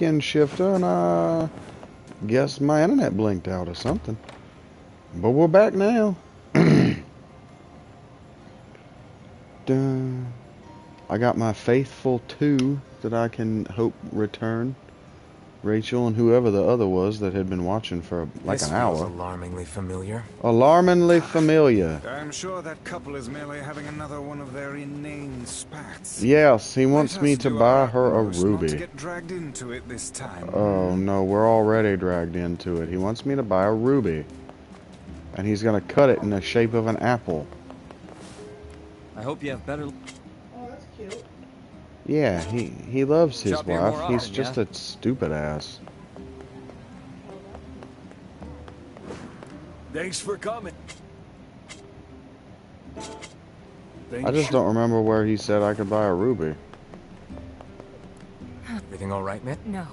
skin shifter, and I guess my internet blinked out or something. But we're back now. Dun. I got my faithful 2 that I can hope return. Rachel and whoever the other was that had been watching for like an hour. This feels alarmingly familiar. Alarmingly familiar. I'm sure that couple is merely having another one of their inane spats. Yes, he wants me to buy her a ruby. Not to get dragged into it this time. Oh no, we're already dragged into it. He wants me to buy a ruby. And he's gonna cut it in the shape of an apple. I hope you have better... Oh, that's cute. Yeah, he loves his Shop here wife. more He's often, just yeah? a stupid ass. Thanks for coming. I just don't remember where he said I could buy a ruby. Everything all right, man? No.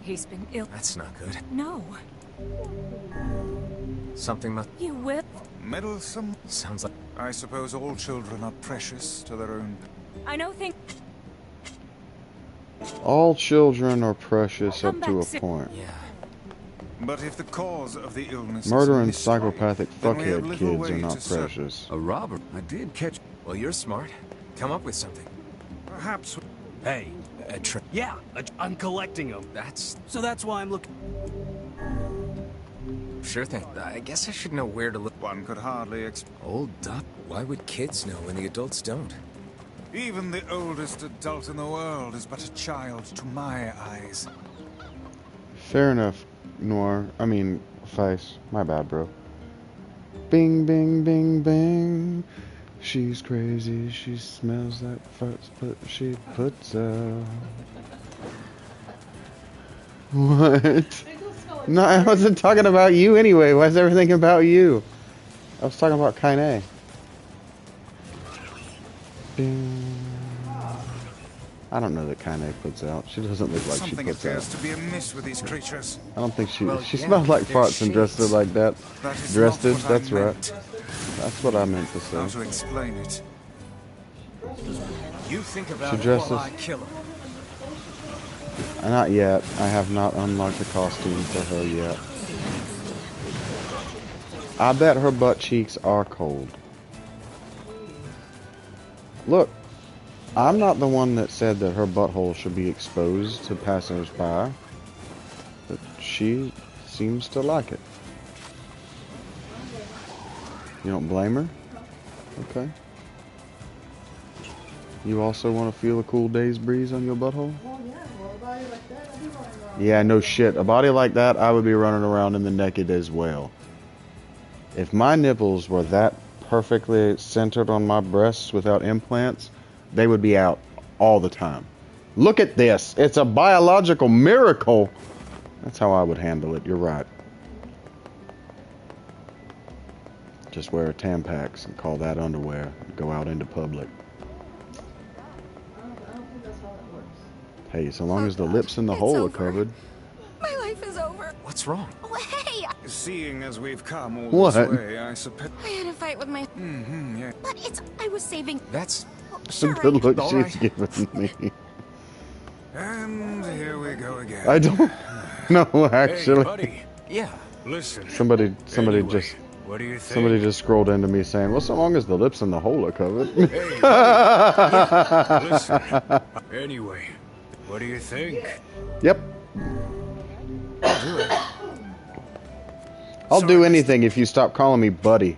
He's been ill. That's not good. No. Something must... You whip? Meddlesome. Sounds like... I suppose all children are precious to their own... I know things... All children are precious Come up to a back point. Yeah. But if the cause of the illness Murdering is a mystery, psychopathic then we have fuckhead little kids way are not to precious. A robber. I did catch... Well, you're smart. Come up with something. Perhaps... Hey. Yeah, I'm collecting them. So that's why I'm looking... Sure thing. I guess I should know where to look. One could hardly Old duck. Why would kids know when the adults don't? Even the oldest adult in the world is but a child to my eyes. Fair enough, Noir. I mean, Face. My bad, bro. Bing, bing, bing, bing. She's crazy. She smells like farts, but she puts out. What? No, I wasn't talking about you anyway. Why is everything about you? I was talking about Kaine. I don't know that Kaine puts out. She doesn't look like Something she puts appears out. to be amiss with these creatures. I don't think she... Well, she yeah, smells like they're farts and dressed her shades. like that. That is Dressed not it, what I that's right. meant. That's what I meant to How say. to explain it? You think about She it dresses... while I kill him. Not yet. I have not unlocked a costume for her yet. I bet her butt cheeks are cold. Look, I'm not the one that said that her butthole should be exposed to passers-by, but she seems to like it. You don't blame her? Okay. You also want to feel a cool day's breeze on your butthole? Well, yeah, well, a body like that, I'd be running around. Yeah, no shit. A body like that, I would be running around in the naked as well. If my nipples were that perfectly centered on my breasts without implants, they would be out all the time. Look at this. It's a biological miracle. That's how I would handle it. You're right. Just wear a Tampax and call that underwear. Go out into public. I don't think that's how that works. Hey, so long as the lips in the hole are over. covered. My life is over. What's wrong? Oh, hey! Seeing as we've come all What? this way, I suppose... I had a fight with my... yeah. But I was saving... That's... Sure, The look All she's right. giving me. And here we go again. I don't know, Hey, actually. buddy, Yeah. listen. Somebody Anyway, just... What do you think? Somebody just scrolled into me saying, well, so long as the lips in the hole are covered. Hey, buddy, listen. Anyway, what do you think? Yep. I'll do anything if you stop calling me buddy.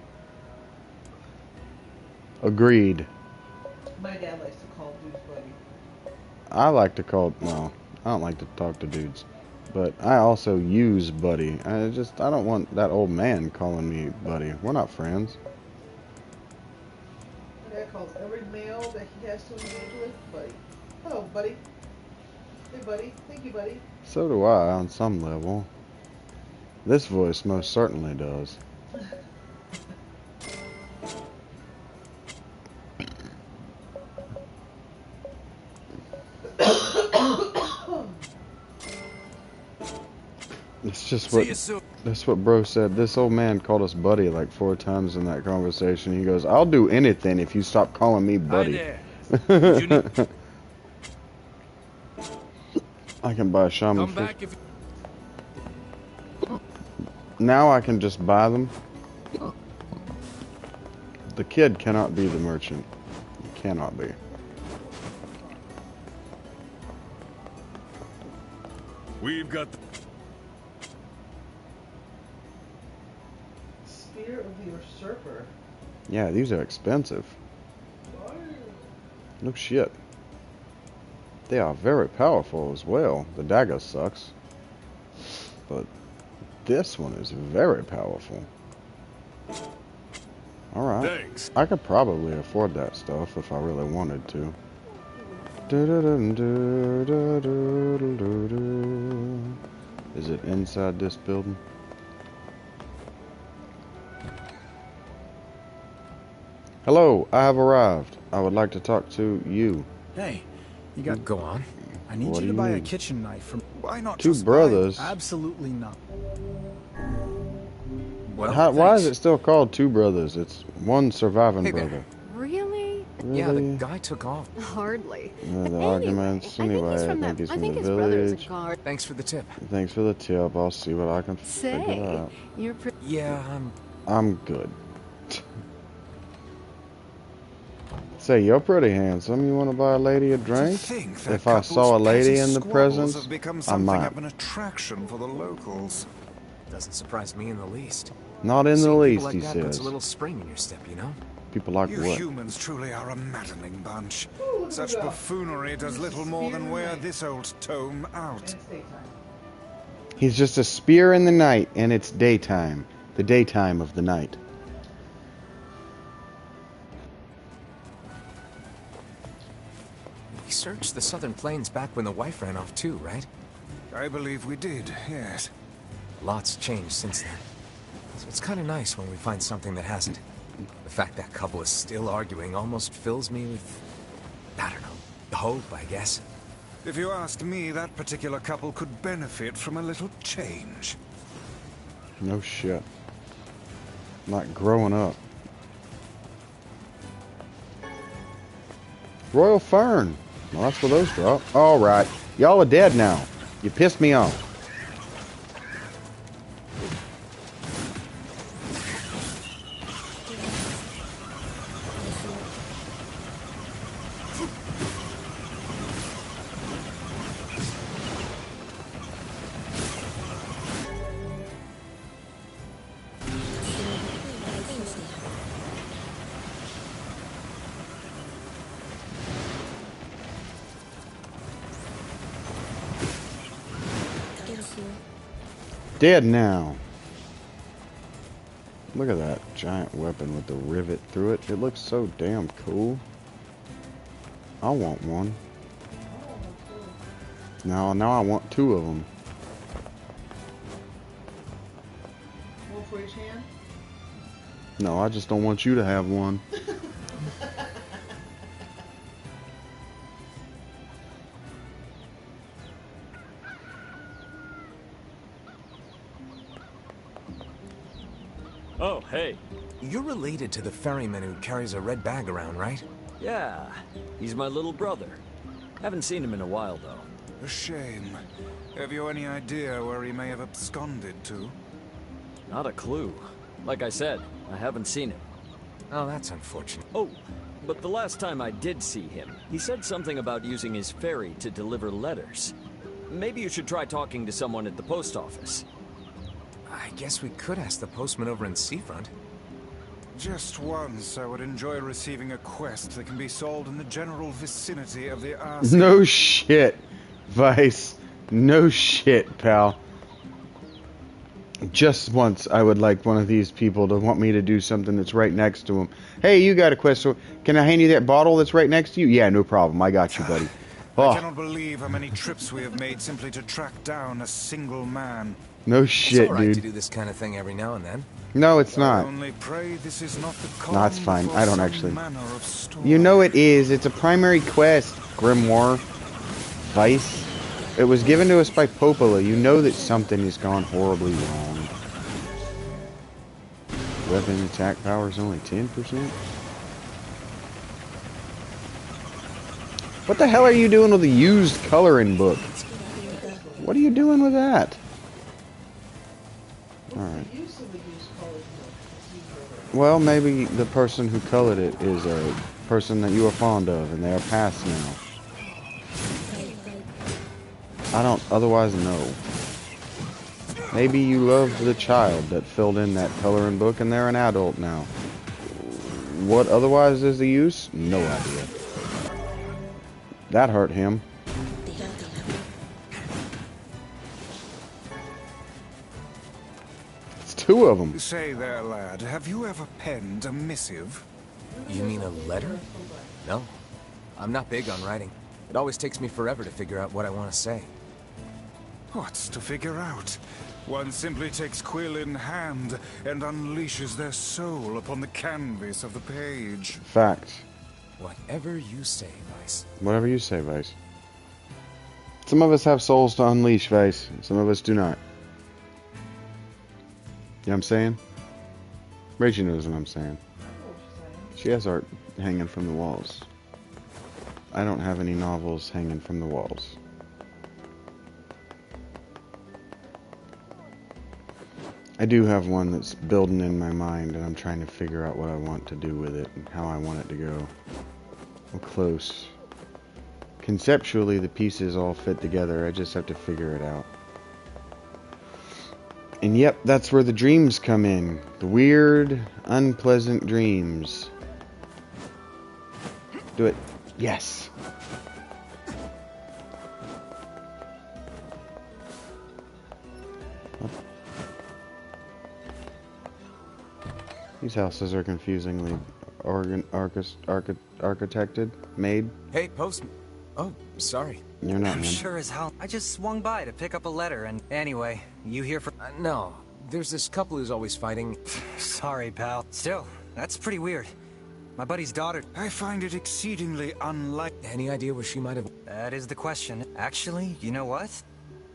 Agreed. My dad likes to call dudes buddy. I like to call... No, I don't like to talk to dudes. But I also use buddy. I don't want that old man calling me buddy. We're not friends. My dad calls every male that he has to engage with buddy. Hello, buddy. Hey, buddy. Thank you, buddy. So do I, on some level. This voice most certainly does. It's just what... That's what bro said. This old man called us buddy like 4 times in that conversation. He goes, I'll do anything if you stop calling me buddy. I can buy shaman Come fish. back if. Now I can just buy them. The kid cannot be the merchant. He cannot be. We've got. Spear of the Usurper. Yeah, these are expensive. No shit. They are very powerful as well. The dagger sucks. But this one is very powerful. Alright. Thanks. I could probably afford that stuff if I really wanted to. Is it inside this building? Hello, I have arrived. I would like to talk to you. Hey, you got... Go on. I need What you do to you buy a need? kitchen knife from... Why not Two just brothers. Absolutely not. Well, Why is thanks. it still called Two Brothers? It's one surviving Hey there. brother. Really? Yeah, the Really? guy took off. Hardly. The arguments. Anyway, I think he's from the village. guard. Thanks for the tip. Thanks for the tip. I'll see what I can figure Say, out. you're pretty. Yeah, I'm good. Say, you're pretty handsome. You want to buy a lady a drink? If I saw a lady in the presence, have become I something might. of an attraction for the locals. doesn't surprise me in the least. Not in the Seeing least, people like he that puts says. a little spring in your step, you know? People like You what? humans truly are a maddening bunch. Ooh, look at Such that. buffoonery does little more than wear Spear this old tome out. And it's daytime. He's just a spear in the night, and it's daytime. The daytime of the night. We searched the southern plains back when the wife ran off too, right? I believe we did, yes. Lots changed since then. So it's kind of nice when we find something that hasn't. The fact that couple is still arguing almost fills me with, I don't know, hope, I guess. If you ask me, that particular couple could benefit from a little change. No shit. Not growing up. Royal Fern. Well, that's where those drop. Alright. Y'all are dead now. You pissed me off. Dead now. Look at that giant weapon with the rivet through it. It looks so damn cool. I want one. Now I want two of them. One for each hand. No, I just don't want you to have one. Oh, hey. You're related to the ferryman who carries a red bag around, right? Yeah, he's my little brother. Haven't seen him in a while, though. A shame. Have you any idea where he may have absconded to? Not a clue. Like I said, I haven't seen him. Oh, that's unfortunate. Oh, but the last time I did see him, he said something about using his ferry to deliver letters. Maybe you should try talking to someone at the post office. I guess we could ask the postman over in Seafront. Just once, I would enjoy receiving a quest that can be solved in the general vicinity of the RC. No shit, Vice. No shit, pal. Just once, I would like one of these people to want me to do something that's right next to him. Hey, you got a quest, so can I hand you that bottle that's right next to you? Yeah, no problem. I got you, buddy. I Oh, cannot believe how many trips we have made simply to track down a single man. no It's shit, alright to dude. do this kind of thing every now and then. No, it's I not. only pray this is not the No, it's calm fine. before I don't some actually. manner of storm. You know it is. It's a primary quest, Grimoire. Vice. It was given to us by Popola. You know that something has gone horribly wrong. Weapon attack power is only 10%? What the hell are you doing with a used coloring book? What are you doing with that? What's Alright. the use of the used colored milk? It's used over. Well, maybe the person who colored it is a person that you are fond of, and they are past now. I don't otherwise know. Maybe you love the child that filled in that coloring book, and they're an adult now. What otherwise is the use? No idea. That hurt him. It's two of them. Say there, lad, have you ever penned a missive? You mean a letter? No. I'm not big on writing. It always takes me forever to figure out what I want to say. What's to figure out? One simply takes quill in hand and unleashes their soul upon the canvas of the page. Fact. Whatever you say, Vice. Whatever you say, Vice. Some of us have souls to unleash, Vice. Some of us do not. You know what I'm saying? Rachel knows what I'm saying. She has art hanging from the walls. I don't have any novels hanging from the walls. I do have one that's building in my mind, and I'm trying to figure out what I want to do with it and how I want it to go. I'm close. Conceptually, the pieces all fit together. I just have to figure it out. And yep, that's where the dreams come in. The weird, unpleasant dreams. Do it. Yes. These houses are confusingly architected, made. Hey, postman. Oh, sorry. You're not, I'm man. sure as hell. I just swung by to pick up a letter, and anyway, you here for... No. There's this couple who's always fighting. Sorry, pal. Still, that's pretty weird. My buddy's daughter... I find it exceedingly unlikely. Any idea where she might have... That is the question. Actually, you know what?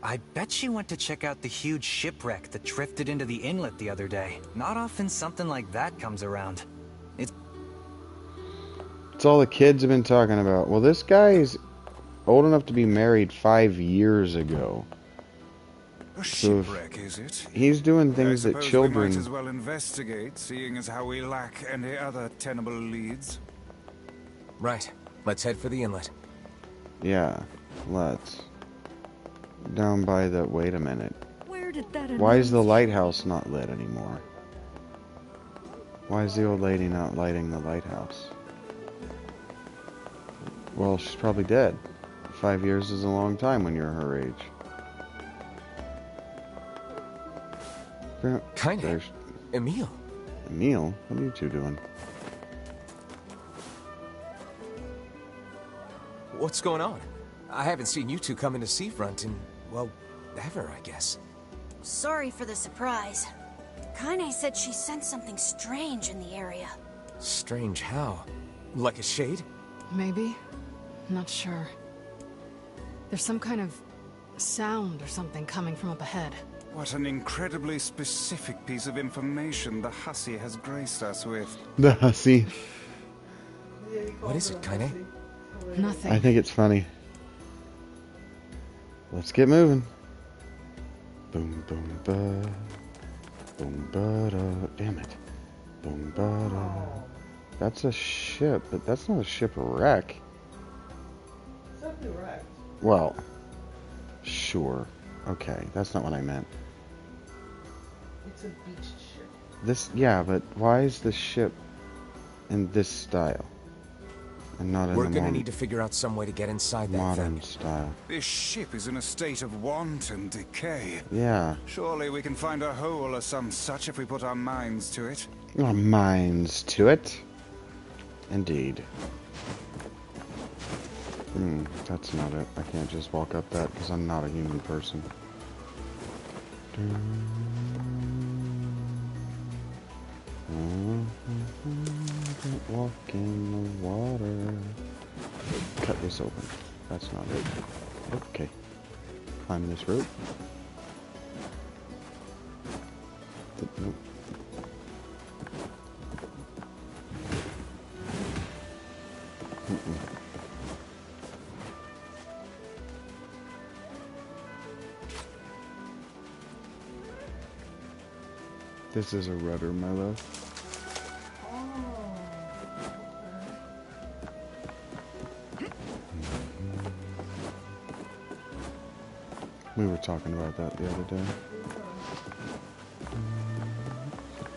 I bet she went to check out the huge shipwreck that drifted into the inlet the other day. Not often something like that comes around. It's all the kids have been talking about. Well, this guy is old enough to be married 5 years ago. A shipwreck, is it? He's doing things I that suppose children... we might as well investigate, seeing as how we lack any other tenable leads. Right. Let's head for the inlet. Yeah, let's. Down by the... Wait a minute. Where did that Why is the lighthouse not lit anymore? Why is the old lady not lighting the lighthouse? Well, she's probably dead. 5 years is a long time when you're her age. Kinda. There's Emil. Emil? What are you two doing? What's going on? I haven't seen you two come into Seafront in, well, ever, I guess. Sorry for the surprise. Kaine said she sensed something strange in the area. Strange how? Like a shade? Maybe. Not sure. There's some kind of sound or something coming from up ahead. What an incredibly specific piece of information the hussy has graced us with. The hussy. What is it, Kaine? Nothing. I think it's funny. Let's get moving. Boom, boom, ba. Boom, ba, da. Damn it. Boom, ba, da. That's a ship, but that's not a shipwreck. It's definitely wrecked. Well, sure. Okay, that's not what I meant. It's a beach ship. Yeah, but why is the ship in this style? And not in We're the gonna more need to figure out some way to get inside that modern thing. style. This ship is in a state of wanton decay. Yeah. Surely we can find a hole or some such if we put our minds to it. Our minds to it. Indeed. That's not it. I can't just walk up that because I'm not a human person. Don't walk in the water. Cut this open. That's not it. Okay. Climb this rope. Nope. This is a rudder, my love. We were talking about that the other day.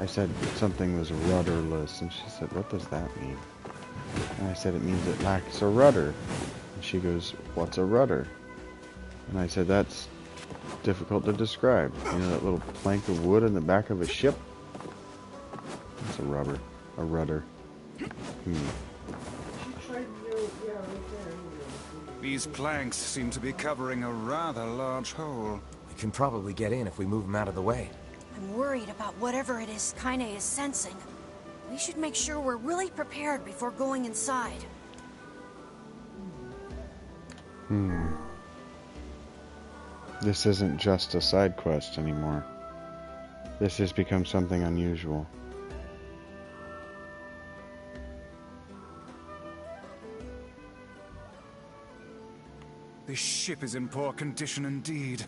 I said something was rudderless, and she said, "What does that mean?" And I said, "It means it lacks a rudder." And she goes, "What's a rudder?" And I said, "That's difficult to describe. You know that little plank of wood in the back of a ship? That's a rudder. A rudder." These planks seem to be covering a rather large hole. We can probably get in if we move them out of the way. I'm worried about whatever it is Kaine is sensing. We should make sure we're really prepared before going inside. This isn't just a side quest anymore. This has become something unusual. This ship is in poor condition indeed.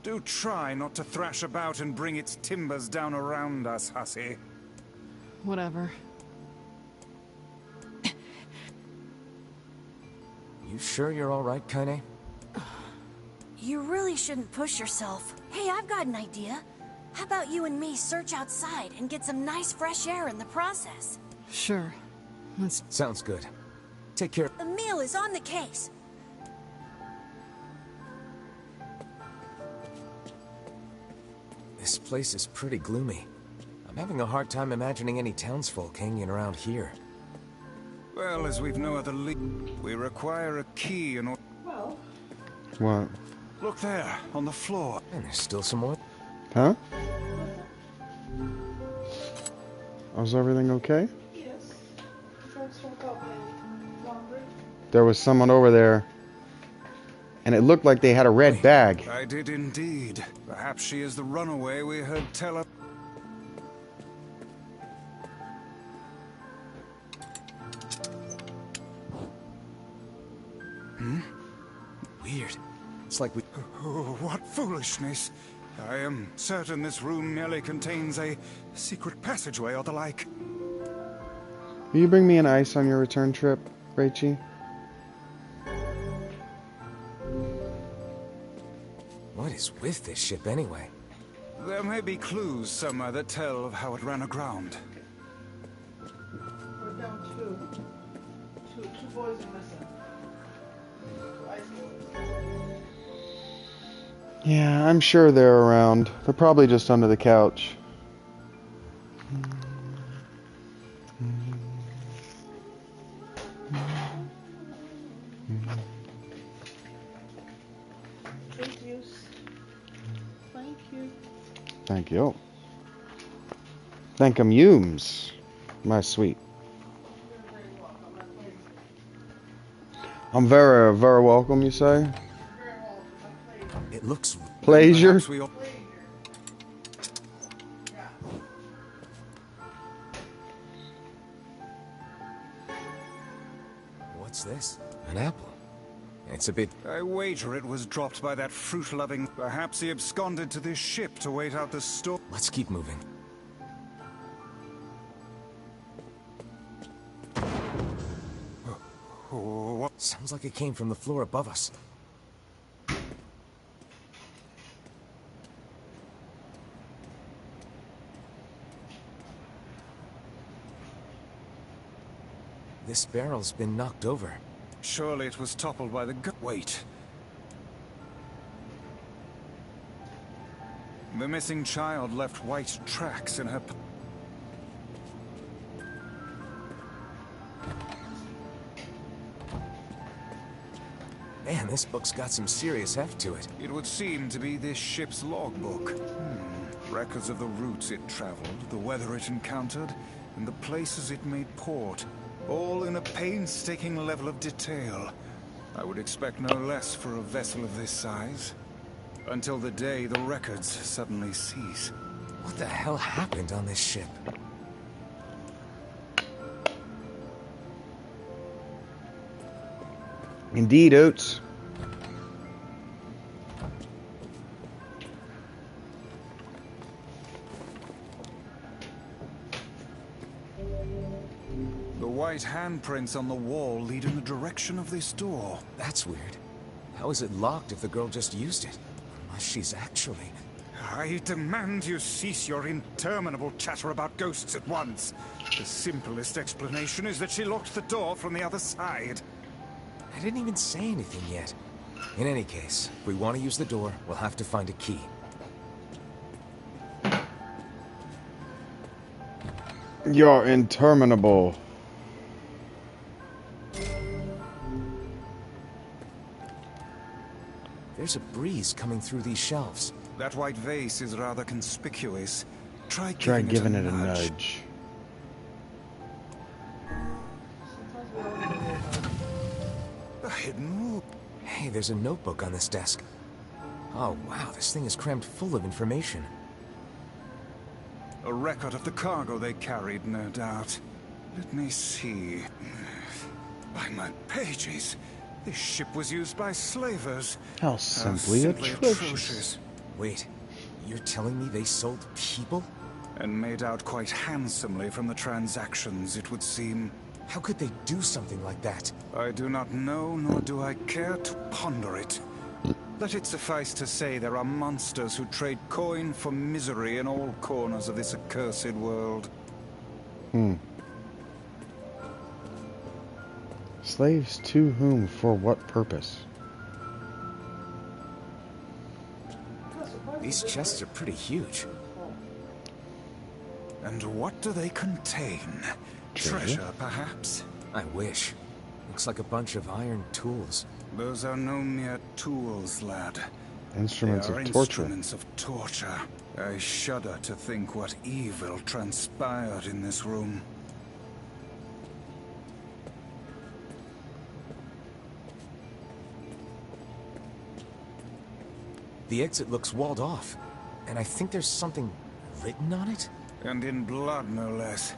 Do try not to thrash about and bring its timbers down around us, hussy. Whatever. You sure you're all right, Kaine? You really shouldn't push yourself. Hey, I've got an idea. How about you and me search outside and get some nice fresh air in the process? Sure. Let's... Sounds good. Take care. The meal is on the case. This place is pretty gloomy. I'm having a hard time imagining any townsfolk hanging around here. Well, as we've no other lead, we require a key in order... Well, What? Look there, on the floor. And there's still some more. Huh? Was everything okay? yes. Thanks for helping. Laundry. There was someone over there, and it looked like they had a red bag. I did indeed. Perhaps she is the runaway we heard tell of. Weird. It's like we... Oh, what foolishness. I am certain this room merely contains a secret passageway or the like. Will you bring me an ice on your return trip, Rachie? What is with this ship anyway? There may be clues somewhere that tell of how it ran aground. We're down two boys are missing. Two ice boys. Yeah, I'm sure they're around. They're probably just under the couch. Thank you. Thank you. Thank you. Thank 'em yums, my sweet. You're very welcome. I'm very, very welcome, you say? You're very welcome. It looks... Pleasure. Perhaps we all... Yeah. What's this? An apple. It's a bit... I wager it was dropped by that fruit-loving... Perhaps he absconded to this ship to wait out the storm. Let's keep moving. Oh, what? Sounds like it came from the floor above us. This barrel's been knocked over. Surely it was toppled by the wait. The missing child left white tracks in her... Man, this book's got some serious heft to it. It would seem to be this ship's logbook. Records of the routes it traveled, the weather it encountered, and the places it made port. All in a painstaking level of detail. I would expect no less for a vessel of this size. Until the day the records suddenly cease. What the hell happened on this ship? Indeed, Oates. white handprints on the wall lead in the direction of this door. That's weird. How is it locked if the girl just used it? Unless she's actually... I demand you cease your interminable chatter about ghosts at once. The simplest explanation is that she locked the door from the other side. I didn't even say anything yet. In any case, if we want to use the door, we'll have to find a key. You're interminable. There's a breeze coming through these shelves. That white vase is rather conspicuous. Try Giving it a nudge. A hidden room. Hey, there's a notebook on this desk. Oh, wow, this thing is crammed full of information. A record of the cargo they carried, no doubt. Let me see. By my pages, this ship was used by slavers. How simply atrocious. Wait, you're telling me they sold people? And made out quite handsomely from the transactions, it would seem. How could they do something like that? I do not know, nor do I care to ponder it. Let it suffice to say there are monsters who trade coin for misery in all corners of this accursed world. Slaves to whom, for what purpose? These chests are pretty huge. And what do they contain? Treasure, perhaps? I wish. Looks like a bunch of iron tools. Those are no mere tools, lad. Instruments They are of torture. Instruments of torture. I shudder to think what evil transpired in this room. The exit looks walled off, and I think there's something written on it? And in blood, no less.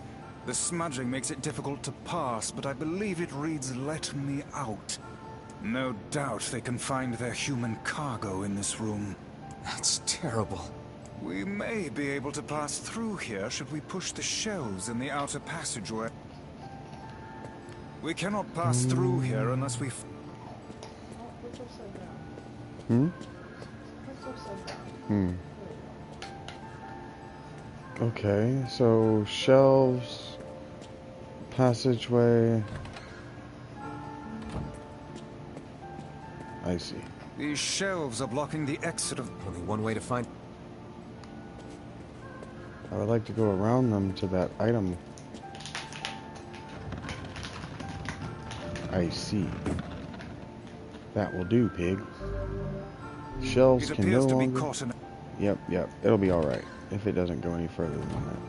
The smudging makes it difficult to pass, but I believe it reads, "Let me out." No doubt they can find their human cargo in this room. That's terrible. We may be able to pass through here should we push the shelves in the outer passageway. We cannot pass through here unless we... Okay, so shelves, passageway. I see. These shelves are blocking the exit of... Only one way to find... I would like to go around them to that item. I see. That will do, pig. Shelves It can no appears to be longer... caught in... Yep. It'll be alright. If it doesn't go any further than that.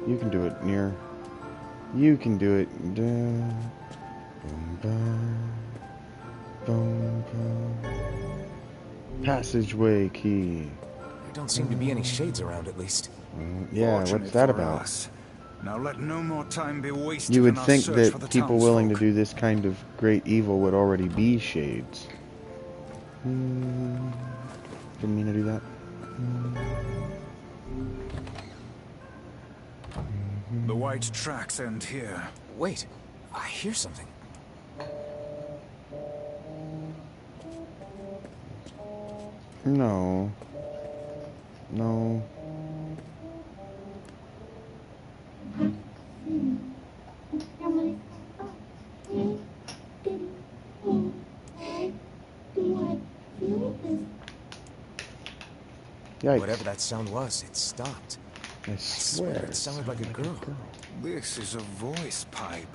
You can do it, NieR. You can do it. Boom, boom, boom, boom. Passageway key. There don't seem to be any shades around, at least. Yeah, what's that about? Us. Now let no more time be wasted. You would in our think search for the that people willing to townsfolk. do this kind of great evil would already be shades. Didn't mean to do that. The white tracks end here. Wait, I hear something. No. Yikes. Whatever that sound was, it stopped. I swear it sounded like a girl. This is a voice pipe.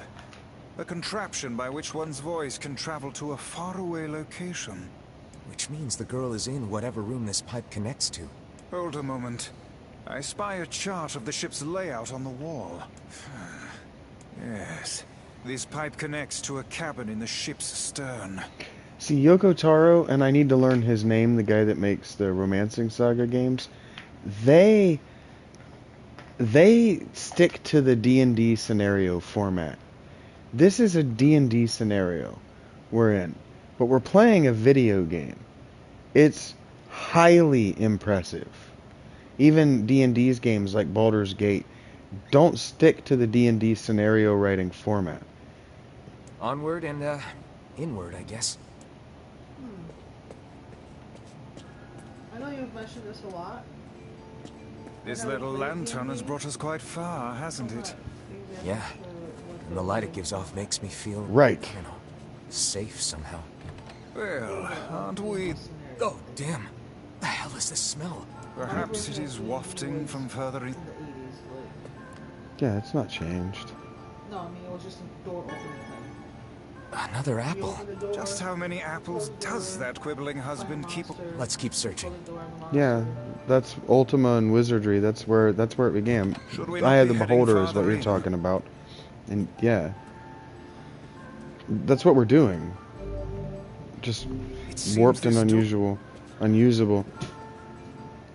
A contraption by which one's voice can travel to a faraway location. Which means the girl is in whatever room this pipe connects to. Hold a moment. I spy a chart of the ship's layout on the wall. Yes. This pipe connects to a cabin in the ship's stern. See, Yoko Taro, and I need to learn his name, the guy that makes the Romancing Saga games, they stick to the D&D scenario format. This is a D&D scenario we're in, but we're playing a video game. It's highly impressive. Even D&D's games like Baldur's Gate, Don't stick to the D&D scenario writing format. Onward and, inward, I guess. I know you've mentioned this a lot. This little lantern has brought us quite far, hasn't it? Yeah. And the light it gives off makes me feel... Right. You know, safe somehow. Well, aren't we? Oh, damn. The hell is this smell? Perhaps it is wafting from further in. Yeah, it's not changed. No, I mean, it was just a door opening thing. Another apple. Just how many apples does that quibbling husband keep? Let's keep searching. Yeah, that's Ultima and Wizardry. That's where it began. I had the Beholder is what you're talking about. And yeah. That's what we're doing. Just warped and unusable.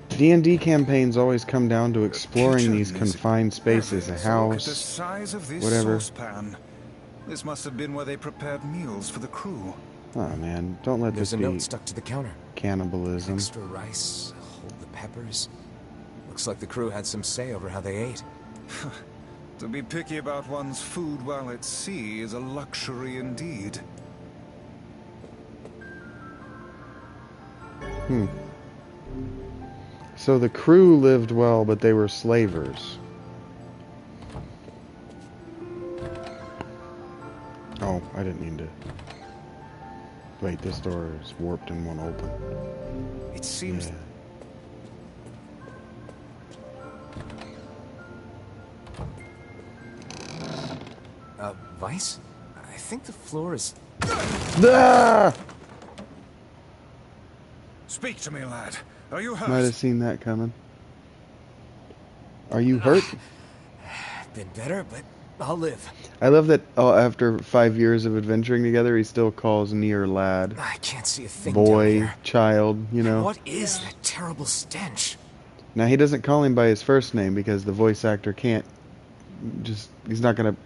D&D campaigns always come down to exploring these confined spaces, a house, Look at the size of this whatever. saucepan. This must have been where they prepared meals for the crew. Oh man, don't let There's this a be note stuck to the counter. cannibalism. Extra rice, hold the peppers. Looks like the crew had some say over how they ate. To be picky about one's food while at sea is a luxury indeed. So the crew lived well, but they were slavers. Oh, I didn't mean to. Wait, this door is warped and won't open. It seems. Yeah. Vice? I think the floor is... Ah! Speak to me, lad. Are you hurt? Might have seen that coming. Are you hurt? Been better, but I'll live. I love that after 5 years of adventuring together, he still calls NieR lad. I can't see a thing down Boy, here. child, you know. What is that terrible stench? Now, he doesn't call him by his first name because the voice actor can't he's not going to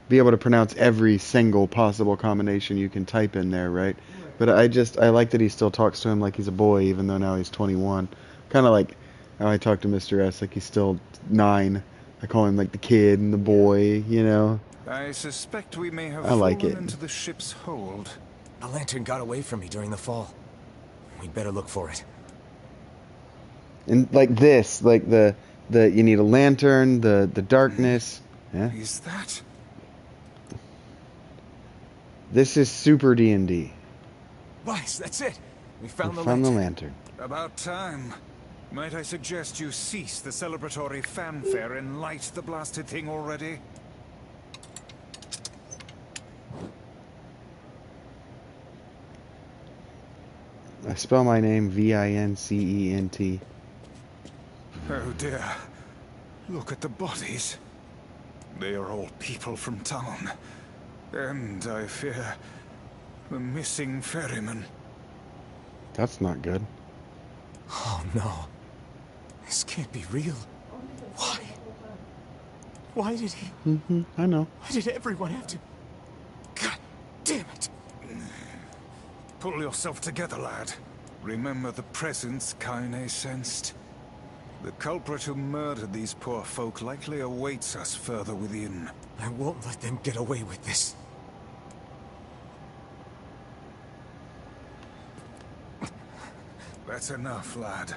be able to pronounce every single possible combination you can type in there, right? But I like that he still talks to him like he's a boy, even though now he's 21. Kind of like how I talk to Mr. S, like he's still 9. I call him like the kid and the boy, you know? I suspect we may have like fallen it. into the ship's hold. The lantern got away from me during the fall. We'd better look for it. And like this, like the you need a lantern, the darkness. Yeah. Is that? This is super D&D. Vice, that's it. We found the Found the lantern. lantern. About time. Might I suggest you cease the celebratory fanfare and light the blasted thing already? I spell my name Vincent. Oh dear. Look at the bodies. They are all people from town. And, I fear, the missing ferryman. That's not good. Oh no. This can't be real. Why? Why did he? I know. Why did everyone have to? God damn it. Pull yourself together, lad. Remember the presence Kaine sensed. The culprit who murdered these poor folk likely awaits us further within. I won't let them get away with this. That's enough, lad.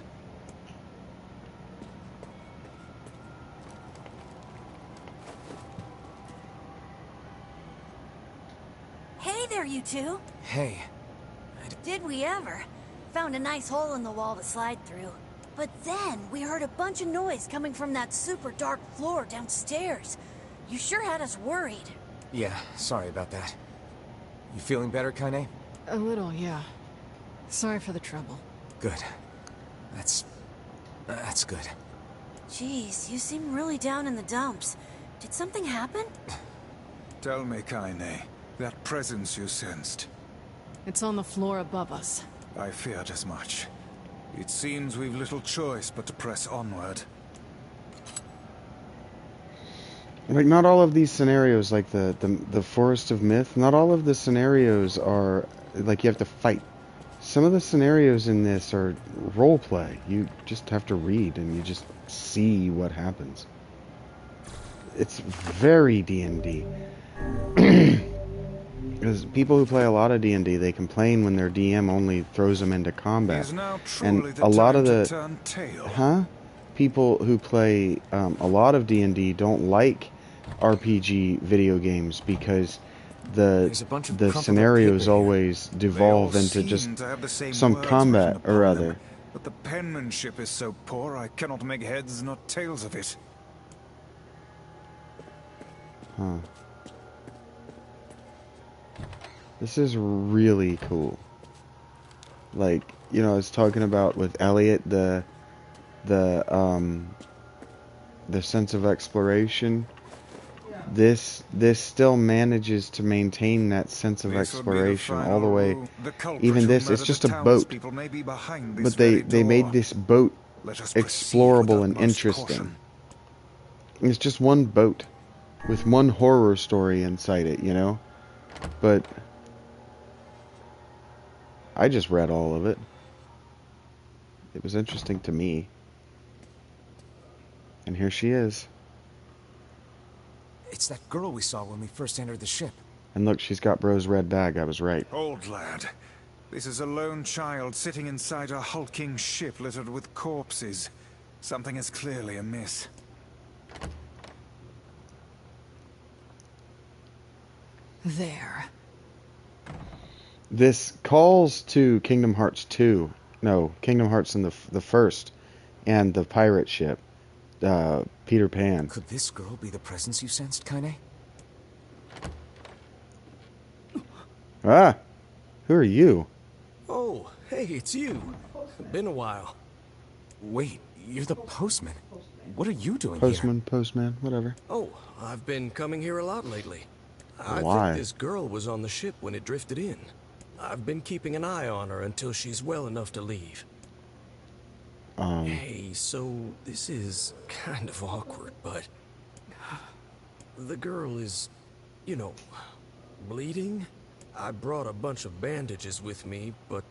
Hey there, you two. Hey. Did we ever? Found a nice hole in the wall to slide through. But then we heard a bunch of noise coming from that super dark floor downstairs. You sure had us worried. Yeah, sorry about that. You feeling better, Kaine? A little, yeah. Sorry for the trouble. Good. That's good. Jeez, you seem really down in the dumps. Did something happen? Tell me, Kaine, that presence you sensed. It's on the floor above us. I feared as much. It seems we've little choice but to press onward. Like, not all of these scenarios, like the Forest of Myth, not all of the scenarios are, like, you have to fight. Some of the scenarios in this are role play. You just have to read and you just see what happens. it's very D&D. Because people who play a lot of D&D, they complain when their DM only throws them into combat. And a lot of the people who play a lot of D&D don't like RPG video games because the scenarios always devolve into just some combat or other. But the penmanship is so poor I cannot make heads nor tails of it. Huh. This is really cool. Like, you know, I was talking about with Elliot the sense of exploration. This still manages to maintain that sense of exploration all the way. Even this, it's just a boat, but they made this boat explorable and interesting. It's just one boat with one horror story inside it, you know. But I just read all of it. It was interesting to me. And here she is. It's that girl we saw when we first entered the ship. And look, she's got Bro's red bag. I was right. Old lad, this is a lone child sitting inside a hulking ship littered with corpses. Something is clearly amiss. There. This calls to Kingdom Hearts 2. No, Kingdom Hearts in the first. And the pirate ship. Peter Pan. Could this girl be the presence you sensed, Kaine? Ah! Who are you? Oh, hey, it's you. Been a while. Wait, you're the postman. What are you doing Postman, whatever. Oh, I've been coming here a lot lately. Why? I think this girl was on the ship when it drifted in. I've been keeping an eye on her until she's well enough to leave. Hey, so this is kind of awkward, but the girl is, you know, bleeding. I brought a bunch of bandages with me, but,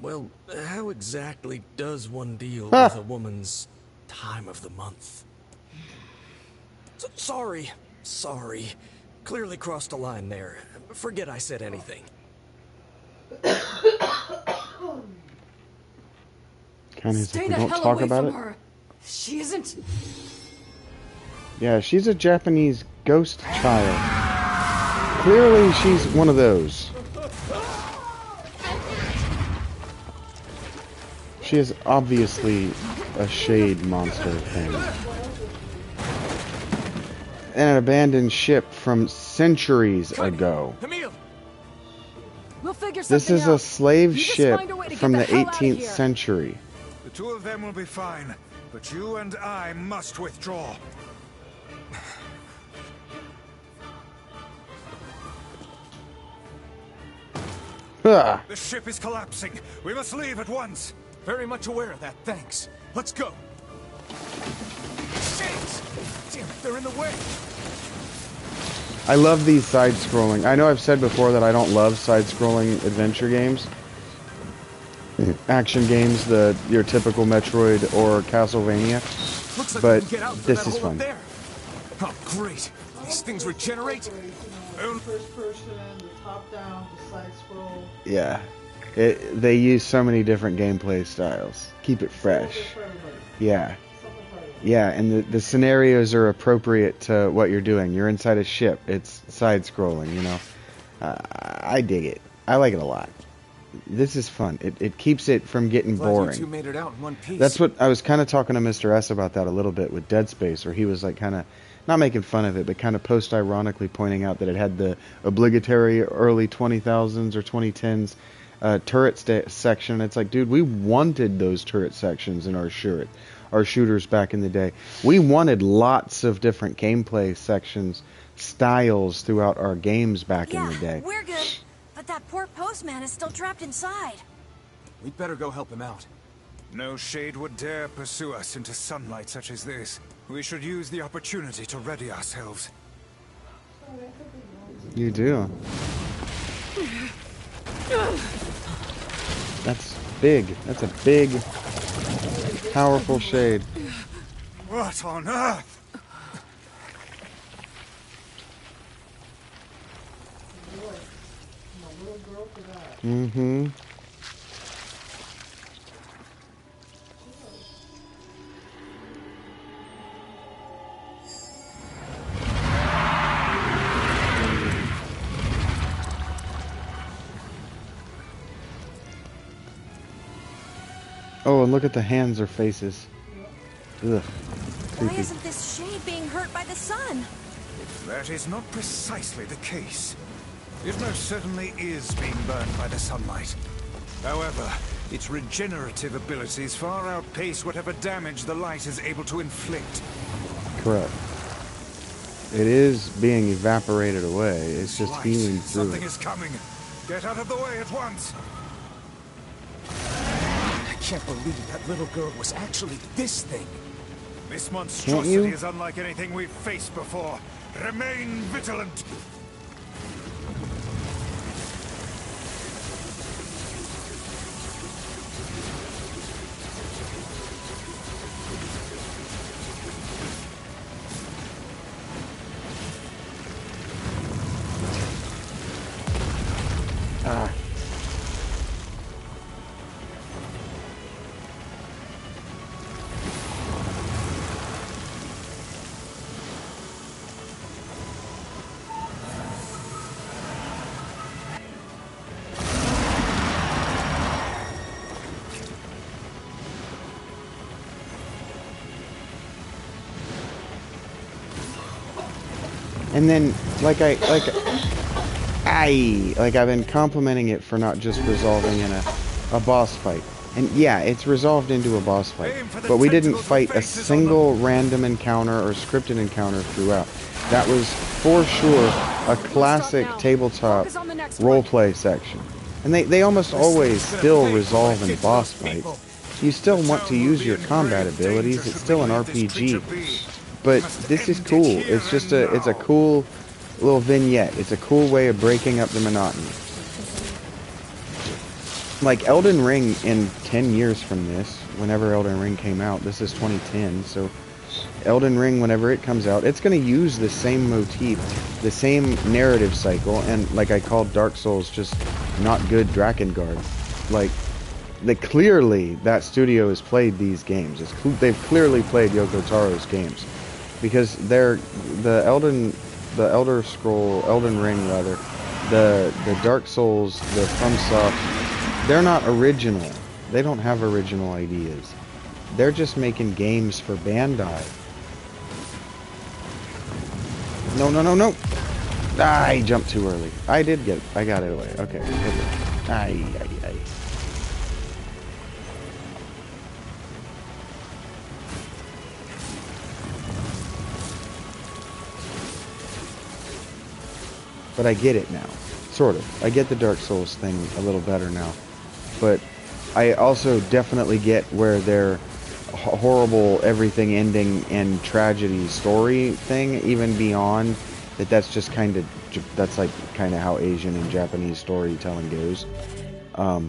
well, how exactly does one deal with a woman's time of the month? Sorry. Clearly crossed a line there. Forget I said anything. Kaine's Stay like, the we don't hell talk away about from it. her. She isn't. Yeah, she's a Japanese ghost child. Clearly, she's one of those. She is obviously a shade monster thing. And an abandoned ship from centuries ago. We'll figure This something is out. a slave You just ship find a way to from get the hell outta 18th here. century. The two of them will be fine, but you and I must withdraw. Ah. The ship is collapsing. We must leave at once. Very much aware of that, thanks. Let's go. Shit! Damn it, they're in the way. I love these side-scrolling. I know I've said before that I don't love side-scrolling adventure games. Action games, your typical Metroid or Castlevania. Looks like but we can get out through this that is hole fun. up there. Oh, great. These things regenerate. First person, the top down, the side scroll. Yeah. They use so many different gameplay styles. Keep it fresh. Yeah. Yeah, and the scenarios are appropriate to what you're doing. You're inside a ship. It's side-scrolling, you know. I dig it. I like it a lot. This is fun. It keeps it from getting Glad you boring. two made it out in one piece. That's what I was kind of talking to Mr. S about that a little bit with Dead Space, where he was like kind of not making fun of it, but kind of post-ironically pointing out that it had the obligatory early 20,000s or 2010s turret section. It's like, dude, we wanted those turret sections in our shooters back in the day. We wanted lots of different gameplay sections, styles throughout our games back in the day. We're good, but that poor postman is still trapped inside. We'd better go help him out. No shade would dare pursue us into sunlight such as this. We should use the opportunity to ready ourselves. You do. That's big. That's a big, powerful shade. What on earth? Mm-hmm. Oh, and look at the hands or faces. Ugh. Why Creepy. isn't this shade being hurt by the sun? That is not precisely the case. It most certainly is being burned by the sunlight. However, its regenerative abilities far outpace whatever damage the light is able to inflict. Correct. It is being evaporated away. It's just healing through Something it. is coming. Get out of the way at once. I can't believe that little girl was actually this thing. This Can't monstrosity you? is unlike anything we've faced before. Remain vigilant. Ah. And then, like I've been complimenting it for not just resolving in a boss fight. And yeah, it's resolved into a boss fight. But we didn't fight a single random encounter or scripted encounter throughout. That was, for sure, a classic tabletop roleplay section. And they almost always still resolve in boss fights. You still want to use your combat abilities, it's still an RPG. But this is cool. It's just it's a cool little vignette. It's a cool way of breaking up the monotony. Like Elden Ring in 10 years from this, whenever Elden Ring came out, this is 2010, so Elden Ring, whenever it comes out, it's going to use the same motif, the same narrative cycle, and like I called Dark Souls just not good Drakengard. Like, clearly that studio has played these games. They've clearly played Yoko Taro's games. Because the Elden Ring rather, the Dark Souls, the FromSoft, they're not original. They don't have original ideas. They're just making games for Bandai. No. Ah, I jumped too early. I got it away. Okay. Aye. But I get it now. Sort of. I get the Dark Souls thing a little better now. But I also definitely get where their horrible everything ending and tragedy story thing, even beyond that's just kind of, that's like kind of how Asian and Japanese storytelling goes. I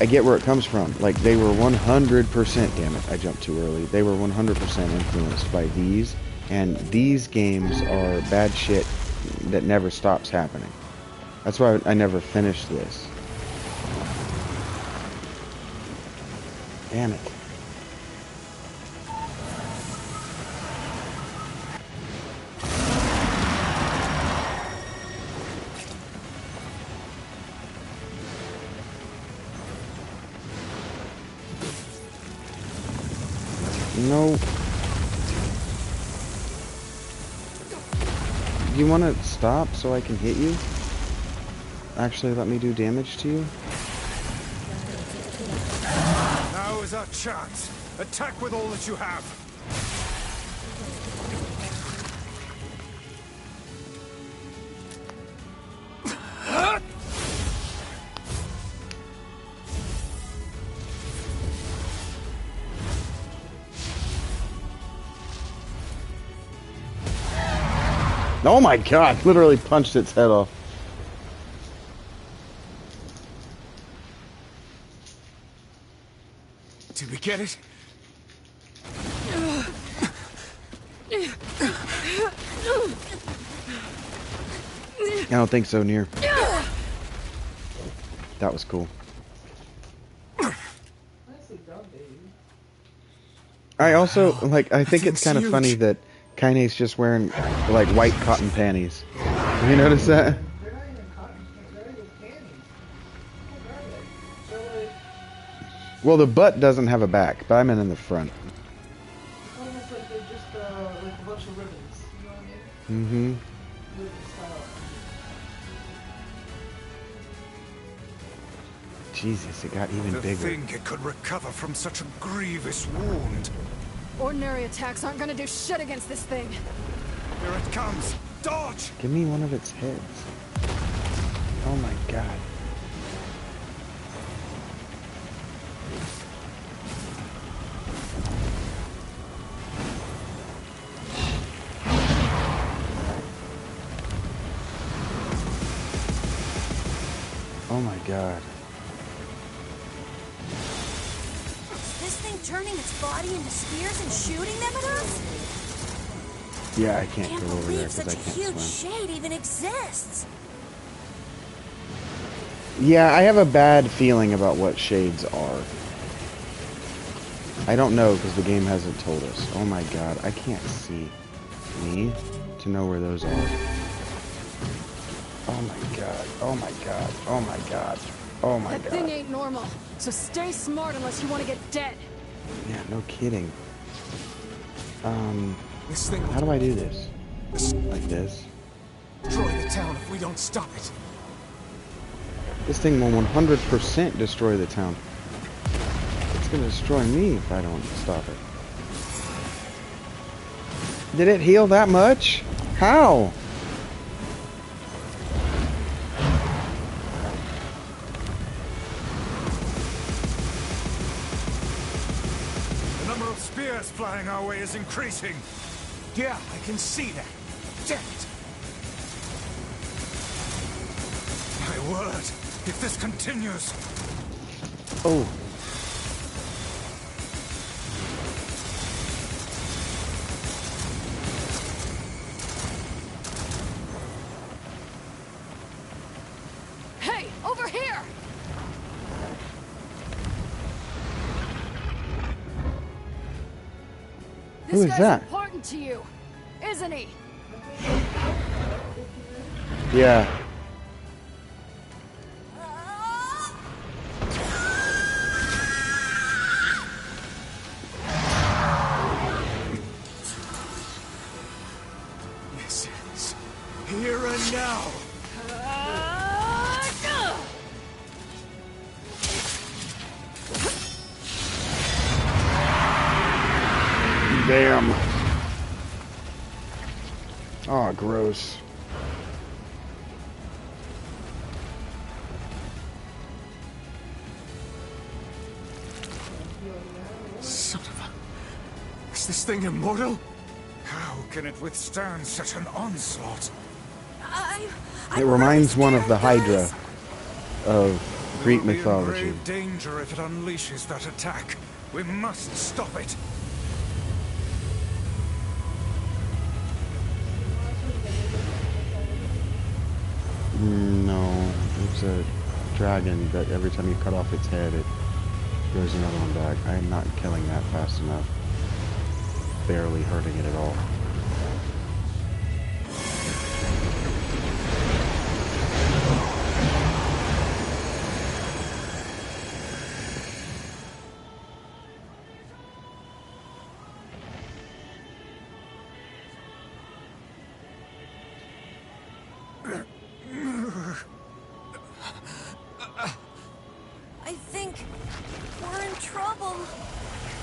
get where it comes from. Like, they were 100%, damn it, I jumped too early. They were 100% influenced by these, and these games are bad shit that never stops happening. That's why I never finished this. Damn it. No. You want to stop so I can hit you? Actually, let me do damage to you? Now is our chance. Attack with all that you have. Oh my god, literally punched its head off. Did we get it? I don't think so, NieR. That was cool. Nicely done, baby. I also, like, I think That it's kind of thing's funny huge. that Kaine's just wearing, like, white cotton panties. Have you noticed that? They're not even cotton. They're not even panties. What are they? They're like Well, the butt doesn't have a back, but I meant in the front. almost like they're just like a bunch of ribbons. You know what I mean? Mm-hmm. Ribbon style. Jesus, it got even To bigger. think it could recover from such a grievous wound. Ordinary attacks aren't gonna do shit against this thing. Here it comes. Dodge! Give me one of its heads. Oh my god. Oh my god. Is this thing turning its body into spears and shooting them at us? Yeah, I can't Can't go over there believe because such I a can't huge swim. shade even exists. Yeah, I have a bad feeling about what shades are. I don't know because the game hasn't told us. Oh my god, I can't see me to know where those are. Oh my god, oh my god, oh my god, oh my That thing god. ain't normal, so stay smart unless you want to get dead. Yeah, no kidding. This thing How do I do this? Like this? destroy the town if we don't stop it. This thing will 100% destroy the town. It's gonna destroy me if I don't stop it. Did it heal that much? How? The number of spears flying our way is increasing. Yeah, I can see that. Damn it. My word, if this continues... Oh. Hey, over here! Who This is guy's that? important to you, isn't he? Yeah. This is here and now. Damn. Oh, gross. Son of a... Is this thing immortal? How can it withstand such an onslaught? It reminds one of the Hydra of Greek We'll be in mythology. grave danger if it unleashes that attack. We must stop it. No, it's a dragon, but every time you cut off its head, it grows another one back. I am not killing that fast enough. Barely hurting it at all. I think we're in trouble.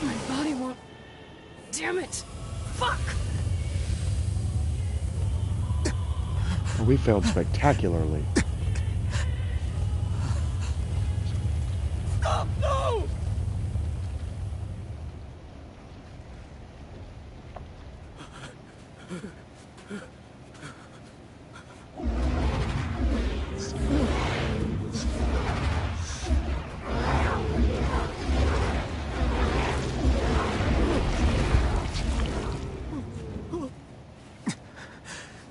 My body won't... Damn it! Fuck! We failed spectacularly. No!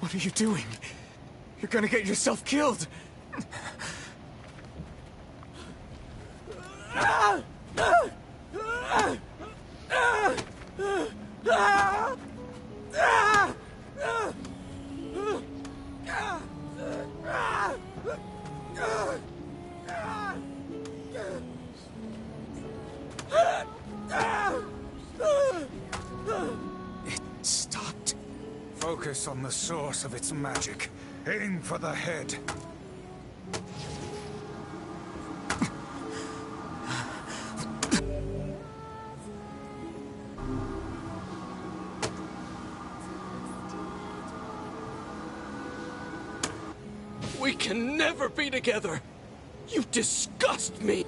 What are you doing? You're gonna get yourself killed. Focus on the source of its magic. Aim for the head. We can never be together. You disgust me.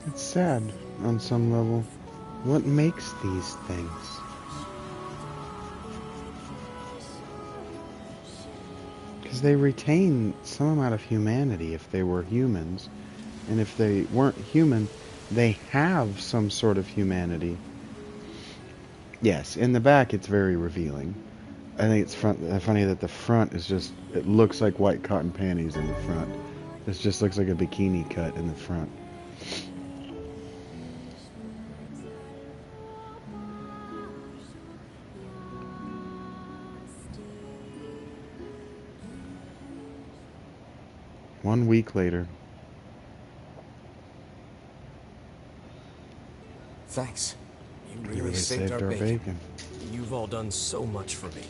It's sad on some level. What makes these things? Because they retain some amount of humanity if they were humans. And if they weren't human, they have some sort of humanity. Yes, in the back it's very revealing. I think it's funny that the front is just, it looks like white cotton panties in the front. This just looks like a bikini cut in the front. One week later. Thanks. You really saved our bacon. You've all done so much for me.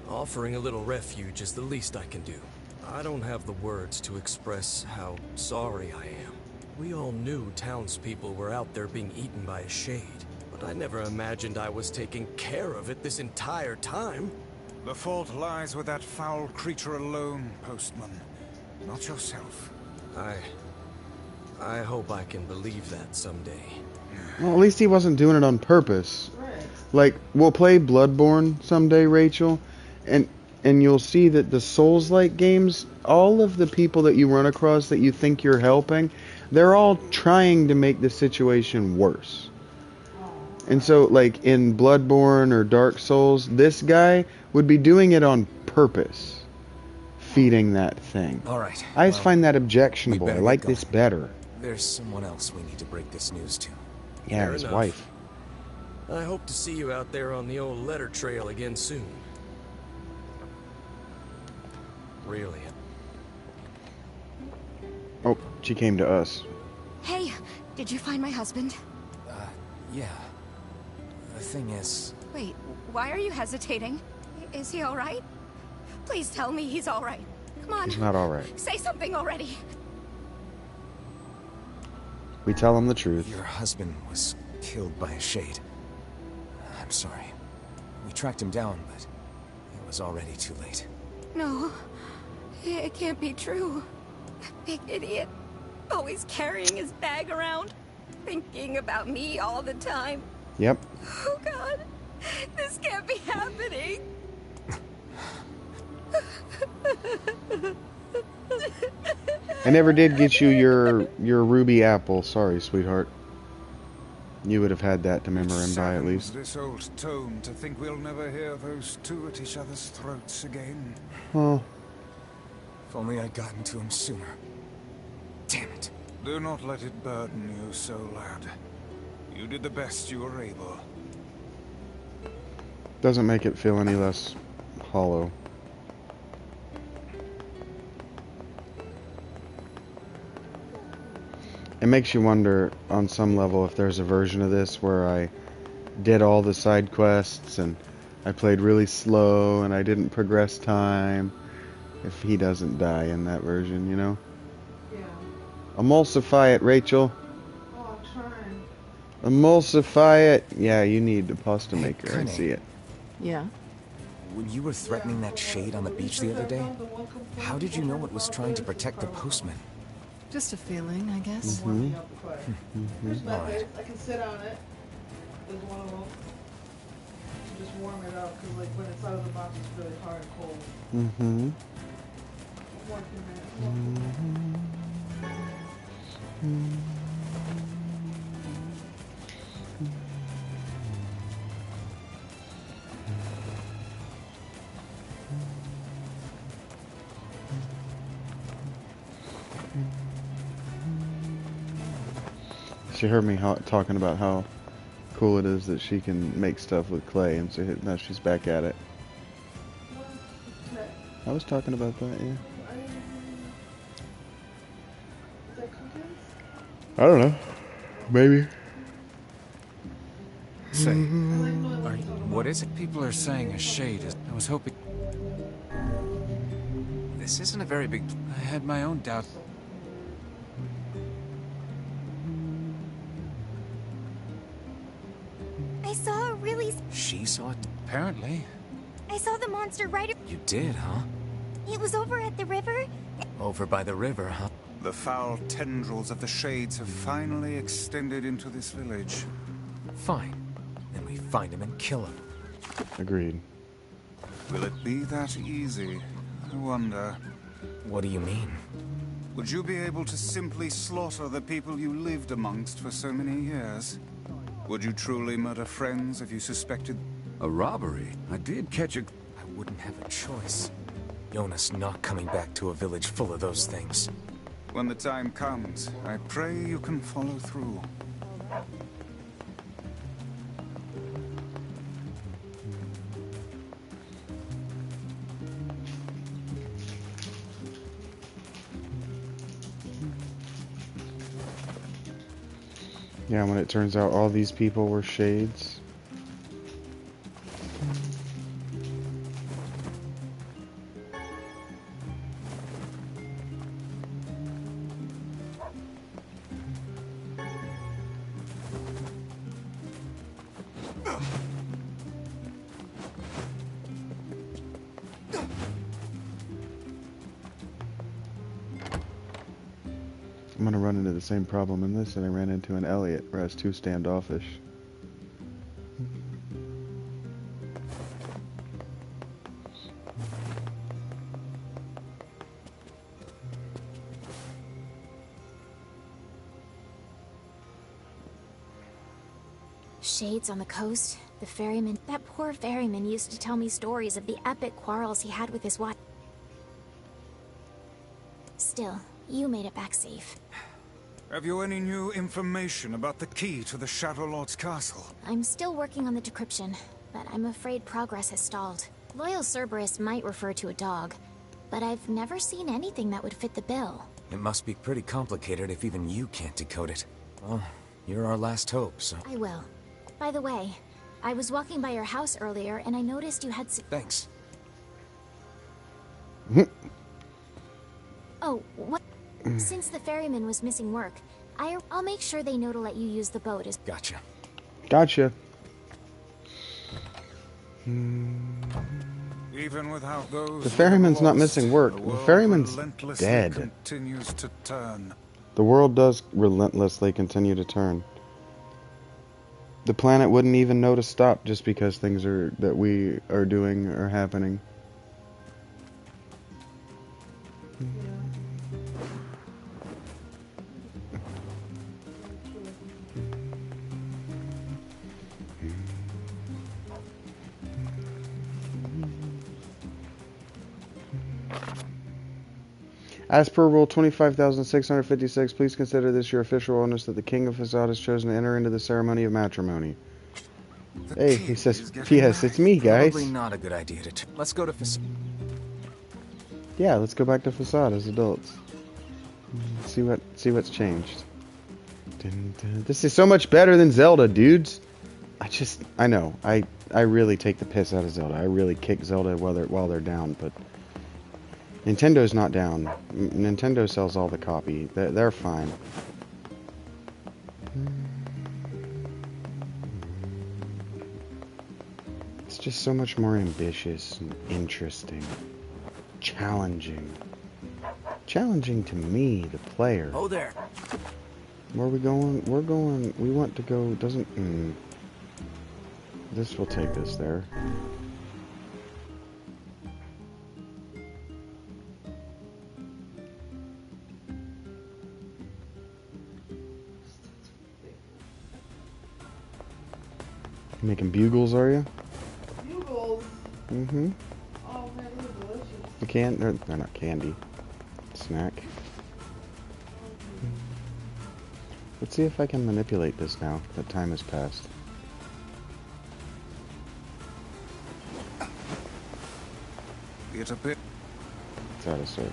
Offering a little refuge is the least I can do. I don't have the words to express how sorry I am. We all knew townspeople were out there being eaten by a shade, but I never imagined I was taking care of it this entire time. The fault lies with that foul creature alone, Postman. Not yourself. I hope I can believe that someday. Well, at least he wasn't doing it on purpose. Like, we'll play Bloodborne someday, Rachel, and you'll see that the Souls-like games, all of the people that you run across that you think you're helping, they're all trying to make the situation worse. And so, like, in Bloodborne or Dark Souls, this guy would be doing it on purpose. Feeding that thing. Alright. I just find that objectionable. I like this better. There's someone else we need to break this news to. Yeah, Fair his enough. wife. I hope to see you out there on the old letter trail again soon. Really. Oh, she came to us. Hey, did you find my husband? Yeah. The thing is... Wait, why are you hesitating? Is he alright? Please tell me he's alright. Come on. He's not alright. Say something already. We tell him the truth. Your husband was killed by a shade. I'm sorry. We tracked him down, but it was already too late. No, it can't be true. That big idiot. Always carrying his bag around. Thinking about me all the time. Yep. Oh God. This can't be happening. I never did get you your ruby apple. Sorry, sweetheart. You would have had that to remember him by at least. This old tone to think we'll never hear those two at each other's throats again. Oh. If only I'd gotten to him sooner. Damn it. Do not let it burden you so, lad. You did the best you were able. Doesn't make it feel any less hollow. It makes you wonder on some level if there's a version of this where I did all the side quests and I played really slow and I didn't progress time. If he doesn't die in that version, you know? Yeah. Emulsify it, Rachel. Oh, I'm trying. Emulsify it. Yeah, you need the pasta maker. I see it. Yeah. When you were threatening that shade on the beach the other day, how did you know it was trying to protect the postman? Just a feeling, I guess. Warming up the fire. Here's my place. I can sit on it. There's one of them. Just warm it up, because like when it's out of the box, it's really hard and cold. Mm-hmm. She heard me talking about how cool it is that she can make stuff with clay, and so now she's back at it. I was talking about that, yeah. I don't know. Maybe. Say, what is it? People are saying a shade is... I was hoping... This isn't a very big... I had my own doubt. I saw a really... She saw it? Apparently. I saw the monster right... You did, huh? It was over at the river. Over by the river, huh? The foul tendrils of the shades have finally extended into this village. Fine. Then we find him and kill him. Agreed. Will it be that easy? I wonder. What do you mean? Would you be able to simply slaughter the people you lived amongst for so many years? Would you truly murder friends if you suspected... A robbery? I did catch a... I wouldn't have a choice. Jonas not coming back to a village full of those things. When the time comes, I pray you can follow through. Yeah, when it turns out all these people were shades. I'm gonna run into the same problem in this that I ran into in Elliot, where I was too standoffish. Shades on the coast, the ferryman. That poor ferryman used to tell me stories of the epic quarrels he had with his wife. Still, you made it back safe. Have you any new information about the key to the Shadowlord's castle? I'm still working on the decryption, but I'm afraid progress has stalled. Loyal Cerberus might refer to a dog, but I've never seen anything that would fit the bill. It must be pretty complicated if even you can't decode it. Well, you're our last hope, so... I will. By the way, I was walking by your house earlier and I noticed you had Thanks. Oh, what? Since the ferryman was missing work, I'll make sure they know to let you use the boat as... Gotcha. Gotcha. Even without those... The ferryman's not missing work. The ferryman's dead. Continues to turn. The world does relentlessly continue to turn. The planet wouldn't even know to stop just because things that we are doing are happening. As per Rule 25,656, please consider this your official onus that the King of Facade has chosen to enter into the ceremony of matrimony. Hey, he says, yes, it's me, guys. Probably not a good idea to... Let's go to Facade. Yeah, let's go back to Facade as adults. See what's changed. This is so much better than Zelda, dudes. I know. I really take the piss out of Zelda. I really kick Zelda while they're down, but Nintendo's not down. Nintendo sells all the copy. They're fine. It's just so much more ambitious and interesting, challenging. Challenging to me, the player. Oh, there. Where are we going? We're going... We want to go... Doesn't... This will take us there. Making bugles, are you? Bugles? Mm-hmm. Oh man, those are delicious. They're not candy. Snack. Let's see if I can manipulate this now that time has passed. It's a bit. It's out of service.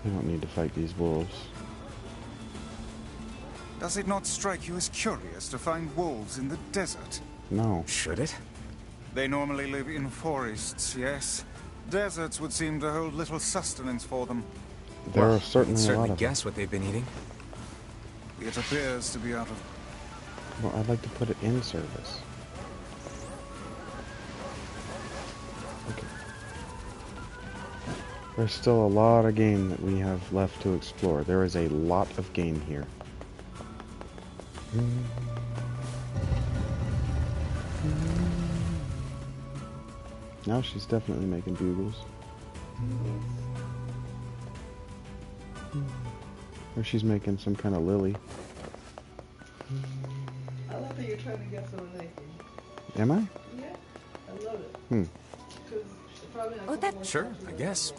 We don't need to fight these wolves. Does it not strike you as curious to find wolves in the desert? No. Should it? They normally live in forests, yes. Deserts would seem to hold little sustenance for them. There are certainly a lot of guess what they've been eating. It appears to be out of... Well, I'd like to put it in service. Okay. There's still a lot of game that we have left to explore. There is a lot of game here. Now she's definitely making bugles. Or she's making some kind of lily. I love that you're trying to guess what I'm making. Am I? Yeah, I love it. Because probably like Sure, I guess.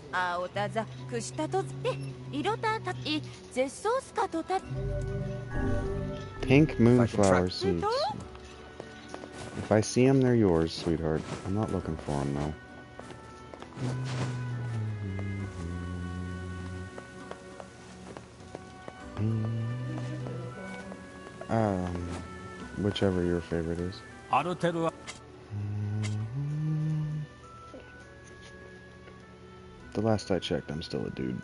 Pink moonflower seeds. If I see them, they're yours, sweetheart. I'm not looking for them, though. Whichever your favorite is. The last I checked, I'm still a dude.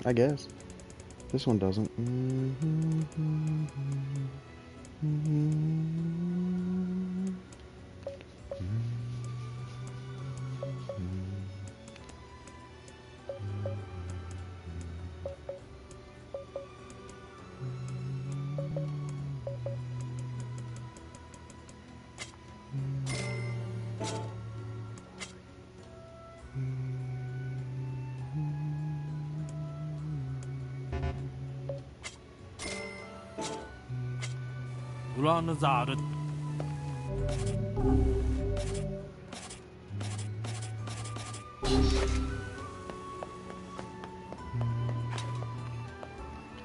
I guess. This one doesn't.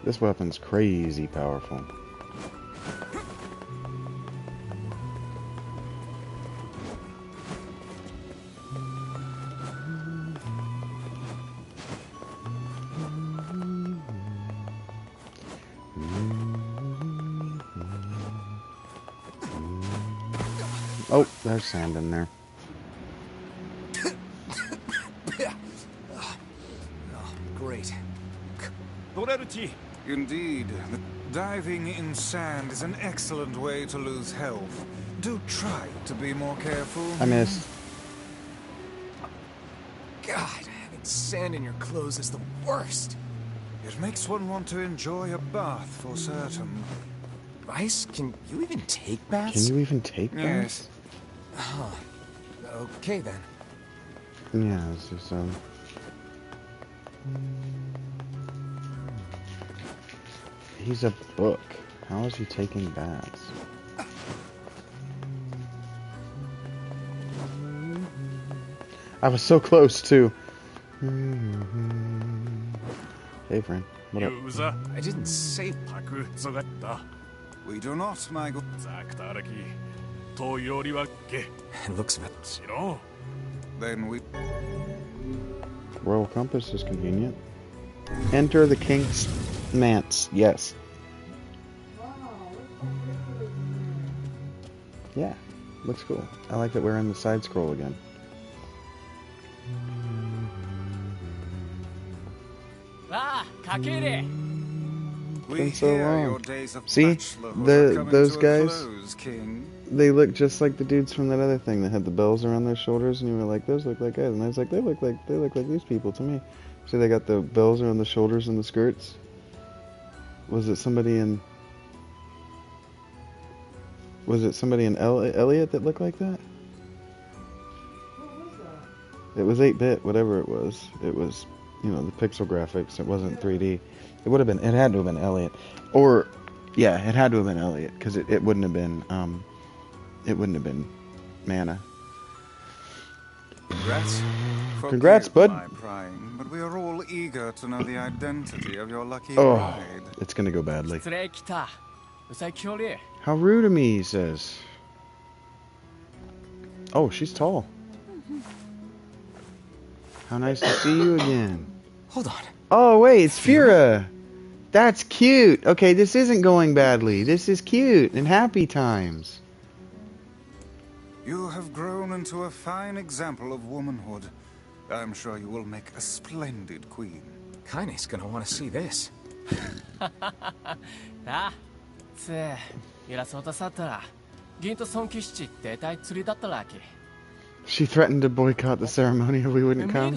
This weapon's crazy powerful. Oh, there's sand in there. Great. Indeed, diving in sand is an excellent way to lose health. Do try to be more careful. I missed. God, having sand in your clothes is the worst. It makes one want to enjoy a bath for certain. Rice, can you even take baths? Can you even take baths? Yes. Huh. Okay then. Yeah, it's just He's a book. How is he taking baths? I was so close too. Hey friend, what up? I didn't say. We do not, my good. It looks a bit. Then we. Royal compass is convenient. Enter the king's manse. Yes. Yeah, looks cool. I like that we're in the side scroll again. It's been so long. See, coming those to a guys, close, King. they look just like the dudes from that other thing that had the bells around their shoulders, and you were like, those look like guys, and I was like, they look like these people to me. See, they got the bells around the shoulders and the skirts. Was it somebody in Elliot that looked like that? It was 8-bit, whatever it was. It was, you know, the pixel graphics. It wasn't 3D. It would have been. It had to have been Elliot, or yeah, it had to have been Elliot because it wouldn't have been. It wouldn't have been Mana. Congrats. Congrats, bud. My prying, but we are all eager to know the identity of your lucky Oh, bride. it's gonna go badly. How rude of me, he says. Oh, she's tall. How nice to see you again. Hold on. Oh, wait, it's Fira. That's cute. Okay, this isn't going badly. This is cute and happy times. You have grown into a fine example of womanhood. I'm sure you will make a splendid queen. Kaine's gonna want to see this. She threatened to boycott the ceremony if we wouldn't come.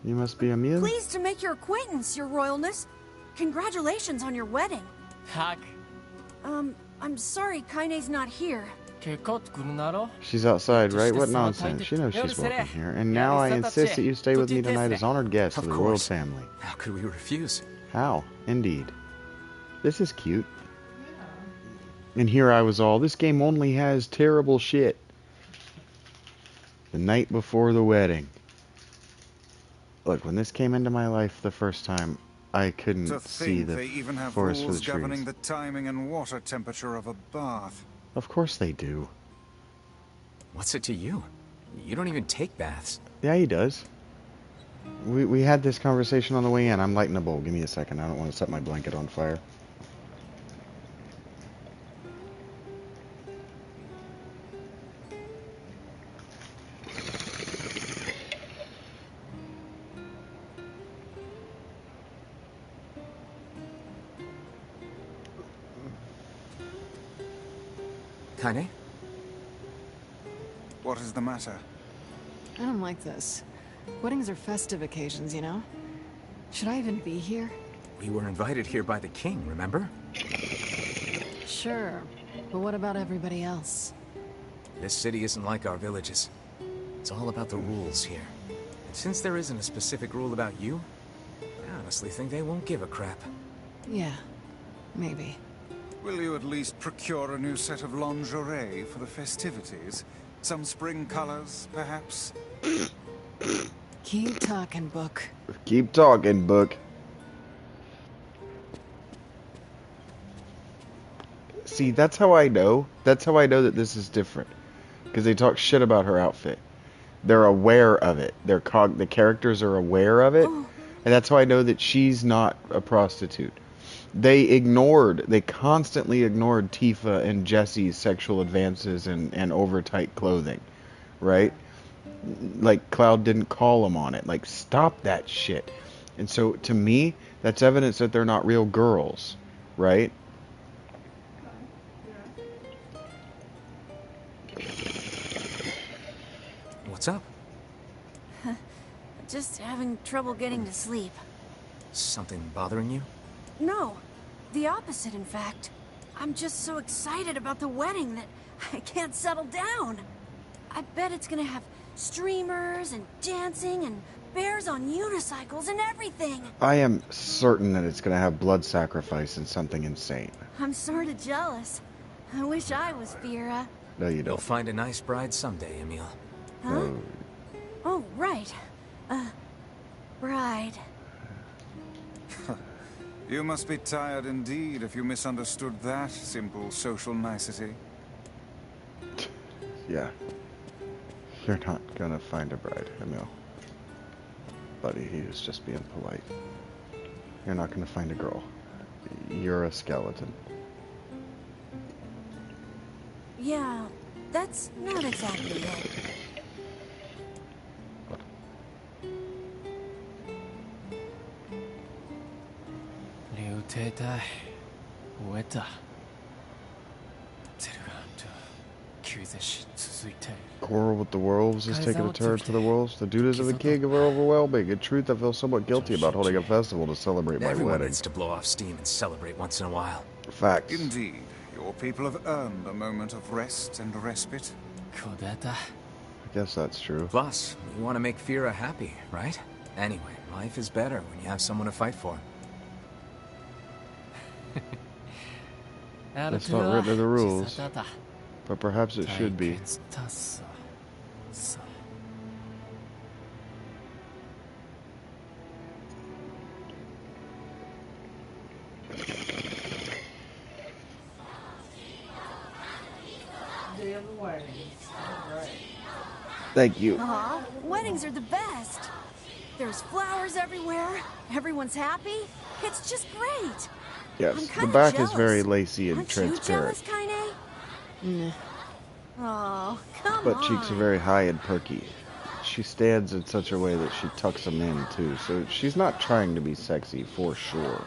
You must be Emil. Pleased to make your acquaintance, Your Royalness. Congratulations on your wedding. I'm sorry Kaine's not here. She's outside, right? What nonsense. She knows she's welcome here. And now I insist that you stay with me tonight as honored guests of the royal family. How could we refuse? How? Indeed. This is cute. And here I was all, this game only has terrible shit. The night before the wedding. Look, when this came into my life the first time, I couldn't see the they even have forest for the rules governing trees. the timing and water temperature of a bath. Of course they do. What's it to you? You don't even take baths. Yeah, he does. We had this conversation on the way in. I'm lighting a bowl. Give me a second. I don't want to set my blanket on fire. Kaine? What is the matter? I don't like this. Weddings are festive occasions, you know? Should I even be here? We were invited here by the king, remember? Sure, but what about everybody else? This city isn't like our villages. It's all about the rules here. And since there isn't a specific rule about you, I honestly think they won't give a crap. Yeah, maybe. Will you at least procure a new set of lingerie for the festivities? Some spring colors, perhaps? Keep talking, Book. Keep talking, Book. See, that's how I know. That's how I know that this is different. Because they talk shit about her outfit. They're aware of it. The characters are aware of it. And that's how I know that she's not a prostitute. They constantly ignored Tifa and Jesse's sexual advances and over-tight clothing. Right? Like, Cloud didn't call them on it. Like, stop that shit. And so, to me, that's evidence that they're not real girls. Right? What's up? Just having trouble getting to sleep. Something bothering you? No, the opposite, in fact. I'm just so excited about the wedding that I can't settle down. I bet it's gonna have streamers and dancing and bears on unicycles and everything. I am certain that it's going to have blood sacrifice and something insane. I'm sort of jealous. I wish I was Fira. No, you You'll don't. find a nice bride someday, Emil. Huh? No. Oh, right. Bride. You must be tired indeed if you misunderstood that simple social nicety. Yeah. You're not going to find a bride, Emil. Buddy, he was just being polite. You're not going to find a girl. You're a skeleton. Yeah, that's not exactly it. Quarrel with the wolves is taking a turn for the wolves. The duties of the king are overwhelming. In truth, I feel somewhat guilty about holding a festival to celebrate my Everyone wedding. needs to blow off steam and celebrate once in a while. Facts. Indeed, your people have earned a moment of rest and respite. I guess that's true. Plus, you want to make Fira happy, right? Anyway, life is better when you have someone to fight for. That's not written in the rules, but perhaps it should be. Day of the wedding. Alright. Thank you. Aw, weddings are the best. There's flowers everywhere. Everyone's happy. It's just great. Yes, the back is very lacy and Aren't you transparent. jealous, Kaine? Oh, come Butt on. cheeks are very high and perky. She stands in such a way that she tucks them in, too. So she's not trying to be sexy, for sure.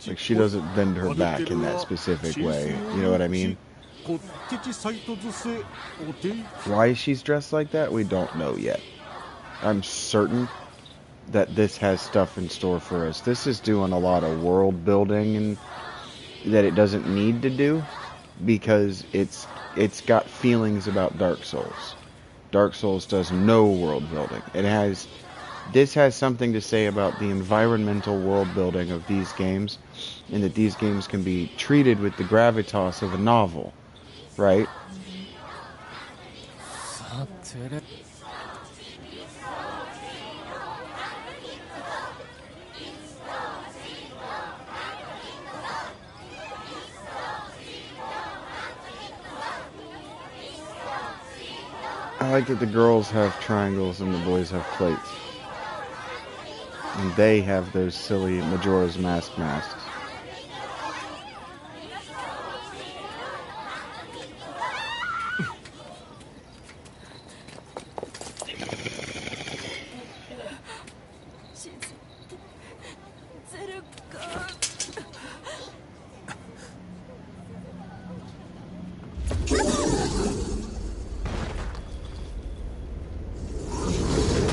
Like, she doesn't bend her back in that specific way. You know what I mean? Why she's dressed like that, we don't know yet. I'm certain that this has stuff in store for us. This is doing a lot of world building and that it doesn't need to do, because it's got feelings about Dark Souls. Dark Souls does no world building. This has something to say about the environmental world building of these games, and that these games can be treated with the gravitas of a novel, right? I like that the girls have triangles and the boys have plates. And they have those silly Majora's Mask masks.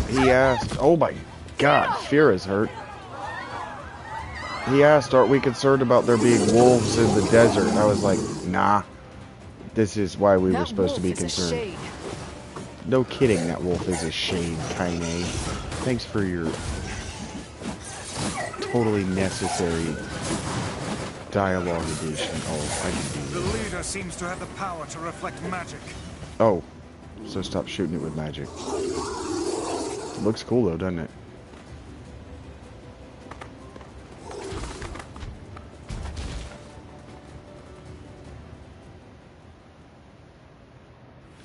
He asked, oh my God, Fear is hurt. He asked, aren't we concerned about there being wolves in the desert? I was like, nah. This is why we were supposed to be concerned. No kidding, that wolf is a shade, Kaine. Thanks for your totally necessary dialogue addition. Oh, I can do The this. leader seems to have the power to reflect magic. Oh, so stop shooting it with magic. It looks cool though, doesn't it?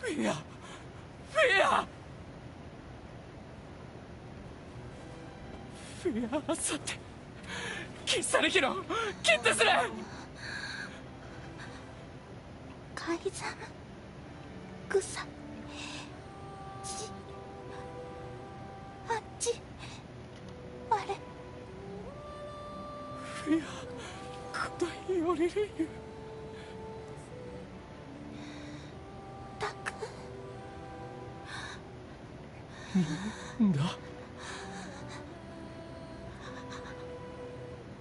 Fia! Fia! Fia, さて、喫茶歴の金ですね。改ざん草ちあっちあれフィア答えよれるゆたくなんだ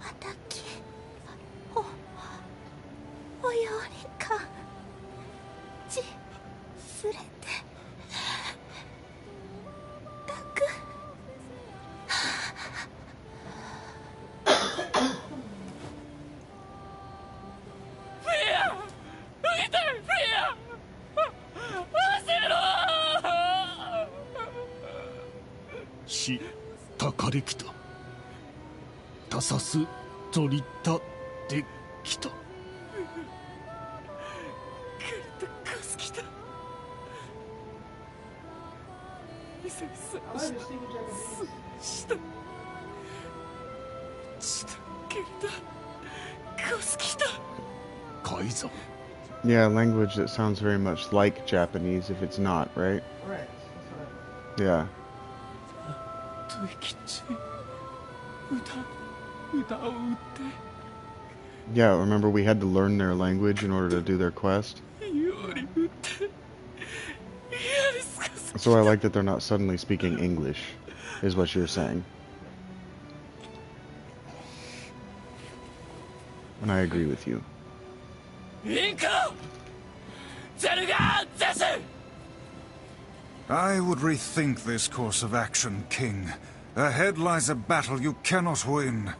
あたきおよりかちすれてたくフィア浮いてるフィア焦ろしたかれきたたさすとりたできたかすきたいさいさしたしたけれたかすきた改ざん Yeah, language that sounds very much like Japanese if it's not, right? Right. Yeah. できち Yeah, remember we had to learn their language in order to do their quest? So I like that they're not suddenly speaking English, is what you're saying. And I agree with you. I would rethink this course of action, King. Ahead lies a battle you cannot win.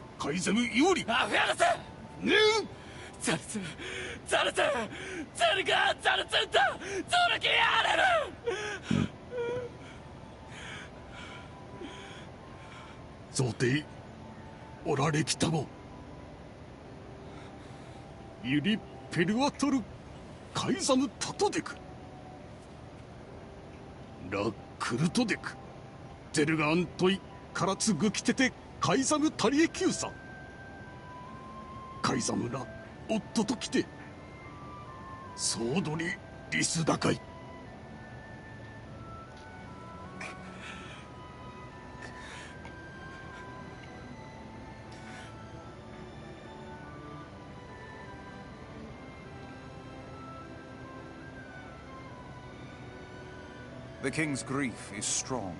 The king's grief is strong.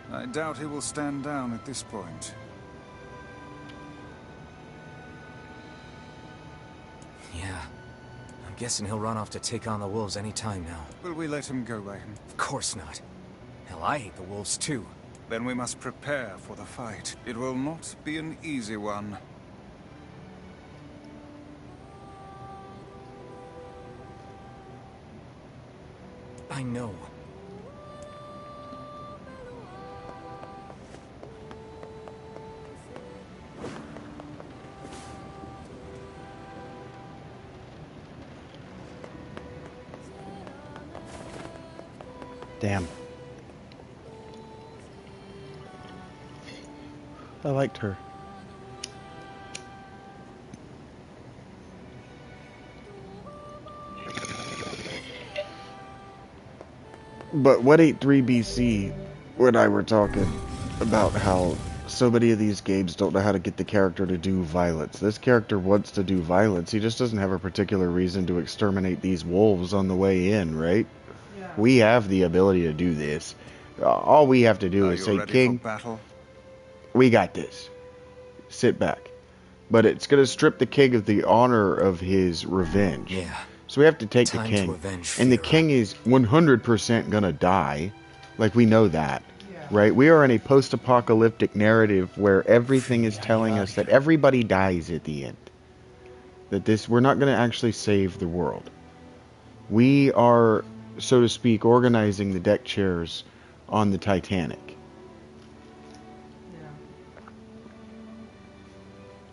I doubt he will stand down at this point. Yeah. I'm guessing he'll run off to take on the wolves any time now. Will we let him go, Ryan? Of course not. Hell, I hate the wolves too. Then we must prepare for the fight. It will not be an easy one. I know. Damn. I liked her. But what 8.3 BC when I were talking about how so many of these games don't know how to get the character to do violence. This character wants to do violence. He just doesn't have a particular reason to exterminate these wolves on the way in, right? Yeah. We have the ability to do this. All we have to do is say, King, we got this. Sit back. But it's going to strip the king of the honor of his revenge. Yeah. So we have to take the king. And the king is 100% going to die. Like, we know that. Yeah. Right? We are in a post-apocalyptic narrative where everything is telling us that everybody dies at the end. That we're not going to actually save the world. We are, so to speak, organizing the deck chairs on the Titanic.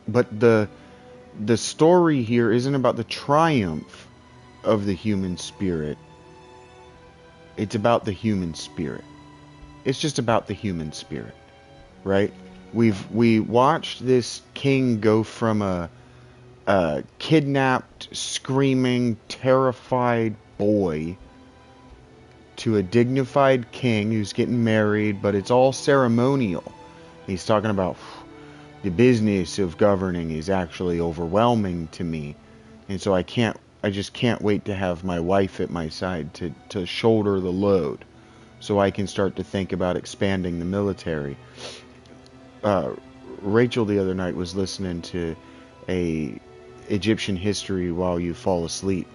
But the story here isn't about the triumph of the human spirit. It's about the human spirit. It's just about the human spirit, right? We watched this king go from a kidnapped, screaming, terrified boy to a dignified king who's getting married, but it's all ceremonial. He's talking about the business of governing is actually overwhelming to me, and so I just can't wait to have my wife at my side to shoulder the load, so I can start to think about expanding the military. Rachel the other night was listening to a Egyptian history while you fall asleep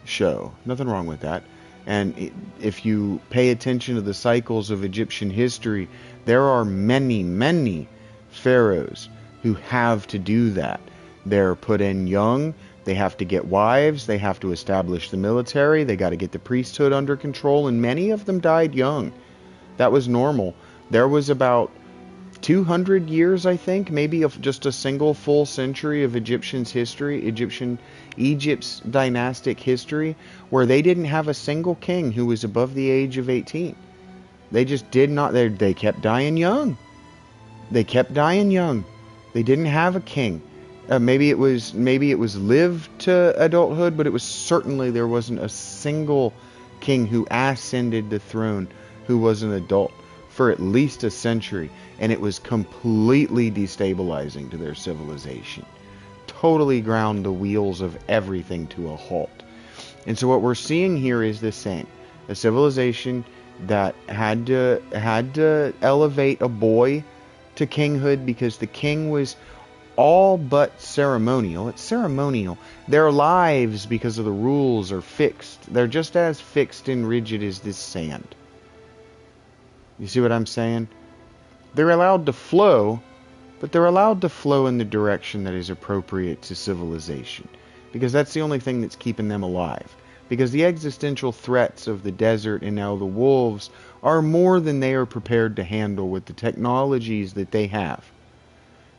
show. Nothing wrong with that. And if you pay attention to the cycles of Egyptian history, there are many, many pharaohs who have to do that. They're put in young, they have to get wives, they have to establish the military, they got to get the priesthood under control, and many of them died young. That was normal. There was about 200 years, I think, maybe of just a single full century of Egyptians history, Egypt's dynastic history, where they didn't have a single king who was above the age of 18. They just did not. They kept dying young. They kept dying young. They didn't have a king. Maybe it was lived to adulthood, but it was certainly there wasn't a single king who ascended the throne who was an adult for at least a century, and it was completely destabilizing to their civilization. Totally ground the wheels of everything to a halt. And so what we're seeing here is the same. A civilization that had to elevate a boy to kinghood because the king was all but ceremonial. It's ceremonial. Their lives, because of the rules, are fixed. They're just as fixed and rigid as this sand. You see what I'm saying? They're allowed to flow, but they're allowed to flow in the direction that is appropriate to civilization. Because that's the only thing that's keeping them alive. Because the existential threats of the desert and now the wolves are more than they are prepared to handle with the technologies that they have.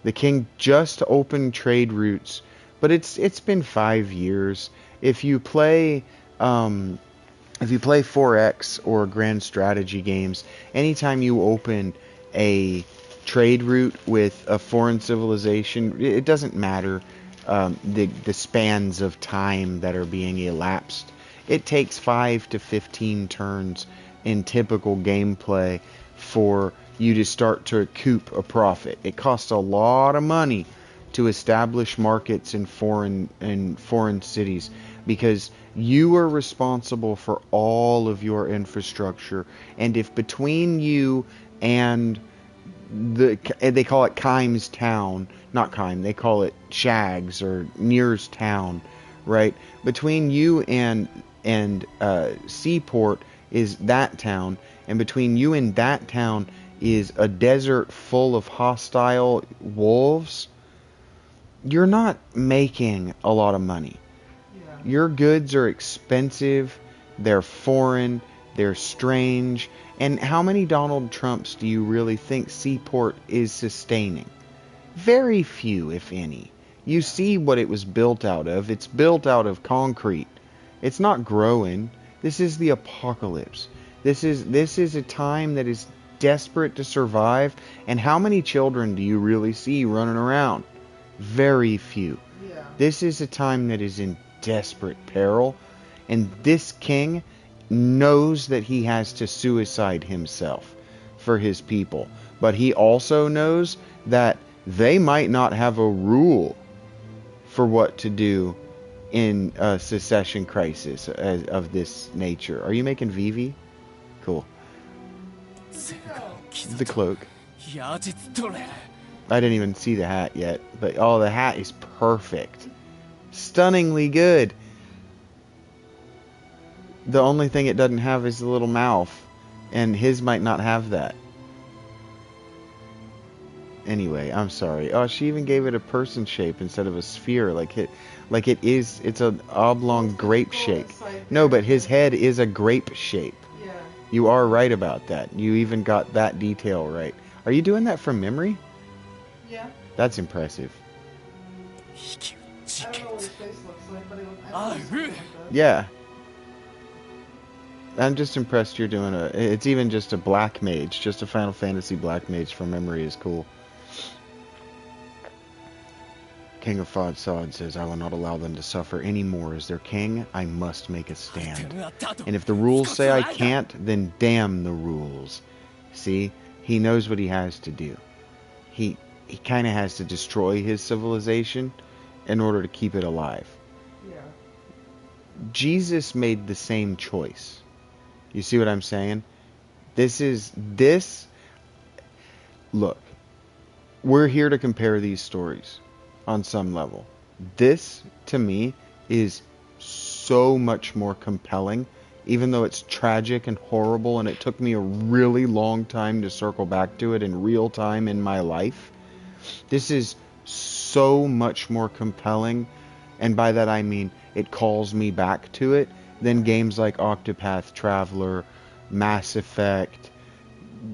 The king just opened trade routes, but it's been 5 years. If you play 4X or grand strategy games, anytime you open a trade route with a foreign civilization, it doesn't matter the spans of time that are being elapsed. It takes 5 to 15 turns in typical gameplay for you to start to recoup a profit. It costs a lot of money to establish markets in foreign cities because you are responsible for all of your infrastructure. And if between you and they call it Kime's town, not Kime, they call it Shags or NieR's town, right? Between you and Seaport is that town, and between you and that town is a desert full of hostile wolves. You're not making a lot of money. Yeah. Your goods are expensive, they're foreign, they're strange, and how many Donald Trumps do you really think Seaport is sustaining? Very few, if any. You see what it was built out of. It's built out of concrete. It's not growing. This is the apocalypse. This is a time that is desperate to survive. And how many children do you really see running around? Very few. Yeah. This is a time that is in desperate peril. And this king knows that he has to suicide himself for his people. But he also knows that they might not have a rule for what to do in a secession crisis of this nature. Are you making Vivi? Cool. The cloak. I didn't even see the hat yet, but oh, the hat is perfect. Stunningly good. The only thing it doesn't have is the little mouth, and his might not have that. Anyway, I'm sorry. Oh, she even gave it a person shape instead of a sphere, it's an oblong grape shape. No, but his head is a grape shape. Yeah. You are right about that. You even got that detail right. Are you doing that from memory? Yeah. That's impressive. I don't know what his face looks like, but yeah. I'm just impressed you're doing it's even just a black mage, just a Final Fantasy black mage from memory is cool. King of Fadsad says, I will not allow them to suffer any more. As their king, I must make a stand. And if the rules say I can't, then damn the rules. See? He knows what he has to do. He kind of has to destroy his civilization in order to keep it alive. Yeah. Jesus made the same choice. You see what I'm saying? Look, we're here to compare these stories on some level. This, to me, is so much more compelling, even though it's tragic and horrible, and it took me a really long time to circle back to it in real time in my life. This is so much more compelling, and by that I mean it calls me back to it, than games like Octopath Traveler, Mass Effect,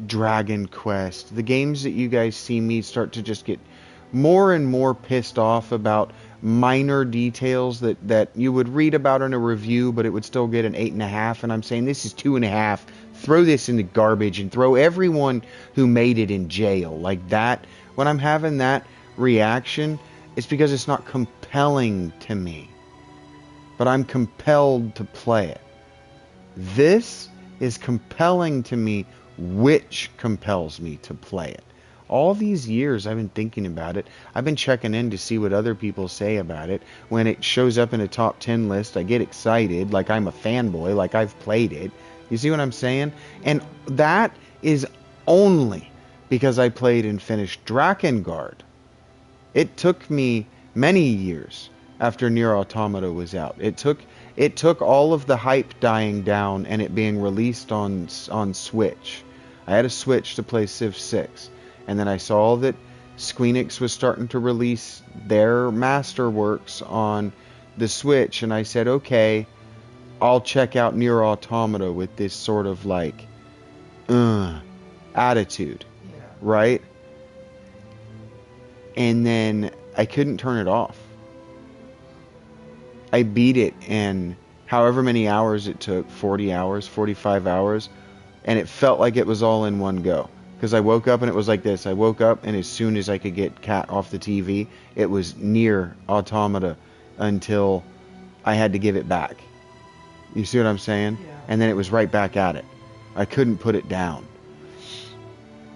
Dragon Quest. The games that you guys see me start to just get more and more pissed off about minor details that you would read about in a review, but it would still get an 8.5, and I'm saying this is 2.5. Throw this in the garbage and throw everyone who made it in jail. Like that, when I'm having that reaction, it's because it's not compelling to me. But I'm compelled to play it. This is compelling to me which compels me to play it. All these years I've been thinking about it. I've been checking in to see what other people say about it. When it shows up in a top 10 list, I get excited, like I'm a fanboy, like I've played it. You see what I'm saying? And that is only because I played and finished Drakengard. It took me many years after NieR Automata was out. It took all of the hype dying down and it being released on Switch. I had a Switch to play Civ 6. And then I saw that Squeenix was starting to release their masterworks on the Switch. And I said, okay, I'll check out NieR Automata with this sort of like, attitude. Yeah. Right? And then I couldn't turn it off. I beat it in however many hours it took, 40 hours, 45 hours. And it felt like it was all in one go. Because I woke up and it was like this. I woke up and as soon as I could get Cat off the TV, it was NieR Automata until I had to give it back. You see what I'm saying? Yeah. And then it was right back at it. I couldn't put it down.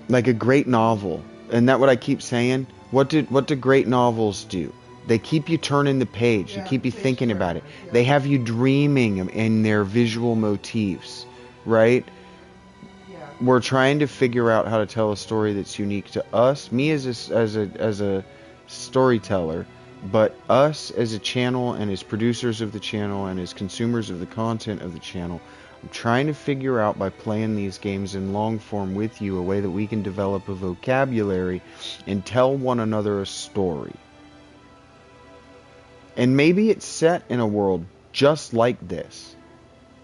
Like a great novel. And that's what I keep saying. What do great novels do? They keep you turning the page. They keep you thinking about it. Yeah. They have you dreaming in their visual motifs. Right? We're trying to figure out how to tell a story that's unique to us, me as a storyteller, but us as a channel and as producers of the channel and as consumers of the content of the channel. I'm trying to figure out by playing these games in long form with you a way that we can develop a vocabulary and tell one another a story. And maybe it's set in a world just like this.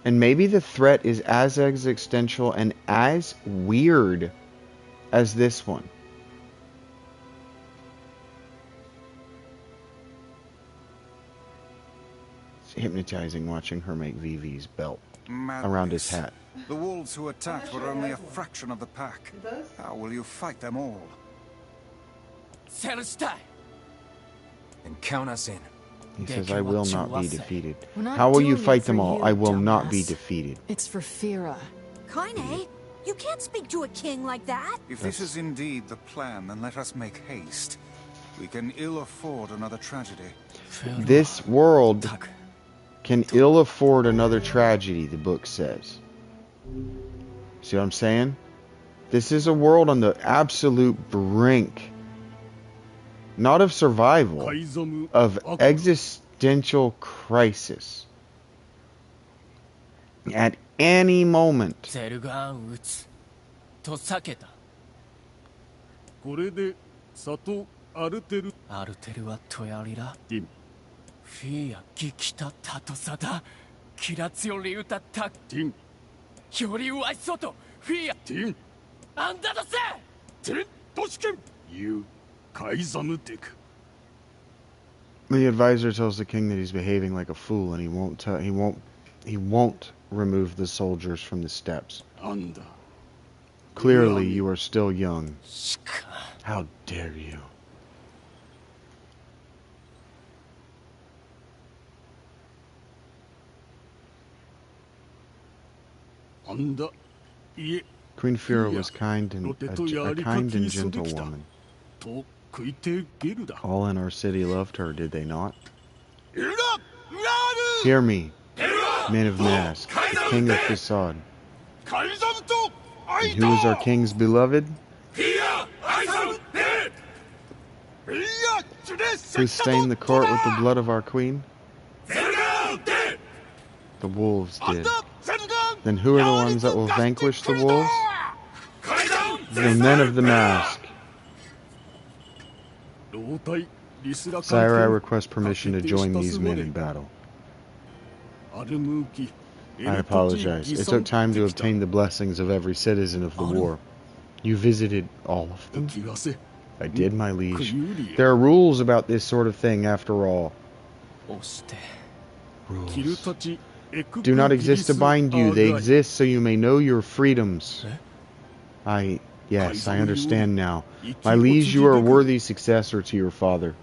And maybe the threat is as existential and as weird as this one. It's hypnotizing watching her make Vivi's belt around his hat. The wolves who attacked were only a fraction of the pack. How will you fight them all? And count us in. He says, I will not be defeated. How will you fight them all? I will not be defeated. It's for Fira. Kaine, you can't speak to a king like that. If this is indeed the plan, then let us make haste. We can ill afford another tragedy. This world can ill afford another tragedy, the book says. See what I'm saying? This is a world on the absolute brink. Not of survival, of existential crisis. At any moment. The advisor tells the king that he's behaving like a fool and he won't remove the soldiers from the steps. Clearly you are still young. How dare you? Queen Fira was kind and a kind and gentle woman. All in our city loved her, did they not? Hear me, men of Mask, the king of Facade. And who is our king's beloved? Who stained the court with the blood of our queen? The wolves did. Then who are the ones that will vanquish the wolves? The men of the Mask. Sire, I request permission to join these men in battle. I apologize. It took time to obtain the blessings of every citizen of the war. You visited all of them? I did, my liege. There are rules about this sort of thing, after all. Rules do not exist to bind you. They exist so you may know your freedoms. Yes, I understand now. My liege, you are a worthy successor to your father.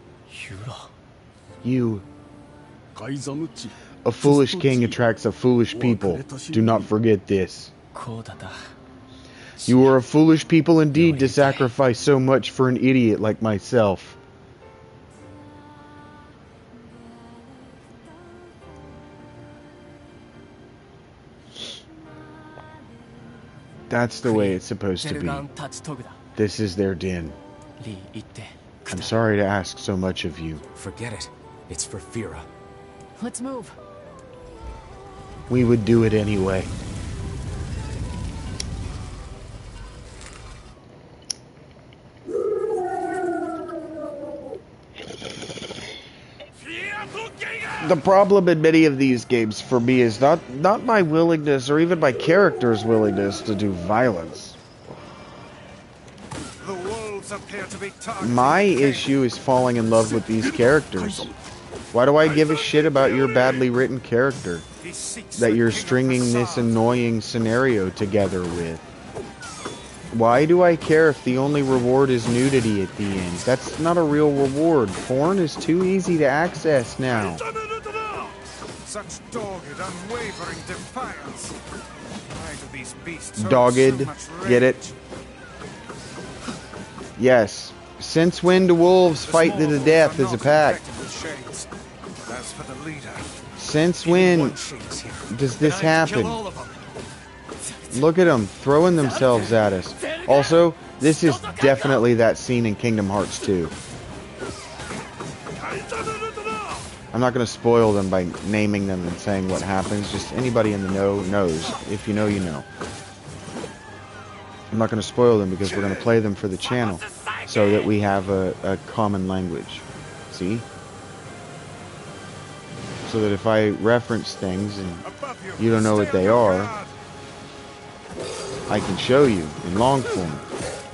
You. A foolish king attracts a foolish people. Do not forget this. You are a foolish people indeed to sacrifice so much for an idiot like myself. That's the way it's supposed to be. This is their den. I'm sorry to ask so much of you. Forget it. It's for Fira. Let's move. We would do it anyway. The problem in many of these games for me is not my willingness or even my character's willingness to do violence. The wolves appear to be targeting My issue is falling in love with these characters. Why do I give a shit about your badly written character that you're stringing this annoying scenario together with? Why do I care if the only reward is nudity at the end? That's not a real reward. Porn is too easy to access now. Such dogged, unwavering defiance. Why do these beasts hold Dogged, so much get it? rage? Yes. Since when do wolves fight to the death as a pack? As for the leader, Since when does this happen? Look at them throwing themselves at us. Also, this is definitely that scene in Kingdom Hearts 2. I'm not going to spoil them by naming them and saying what happens. Just anybody in the know knows. If you know, you know. I'm not going to spoil them because we're going to play them for the channel so that we have a common language. See? So that if I reference things and you don't know what they are, I can show you in long form.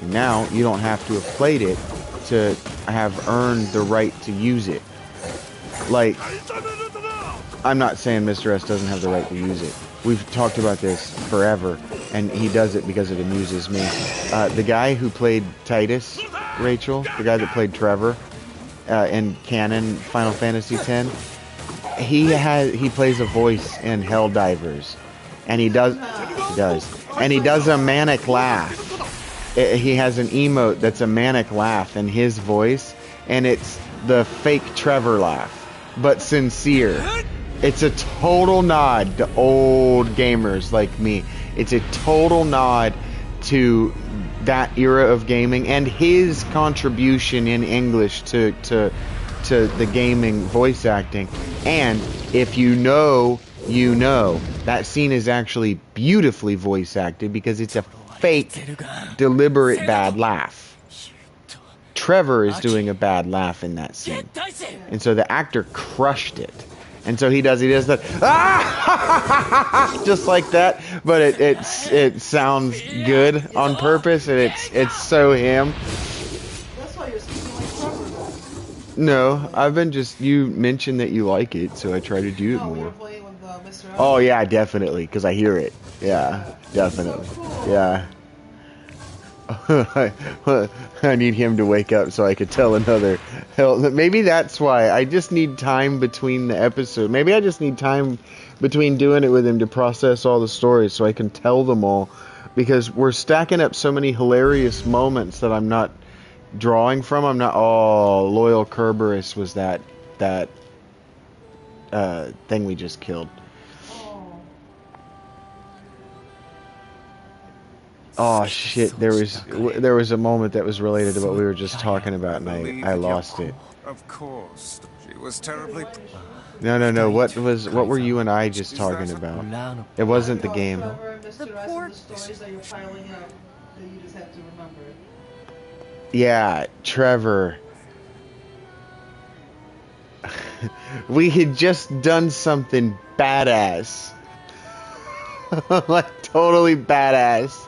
And now you don't have to have played it to have earned the right to use it. Like, I'm not saying Mr. S doesn't have the right to use it. We've talked about this forever, and he does it because it amuses me. The guy who played Titus, Rachel, the guy that played Trevor in canon Final Fantasy X, he plays a voice in Helldivers, and he does a manic laugh. He has an emote that's a manic laugh in his voice, and it's the fake Trevor laugh, but sincere. It's a total nod to old gamers like me. It's a total nod to that era of gaming and his contribution in English to the gaming voice acting. And if you know, you know. That scene is actually beautifully voice acted because it's a fake, deliberate bad laugh. Trevor is doing a bad laugh in that scene. And so the actor crushed it. And so he does that, just like that, but it sounds good on purpose, and it's so him. That's why you're speaking like Trevor. No, I've been you mentioned that you like it, so I try to do it more. We were playing with Mr. S. Oh yeah, definitely, because I hear it. Yeah, definitely. So cool. Yeah. I need him to wake up so I could tell another. Maybe that's why. I just need time between the episode. Maybe I just need time between doing it with him to process all the stories so I can tell them all. Because we're stacking up so many hilarious moments that I'm not drawing from. I'm not. Oh, Loyal Kerberos was that thing we just killed. Oh shit! There was a moment that was related to what we were just talking about, and I lost it. Of course, she was terribly. No. What were you and I just talking about? It wasn't the game. The stories that you're piling up that you just have to remember. Yeah, Trevor. We had just done something badass. Like totally badass.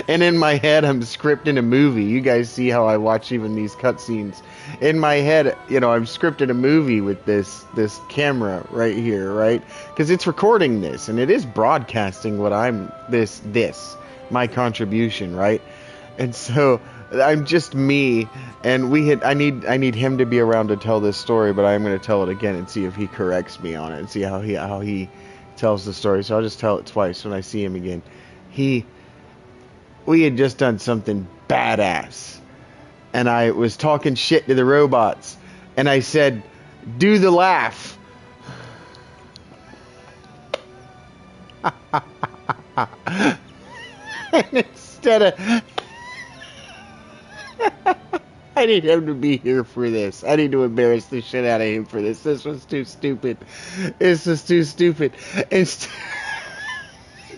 And in my head, I'm scripting a movie. You guys see how I watch even these cutscenes. In my head, you know, I'm scripting a movie with this camera right here, right? Because it's recording this, and it is broadcasting what I'm my contribution, right? And so I'm just me, and I need him to be around to tell this story, but I'm going to tell it again and see if he corrects me on it and see how he tells the story. So I'll just tell it twice when I see him again. we had just done something badass. And I was talking shit to the robots. And I said, do the laugh. And instead of... I need him to be here for this. I need to embarrass the shit out of him for this. This was too stupid. This was too stupid.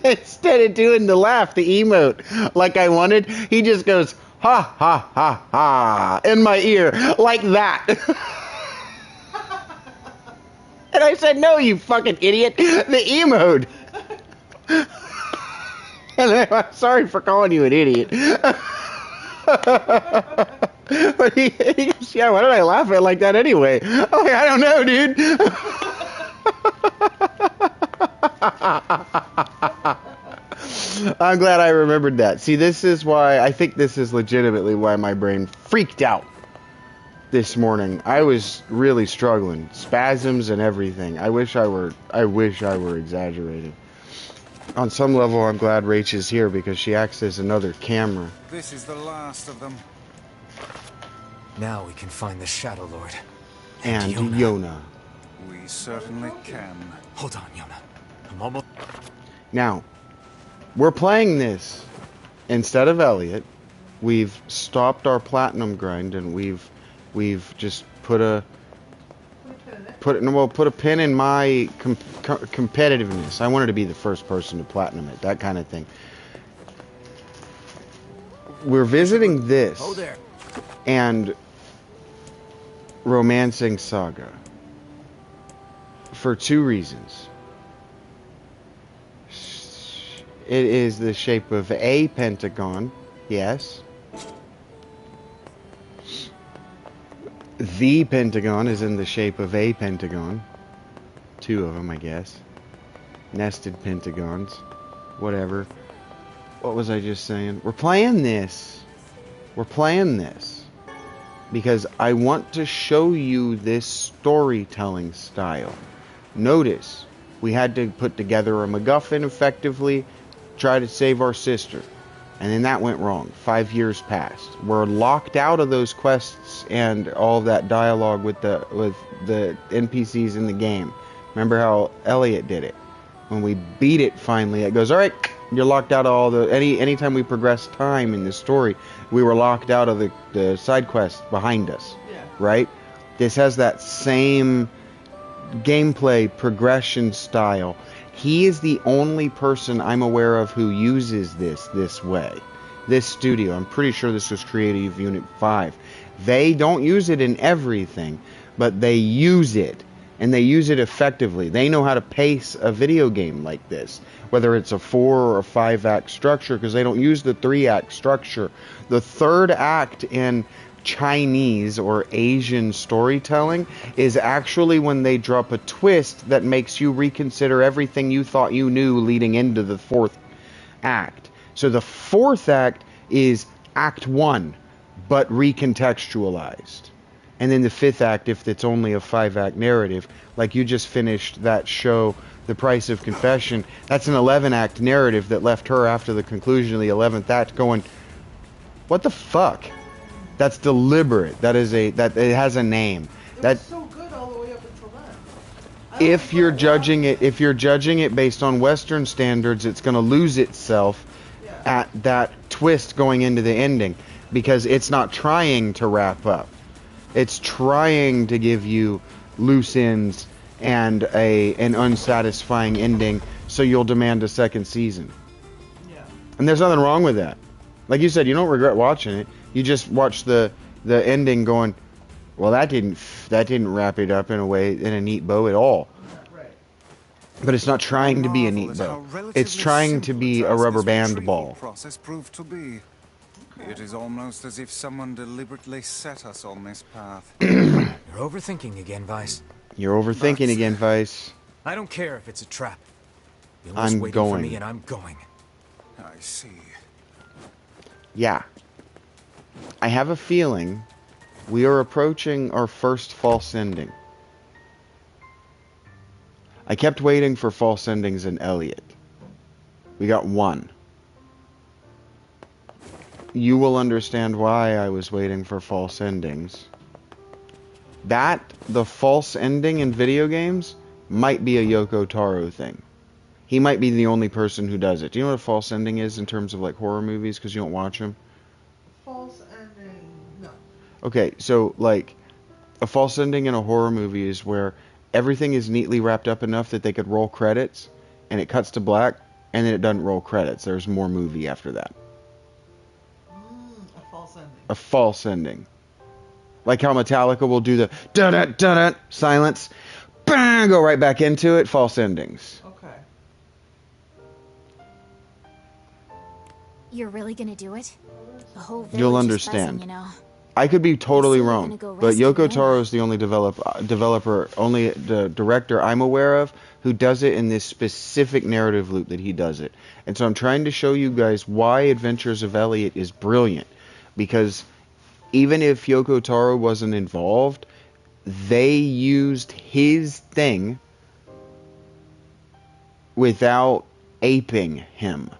Instead of doing the laugh, the emote, like I wanted, he just goes, ha, ha, ha, ha, in my ear, like that. And I said, no, you fucking idiot, the emote. And I'm sorry for calling you an idiot. But he goes, yeah, why did I laugh at like that anyway? I'm like, I don't know, dude. I'm glad I remembered that. See, this is why, I think this is legitimately why my brain freaked out this morning. I was really struggling. Spasms and everything. I wish I were exaggerating. On some level, I'm glad Rach is here because she acts as another camera. This is the last of them. Now we can find the Shadowlord. And Yona. We certainly can. Hold on, Yona. I'm almost... Now, we're playing this instead of Elliot. We've stopped our platinum grind and we've just put a pin in my competitiveness. I wanted to be the first person to platinum it, that kind of thing. We're visiting this and Romancing Saga for two reasons. It is the shape of a pentagon, yes. The pentagon is in the shape of a pentagon. Two of them, I guess. Nested pentagons. Whatever. What was I just saying? We're playing this. We're playing this. Because I want to show you this storytelling style. Notice, we had to put together a MacGuffin effectively, try to save our sister. And then that went wrong. 5 years passed. We're locked out of those quests and all that dialogue with the NPCs in the game. Remember how Elliot did it? When we beat it finally, it goes, alright, you're locked out of all the... Anytime we progress time in the story, we were locked out of the side quests behind us. Yeah. Right? This has that same gameplay progression style. He is the only person I'm aware of who uses this way. This studio. I'm pretty sure this was Creative Unit 5. They don't use it in everything, but they use it. And they use it effectively. They know how to pace a video game like this. Whether it's a 4 or a 5-act structure, because they don't use the 3-act structure. The third act in Chinese or Asian storytelling is actually when they drop a twist that makes you reconsider everything you thought you knew leading into the fourth act. So the fourth act is Act 1, but recontextualized. And then the fifth act, if it's only a 5-act narrative, like you just finished that show, The Price of Confession, that's an 11-act narrative that left her after the conclusion of the 11th act going, what the fuck? That's deliberate. That it has a name. That's so good all the way up until that. If you're judging it based on Western standards, it's going to lose itself at that twist going into the ending because it's not trying to wrap up. It's trying to give you loose ends and an unsatisfying ending, so you'll demand a second season. Yeah. And there's nothing wrong with that. Like you said, you don't regret watching it. You just watch the ending going, well, that didn't wrap it up in a neat bow at all. Right. But it's not trying to be a neat bow. It's trying to be a rubber band ball. Process proved to be. It is almost as if someone deliberately set us on this path. You're overthinking again, Vice. You're overthinking again, Vice. I don't care if it's a trap. I'm waiting going. For me and I'm going. I see. Yeah. I have a feeling we are approaching our first false ending. I kept waiting for false endings in Elliot. We got one. you will understand why I was waiting for false endings. The false ending in video games might be a Yoko Taro thing. He might be the only person who does it. Do you know what a false ending is in terms of like horror movies? Because you don't watch them. False ending, no. Okay, so like a false ending in a horror movie is where everything is neatly wrapped up enough that they could roll credits, and it cuts to black, and then it doesn't roll credits. There's more movie after that. A false ending. A false ending. Like how Metallica will do the da-da-da-da silence, bang, go right back into it, false endings. Okay. You're really gonna do it? The whole village You'll is understand. buzzing, you know. I could be totally you're wrong, gonna go but rescue Yoko NieR. Taro is the only only the director I'm aware of who does it in this specific narrative loop that he does it. And so I'm trying to show you guys why Adventures of Elliot is brilliant, because even if Yoko Taro wasn't involved, they used his thing without aping him.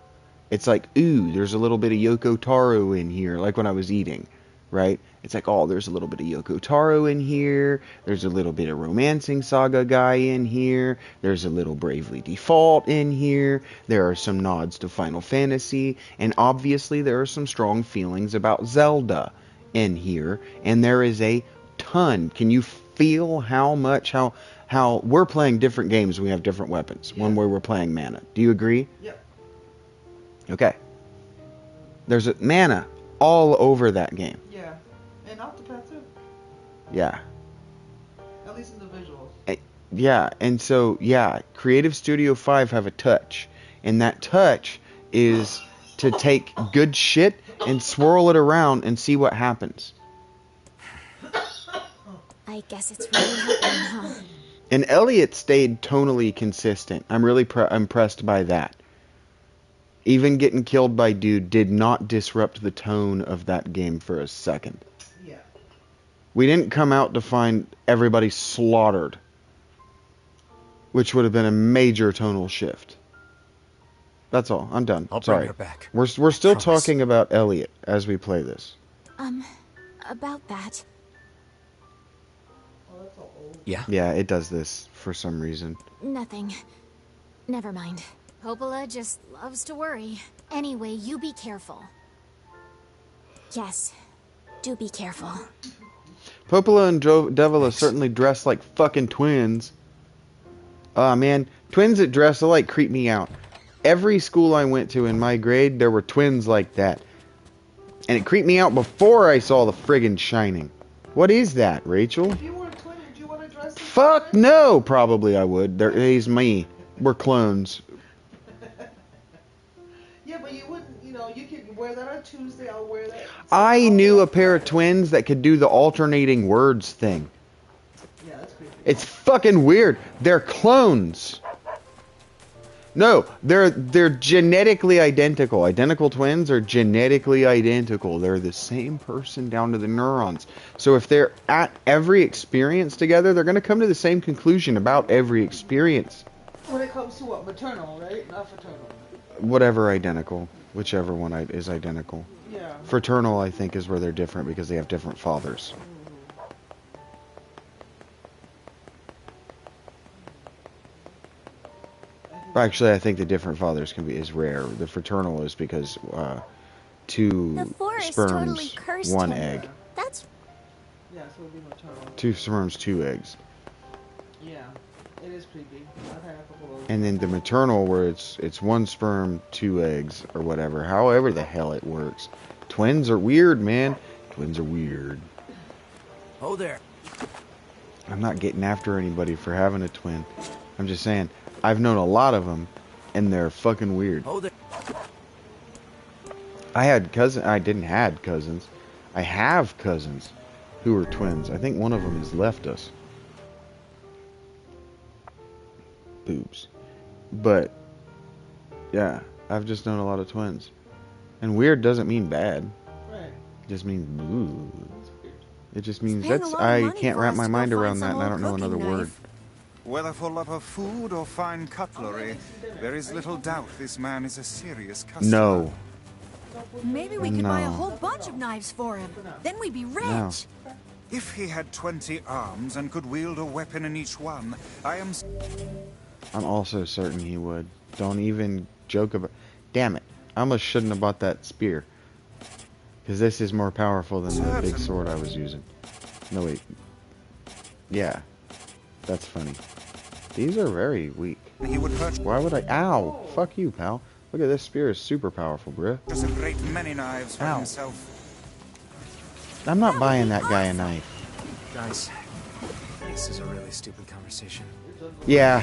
It's like, ooh, there's a little bit of Yoko Taro in here, like when I was eating, right? It's like, oh, there's a little bit of Yoko Taro in here. There's a little bit of Romancing Saga guy in here. There's a little Bravely Default in here. There are some nods to Final Fantasy. And obviously there are some strong feelings about Zelda in here. And there is a ton. Can you feel how we're playing different games, we have different weapons. Yeah. One where we're playing mana. Do you agree? Yep. Okay. There's a mana all over that game. Yeah. And Octopath too. Yeah. At least in the visuals. Yeah, and so, yeah, Creative Studio 5 have a touch. And that touch is to take good shit and swirl it around and see what happens. I guess it's really happening, huh? And Elliot stayed tonally consistent. I'm really impressed by that. Even getting killed by dude did not disrupt the tone of that game for a second. Yeah. We didn't come out to find everybody slaughtered, which would have been a major tonal shift. That's all. I'm done. I'll Sorry. bring her back. We're still talking about Elliot as we play this. About that. Yeah? Yeah, it does this for some reason. Nothing. Never mind. Popola just loves to worry. Anyway, you be careful. Yes. Do be careful. Popola and Devila certainly dress like fucking twins. Aw, man. Twins that dress alike creep me out. Every school I went to in my grade, there were twins like that. And it creeped me out before I saw the friggin' Shining. What is that, Rachel? If you were a twin, would you want to dress like Fuck no! Probably I would. He's me. We're clones. Yeah, but you wouldn't, you could wear that on Tuesday, I'll wear that. I knew a pair of twins that could do the alternating words thing. Yeah, that's creepy. It's fucking weird. They're clones. No, they're genetically identical. Identical twins are genetically identical. They're the same person down to the neurons. So if they're at every experience together, they're going to come to the same conclusion about every experience. When it comes to what? Maternal, right? Not fraternal. Whatever identical. Whichever one is identical. Yeah. Fraternal, I think, is where they're different because they have different fathers. Actually, I think the different fathers is rare. The fraternal is because two sperms, totally cursed one him. egg. That's... Yeah, so it would be maternal. Two sperms, two eggs. Yeah, it is creepy. I've had a couple of... And then the maternal, where it's one sperm, two eggs, or whatever. However the hell it works. Twins are weird, man. Twins are weird. Oh, there. I'm not getting after anybody for having a twin. I'm just saying, I've known a lot of them, and they're fucking weird. Oh, there. I didn't have cousins. I have cousins who are twins. I think one of them has left us. Boobs. But, yeah, I've just known a lot of twins. And weird doesn't mean bad. Right. It just means ooh. It just means Paying a lot of I money can't for wrap us my to go mind find around that, some and I don't know old another cooking word. knife. Whether for love of food or fine cutlery, there is little doubt this man is a serious customer. No. Maybe we could buy a whole bunch of knives for him. Then we'd be rich. No. If he had 20 arms and could wield a weapon in each one, I'm also certain he would. Don't even joke about... Damn it. I almost shouldn't have bought that spear. Because this is more powerful than the big sword I was using. No, wait. Yeah. That's funny. These are very weak. He would hurt. Why would I... Ow! Fuck you, pal. Look at this spear. Is super powerful, bruh. Just a great many knives for Ow. himself. I'm not buying that guy a knife. Guys, this is a really stupid conversation. Yeah.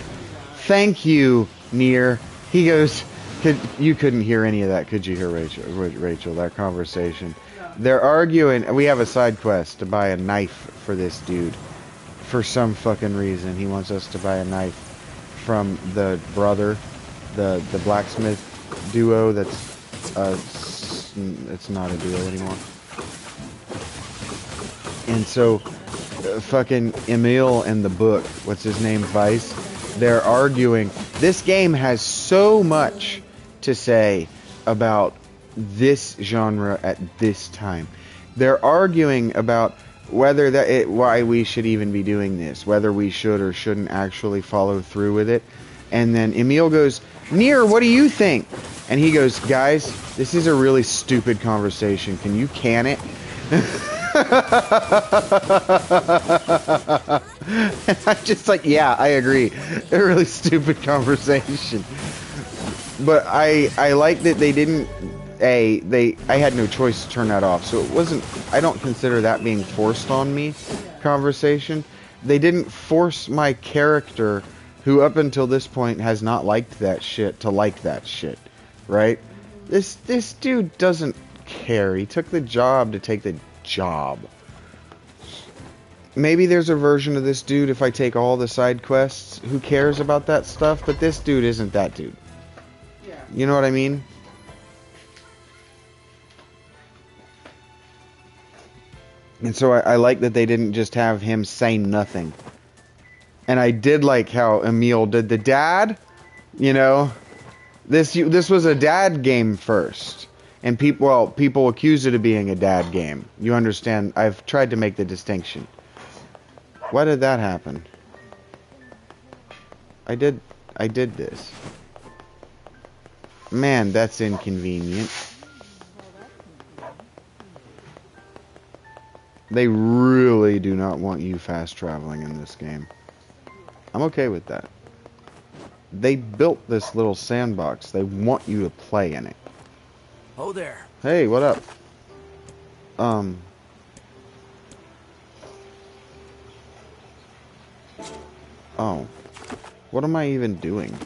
Thank you, NieR. He goes... You couldn't hear any of that, could you hear, Rachel? That conversation. They're arguing. We have a side quest to buy a knife for this dude. For some fucking reason, he wants us to buy a knife from the brother, the blacksmith duo. That's it's not a duo anymore. And so, fucking Emil and the book, what's his name, Vice. They're arguing. This game has so much to say about this genre at this time. They're arguing about whether why we should even be doing this, whether we should or shouldn't actually follow through with it. And then Emil goes, NieR, what do you think? And he goes, guys, this is a really stupid conversation. Can you can it? And I'm just like, yeah, I agree. A really stupid conversation. But I like that they didn't. I had no choice to turn that off, so it wasn't. I don't consider that being forced on me. Conversation. They didn't force my character, who up until this point has not liked that shit, to like that shit, right? This dude doesn't care. He took the job to take the job. Maybe there's a version of this dude if I take all the side quests who cares about that stuff, but this dude isn't that dude. You know what I mean? And so I like that they didn't just have him say nothing. And I did like how Emil did the dad. You know? This was a dad game first. And people accuse it of being a dad game. You understand? I've tried to make the distinction. Why did that happen? I did this. Man, that's inconvenient. They really do not want you fast traveling in this game. I'm okay with that. They built this little sandbox. They want you to play in it. Oh there. Hey, what up? Oh. What am I even doing?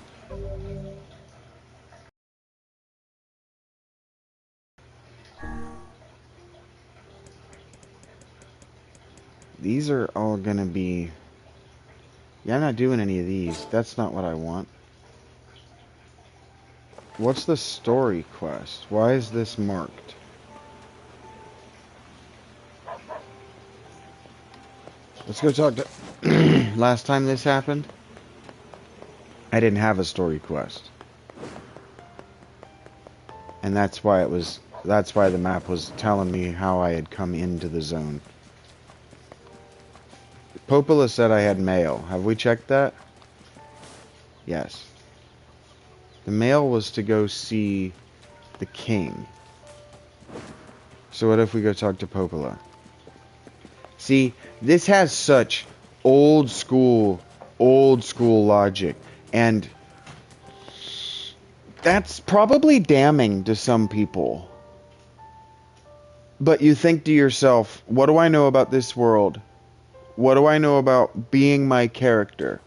These are all gonna be... Yeah, I'm not doing any of these. That's not what I want. What's the story quest? Why is this marked? Let's go talk to... Last time this happened, I didn't have a story quest. And that's why it was... That's why the map was telling me how I had come into the zone. Popola said I had mail. Have we checked that? Yes. The mail was to go see the king. So what if we go talk to Popola? See, this has such old school logic. And that's probably damning to some people. But you think to yourself, what do I know about this world? What do I know about being my character?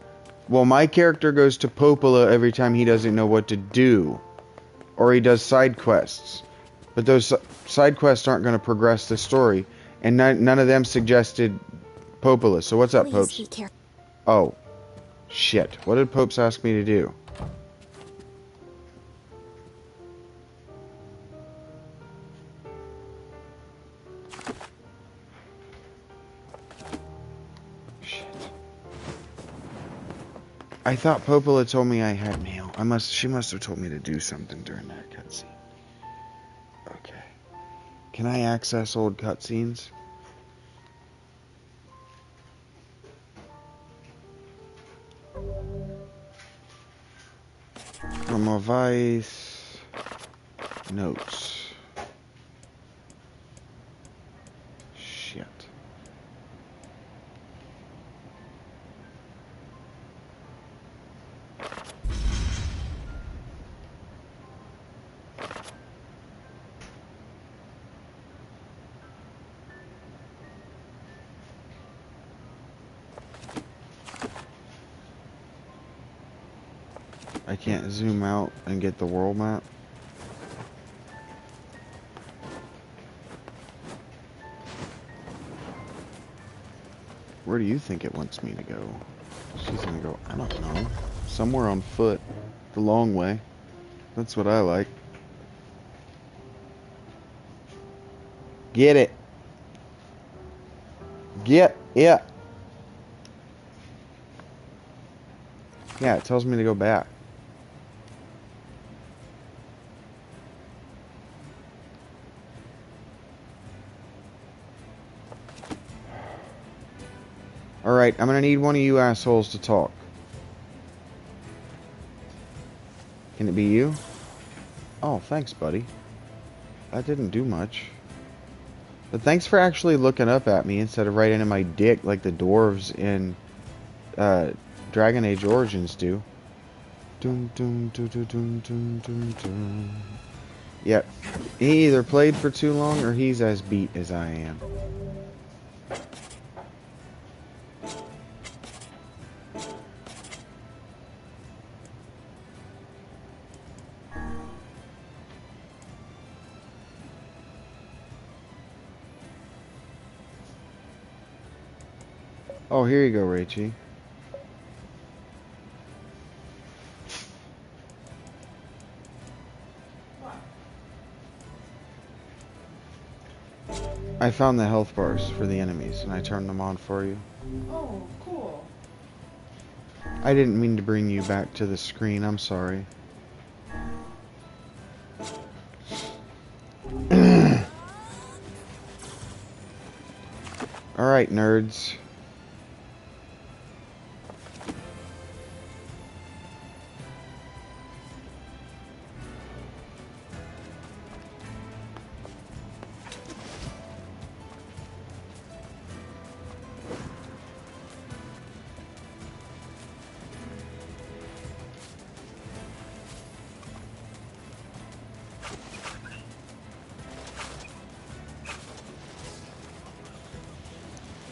Well, my character goes to Popola every time he doesn't know what to do. Or he does side quests. But those side quests aren't going to progress the story. And none of them suggested Popola. So what's up, Popes? Oh. Shit. What did Popes ask me to do? I thought Popola told me I had mail. She must have told me to do something during that cutscene. Okay. Can I access old cutscenes? From a Vice notes. Shit. I can't zoom out and get the world map. Where do you think it wants me to go? She's gonna go, I don't know, somewhere on foot, the long way. That's what I like. Get it. Get it. Yeah, it tells me to go back. Alright, I'm gonna need one of you assholes to talk. Can it be you? Oh, thanks, buddy. That didn't do much. But thanks for actually looking up at me instead of right into my dick like the dwarves in Dragon Age Origins do. Dum, dum, dum, dum, dum, dum, dum, dum. Yep. He either played for too long or he's as beat as I am. Oh, here you go, Rachie. I found the health bars for the enemies, and I turned them on for you. Oh, cool. I didn't mean to bring you back to the screen. I'm sorry. Alright, nerds.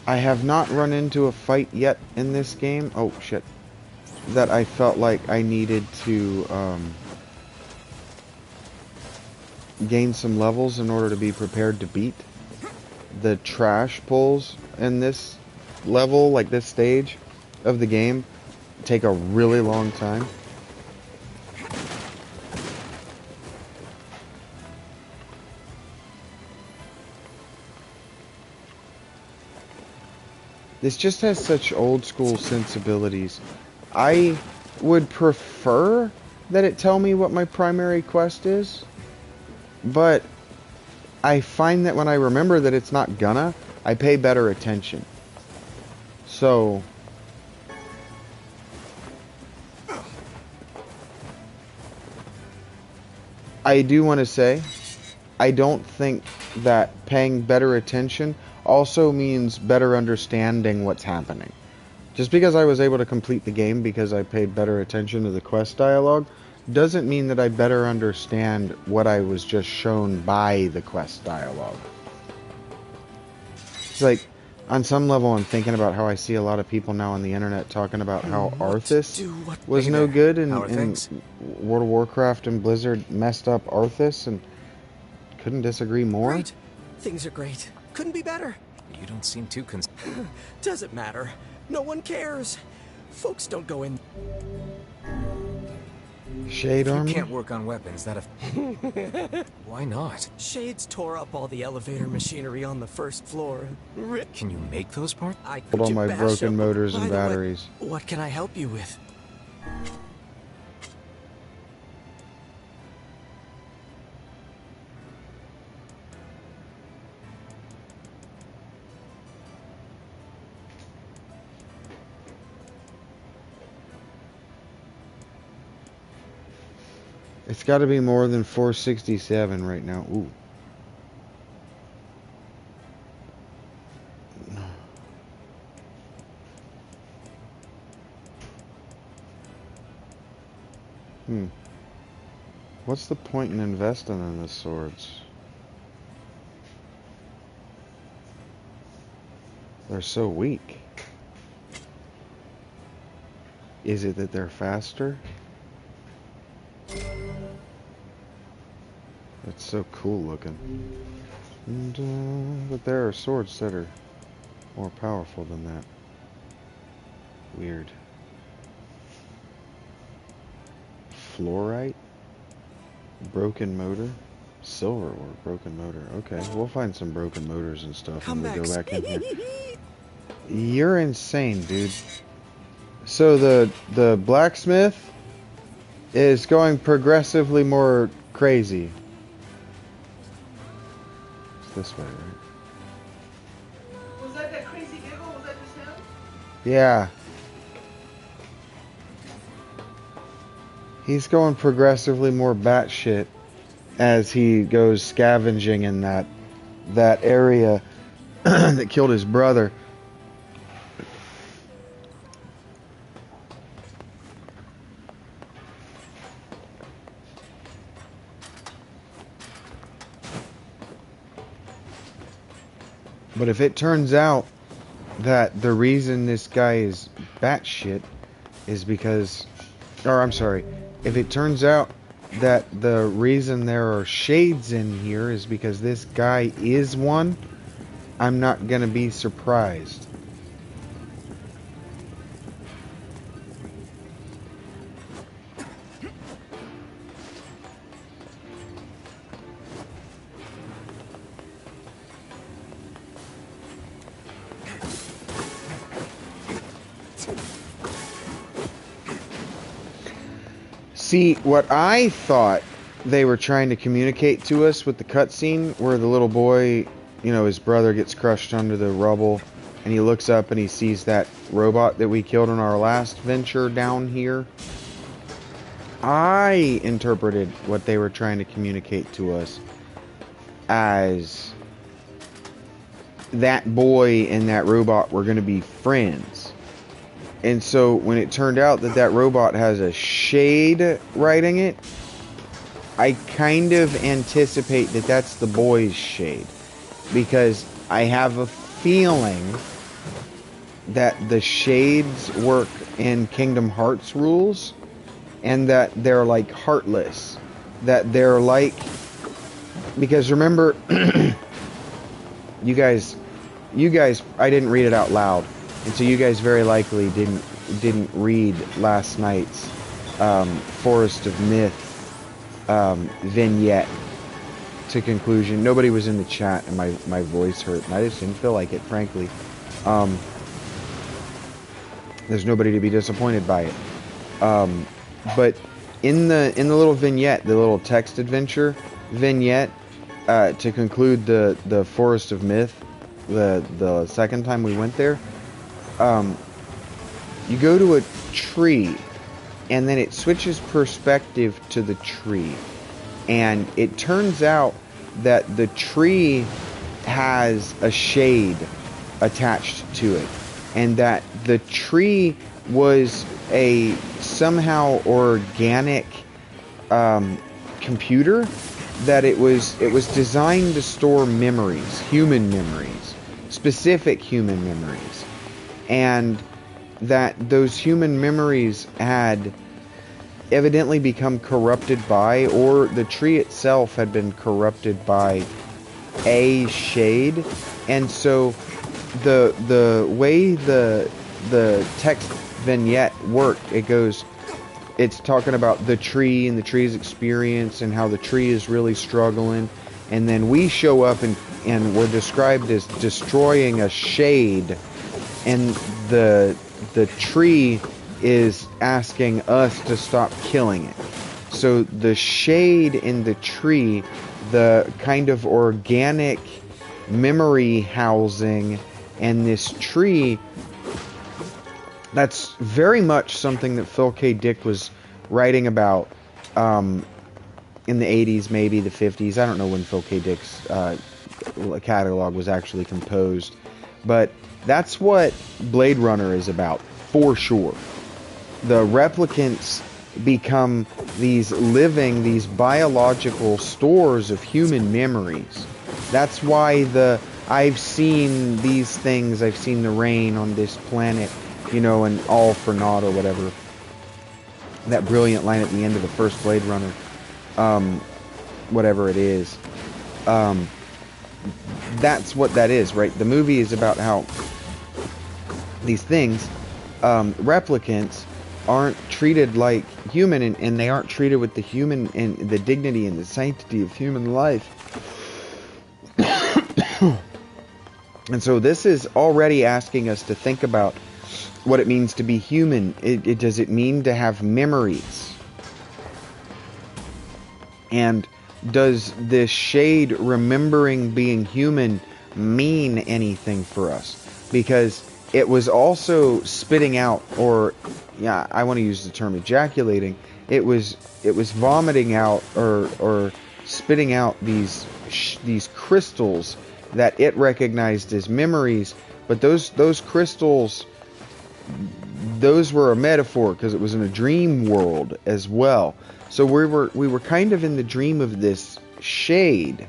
I have not run into a fight yet in this game. Oh, shit. That I felt like I needed to gain some levels in order to be prepared to beat. The trash pulls in this level, like this stage of the game, take a really long time. This just has such old school sensibilities. I would prefer that it tell me what my primary quest is, but I find that when I remember that it's not gonna, I pay better attention. So I do want to say, I don't think that paying better attention also means better understanding what's happening. Just because I was able to complete the game because I paid better attention to the quest dialogue doesn't mean that I better understand what I was just shown by the quest dialogue. It's like, on some level I'm thinking about how I see a lot of people now on the internet talking about how Arthas was no good in World of Warcraft, and Blizzard messed up Arthas, and couldn't disagree more. Great. Things are great. Couldn't be better. You don't seem too Doesn't matter. No one cares. Folks don't go in. Shade you armor? can't work on weapons that have... Why not? Shades tore up all the elevator machinery on the first floor. Can you make those parts? Hold on my broken motors and batteries. What can I help you with? It's got to be more than 467 right now. Ooh. What's the point in investing in the swords? They're so weak. Is it that they're faster? It's so cool looking. And, but there are swords that are more powerful than that. Weird. Fluorite? Broken motor? Silver ore, broken motor. Okay, we'll find some broken motors and stuff and we'll go back in here. You're insane, dude. So the blacksmith is going progressively more crazy. It's this way, right? Was that crazy giggle? Was that just him? Yeah. He's going progressively more batshit as he goes scavenging in that area that killed his brother. But if it turns out that the reason this guy is batshit is because, or I'm sorry, if it turns out that the reason there are shades in here is because this guy is one, I'm not gonna be surprised. See, what I thought they were trying to communicate to us with the cutscene where the little boy, you know, his brother gets crushed under the rubble and he looks up and he sees that robot that we killed on our last venture down here. I interpreted what they were trying to communicate to us as that boy and that robot were going to be friends. And so when it turned out that that robot has a shade riding it, I kind of anticipate that that's the boy's shade. Because I have a feeling that the shades work in Kingdom Hearts rules. And that they're like heartless. That they're like... Because remember... you guys, I didn't read it out loud. And so you guys very likely didn't read last night's Forest of Myth vignette to conclusion. Nobody was in the chat and my voice hurt. And I just didn't feel like it, frankly. There's nobody to be disappointed by it. But in the little vignette, the little text adventure vignette, to conclude the Forest of Myth, the second time we went there, you go to a tree, and then it switches perspective to the tree. And it turns out that the tree has a shade attached to it. And that the tree was a somehow organic computer, that it was designed to store memories, human memories, specific human memories, and that those human memories had evidently become corrupted by, or the tree itself had been corrupted by a shade. And so the way the text vignette worked, it's talking about the tree and the tree's experience and how the tree is really struggling, and then we show up and we're described as destroying a shade, and the tree is asking us to stop killing it. So the shade in the tree, the kind of organic memory housing, and this tree, that's very much something that Phil K. Dick was writing about in the 80s, maybe the 50s. I don't know when Phil K. Dick's catalog was actually composed. But that's what Blade Runner is about, for sure. The replicants become these biological stores of human memories. That's why I've seen these things, I've seen the rain on this planet, you know, and all for naught or whatever. That brilliant line at the end of the first Blade Runner, whatever it is. That's what that is, right? The movie is about how these things, replicants, aren't treated like human, and they aren't treated with the human and the dignity and the sanctity of human life. And so this is already asking us to think about what it means to be human. Does it mean to have memories? And does this shade remembering being human mean anything for us? Because it was also spitting out, or yeah, I want to use the term ejaculating. It was vomiting out or spitting out these crystals that it recognized as memories, but those crystals, those were a metaphor because it was in a dream world as well. So we were kind of in the dream of this shade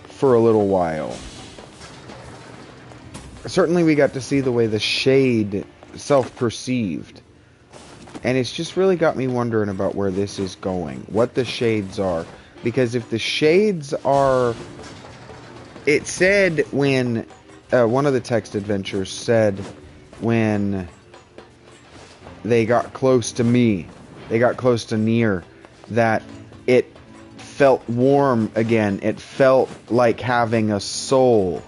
for a little while. Certainly we got to see the way the shade self-perceived. And it's just really got me wondering about where this is going. What the shades are. Because if the shades are... It said when... one of the text adventures said when they got close to me, they got close to NieR, that it felt warm again. It felt like having a soul.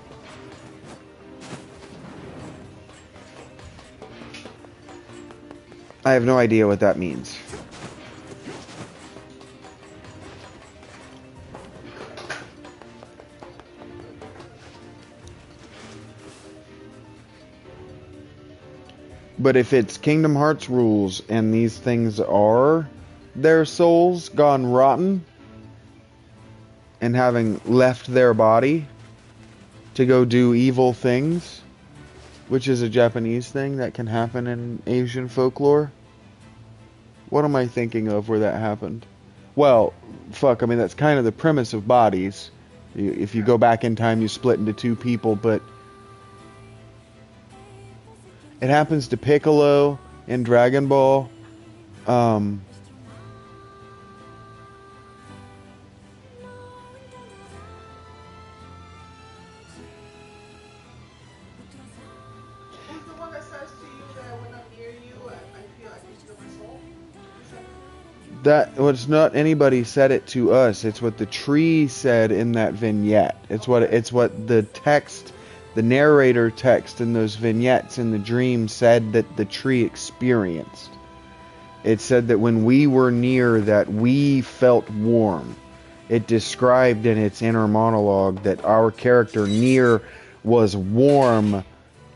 I have no idea what that means. But if it's Kingdom Hearts rules and these things are their souls gone rotten and having left their body to go do evil things, which is a Japanese thing that can happen in Asian folklore. What am I thinking of where that happened? Well, fuck, I mean, that's kind of the premise of bodies. If you go back in time, you split into two people, but it happens to Piccolo in Dragon Ball. That was not anybody said it to us. It's what the tree said in that vignette. It's what the text, the narrator text in those vignettes in the dream said that the tree experienced. It said that when we were near, that we felt warm. It described in its inner monologue that our character NieR was warm,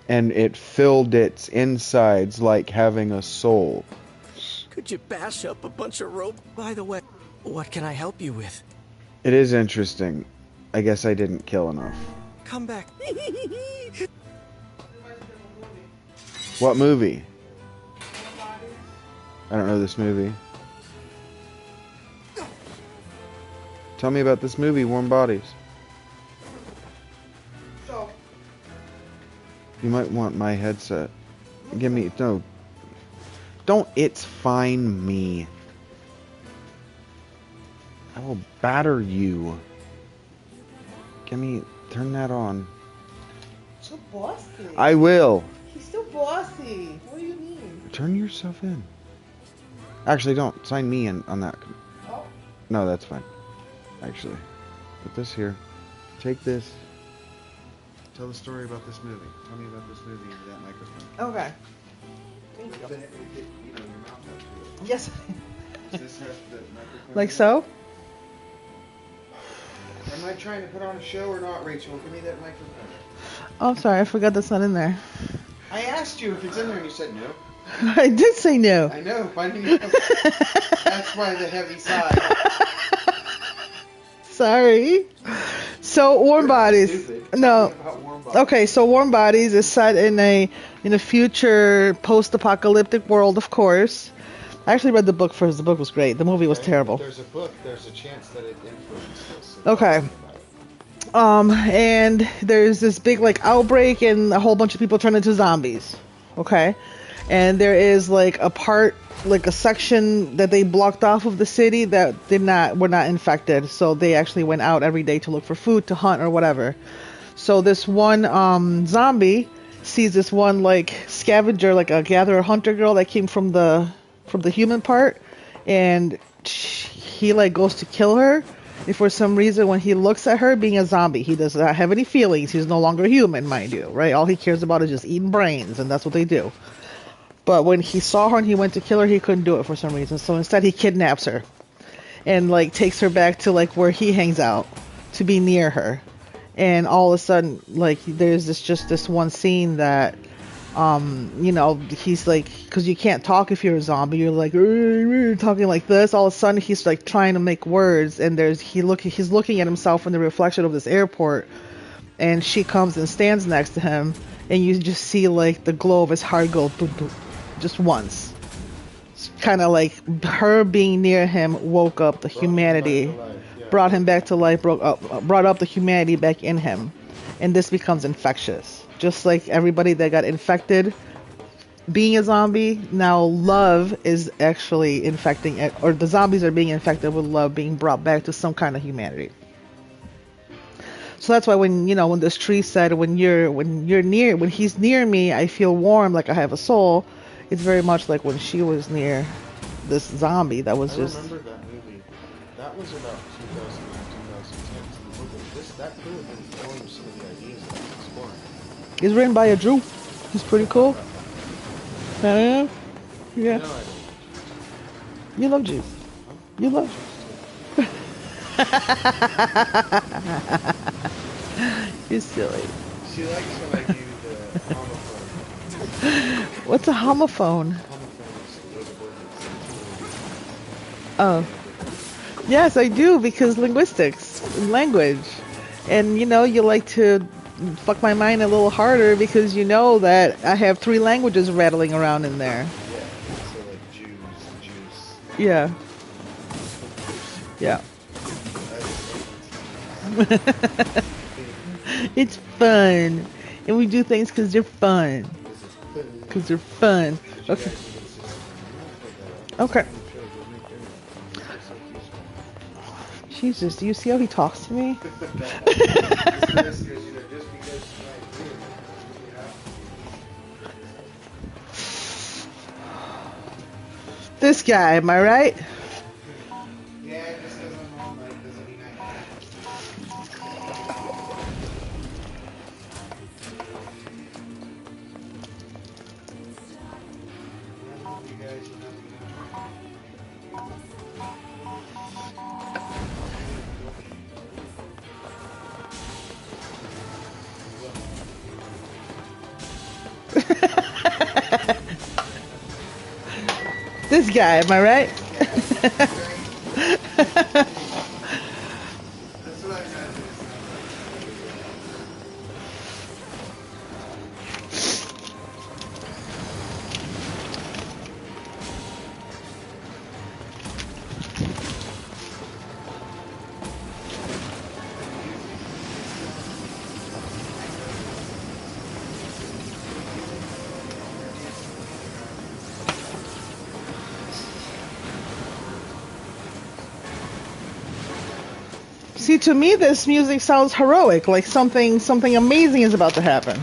and it filled its insides like having a soul. Could you bash up a bunch of rope? By the way, what can I help you with? It is interesting. I guess I didn't kill enough. Come back. What movie? I don't know this movie. Tell me about this movie, Warm Bodies. So, You might want my headset. Give me... No. Don't it's fine me. I will batter you. Give me... Turn that on. so bossy. I will. He's still bossy. What do you mean? Turn yourself in. Actually, don't. Sign me in on that. Oh. No, that's fine. Actually. Put this here. Take this. Tell the story about this movie. Tell me about this movie into that microphone. Okay. Thank you. But your mouth has to. Yes. Does this have the microphone? Like so? Am I trying to put on a show or not, Rachel? Give me that microphone. Oh, I'm sorry. I forgot that's not in there. I asked you if it's in there and you said no. I did say no. I know. Why didn't you? That's why the heavy sigh. Sorry. So Warm Bodies. No. Okay, so Warm Bodies is set in a future post-apocalyptic world, of course. I actually read the book first. The book was great. The movie was terrible. There's a book. There's a chance that it influenced this. Okay. And there's this big like outbreak and a whole bunch of people turn into zombies. Okay. And there is like a part, like a section that they blocked off of the city that were not infected. So they actually went out every day to look for food, to hunt or whatever. So this one zombie sees this one like scavenger, like a gatherer hunter girl that came from the human part, and he like goes to kill her. And for some reason, when he looks at her being a zombie, he does not have any feelings. He's no longer human, mind you, right? All he cares about is just eating brains, and that's what they do. But when he saw her and he went to kill her, he couldn't do it for some reason. So instead, he kidnaps her and like takes her back to like where he hangs out to be near her. And all of a sudden, like there's this one scene that, he's like, because you can't talk if you're a zombie. You're like talking like this. All of a sudden, he's like trying to make words, and he's looking at himself in the reflection of this airport, and she comes and stands next to him, and you just see like the glow of his heart go boom, boom, just once. It's kind of like her being near him woke up the humanity, brought him back to life, brought up the humanity back in him, and this becomes infectious. Just like everybody that got infected being a zombie, now love is actually infecting it, or the zombies are being infected with love being brought back to some kind of humanity. So that's why when this tree said when he's near me, I feel warm, like I have a soul. It's very much like when she was near this zombie that was just. I remember that movie. That was about 2009, 2010. That could have been informed some of the ideas that I was exploring. It's written by a Drew. He's pretty cool. Yeah. You love Jews. You love Jews. You're silly. She likes when I do the homophone. What's a homophone? Oh. Yes, I do, because linguistics, language. And you like to fuck my mind a little harder because you know that I have 3 languages rattling around in there. Yeah, so like Jews. Yeah. Yeah. It's fun. And we do things because they're fun. Because they're fun. Okay. Okay. Jesus, do you see how he talks to me? This guy, am I right? Yeah, it just doesn't hold like doesn't mean This guy, am I right? See, to me, this music sounds heroic, like something amazing is about to happen.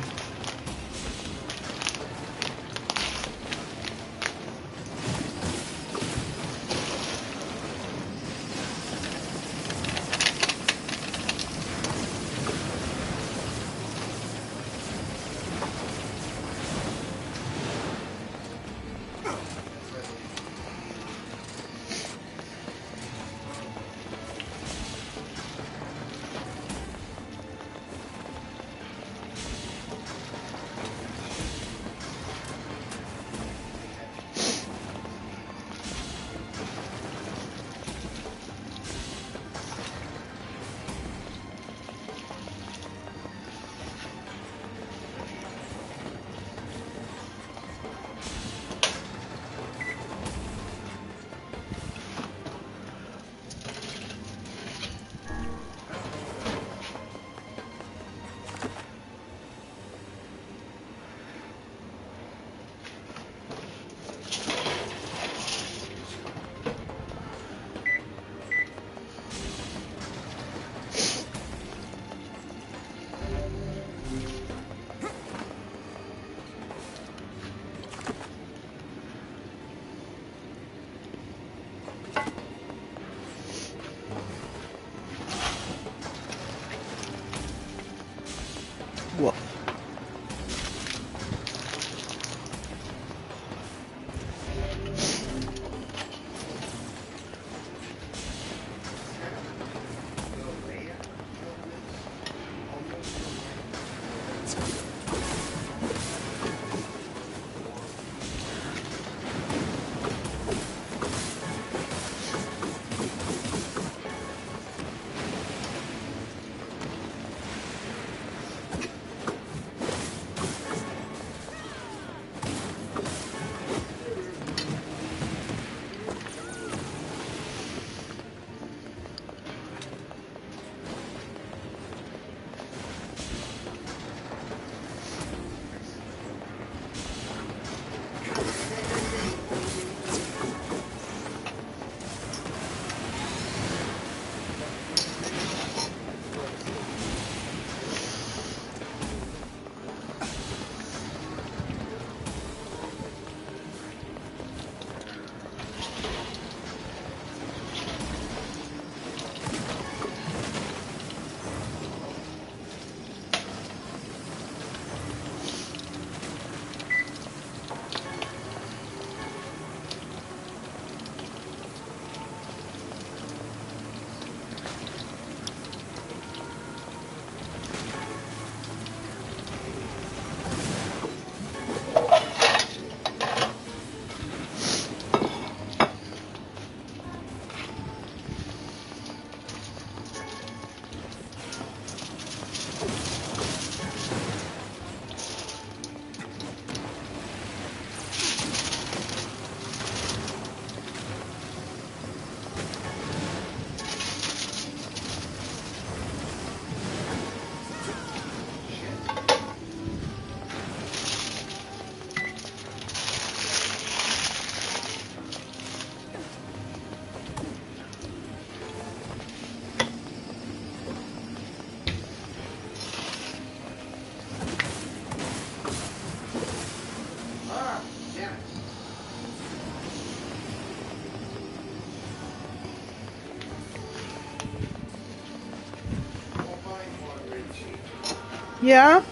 Yeah?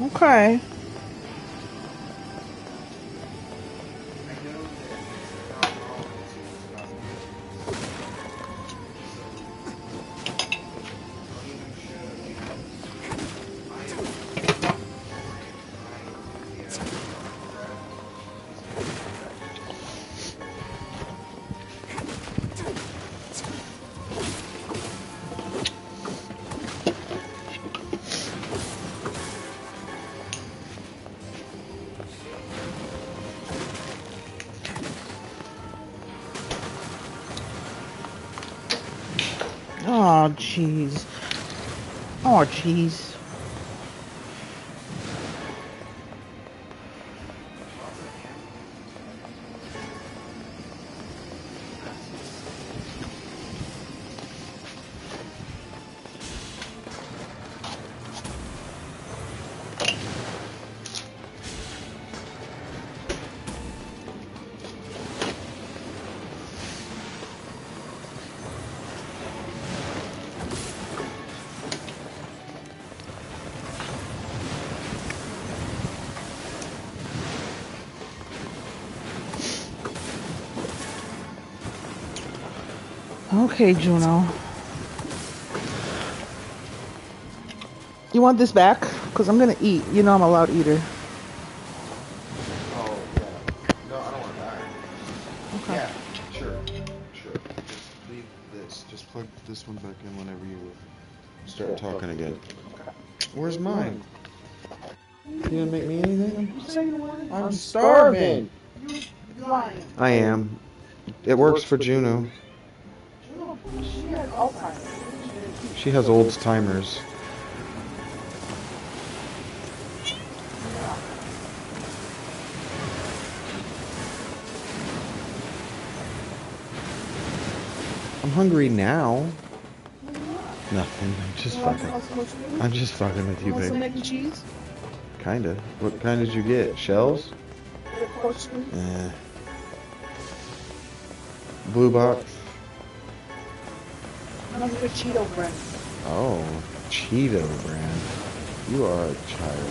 Okay. Oh, jeez. Oh, jeez. Okay, Juno. You want this back? Because I'm going to eat. You know I'm a loud eater. Oh, yeah. No, I don't want that. Okay. Yeah, sure. Sure. Just leave this. Just plug this one back in whenever you start talking again. Where's mine? You gonna make me anything? I'm starving. I am. It works for Juno. She has old timers. I'm hungry now. Nothing. I'm just fucking with you, Want some babe. mac and cheese? Kinda. What kind did you get? Shells? Blue box. Another Cheeto brand. Oh, Cheeto brand. You are a child.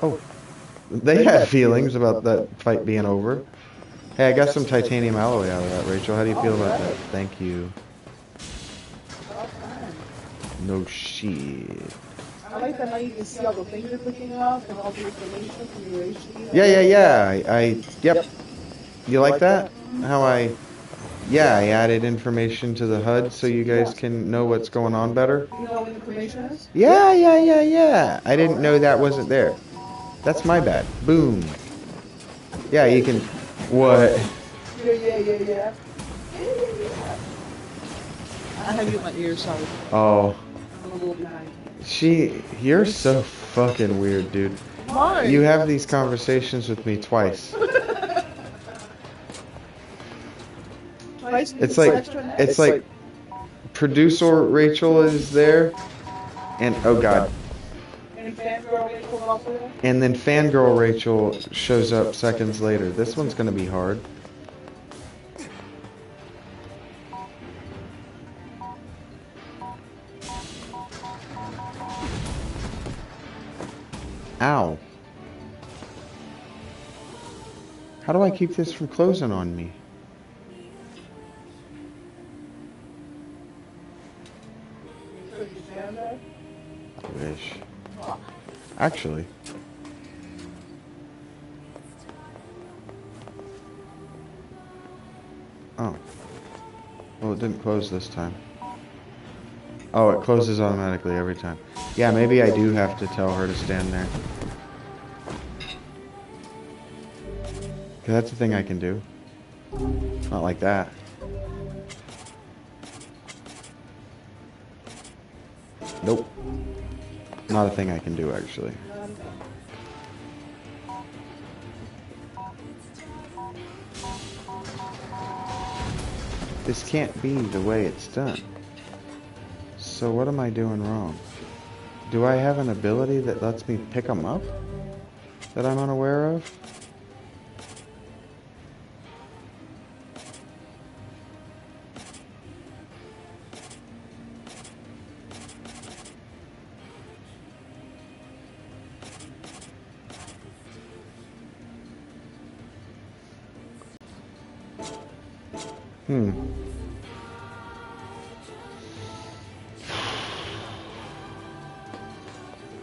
Oh, they had feelings about that fight being over. Hey, I got some titanium alloy out of that, Rachel. How do you feel about that? Thank you. No shit. I like that now you can see all the things you're clicking off and all the information from your HD. Yeah. Yep. You like that? How I added information to the HUD so you guys can know what's going on better. You know what information is? Yeah. I didn't know that wasn't there. That's my bad. Boom. Yeah, you can. What? Yeah. I have you in my ear, sorry. Oh. I'm a little behind. You're so fucking weird, dude. Why? You have these conversations with me twice. It's like producer Rachel is there, and oh god. And then fangirl Rachel shows up seconds later. This one's gonna be hard. Ow. How do I keep this from closing on me? I wish. Actually. Oh. Well, it didn't close this time. Oh, it closes automatically every time. Yeah, maybe I do have to tell her to stand there. 'Cause that's a thing I can do. Not like that. Nope. Not a thing I can do, actually. This can't be the way it's done. So what am I doing wrong? Do I have an ability that lets me pick them up? That I'm unaware of?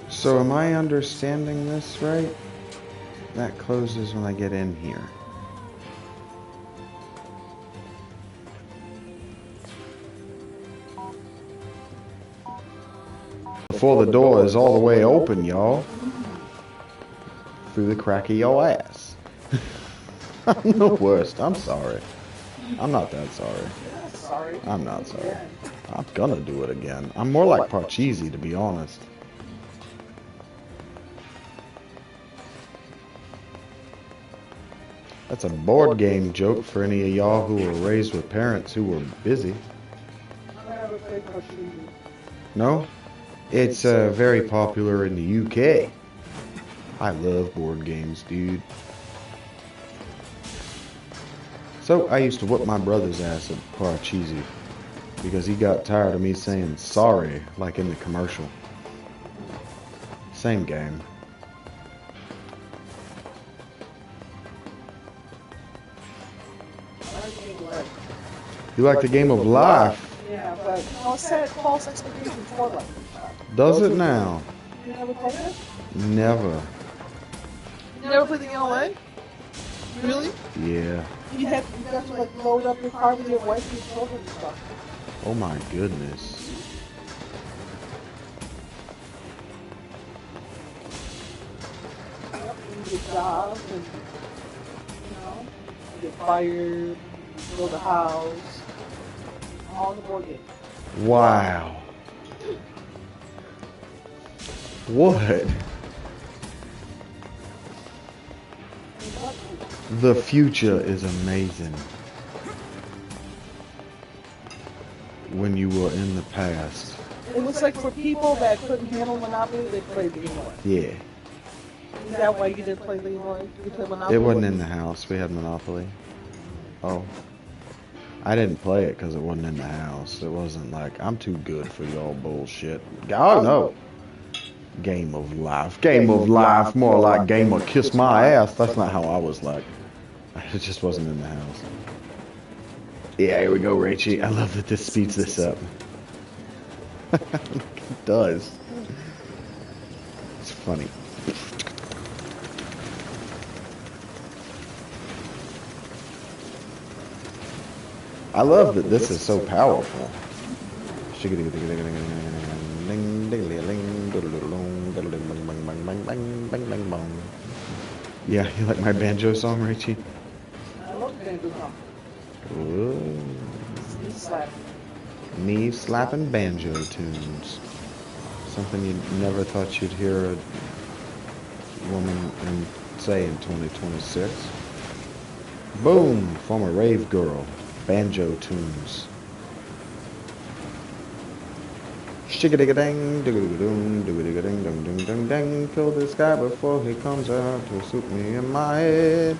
So am I understanding this right? That closes when I get in here. Before the door is all the way open, y'all. Through the crack of your ass. I'm the worst. I'm sorry. I'm not that sorry. I'm not sorry. I'm gonna do it again. I'm more like Parcheesi, to be honest. That's a board game joke for any of y'all who were raised with parents who were busy. No? It's very popular in the UK. I love board games, dude. So, I used to whip my brother's ass at Parcheesi because he got tired of me saying sorry, like in the commercial. Same game. You like the game of life? Yeah, but I'll set false expectations for life. Does it now? You never played it? Never. You never played the game online? Really? Yeah. You have to like load up your car with your wife and your children and stuff. Oh my goodness. Yep, you get jobs and, you know, you get fired, you build a house, all in the board game. Wow. What? The future is amazing. When you were in the past. It was like for people that couldn't handle Monopoly, they played Game Boy. Yeah. Is that why you didn't play Game Boy? You played Monopoly? It wasn't in the house. We had Monopoly. Oh. I didn't play it because it wasn't in the house. It wasn't like, I'm too good for y'all bullshit. Oh no. Game of life. Game of life. More like game of kiss my ass. That's not how I was like. It just wasn't in the house. Yeah, here we go, Rachie. I love that this speeds this up. It does. It's funny. I love that this is so powerful. Yeah, you like my banjo song, Rachie? I love the banjo song. Ooh. Knee slapping banjo tunes. Something you never thought you'd hear a woman say in 2026. Boom! Former rave girl. Banjo tunes. Shigga-digga-dang, digga-digga-doom, digga-digga-ding-dong-ding-dong-ding. Kill this guy before he comes out to shoot me in my head.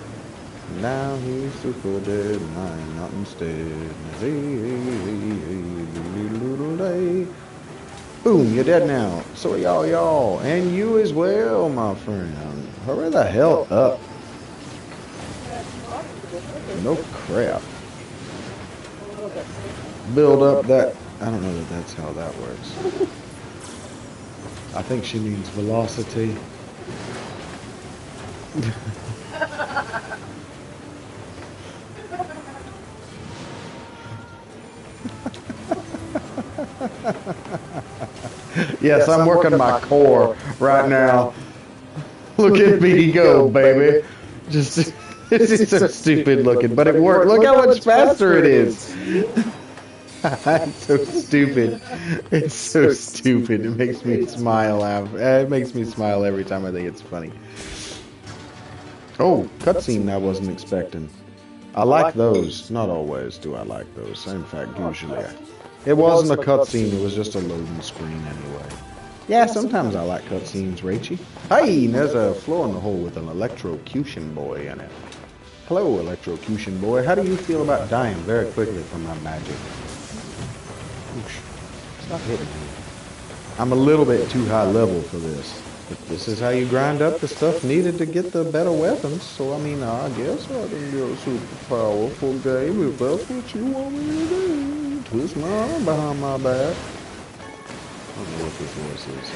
Now he's super dead and I'm not instead. Boom, you're dead now. So are y'all. And you as well, my friend. Hurry the hell up. No crap. Build up that... I don't know that that's how that works. I think she means velocity. Yes, I'm working my core right now. Look at me go, baby. Just, this is so stupid looking, but it worked. Look how much faster it is. It's so stupid. It's so stupid. It makes me smile. It makes me smile every time I think it's funny. Oh, cutscene I wasn't expecting. I like those. Not always do I like those. In fact, usually it wasn't a cutscene. It was just a loading screen anyway. Yeah, sometimes I like cutscenes, Rachie. Hey, there's a flaw in the hole with an electrocution boy in it. Hello, electrocution boy. How do you feel about dying very quickly from my magic? Oosh. Stop hitting me. I'm a little bit too high level for this. But this is how you grind up the stuff needed to get the better weapons. So I mean, I guess I can get a super powerful game if that's what you want me to do. Twist my arm behind my back. I don't know what this voice is.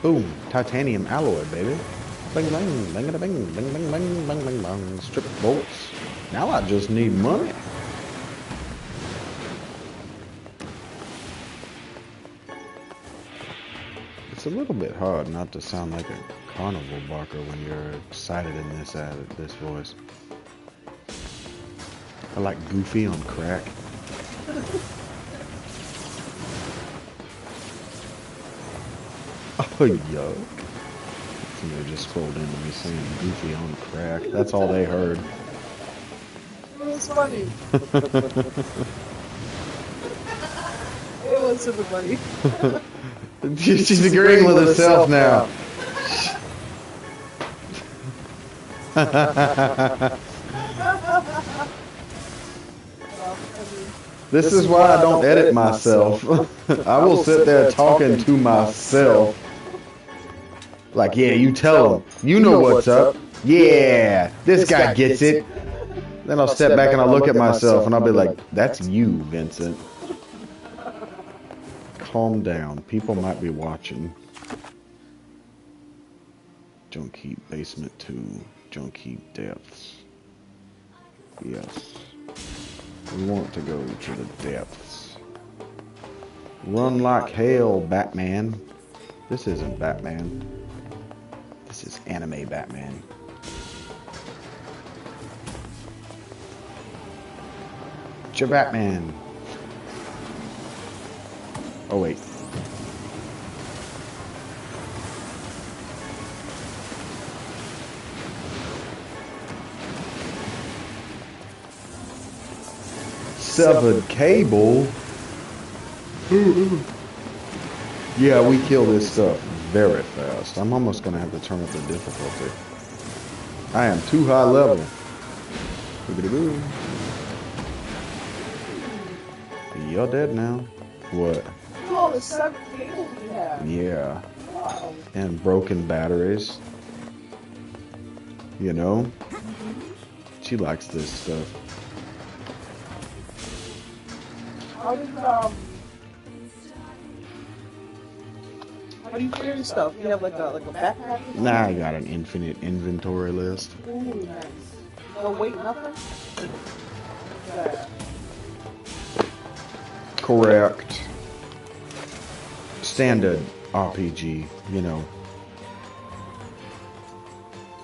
Boom, titanium alloy, baby. Bang bang, bang bang, bang bang bang bang bang bang bang. Strip bolts. Now I just need money. It's a little bit hard not to sound like a carnival barker when you're excited in this voice. I like Goofy on crack. Oh, yuck. Somebody just scrolled into me saying Goofy on crack. That's all they heard. It was funny. It was super funny. She's agreeing with herself now. This is why I don't edit myself. I will sit there talking to myself. Like, yeah, you tell him. You know what's up. Yeah, this guy gets it. Then I'll step back and I'll look at myself and I'll be like, that's you, Vincent. Calm down. People might be watching. Junk heap basement 2. Junk heap depths. Yes. We want to go to the depths. Run like hell, Batman. This isn't Batman. This is anime Batman. Batman. Oh wait. Severed cable. Yeah, we kill this stuff very fast. I'm almost gonna have to turn up the difficulty. I am too high level. You're dead now. What? Oh, the 7 cables you have. Yeah. Wow. And broken batteries. You know? She likes this stuff. How do you carry stuff? You have like a backpack? Nah, I got an infinite inventory list. Ooh, nice. No weight, nothing? Yeah. Correct. Standard RPG, you know.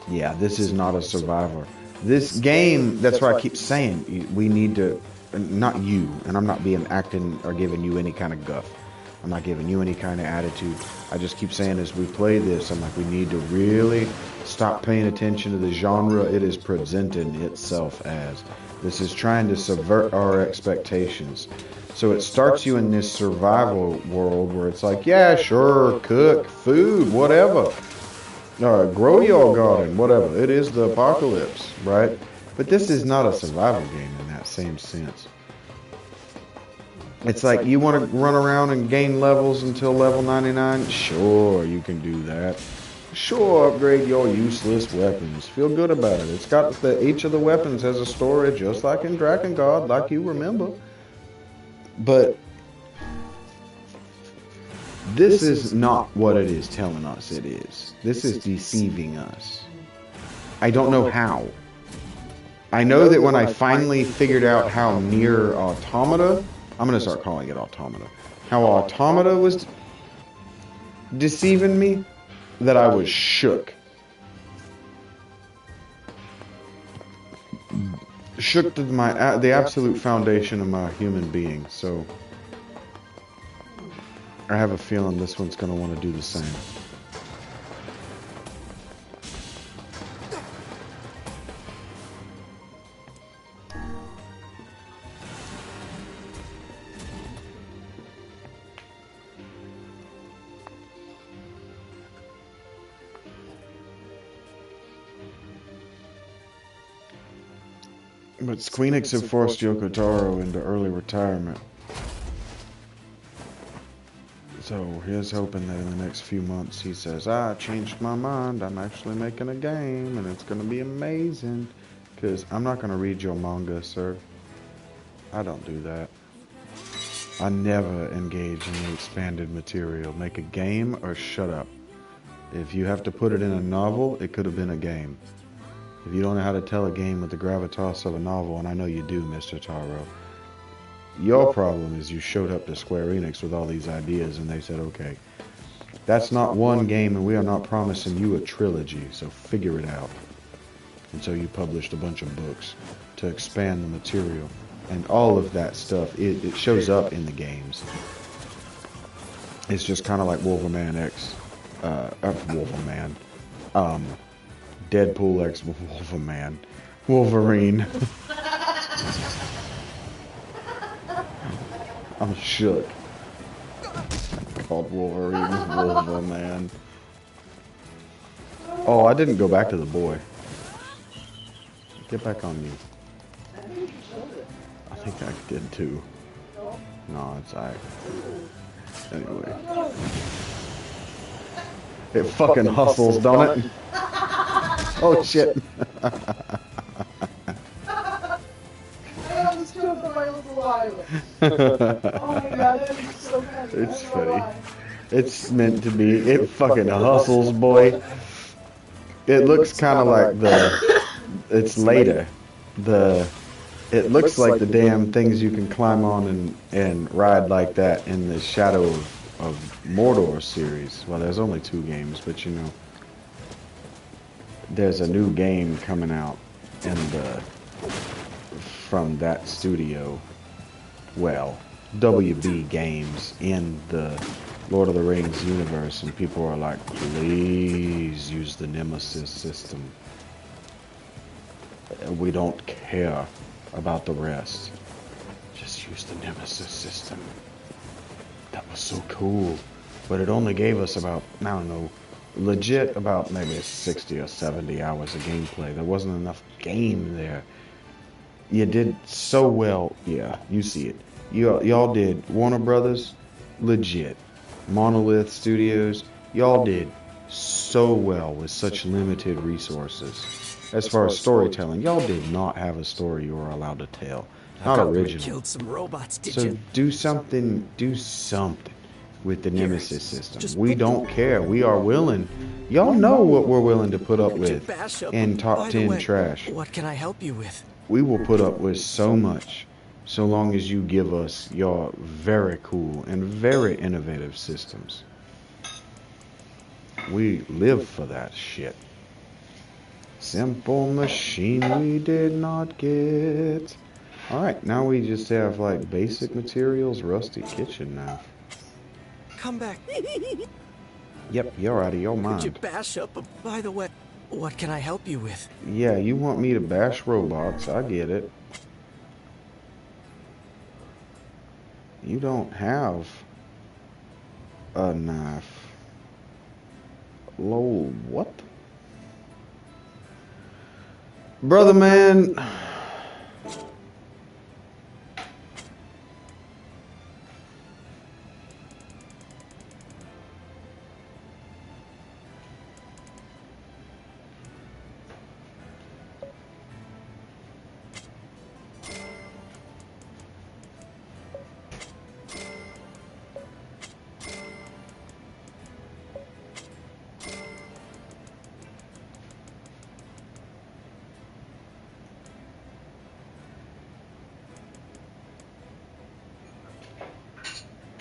Yeah, this is not a survivor. This game, that's why I keep saying, we need to, not you, and I'm not being acting or giving you any kind of guff. I'm not giving you any kind of attitude. I just keep saying as we play this, I'm like, we need to really stop paying attention to the genre it is presenting itself as. This is trying to subvert our expectations. So it starts you in this survival world where it's like, yeah, sure, cook, food, whatever. Grow your garden, whatever. It is the apocalypse, right? But this is not a survival game in that same sense. It's like, you want to run around and gain levels until level 99? Sure, you can do that. Sure, upgrade your useless weapons. Feel good about it. It's got each of the weapons has a story, just like in Drakengard, like you remember. But this is not what it is telling us it is. This is deceiving us. I don't know how. I know that when I finally figured out how NieR Automata, I'm going to start calling it Automata, how Automata was deceiving me, that I was shook. Shook to the absolute foundation of my human being. So I have a feeling this one's going to want to do the same. But Squeenix have forced Yoko Taro into early retirement. So here's hoping that in the next few months he says, I changed my mind. I'm actually making a game and it's going to be amazing. Because I'm not going to read your manga, sir. I don't do that. I never engage in the expanded material. Make a game or shut up. If you have to put it in a novel, it could have been a game. If you don't know how to tell a game with the gravitas of a novel, and I know you do, Mr. Taro, your problem is you showed up to Square Enix with all these ideas and they said, okay, that's not one game and we are not promising you a trilogy, so figure it out. And so you published a bunch of books to expand the material. And all of that stuff, it shows up in the games. It's just kind of like Wolverman X, Wolverman, Deadpool X Wolverman, Wolverine. I'm shook. Called Wolverine Wolverman. Oh, I didn't go back to the boy. Get back on me. I think I did too. No, it's alright. Anyway. It fucking hustles, don't it? Oh shit. It's funny. It's meant to be. It fucking hustles, boy. It looks kind of like the. It's later. It looks like the damn things you can climb on and ride like that in the Shadow of Mordor series. Well, there's only 2 games, but you know, there's a new game coming out from that studio. Well, WB Games in the Lord of the Rings universe, and people are like, please use the Nemesis system. We don't care about the rest. Just use the Nemesis system. That was so cool. But it only gave us about, I don't know, legit about maybe 60 or 70 hours of gameplay. There wasn't enough game there. You did so well. Yeah, you see it. Y'all did. Warner Brothers, legit. Monolith Studios, y'all did so well with such limited resources. As far as storytelling, y'all did not have a story you were allowed to tell. Not original. Killed some robots, did So you? do something with the Nemesis system. We don't care. We are willing. Y'all know what we're willing to put up with in top 10 trash. What can I help you with? We will put up with so much, so long as you give us your very cool and very innovative systems. We live for that shit. Simple machine we did not get. Alright, now we just have like basic materials, rusty kitchen now. Come back. Yep, you're out of your mind. Could you bash up? By the way, what can I help you with? Yeah, you want me to bash robots, I get it. You don't have a knife. Lol, what? Brother man.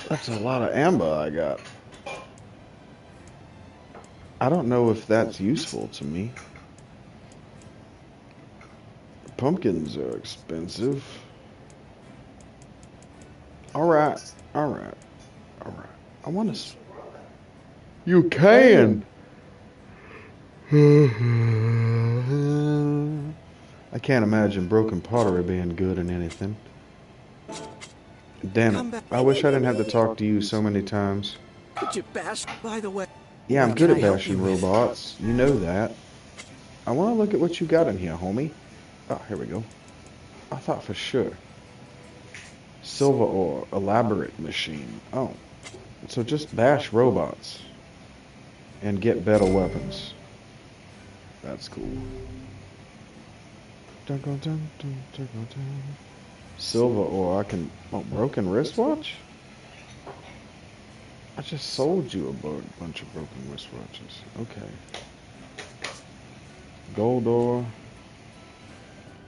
That's a lot of amber I got. I don't know if that's useful to me. Pumpkins are expensive. Alright. I want to... You can! I can't imagine broken pottery being good in anything. Damn it. I wish I didn't have to talk to you so many times. Could you bash? By the way. Yeah, I'm good at bashing robots. You know that. I want to look at what you got in here, homie. Oh, here we go. I thought for sure. Silver ore, elaborate machine. Oh. So just bash robots and get better weapons. That's cool. Silver ore. I can... Oh, broken wristwatch? I just sold you a bunch of broken wristwatches. Okay. Gold ore.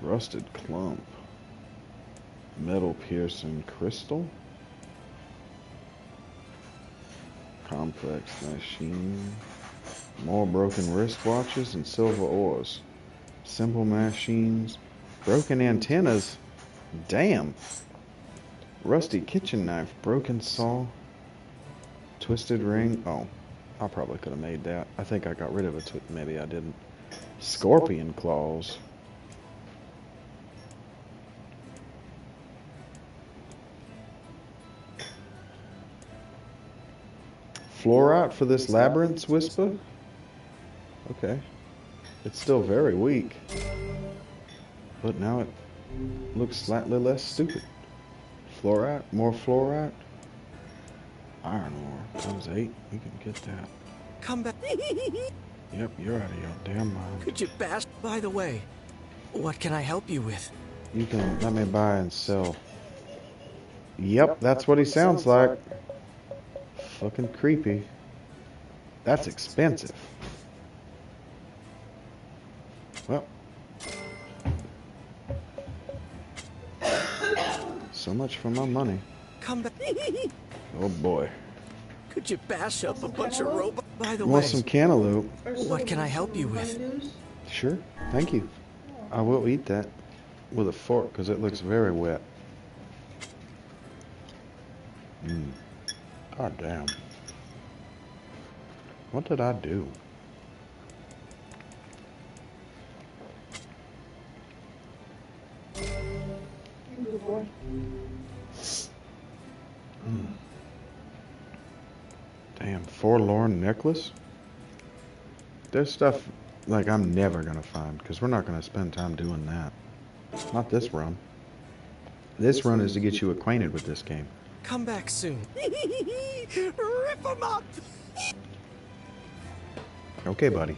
Rusted clump. Metal piercing crystal. Complex machine. More broken wristwatches and silver ores. Simple machines. Broken antennas. Damn. Rusty kitchen knife. Broken saw. Twisted ring. Oh, I probably could have made that. I think I got rid of it. Maybe I didn't. Scorpion claws. Fluorite for this labyrinth's whisper. Okay. It's still very weak. But now it looks slightly less stupid. Fluorite? More fluorite? Iron ore. Times 8. You can get that. Come back. Yep, you're out of your damn mind. Could you bash? By the way, what can I help you with? You can let me buy and sell. Yep, that's what he sounds like. Fucking creepy. That's expensive. Well. So much for my money. Come back. Oh boy. Could you bash up a bunch of robots? By the way, Want some cantaloupe? What can I help you with? Sure, thank you. I will eat that with a fork because it looks very wet. God damn. What did I do? Damn, forlorn necklace? There's stuff like I'm never gonna find because we're not gonna spend time doing that. Not this run. This run is to get you acquainted with this game. Come back soon. Rip 'em up. Okay, buddy.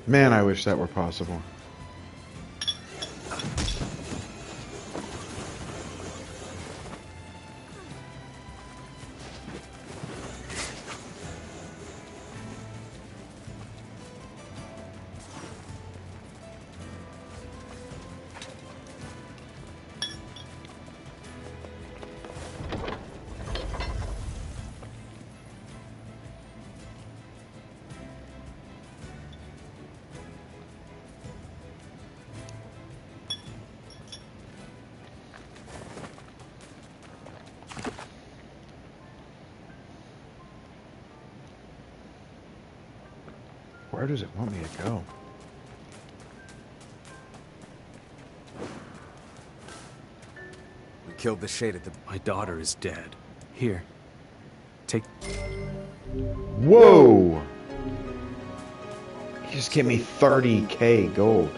Man, I wish that were possible. Where does it want me to go? We killed the shade at the... My daughter is dead. Here. Take... Whoa! You just give me 30k gold.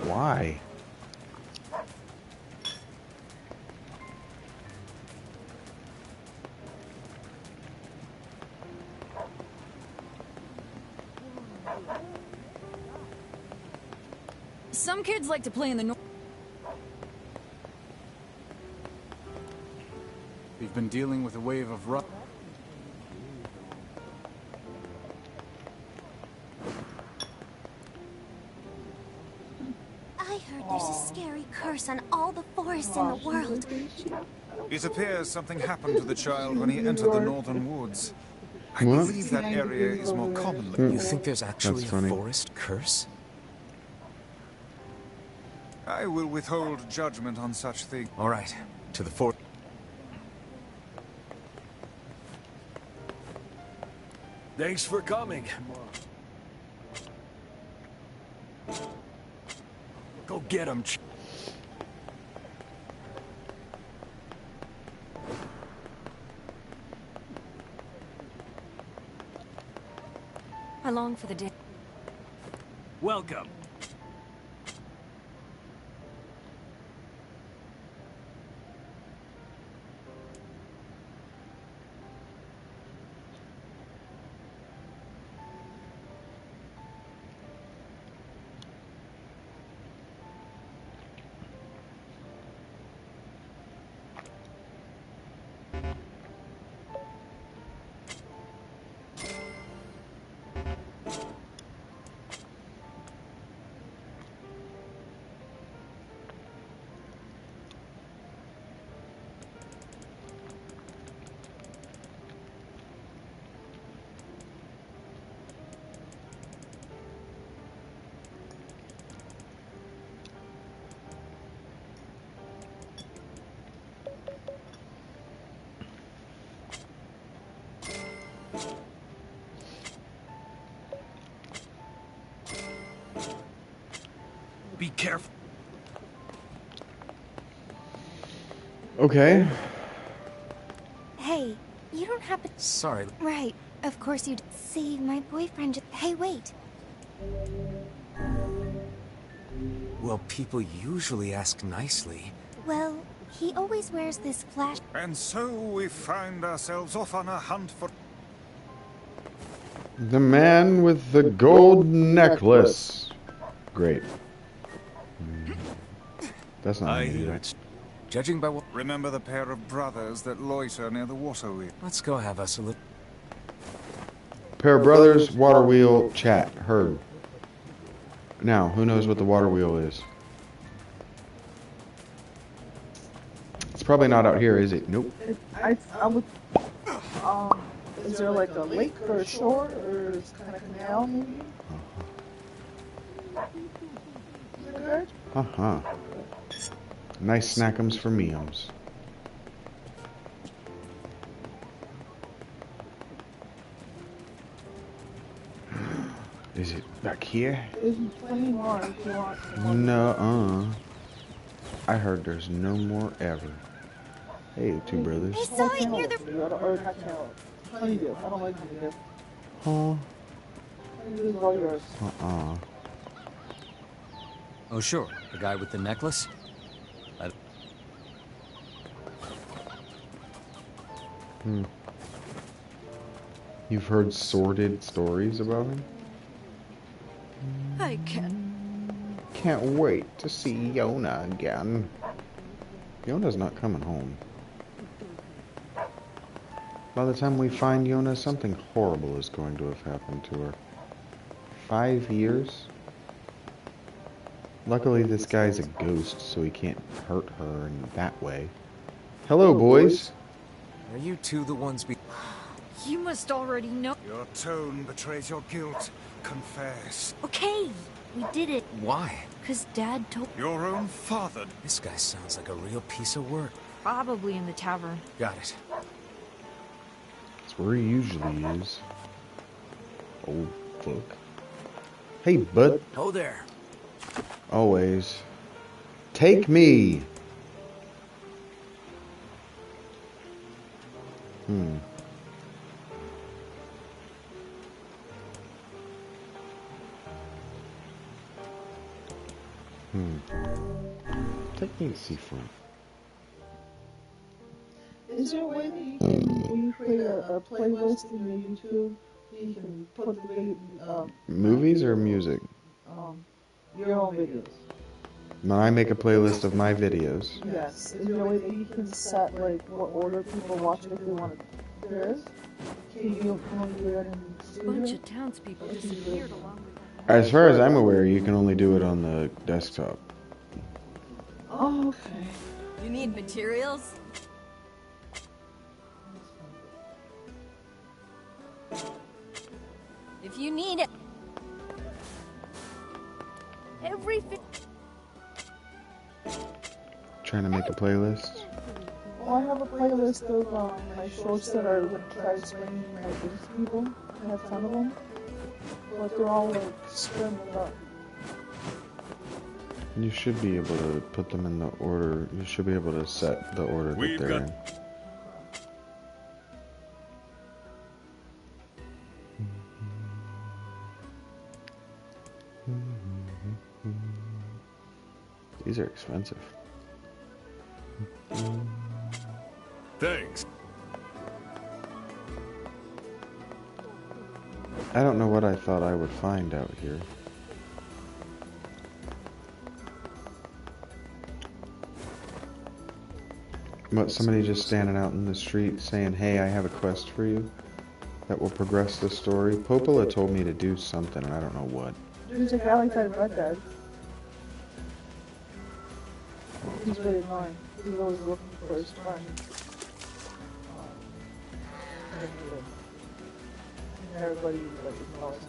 Why? Some kids like to play in the north. We've been dealing with a wave of rough. I heard there's a scary curse on all the forests in the world. It appears something happened to the child when he entered the northern woods. I What? believe that area is more commonly... You think there's actually a funny. forest curse? I will withhold judgment on such things. All right, to the fort. Thanks for coming. Go get him. I long for the day. Welcome. Be careful. Okay. Hey, you don't happen... Sorry. Right, of course you'd... See, my boyfriend just... Hey, wait. Well, people usually ask nicely. Well, he always wears this flash... And so we find ourselves off on a hunt for... The man with the gold necklace. Great. That's not me, right? Judging by what... Remember the pair of brothers that loiter near the water wheel? Let's go have us a little... Pair of brothers, water wheel, chat, heard. Now, who knows what the water wheel is? It's probably not out here, is it? Nope. I would. Is there like a lake or a shore or it's kind of canal maybe? Uh-huh. Nice snackums for meums. Is it back here? There's plenty more if you want. No, I heard there's no more ever. Hey, two brothers. I saw it near the... Or not cantaloupe. Honeydew. I don't like honeydew. Huh? Honeydew is all yours. Oh, sure. The guy with the necklace? You've heard sordid stories about him? I Can't wait to see Yona again. Yona's not coming home. By the time we find Yona, something horrible is going to have happened to her. 5 years? Luckily, this guy's a ghost, so he can't hurt her in that way. Hello, boys. Are you two the ones be... You must already know. Your tone betrays your guilt. Confess. Okay, we did it. Why? Because Dad told... Your own father. This guy sounds like a real piece of work. Probably in the tavern. Got it. That's where he usually is. Oh, fuck. Hey, bud. Oh, there. Always. Take me. Take me to seafront. Is there a way that you can, when you create a playlist in your YouTube, you can put the Movies or music? your own videos? When I make a playlist of my videos. Yes. Is there a way that you can set like what order people watch it if they want it? There is? Can you only do that in A studio? bunch of townspeople disappeared along with that. As far as I'm aware, you can only do it on the desktop. Oh, okay. You need materials? If you need it. Trying to make a playlist. Well, I have a playlist of my shorts that are going to try to explain my things to people. I have 10 of them. But they're all like scrambled up. You should be able to put them in the order. You should be able to set the order that they're in. These are expensive. Thanks. I don't know what I thought I would find out here. What, somebody just standing out in the street saying, hey, I have a quest for you that will progress the story? Popola told me to do something, and I don't know what. There's a guy like that in Red Dead. He's really annoying. He's always looking for his friend. And everybody like ignores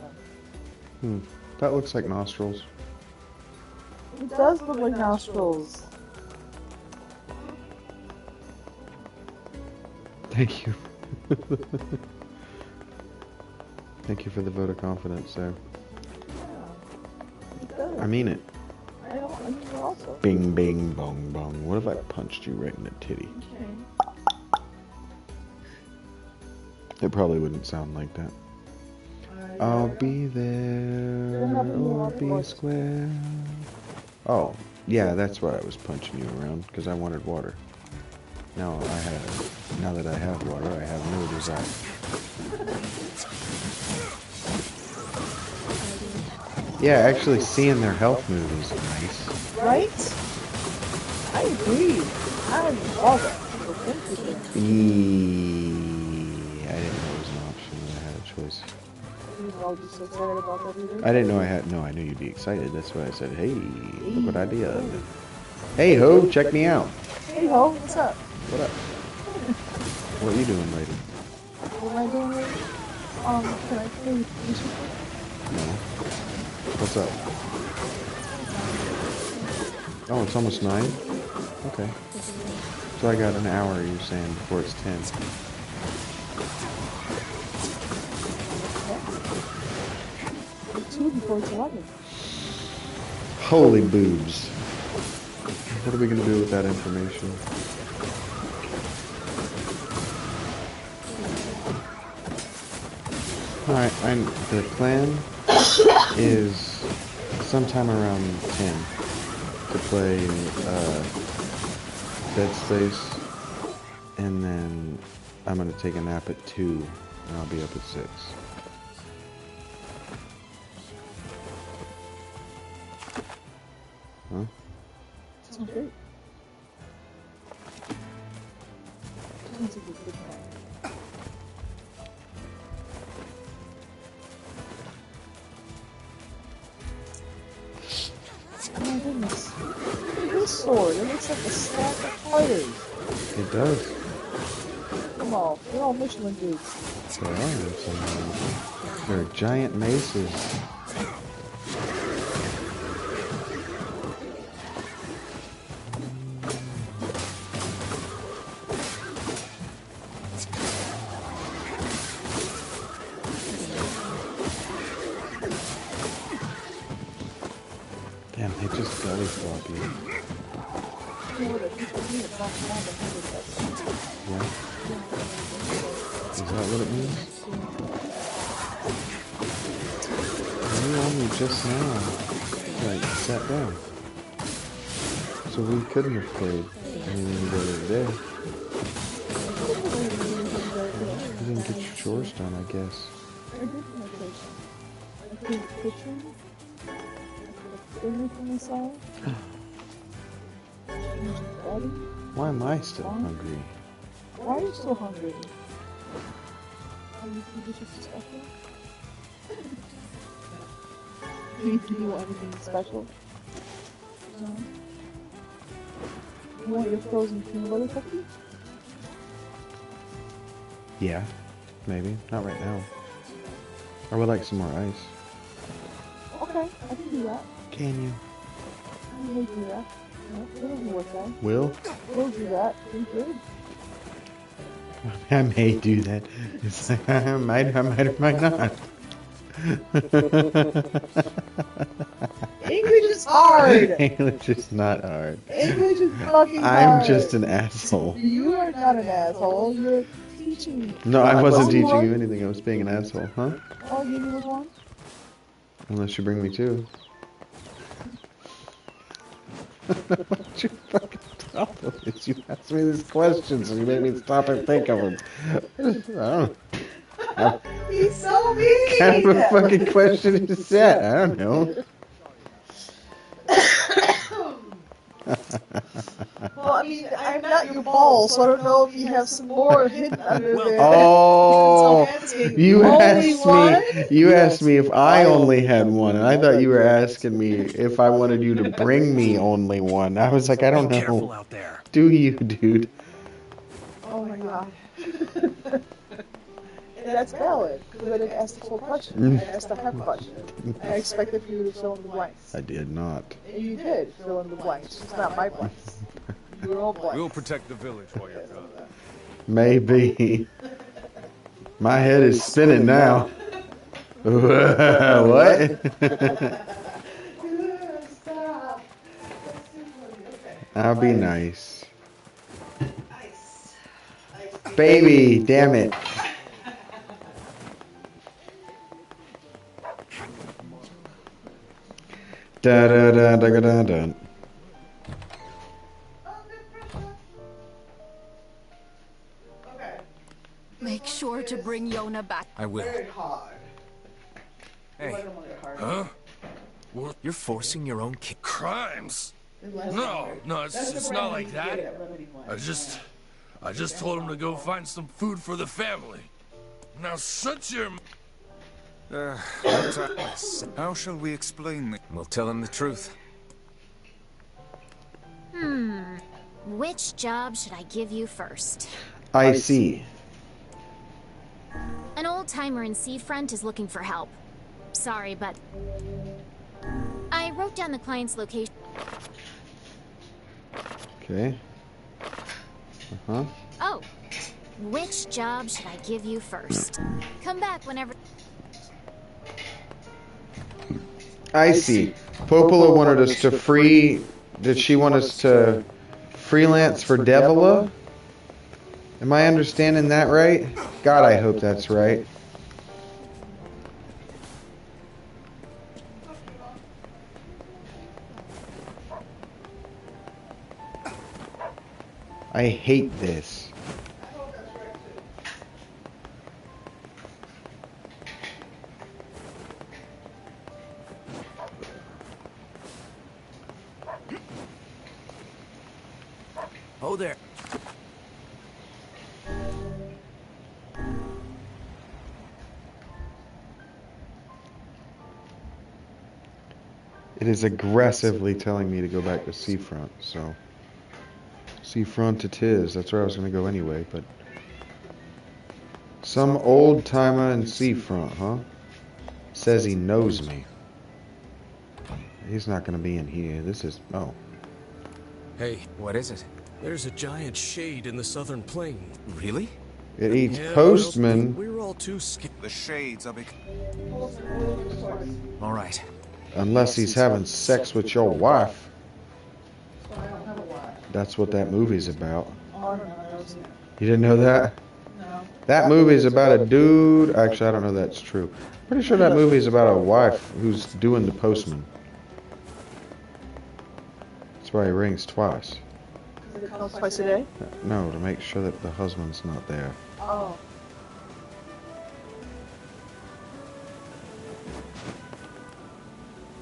him. That looks like nostrils. It does look like nostrils. Thank you. Thank you for the vote of confidence there. I mean it. I mean it also. Bing, bing, bong, bong. What if I punched you right in the titty? Okay. It probably wouldn't sound like that. I'll be there. I'll be square. Oh, yeah, that's why I was punching you around, because I wanted water. Now that I have water, I have no desire. Yeah, actually seeing their health move is nice. Right? I agree. I love it. I didn't know it was an option that I had a choice. I didn't know I had. No, I knew you'd be excited. That's why I said, hey, look what I did. Hey, ho, check me out. Hey, ho, what's up? What up? What are you doing, lady? What am I doing, lady? Can I play this with you? No. What's up? Oh, it's almost 9? Okay. So I got an hour, you're saying, before it's 10. It's 2 before it's 11. Holy boobs. What are we going to do with that information? Alright, the plan is sometime around 10 to play Dead Space, and then I'm going to take a nap at 2, and I'll be up at 6. Huh? Sounds great. Sounds like a good plan. Oh my goodness. Look at this sword. It looks like a stack of fighters. It does. Come on, they're all Michelin dudes. They are. They're giant maces. Damn, they just gully flop you. Yeah? Is that what it means? You only just now, like, sat down. So we couldn't have played anything the other day. You didn't get your chores done, I guess. I did my kitchen. I cleaned the kitchen. I cooked dinner for myself. Why am I still hungry? Why are you so hungry? Are you just special? Do you want anything special? No. You want your frozen peanut butter cookie? Yeah, maybe. Not right now. I would like some more ice. Okay, I can do that. Can you? I can do that. It'll be worth that. Will? We'll do that. Thank you. I may do that. It's like, I might or might not. English is hard! English is not hard. English is fucking hard. I'm just an asshole. You are not an asshole. You're teaching me. No, I wasn't teaching you anything. I was being an asshole, huh? All you gave me was one? Unless you bring me two. What's your fucking problem is? You ask me these questions and you make me stop and think of them. I don't know. He's so mean! What kind of a fucking question is that? I don't know. Well, I mean, I'm not your ball, so I don't know if you have some more hidden under there. Oh, you asked one? me. You asked me if I only had one, and I thought you were asking me if I wanted you to bring me only one. I was like, I don't know. Careful out there. Do you, dude? Oh my god. And that's valid, because I didn't ask the full question. I asked the half question. I expected for you to fill in the blanks. I did not. And you did fill in the blanks. It's not my blanks. Your own blanks. We'll protect the village while you're gone. Maybe. My head is spinning now. What? I'll be nice. Baby, damn it. Da da da da da da. Make sure to bring Yona back. I will. Hey. Huh? What? You're forcing your own kid. Crimes? No, it's not like that. I just told him to go find some food for the family. Now shut your... How shall we explain this? We'll tell him the truth. Which job should I give you first? I see. An old-timer in Seafront is looking for help. Sorry, but... I wrote down the client's location. Okay. Uh-huh. Oh. Which job should I give you first? Come back whenever... I see. Popola wanted us to free... Did she want us to freelance for Devila? Am I understanding that right? God, I hope that's right. I hate this. Oh, there. It is aggressively telling me to go back to Seafront, so... Seafront it is. That's where I was going to go anyway, but... Some old-timer in Seafront, huh? Says he knows me. He's not going to be in here. This is... Oh. Hey. What is it? There's a giant shade in the southern plain. Really? It eats postmen. We're all too scared. The shades are big. All right. Unless he's having sex with your wife. That's what that movie's about. You didn't know that? No. That movie's about a dude... Actually, I don't know that's true. Pretty sure that movie's about a wife who's doing the postman. That's why he rings twice. Does it come twice a day? No, to make sure that the husband's not there. Oh.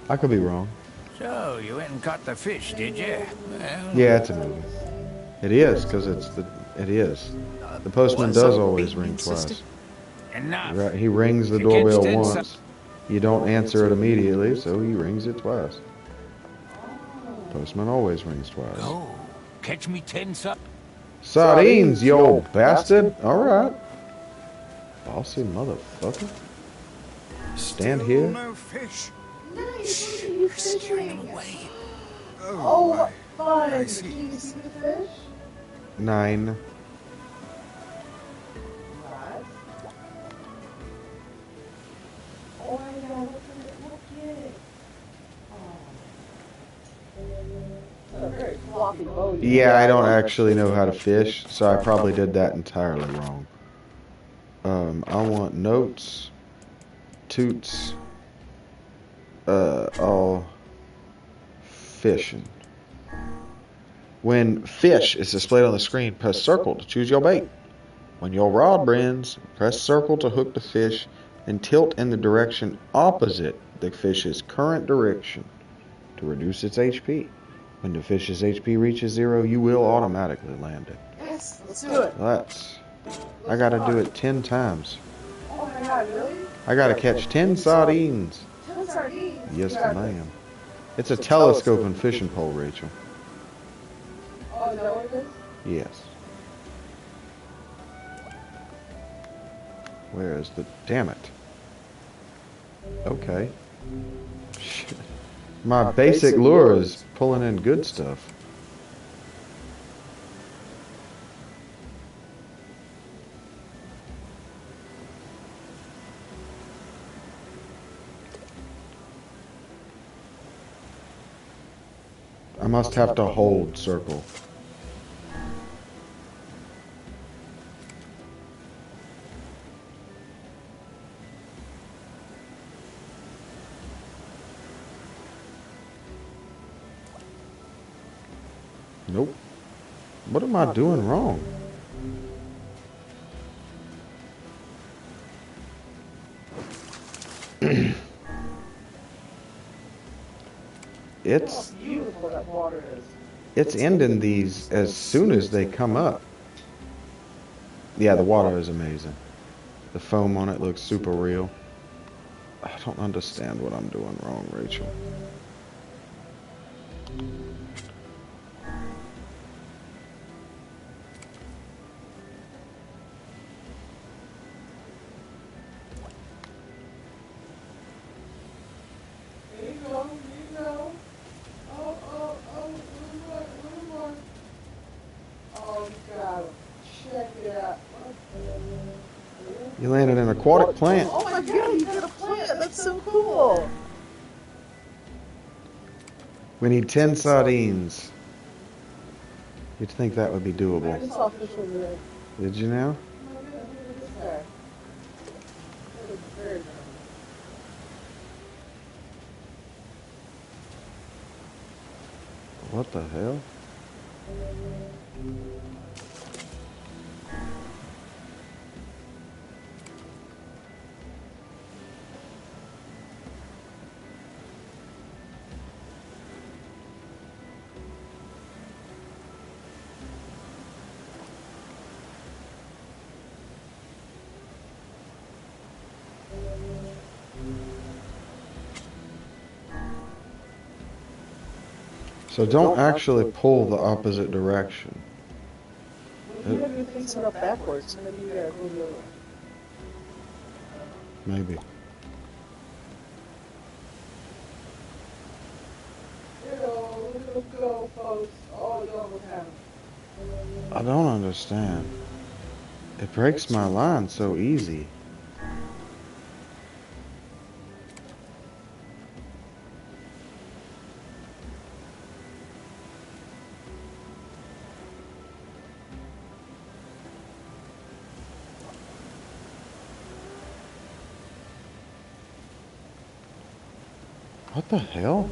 I could be wrong. So, you went and caught the fish, did you? Well, Yeah, it's a movie. It is, because it's the... It is. The postman does always ring twice. Enough. He rings the You kids doorbell did once. You don't answer it immediately, so he rings it twice. Postman always rings twice. Oh. Catch me 10 Sardines, you old bastard. Alright. Bossy motherfucker. Stand here. No fish. Nice. What are you fishing? Away. Oh, fun. I Did see. you see the fish? 9. Nice. Oh my god, look at it. Oh. A very floppy boat. Yeah, I don't actually know how to fish, so I probably did that entirely wrong. I want notes, toots, all fishing. When fish is displayed on the screen, press circle to choose your bait. When your rod bends, press circle to hook the fish and tilt in the direction opposite the fish's current direction to reduce its HP. When the fish's HP reaches 0, you will automatically land it. Yes, let's do it. I gotta do it 10 times. Oh my god, really? I gotta catch 10 sardines. 10 sardines? Yes, ma'am. It's a telescope and fishing pole, Rachel. Oh, is that what it is? Yes. Where is the... Damn it. Okay. Shit. My basic lure is pulling in good stuff. I must have to hold circle. Nope. What am I doing wrong? It's beautiful that water is. It's ending these as soon as they come up. Yeah, the water is amazing. The foam on it looks super real. I don't understand what I'm doing wrong, Rachel. There you go, there you go. Oh, oh, God. Check it out. You landed an aquatic plant. Oh my god, you got a plant. That's so cool. We need 10 sardines. You'd think that would be doable. I just saw fish over there. Did you now? Oh my god, look at this guy. That is very nice. What the hell? So don't actually pull the opposite direction. Well, you have your thing set up backwards, so maybe you gotta go the other way. Maybe. Go, folks. Oh, you almost have it. I don't understand. It breaks my line so easy. What the hell?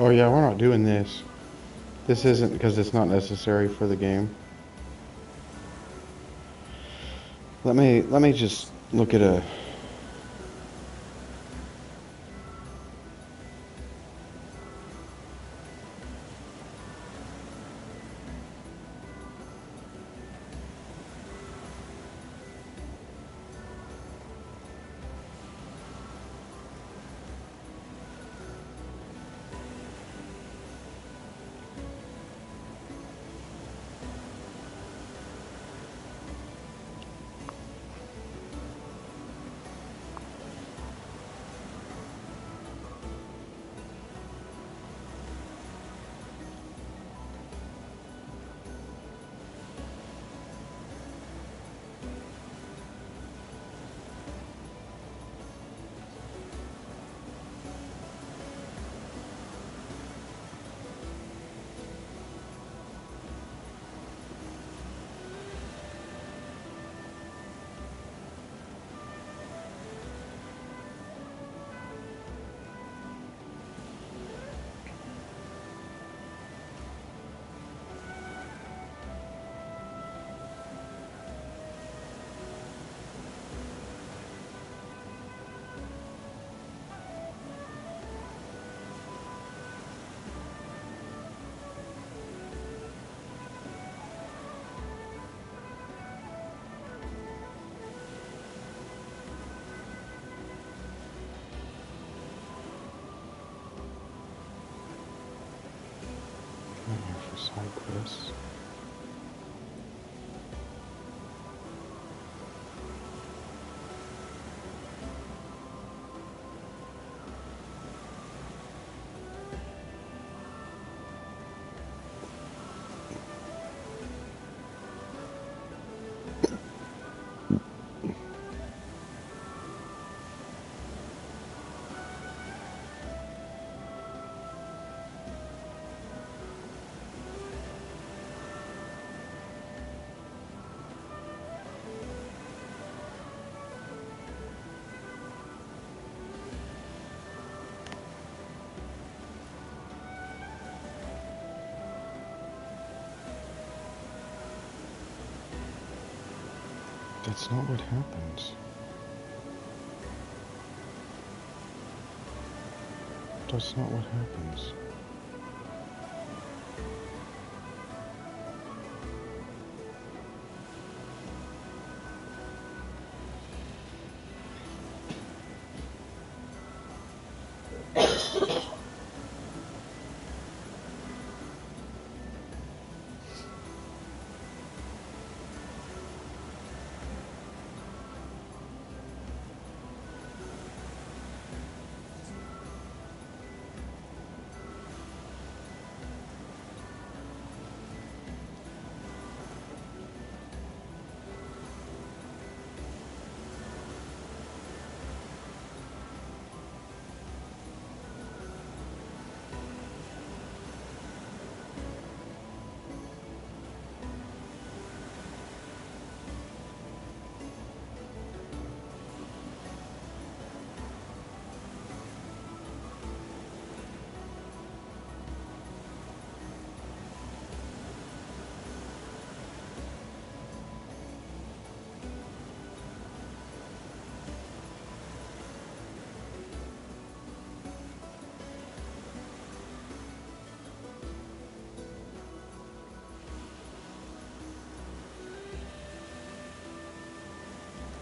Oh yeah, we're not doing this. This isn't because it's not necessary for the game. Let me just look at a. For side quests. That's not what happens. That's not what happens.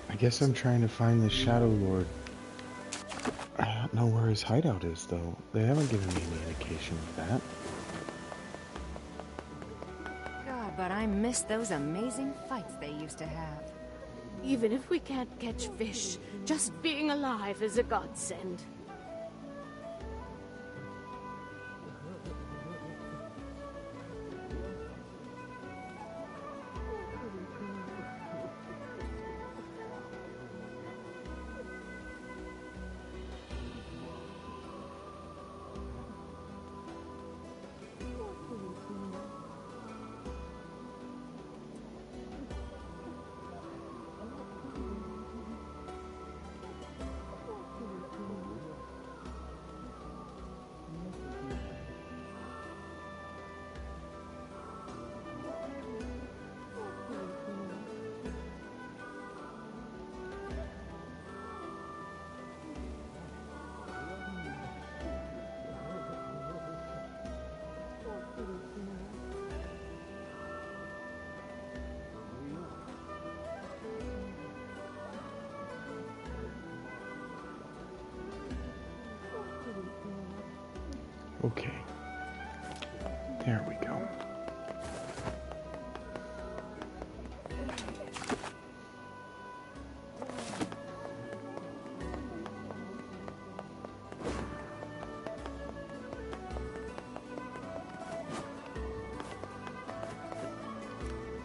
I guess I'm trying to find the Shadowlord. I don't know where his hideout is, though. They haven't given me any indication of that. God, but I miss those amazing fights they used to have. Even if we can't catch fish, just being alive is a godsend. Okay. There we go.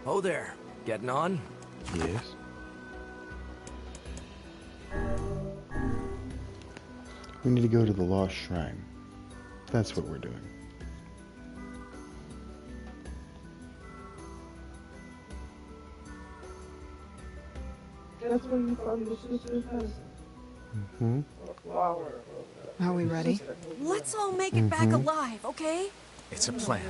Oh there. Getting on? Yes. We need to go to the Lost Shrine. That's what we're doing. That's where you found your sister's medicine. Mm-hmm. Are we ready? Let's all make it back alive, okay? It's a plan.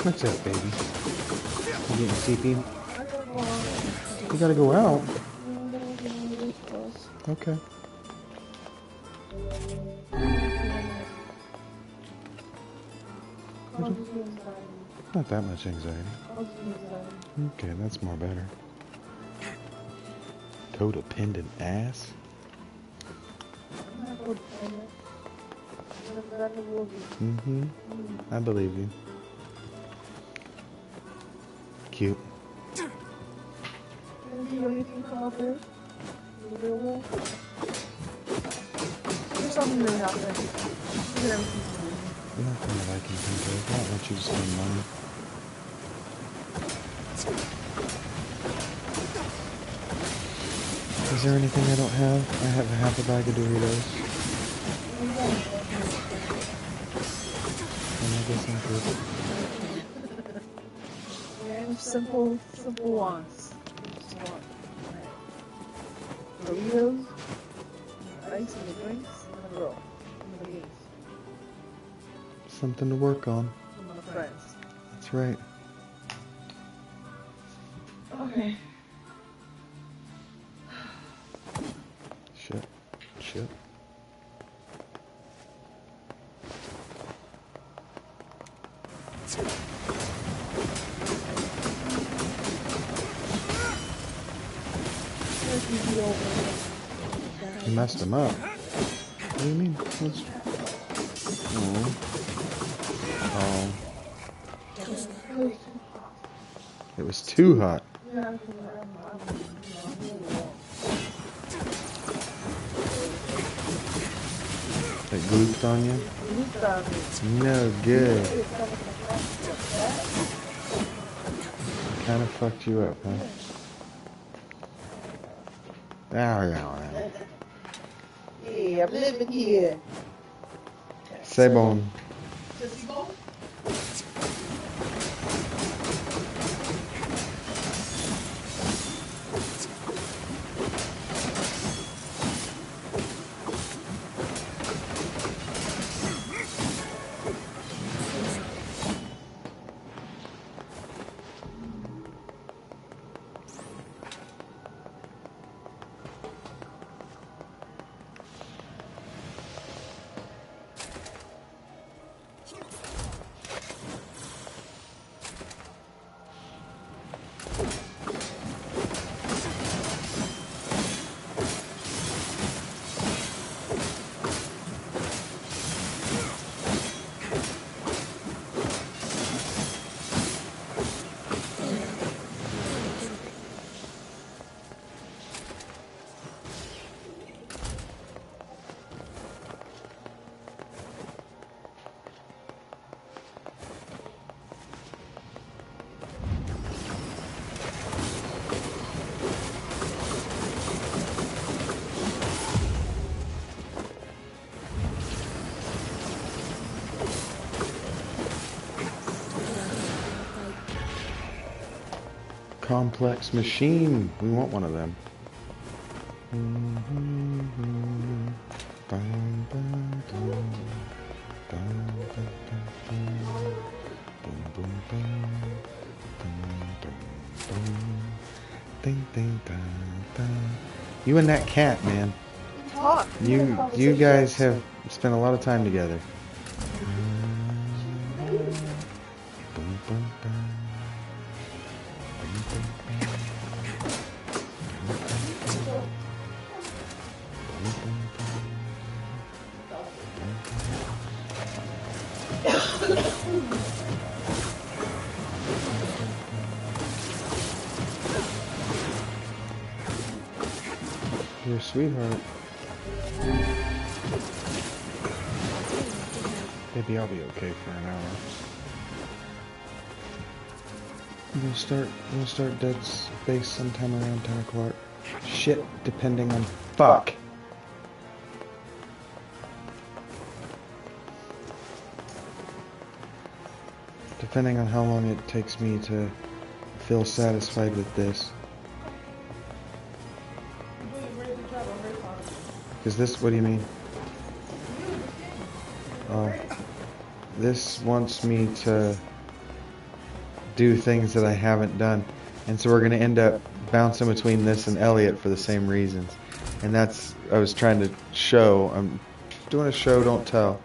What's up, baby? You getting sleepy? You gotta go out. Okay. Not that much anxiety. Okay, that's more better. Codependent ass? Mm-hmm. I believe you. Cute. There's something really out there. Nothing that I can think of. I don't want you to spend money. Is there anything I don't have? I have a half a bag of Doritos. And I guess I'm good. And simple wants. Doritos, ice and the drinks, and a girl. And the games. Something to work on. And my friends. That's right. Okay. Shit. Shit. You messed him up. What do you mean? What's... Oh. It was too hot. It glooped on you? No good. Kind of fucked you up, huh? Hey, I'm living here. C'est bon. complex machine. We want one of them. You and that cat, man. You guys have spent a lot of time together. Your sweetheart. Maybe I'll be okay for an hour. We'll start Dead Space sometime around 10 o'clock. Shit, depending on fuck. Depending on how long it takes me to feel satisfied with this. Is this, what do you mean? Oh. This wants me to do things that I haven't done. And so we're going to end up bouncing between this and Elliot for the same reasons. And that's, I was trying to show, I'm doing a show, don't tell.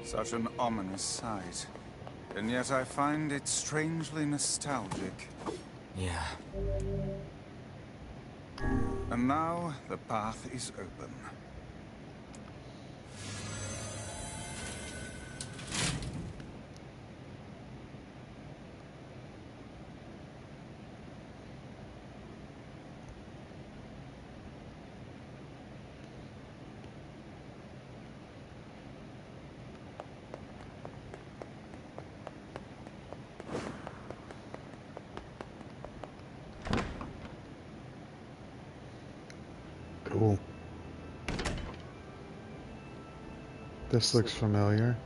Such an ominous sight. And yet I find it strangely nostalgic. Yeah. And now the path is open. Cool. This looks familiar.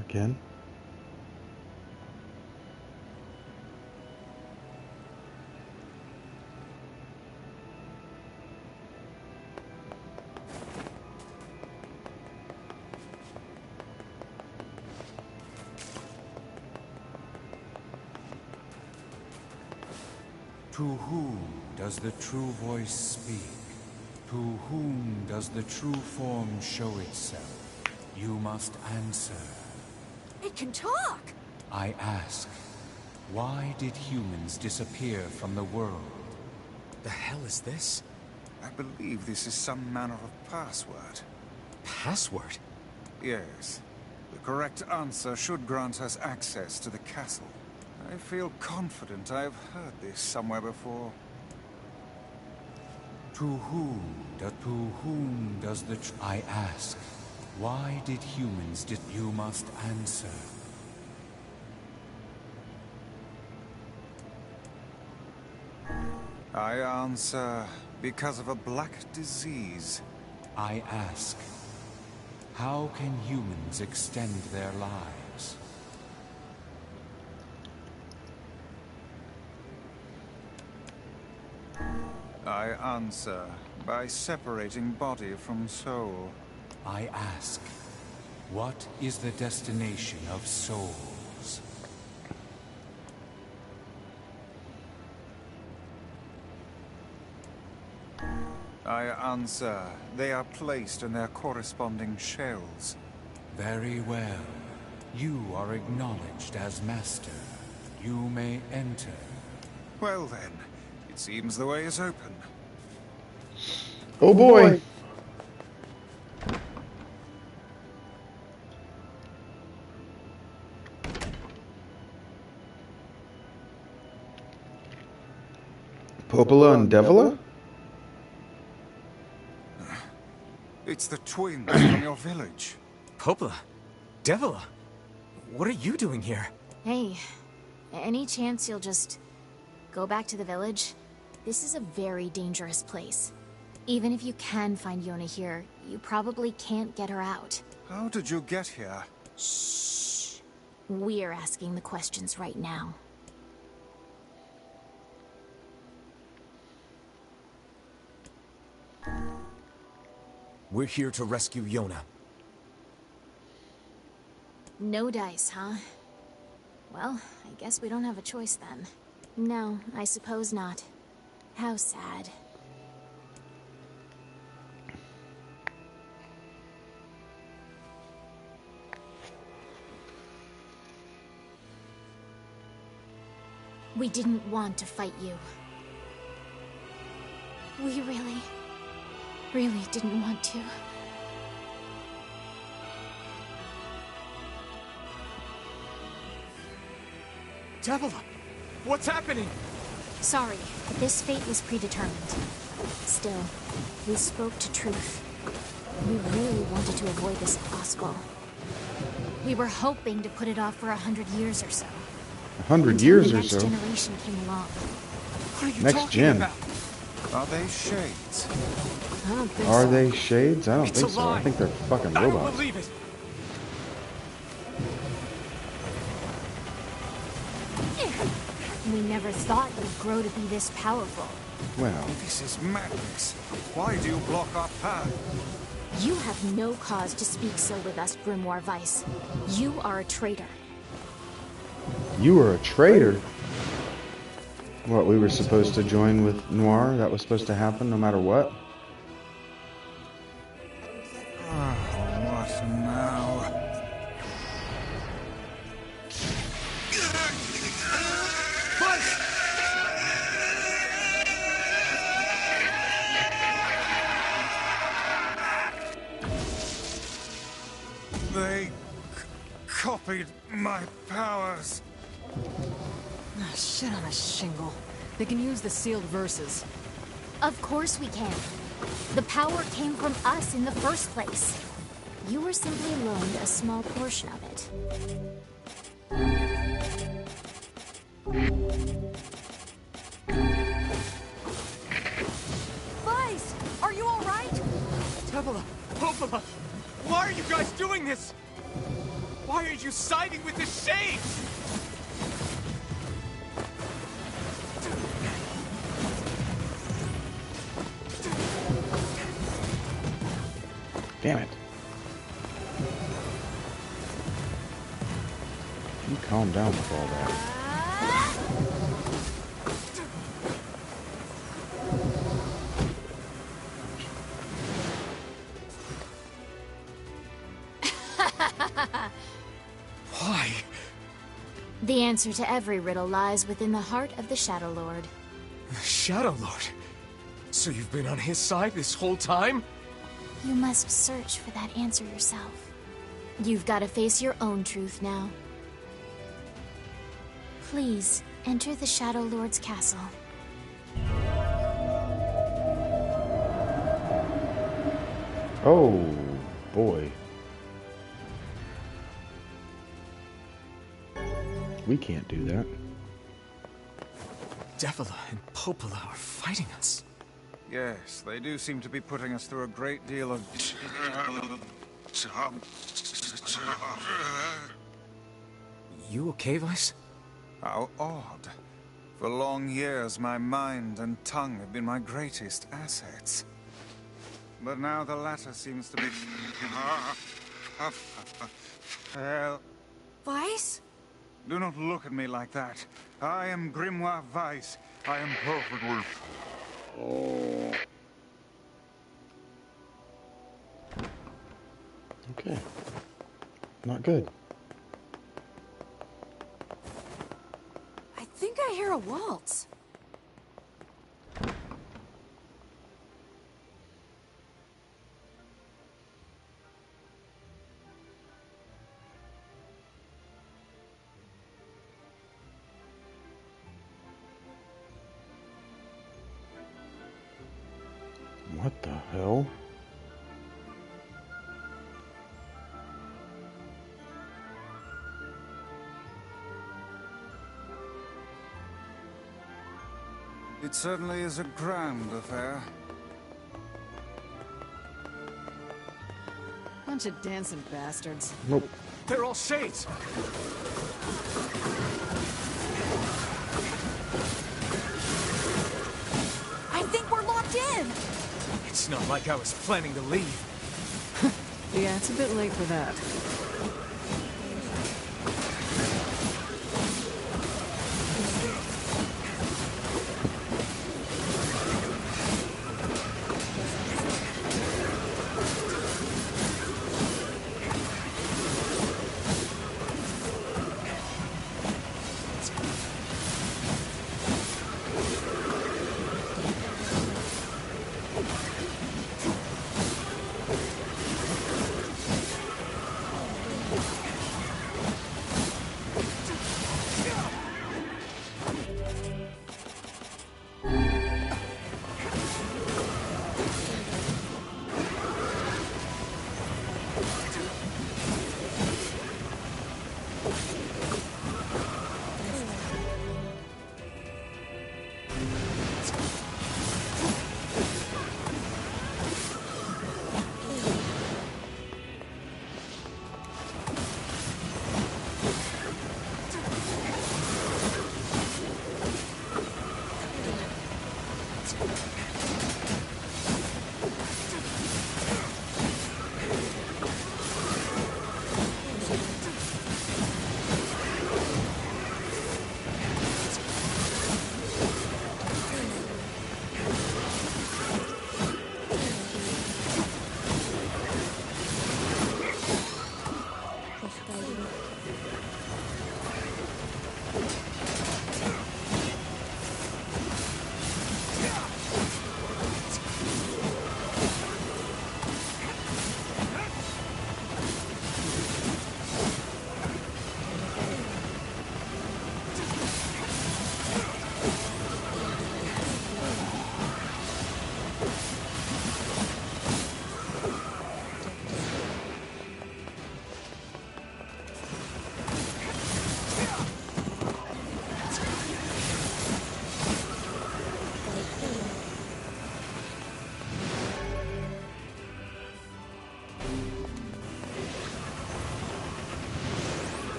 Again. To whom does the true voice speak? To whom does the true form show itself? You must answer. It can talk! I ask, why did humans disappear from the world? The hell is this? I believe this is some manner of password. Password? Yes. The correct answer should grant us access to the castle. I feel confident I've heard this somewhere before. To whom does the I ask, why did humans you must answer? I answer because of a black disease. I ask, how can humans extend their lives? I answer by separating body from soul. I ask, what is the destination of souls? I answer, they are placed in their corresponding shells. Very well. You are acknowledged as master. You may enter. Well then, it seems the way is open. Oh boy! Popola and Devila? It's the twins from your village. Popola? Devila? What are you doing here? Hey, any chance you'll just go back to the village? This is a very dangerous place. Even if you can find Yona here, you probably can't get her out. How did you get here? Shh. We're asking the questions right now. We're here to rescue Yona. No dice, huh? Well, I guess we don't have a choice then. No, I suppose not. How sad. We didn't want to fight you. We really didn't want to. Devila! What's happening? Sorry, this fate was predetermined. Still, we spoke to truth. We really wanted to avoid this if possible. We were hoping to put it off for 100 years or so. 100 years or so? The next generation came along. What are you Next talking gen. about? Are they shades? I don't think Are so. they shades? I don't It's think a so. I lie. think they're fucking I don't robots. believe it. We never thought you'd grow to be this powerful. Well, This is madness. Why do you block our path? You have no cause to speak so with us, Grimoire Weiss. You are a traitor. you were a traitor. What, we were supposed to join with NieR? That was supposed to happen no matter what? What now? They copied my powers. Ah, shit on a shingle. They can use the sealed verses. Of course we can. The power came from us in the first place. You were simply loaned a small portion of it. Weiss, are you all right? Devila! Popola! Why are you guys doing this? Why are you siding with the Shades? Damn it. You calm down with all that. Why? The answer to every riddle lies within the heart of the Shadowlord. Shadowlord? So you've been on his side this whole time? You must search for that answer yourself. You've got to face your own truth now. Please, enter the Shadowlord's castle. Oh, boy. We can't do that. Devila and Popola are fighting us. Yes, they do seem to be putting us through a great deal of... You okay, Vice? How odd. For long years, my mind and tongue have been my greatest assets. But now the latter seems to be... Well... Vice? Do not look at me like that. I am Grimoire Vice. I am perfectly... Oh. Okay. Not good. I think I hear a waltz. What the hell? It certainly is a grand affair. Bunch of dancing bastards. Nope. They're all shades! I think we're locked in! It's not like I was planning to leave. Yeah, it's a bit late for that.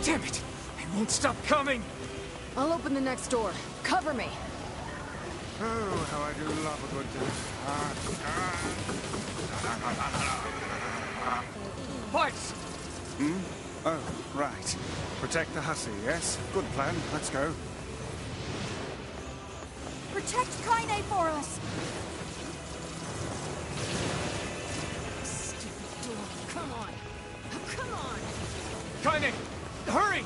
Damn it! They won't stop coming! I'll open the next door. Cover me! Oh, how I do love a good Vice! Hmm? Oh, right. Protect the hussy, yes? Good plan. Let's go. Protect Kaine for us! Stupid door. Come on! Come on! Kaine! Hurry!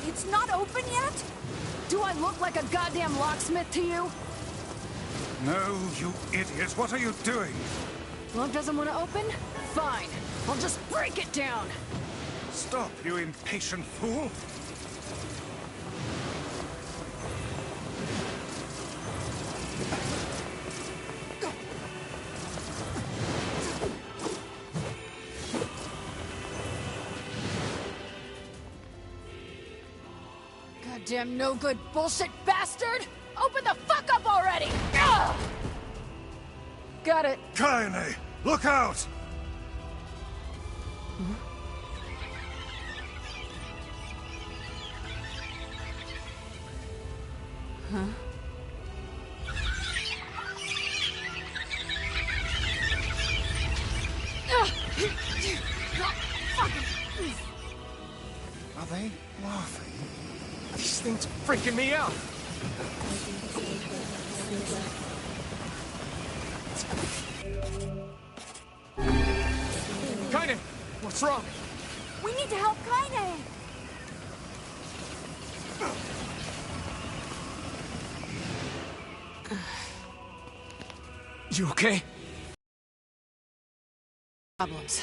It's not open yet? Do I look like a goddamn locksmith to you? No, you idiot! What are you doing? Lock doesn't want to open? Fine. I'll just break it down. Stop, you impatient fool! Goddamn no good bullshit bastard! Open the fuck up already! Ugh! Got it. Kaine! Look out! Huh? Are they laughing? These things freaking me out. Kaine, what's wrong? We need to help Kaine! You okay? Problems.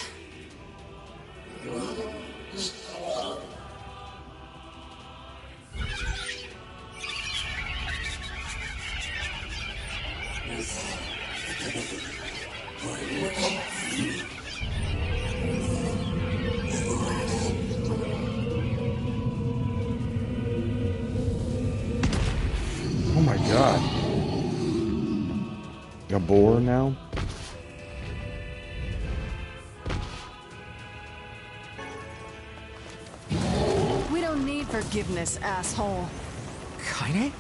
Oh my god. A boar now? We don't need forgiveness, asshole. Kaine?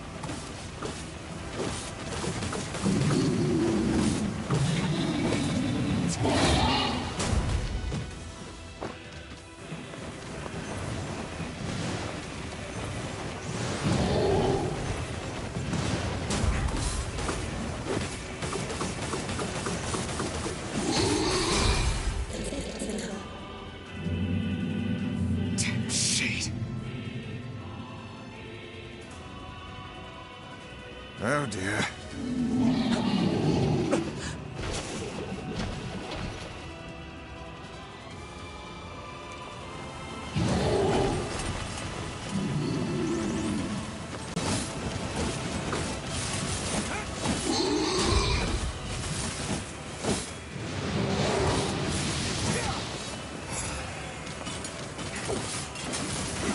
Damn shade. Oh dear.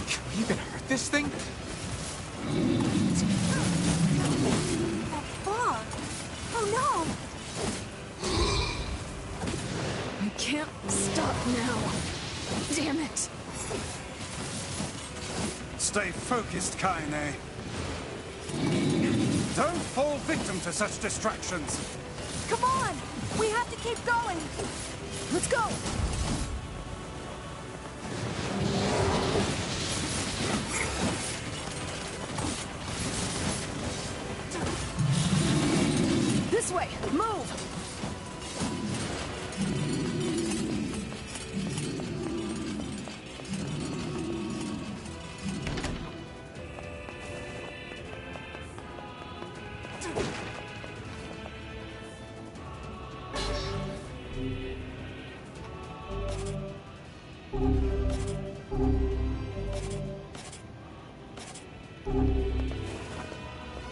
Can we even hurt this thing? That fog! Oh I can't stop now. Damn it. Stay focused, Kaine. Don't fall victim to such distractions. no! Come on! We have to keep going! Let's go! This way! Move!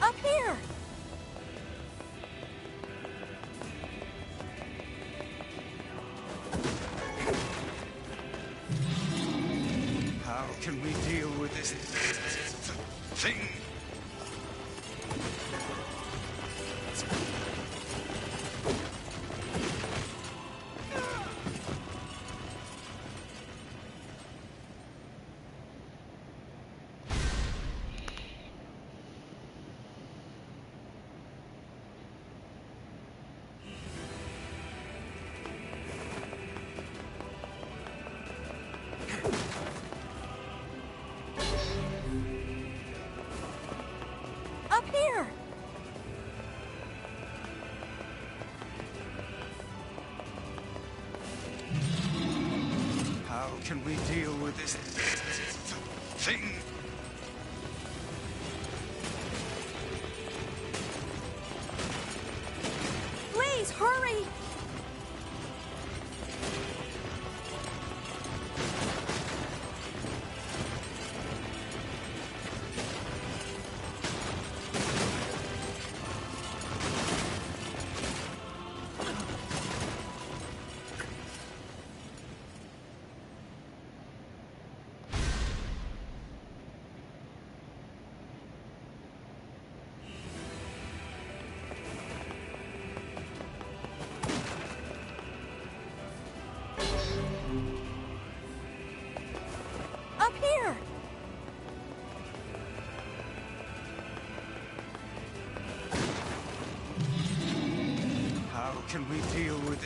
Up here! How can we deal with this thing? Up here! How can we deal with this thing?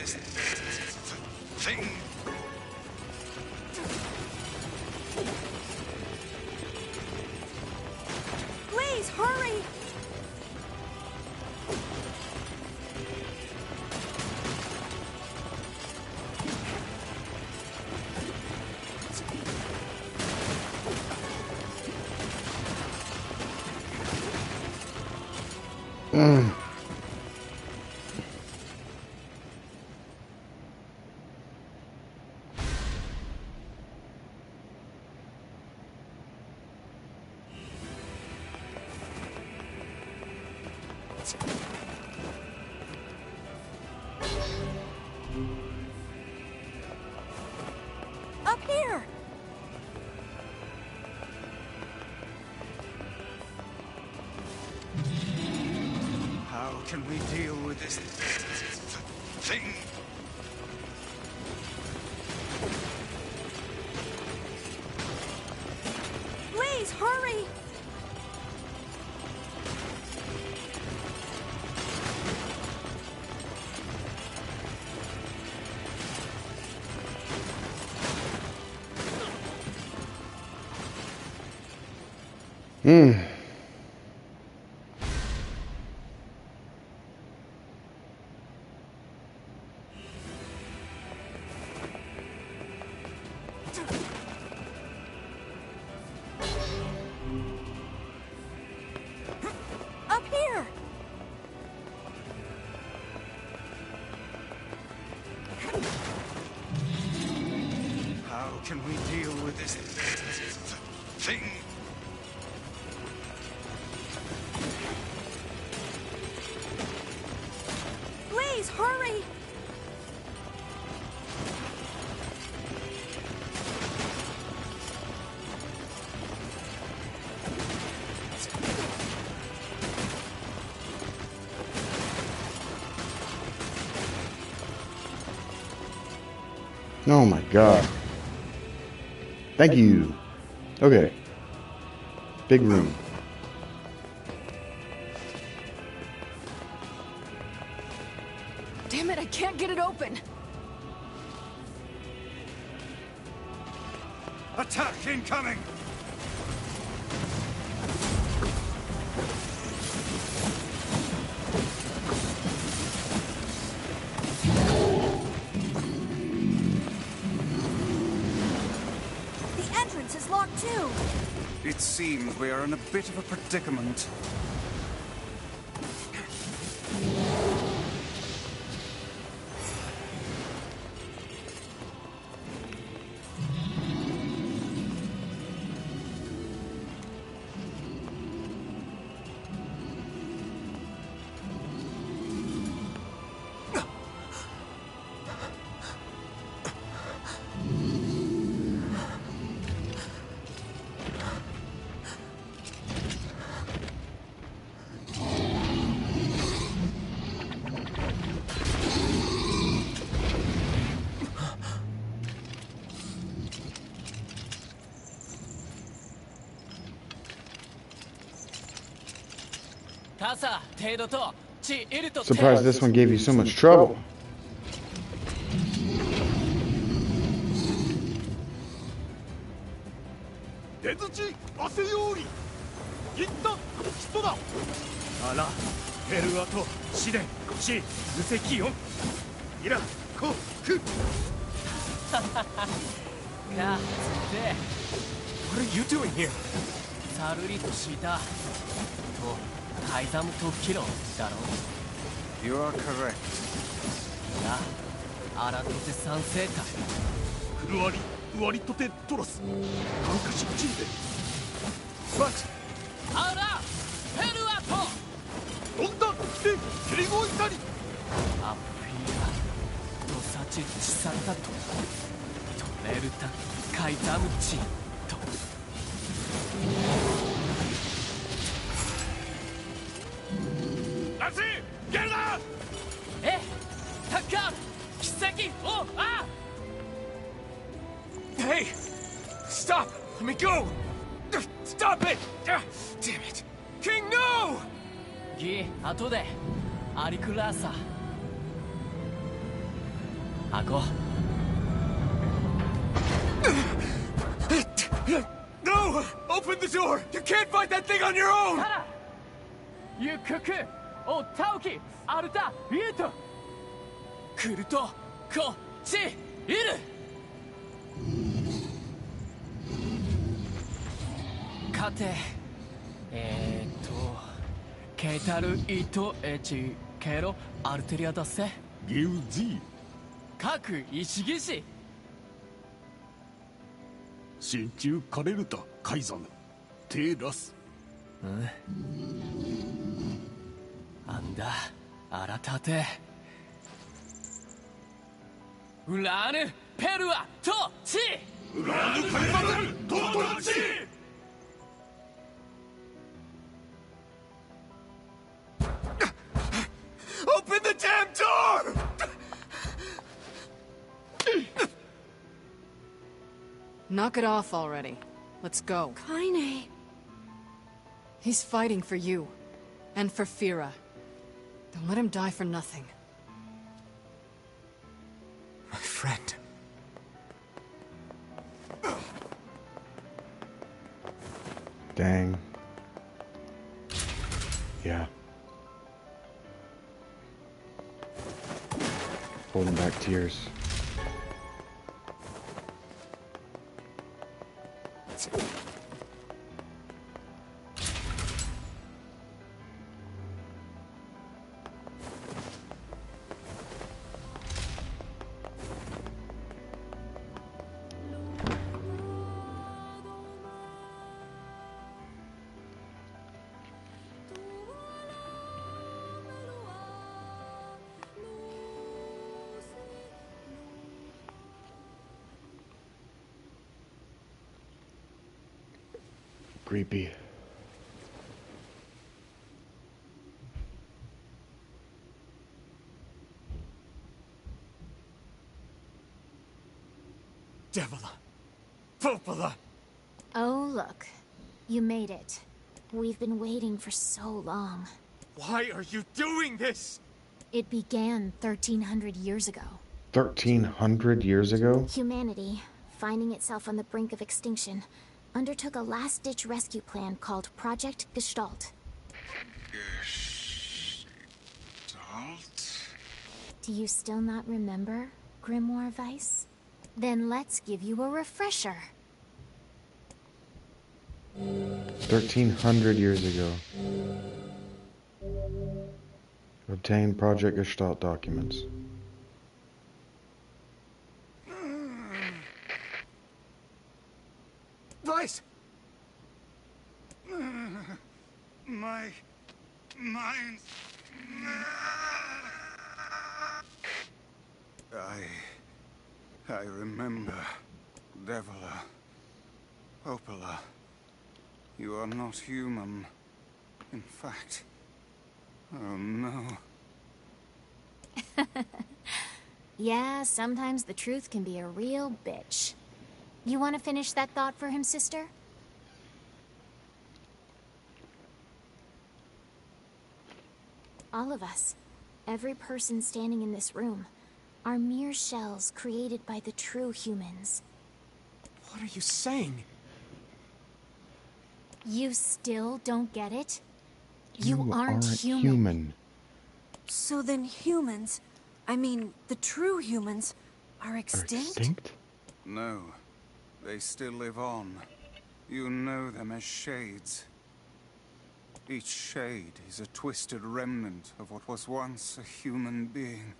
this thing? Please, hurry! Up here! How can we deal with this thing? Please, hurry! Up here! How can we deal with this thing? Please, hurry! Oh my god. Thank you. Okay. Big room. Damn it, I can't get it open. Attack incoming! The entrance is locked too! It seems we are in a bit of a predicament. Surprised this one gave you so much trouble. What are you doing here? You are correct. But That's it! Get up! Hey! Stop! Let me go! Stop it! Damn it! King, no! Ako. No! Open the door! You can't fight that thing on your own! Yukuku, o Taoki, aruta, yuto. Kuruto, ko, chi, iru. Kate, keitaru ito echi, kero, arteria dase. Gyuji. Kaku, ishigishi. 心中枯れるた海山手出すなんだ改てウラーヌペルアとチウラーヌカリバテルとチ Open the damn door! Knock it off already. Let's go. Kaine. He's fighting for you. And for Fira. Don't let him die for nothing. My friend. Dang. Yeah. Holding back tears. Creepy. Devila. Popola. Oh, look. You made it. We've been waiting for so long. Why are you doing this? It began 1,300 years ago. 1,300 years ago? Humanity, finding itself on the brink of extinction, undertook a last-ditch rescue plan called Project Gestalt. Gestalt? Do you still not remember, Grimoire Weiss? Then let's give you a refresher. 1,300 years ago. Obtain Project Gestalt documents. Weiss! My mind. I remember. Devila. Popola. You are not human. In fact. Oh no. Yeah, sometimes the truth can be a real bitch. You want to finish that thought for him, sister? All of us, every person standing in this room, are mere shells created by the true humans. What are you saying? You still don't get it? You aren't human. So then humans, I mean, the true humans, are extinct? No. They still live on. You know them as shades. Each shade is a twisted remnant of what was once a human being.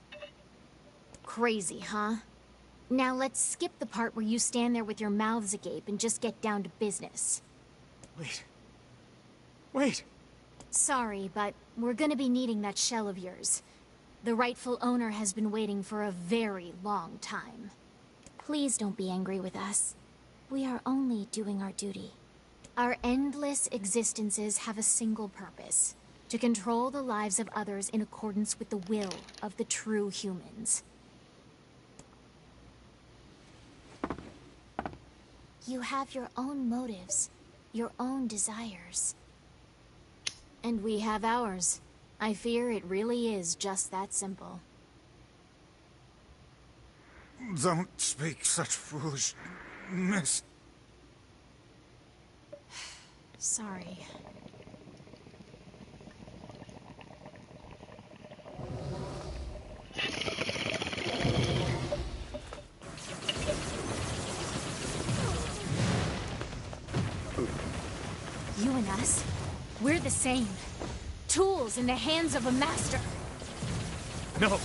Crazy, huh? Now let's skip the part where you stand there with your mouths agape and just get down to business. Wait. Sorry, but we're gonna be needing that shell of yours. The rightful owner has been waiting for a very long time. Please don't be angry with us. We are only doing our duty. Our endless existences have a single purpose: to control the lives of others in accordance with the will of the true humans. You have your own motives, your own desires. And we have ours. I fear it really is just that simple. Don't speak such foolishness. Sorry. You and us, we're the same. Tools in the hands of a master. No,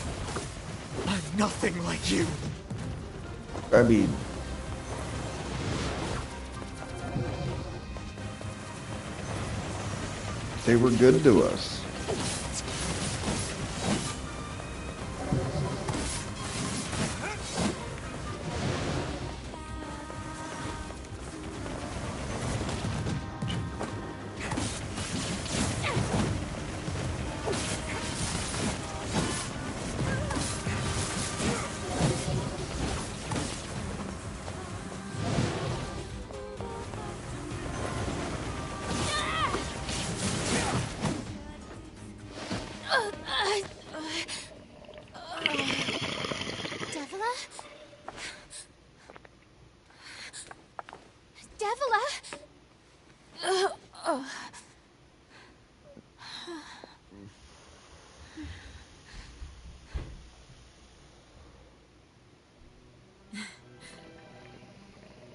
I'm nothing like you. I mean, they were good to us.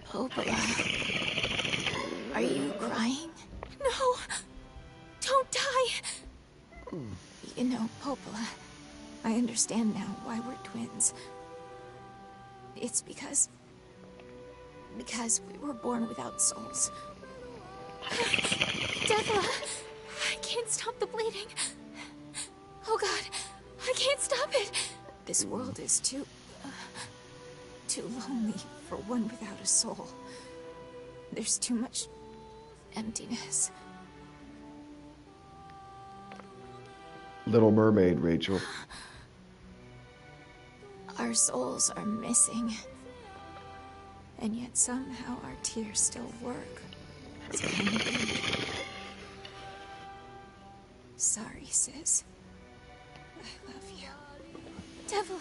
Popola, are you crying? No, don't die. You know, Popola, I understand now why we're twins. It's because we were born without souls. Devla, I can't stop the bleeding. Oh God, I can't stop it. This world is too lonely for one without a soul. There's too much emptiness. Little Mermaid, Rachel. Our souls are missing. And yet somehow our tears still work. It's kind of weird. Sorry, sis. I love you. Devla!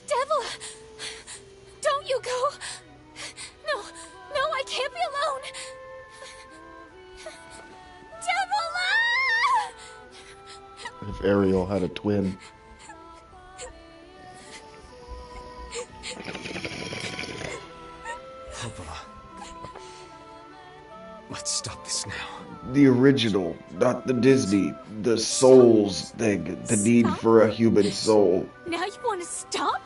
Devla! Don't you go! No, I can't be alone! Devla! If Ariel had a twin. Let's stop this now. The original, not the Disney. The souls thing. The need for a human soul. Now you want to stop?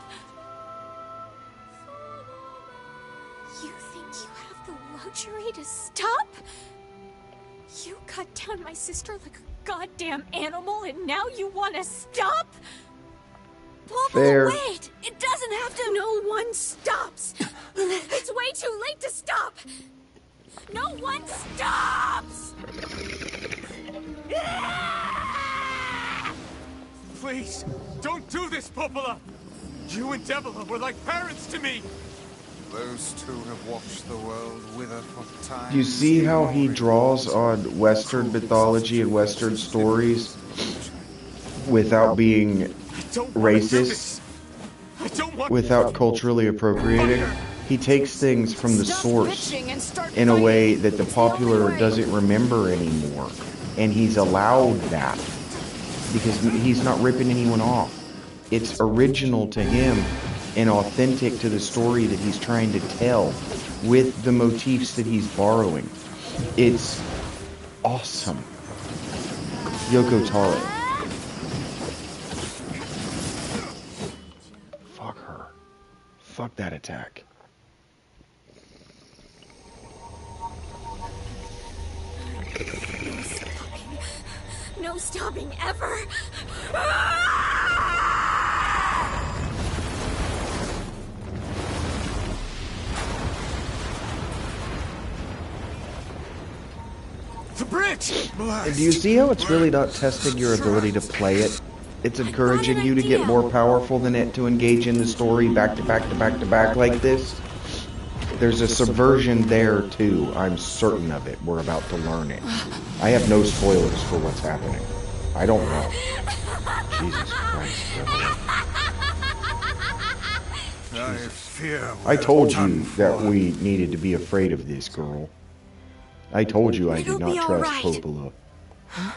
You think you have the luxury to stop? You cut down my sister like a goddamn animal and now you want to stop? Fair. Wait! It doesn't have to. No one stops! It's way too late to stop! No one stops! Please, don't do this, Popola! You and Devila were like parents to me! Those two have watched the world wither for time. You see how he draws on Western mythology and Western stories without being racist, without culturally appropriating? He takes things from the source in a way that the popular doesn't remember anymore. And he's allowed that because he's not ripping anyone off. It's original to him and authentic to the story that he's trying to tell with the motifs that he's borrowing. It's awesome. Yoko Taro. Fuck her. Fuck that attack. No stopping ever! The bridge! And do you see how it's really not testing your ability to play it? It's encouraging you to get more powerful than it to engage in the story back to back to back to back like this. There's a subversion there too. I'm certain of it. We're about to learn it. I have no spoilers for what's happening. I don't know. Jesus Christ. I told you that we needed to be afraid of this girl. I told you I did not trust Popola. Huh?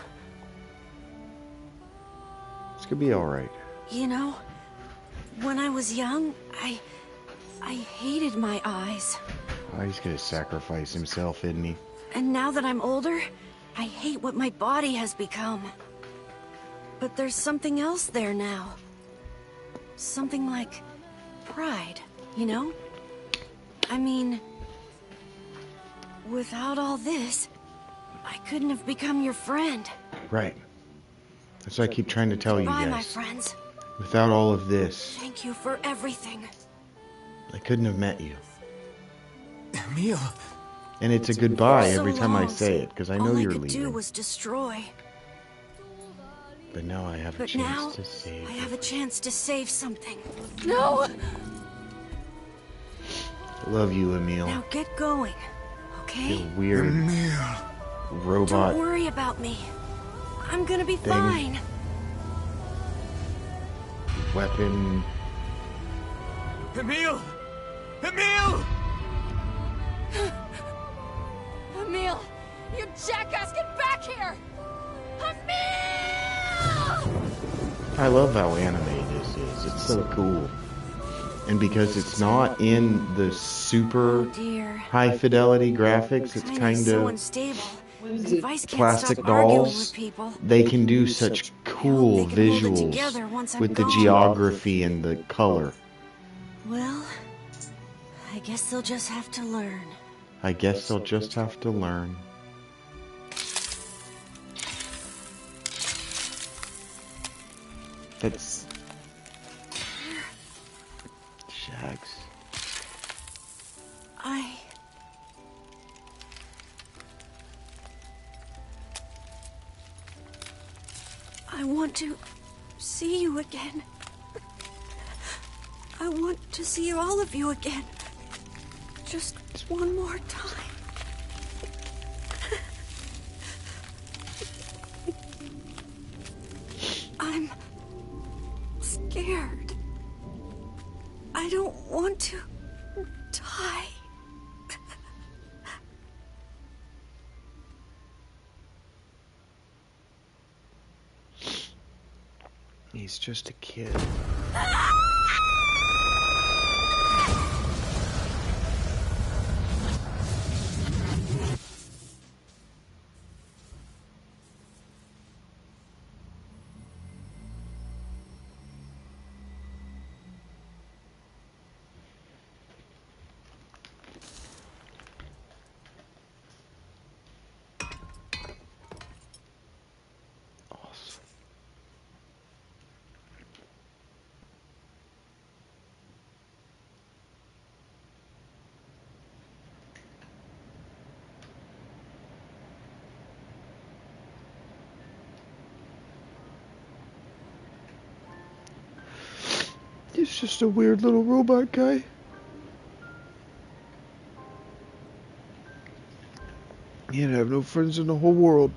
It's gonna be alright. You know, when I was young, I hated my eyes. Oh, he's gonna sacrifice himself, isn't he? And now that I'm older, I hate what my body has become. But there's something else there now. Something like pride, you know? I mean, without all this, I couldn't have become your friend. Right. That's what I keep trying to tell you Bye, guys. my friends. Without all of this, Thank you for everything. I couldn't have met you. Emil. And it's a goodbye every time I say it, because I know you're All I could do leaving. was destroy. But now I have a But now, chance to save. I have a chance to save something. No! I love you, Emil. Now get going, okay? You weird robot Don't worry about me. I'm gonna be thing. fine. Weapon. Emil! Emil! Emil! You jackass, get back here! Emil! I love how animated this is. It's so cool. And because it's not in the super high fidelity graphics, it's kind so of unstable. Vice can't plastic stop arguing dolls. with people. They can do such cool together once visuals I'm with the gone. geography and the color. Well, I guess they'll just have to learn. I guess they'll just have to learn. That's Shags. I want to see you again. I want to see all of you again. Just one more time. I'm scared. I don't want to die. He's just a kid. He's just a weird little robot guy. He'd have no friends in the whole world.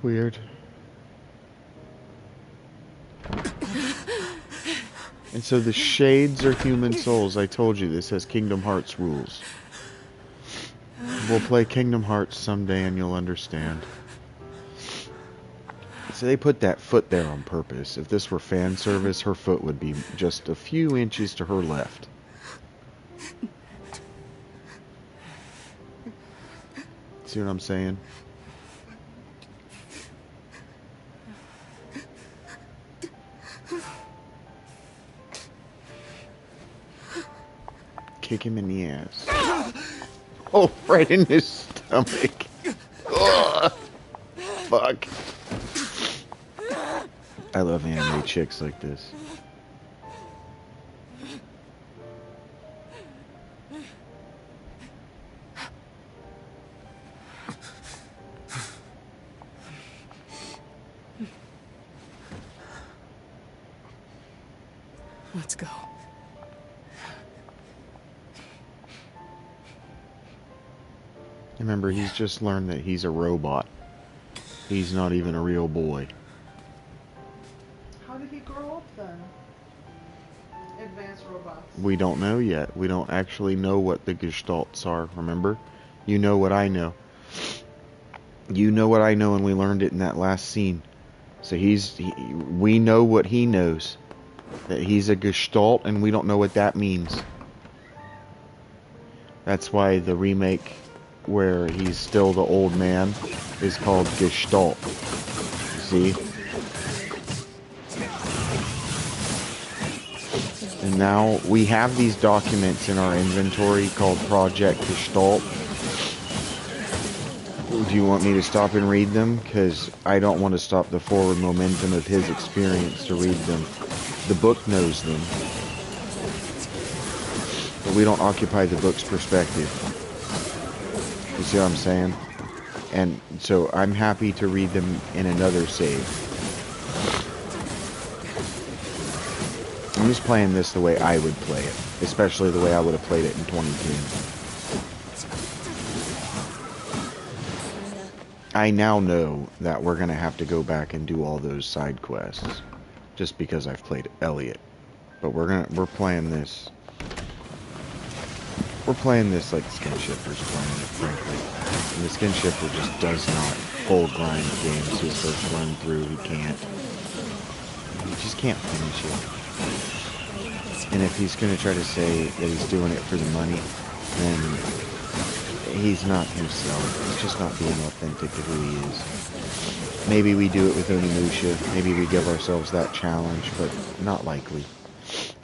Weird. And so the shades are human souls. I told you this has Kingdom Hearts rules. We'll play Kingdom Hearts someday and you'll understand. So they put that foot there on purpose. If this were fan service, her foot would be just a few inches to her left. See what I'm saying? Kick him in the ass. Oh, right in his stomach. Ugh. Fuck. I love anime chicks like this. Let's go. Remember, he's just learned that he's a robot. He's not even a real boy. How did he grow up then? Advanced robots. We don't know yet. We don't actually know what the gestalts are, remember? You know what I know. You know what I know, and we learned it in that last scene. So we know what he knows. That he's a gestalt, and we don't know what that means. That's why the remake where he's still the old man is called Gestalt. See? And now we have these documents in our inventory called Project Gestalt. Do you want me to stop and read them? Because I don't want to stop the forward momentum of his experience to read them. The book knows them. But we don't occupy the book's perspective. You see what I'm saying? And so I'm happy to read them in another save. I'm just playing this the way I would play it. Especially the way I would have played it in 2010. I now know that we're going to have to go back and do all those side quests. Just because I've played Elliot. But we're playing this. We're playing this like Skin Shifter's playing it, frankly. And the Skin Shifter just does not full grind games his first run through. He can't. He just can't finish it. And if he's going to try to say that he's doing it for the money, then he's not himself. He's just not being authentic to who he is. Maybe we do it with Onimusha. Maybe we give ourselves that challenge, but not likely.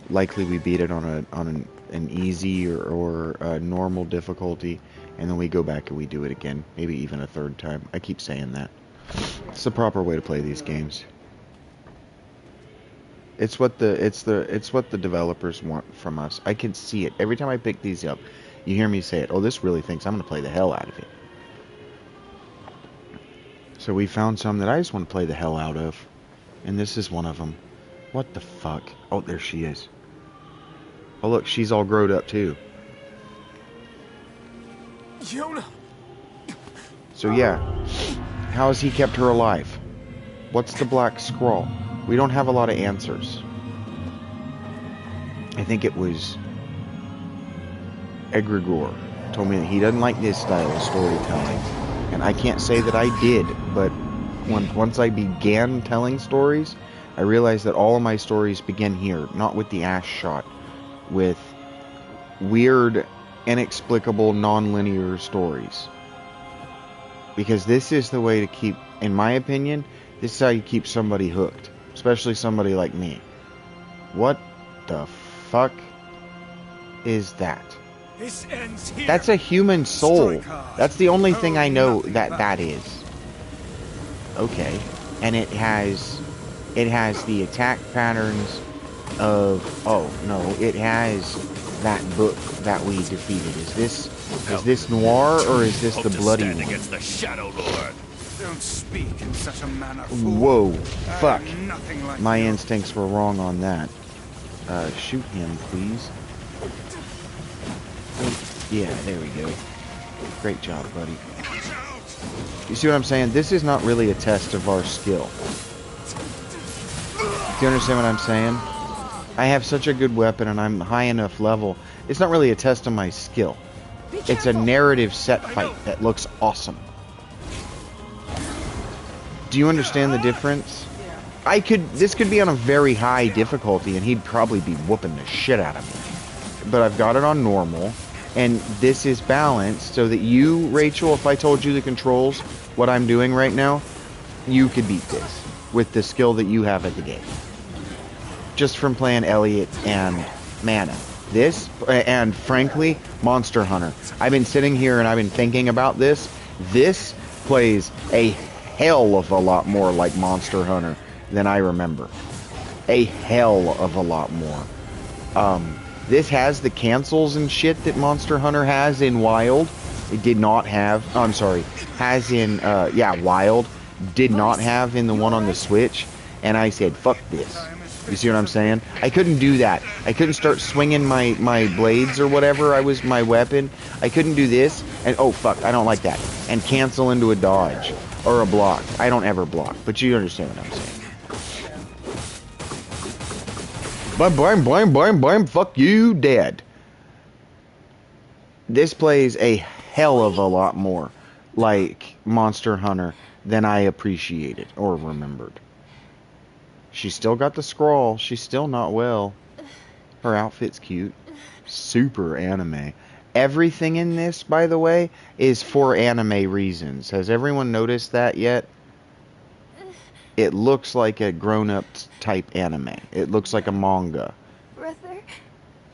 Likely we beat it on an easy or a normal difficulty, and then we go back and we do it again. Maybe even a third time. I keep saying that. It's the proper way to play these games. It's what the developers want from us. I can see it every time I pick these up. You hear me say it. Oh, this really thinks I'm going to play the hell out of it. So we found some that I just want to play the hell out of. And this is one of them. What the fuck? Oh, there she is. Oh, look, she's all growed up, too. Yona! So, yeah. How has he kept her alive? What's the black scroll? We don't have a lot of answers. I think it was Egregore told me that he doesn't like this style of storytelling. And I can't say that I did, but once I began telling stories, I realized that all of my stories begin here, not with the ass shot, with weird, inexplicable, non-linear stories. Because this is the way to keep, in my opinion, this is how you keep somebody hooked. Especially somebody like me. What the fuck is that? This ends here. That's a human soul. That's the only thing I know that is. Okay. And it has the attack patterns of, oh no, it has that book that we defeated. Is this NieR or is this the bloody one? Against the Shadowlord. Don't speak in such a manner, fool. Whoa, fuck. Like my instincts were wrong on that. Shoot him, please. Yeah, there we go. Great job, buddy. You see what I'm saying? This is not really a test of our skill. Do you understand what I'm saying? I have such a good weapon and I'm high enough level. It's not really a test of my skill. It's a narrative set fight that looks awesome. Do you understand the difference? This could be on a very high difficulty and he'd probably be whooping the shit out of me. But I've got it on normal, and this is balanced so that you, Rachel, if I told you the controls, what I'm doing right now, you could beat this with the skill that you have at the game. Just from playing Elliot and Mana. This, and frankly, Monster Hunter. I've been sitting here and I've been thinking about this. This plays a hell of a lot more like Monster Hunter than I remember. A hell of a lot more. This has the cancels and shit that Monster Hunter has in Wild. It did not have, oh, I'm sorry, has in, Wild. Did not have in the one on the Switch. And I said, fuck this. You see what I'm saying? I couldn't do that. I couldn't start swinging my blades or whatever my weapon. I couldn't do this and oh fuck, I don't like that. And cancel into a dodge or a block. I don't ever block, but you understand what I'm saying. Blam, blam, blam, blam, blam, fuck you, dead. This plays a hell of a lot more like Monster Hunter than I appreciated or remembered. She's still got the scroll. She's still not well. Her outfit's cute. Super anime. Everything in this, by the way, is for anime reasons. Has everyone noticed that yet? It looks like a grown-up type anime. It looks like a manga. Brother?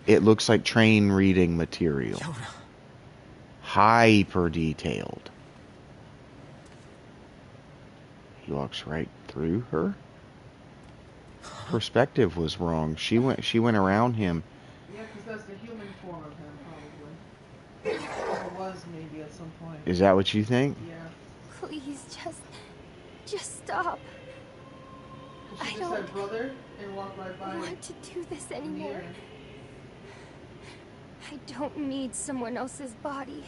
It looks like train reading material. Hyper detailed. He walks right through her. Perspective was wrong. She went around him. Yeah, because that's the human form of him, probably. Or it was maybe at some point. Is that what you think? Yeah. Please, just stop. I don't said brother and walk right by want to do this anymore. I don't need someone else's body.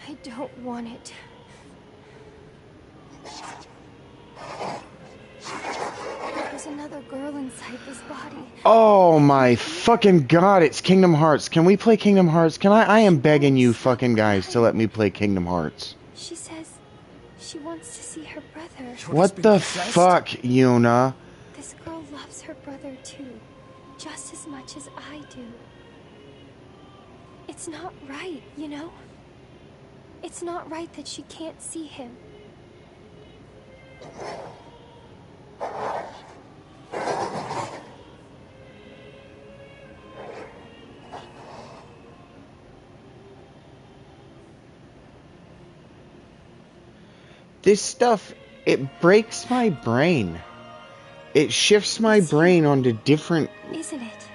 I don't want it. There's another girl inside this body. Oh my fucking god, it's Kingdom Hearts. Can we play Kingdom Hearts? I am begging you fucking guys to let me play Kingdom Hearts. She says she wants to see her brother. What the fuck, Yuna? This girl loves her brother too, just as much as I do. It's not right, you know? It's not right that she can't see him. This stuff, it breaks my brain. It shifts my brain onto different... Isn't it?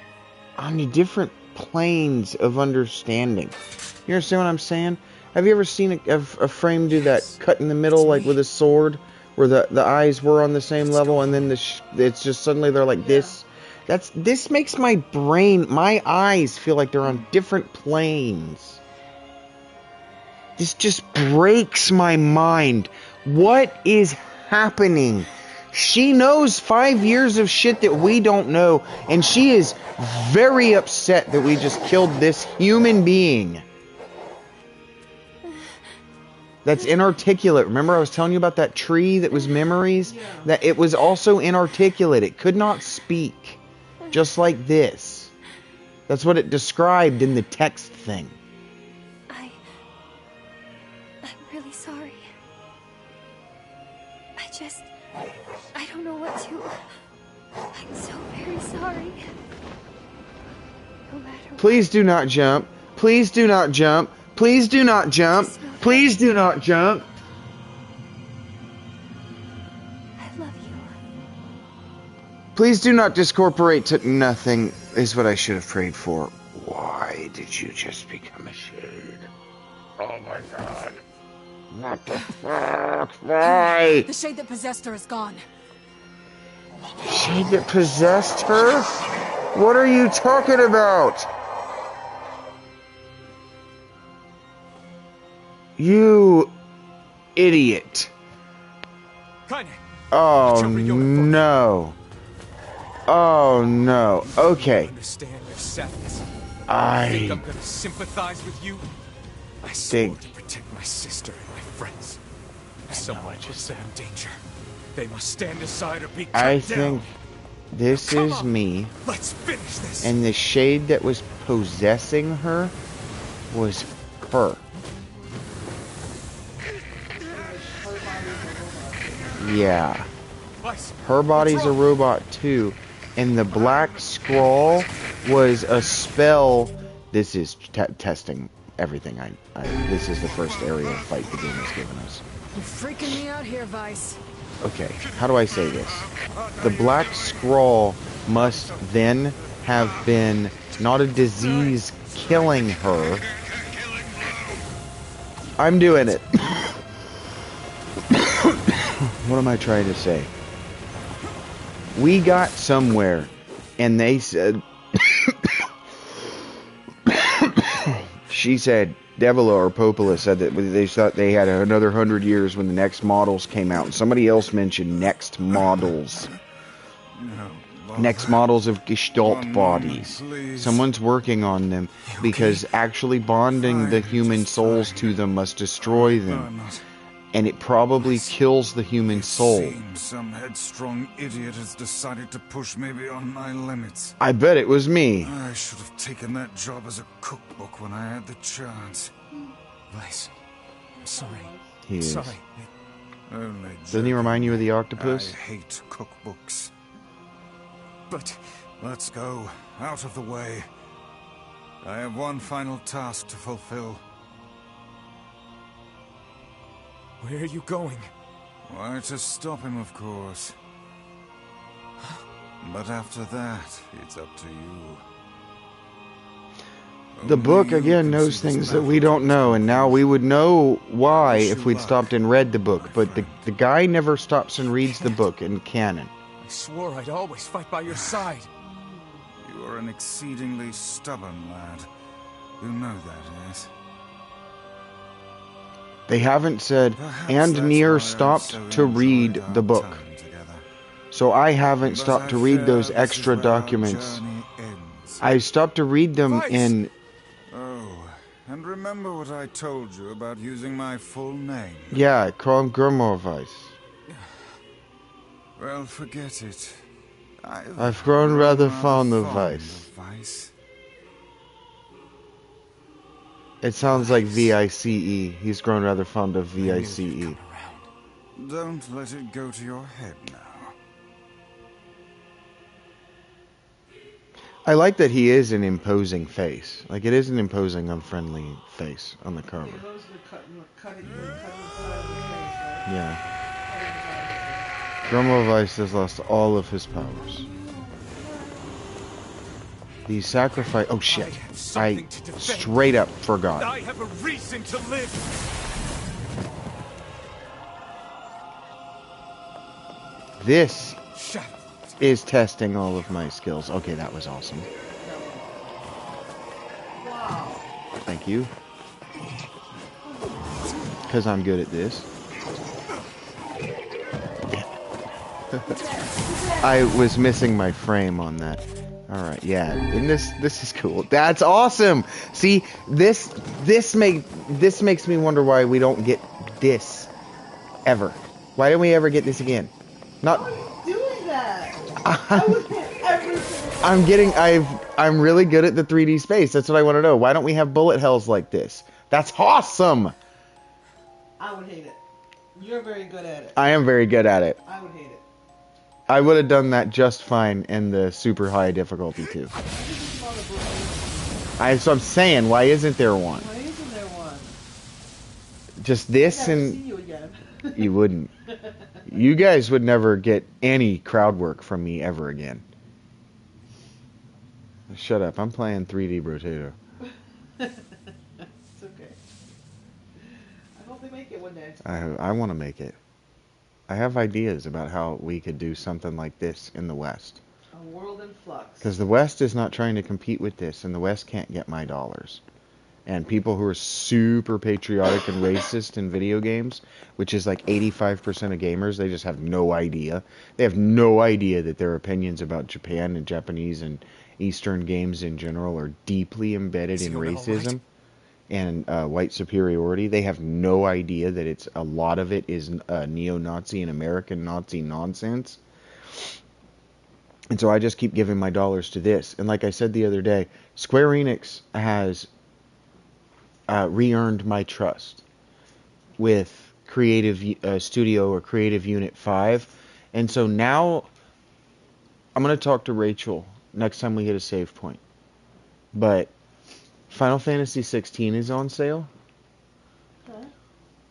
Onto different planes of understanding. You understand what I'm saying? Have you ever seen a frame do that cut in the middle, like with a sword, where the eyes were on the same level, and then it's just suddenly they're like this? This makes my brain, my eyes feel like they're on different planes. This just breaks my mind. What is happening? She knows 5 years of shit that we don't know, and she is very upset that we just killed this human being. That's inarticulate. Remember I was telling you about that tree that was memories? Yeah. That it was also inarticulate. It could not speak. Just like this. That's what it described in the text thing. I'm really sorry. I don't know what to... I'm so very sorry. No matter Please do not jump. Please do not jump. Please do not jump. Please do not jump. I love you. Please do not discorporate to nothing, is what I should have prayed for. Why did you just become a shade? Oh my god. What the fuck? Why? The shade that possessed her is gone. The shade that possessed her? What are you talking about? You idiot. Oh no. Oh no. Okay. I think I'm gonna sympathize with you. I swore to protect my sister and my friends. If someone puts them in danger, they must stand aside or be cut down. I think this is me. Let's finish this. And the shade that was possessing her was her. Yeah. Her body's a robot too. And the black scroll was a spell. This is testing everything. This is the first area of fight the game has given us. You're freaking me out here, Vice. Okay, how do I say this? The black scroll must then have been not a disease killing her. I'm doing it. What am I trying to say? We got somewhere, and they said, she said, Devila or Popola said that they thought they had another 100 years when the next models came out. And somebody else mentioned next models. Next models of Gestalt bodies. Someone's working on them because actually bonding the human souls to them must destroy them. And it probably kills the human soul. Some headstrong idiot has decided to push me beyond my limits. I bet it was me. I should have taken that job as a cookbook when I had the chance. Vice, I'm sorry. He is. Sorry. Only Doesn't he remind you of the octopus? I hate cookbooks. But let's go out of the way. I have one final task to fulfill. Where are you going? Why, to stop him, of course. But after that, it's up to you. The book, again, knows things that we don't know, and now we would know why if we'd stopped and read the book. But the guy never stops and reads the book in canon. I swore I'd always fight by your side. You are an exceedingly stubborn lad. You know that, yes? They haven't said, and NieR stopped to read the book. So I haven't stopped to read those extra documents. I stopped to read them in... Oh, and remember what I told you about using my full name? Yeah, call him Grimoire Weiss. Well, forget it. I've grown rather fond of Weiss. It sounds like VICE. He's grown rather fond of VICE. Don't let it go to your head now. I like that he is an imposing face. Like, it is an imposing, unfriendly face on the cover. Yeah. Grimoire Weiss has lost all of his powers. The sacrifice... Oh, shit. I straight up forgot. I have a reason to live. This is testing all of my skills. Okay, that was awesome. Thank you. Because I'm good at this. I was missing my frame on that. Alright, yeah. And this is cool. That's awesome! See, this makes me wonder why we don't get this ever. Why don't we ever get this again? Not doing that. I'm really good at the 3D space. That's what I want to know. Why don't we have bullet hells like this? That's awesome! I would hate it. You're very good at it. I am very good at it. I would hate it. I would have done that just fine in the super high difficulty too. So I'm saying, why isn't there one? Why isn't there one? Just this and... See you again. You wouldn't. You guys would never get any crowd work from me ever again. Shut up. I'm playing 3D Brotato. It's okay. I hope they make it one day. I want to make it. I have ideas about how we could do something like this in the West. A world in flux. Because the West is not trying to compete with this, and the West can't get my dollars. And people who are super patriotic and racist in video games, which is like 85% of gamers, they just have no idea. They have no idea that their opinions about Japan and Japanese and Eastern games in general are deeply embedded in racism and white superiority. They have no idea that a lot of it is neo-Nazi and American Nazi nonsense. And so I just keep giving my dollars to this. And like I said the other day, Square Enix has re-earned my trust with Creative Studio or Creative Unit 5. And so now I'm going to talk to Rachel next time we hit a save point. But Final Fantasy 16 is on sale. Okay.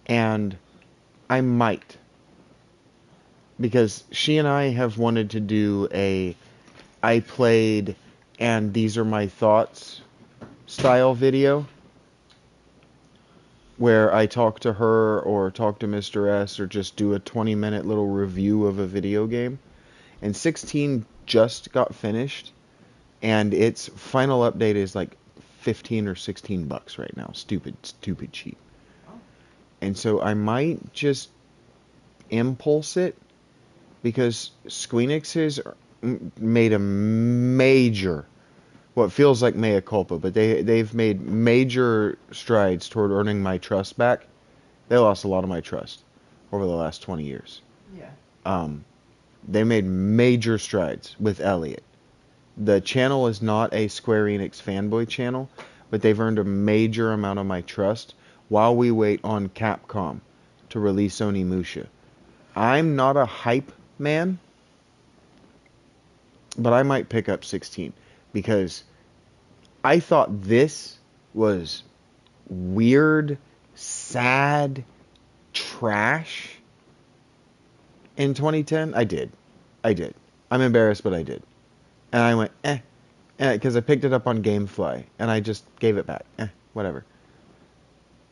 And I might. Because she and I have wanted to do I played and these are my thoughts style video. Where I talk to her or talk to Mr. S or just do a 20-minute little review of a video game. And 16 just got finished, and its final update is like 15 or 16 bucks right now. Stupid cheap. And so I might just impulse it, because Squeenix's made a major, what feels like mea culpa, but they've made major strides toward earning my trust back. They lost a lot of my trust over the last 20 years. Yeah. They made major strides with Elliot. The channel is not a Square Enix fanboy channel, but they've earned a major amount of my trust while we wait on Capcom to release Onimusha. I'm not a hype man, but I might pick up 16, because I thought this was weird, sad trash in 2010. I did. I'm embarrassed, but I did. And I went, because I picked it up on GameFly, and I just gave it back. Whatever.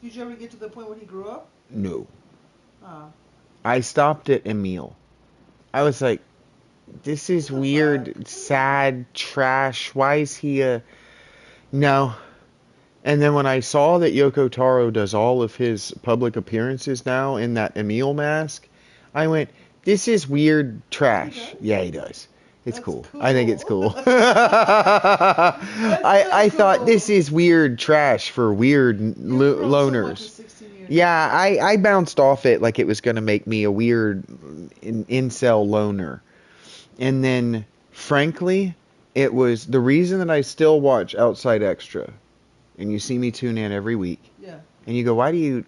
Did you ever get to the point where he grew up? No. Oh. I stopped at Emil. I was like, this is weird, sad, trash. Why is he a... No. And then when I saw that Yoko Taro does all of his public appearances now in that Emil mask, I went, this is weird trash. Yeah, he does. It's cool. I think it's cool. I thought this is weird trash for weird loners. Yeah, I bounced off it like it was going to make me a weird incel loner. And then, frankly, it was the reason that I still watch Outside Extra. And you see me tune in every week. Yeah. And you go, why do you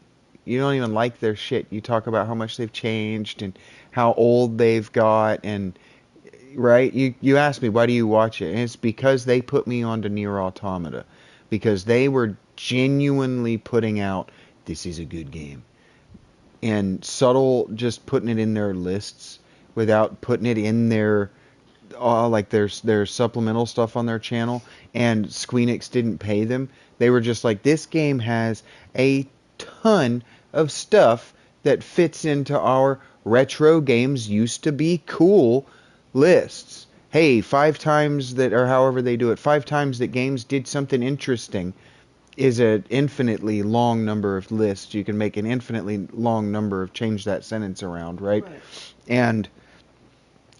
don't even like their shit? You talk about how much they've changed and how old they've got, and right? You asked me, why do you watch it? And it's because they put me onto NieR Automata. Because they were genuinely putting out, this is a good game. And subtle, just putting it in their lists without putting it in their, like their supplemental stuff on their channel. And Squeenix didn't pay them. They were just like, this game has a ton of stuff that fits into our retro games used to be cool lists. Hey, 5 times that, or however they do it, 5 times that games did something interesting is an infinitely long number of lists. You can make an infinitely long number of change that sentence around, right? And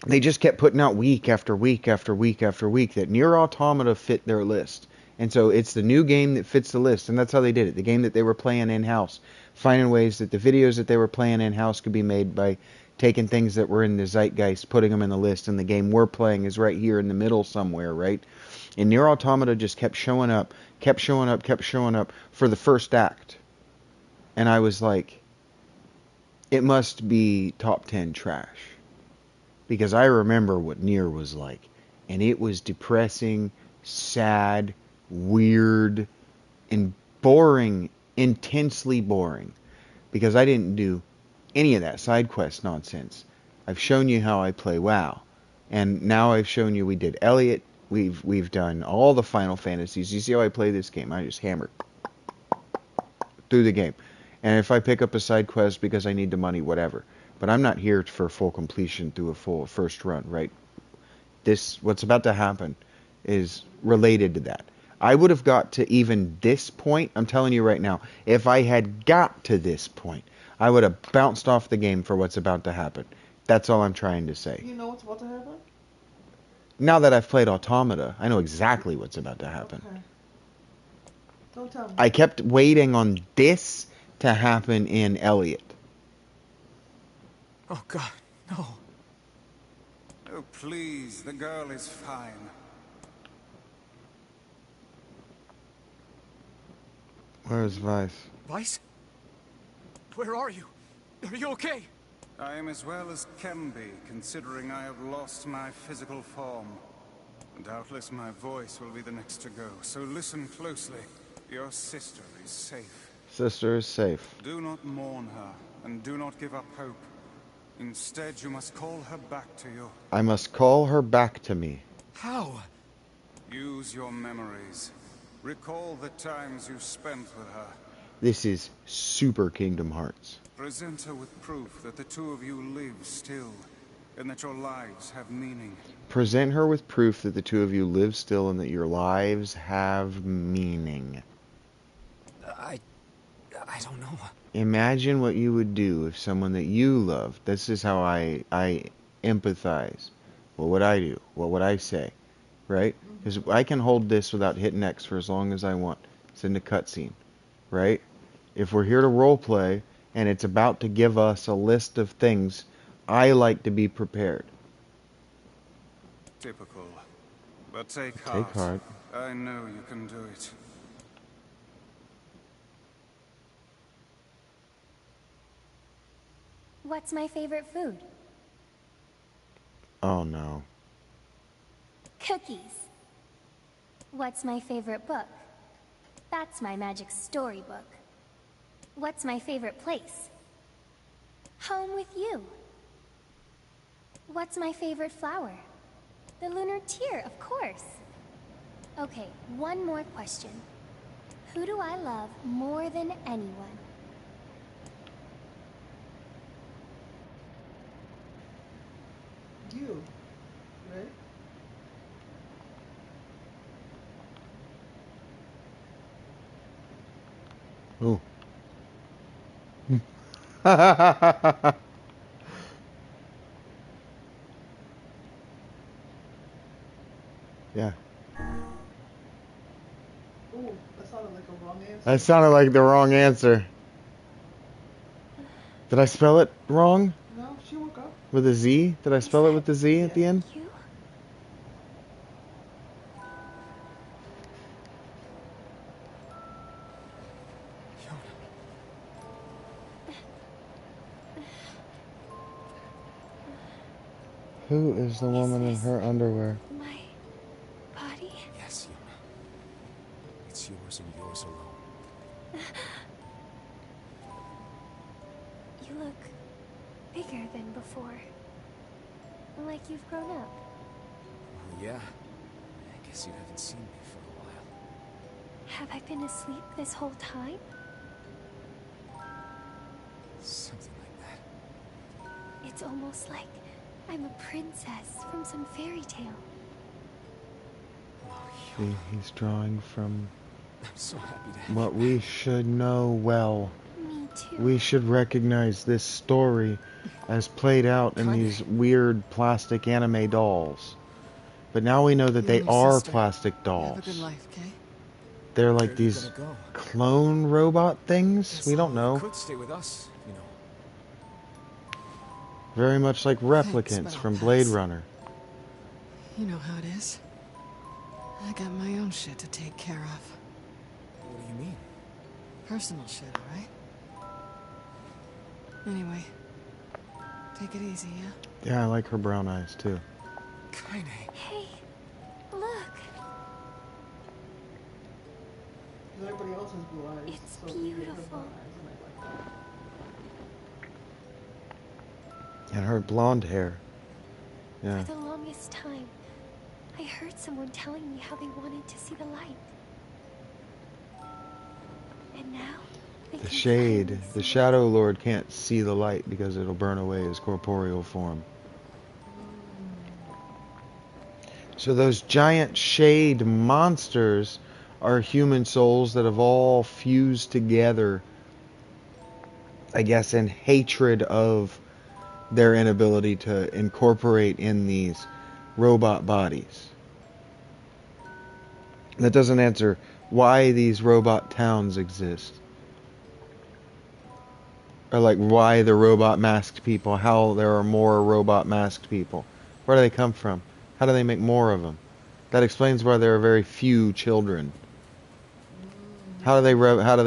they just kept putting out week after week after week after week that NieR Automata fit their list. And so it's the new game that fits the list, and that's how they did it. The game that they were playing in-house, finding ways that the videos that they were playing in-house could be made by taking things that were in the zeitgeist, putting them in the list, and the game we're playing is right here in the middle somewhere, right? And NieR Automata just kept showing up for the first act. And I was like, it must be top 10 trash. Because I remember what NieR was like. And it was depressing, sad, weird, and boring, intensely boring. Because I didn't do any of that side quest nonsense. I've shown you how I play WoW. And now I've shown you we did Elliot. We've done all the Final Fantasies. You see how I play this game? I just hammer through the game. And if I pick up a side quest because I need the money, whatever. But I'm not here for full completion through a full first run, right? What's about to happen is related to that. I would have got to even this point, I'm telling you right now, if I had got to this point, I would have bounced off the game for what's about to happen. That's all I'm trying to say. You know what's about to happen? Now that I've played Automata, I know exactly what's about to happen. Okay. Don't tell me. I kept waiting on this to happen in Elliot. Oh God, no. Oh please, the girl is fine. Where's Vice? Vice? Where are you? Are you okay? I am as well as can be, considering I have lost my physical form. Doubtless my voice will be the next to go, so listen closely. Your sister is safe. Sister is safe. Do not mourn her, and do not give up hope. Instead, you must call her back to you. I must call her back to me. How? Use your memories. Recall the times you spent with her. This is super Kingdom Hearts. Present her with proof that the two of you live still, and that your lives have meaning. Present her with proof that the two of you live still and that your lives have meaning. I don't know. Imagine what you would do if someone that you love, this is how I empathize. What would I do? What would I say? Right? Because I can hold this without hitting X for as long as I want. It's in the cutscene. Right? If we're here to roleplay and it's about to give us a list of things, I like to be prepared. Typical. But take Take heart. I know you can do it. What's my favorite food? Oh no. Cookies. What's my favorite book? That's my magic storybook. What's my favorite place? Home with you. What's my favorite flower? The lunar tear, of course. Okay, one more question. Who do I love more than anyone? You, right? Ooh. Yeah. Ooh, that sounded like a wrong answer. That sounded like the wrong answer. Did I spell it wrong? No, she woke up. With a Z? Did I spell it with the Z at the end? You? Who is the woman in her underwear? My body? Yes, Yuna. It's yours and yours alone. You look bigger than before. Like you've grown up. Oh, yeah. I guess you haven't seen me for a while. Have I been asleep this whole time? Something like that. It's almost like I'm a princess from some fairy tale. See, he's drawing from I'm so happy to have what we should know well. Me too. We should recognize this story as played out in these weird plastic anime dolls. But now we know that they are plastic dolls. Have a good life, Kay? They're like these clone robot things? We don't know. Could stay with us, you know. Very much like replicants from Blade Runner. You know how it is. I got my own shit to take care of. What do you mean? Personal shit, alright? Anyway, take it easy, yeah? Yeah, I like her brown eyes too. Kaine. Hey, look. Everybody else has blue eyes. It's so we have beautiful. brown eyes, and I like that. And her blonde hair. Yeah. For the longest time, I heard someone telling me how they wanted to see the light. And now, The shade, the Shadowlord can't see the light because it'll burn away his corporeal form. So those giant shade monsters are human souls that have all fused together, I guess, in hatred of their inability to incorporate in these robot bodies. That doesn't answer why these robot towns exist. Or like why the robot masked people, how there are more robot masked people. Where do they come from? How do they make more of them? That explains why there are very few children. How do they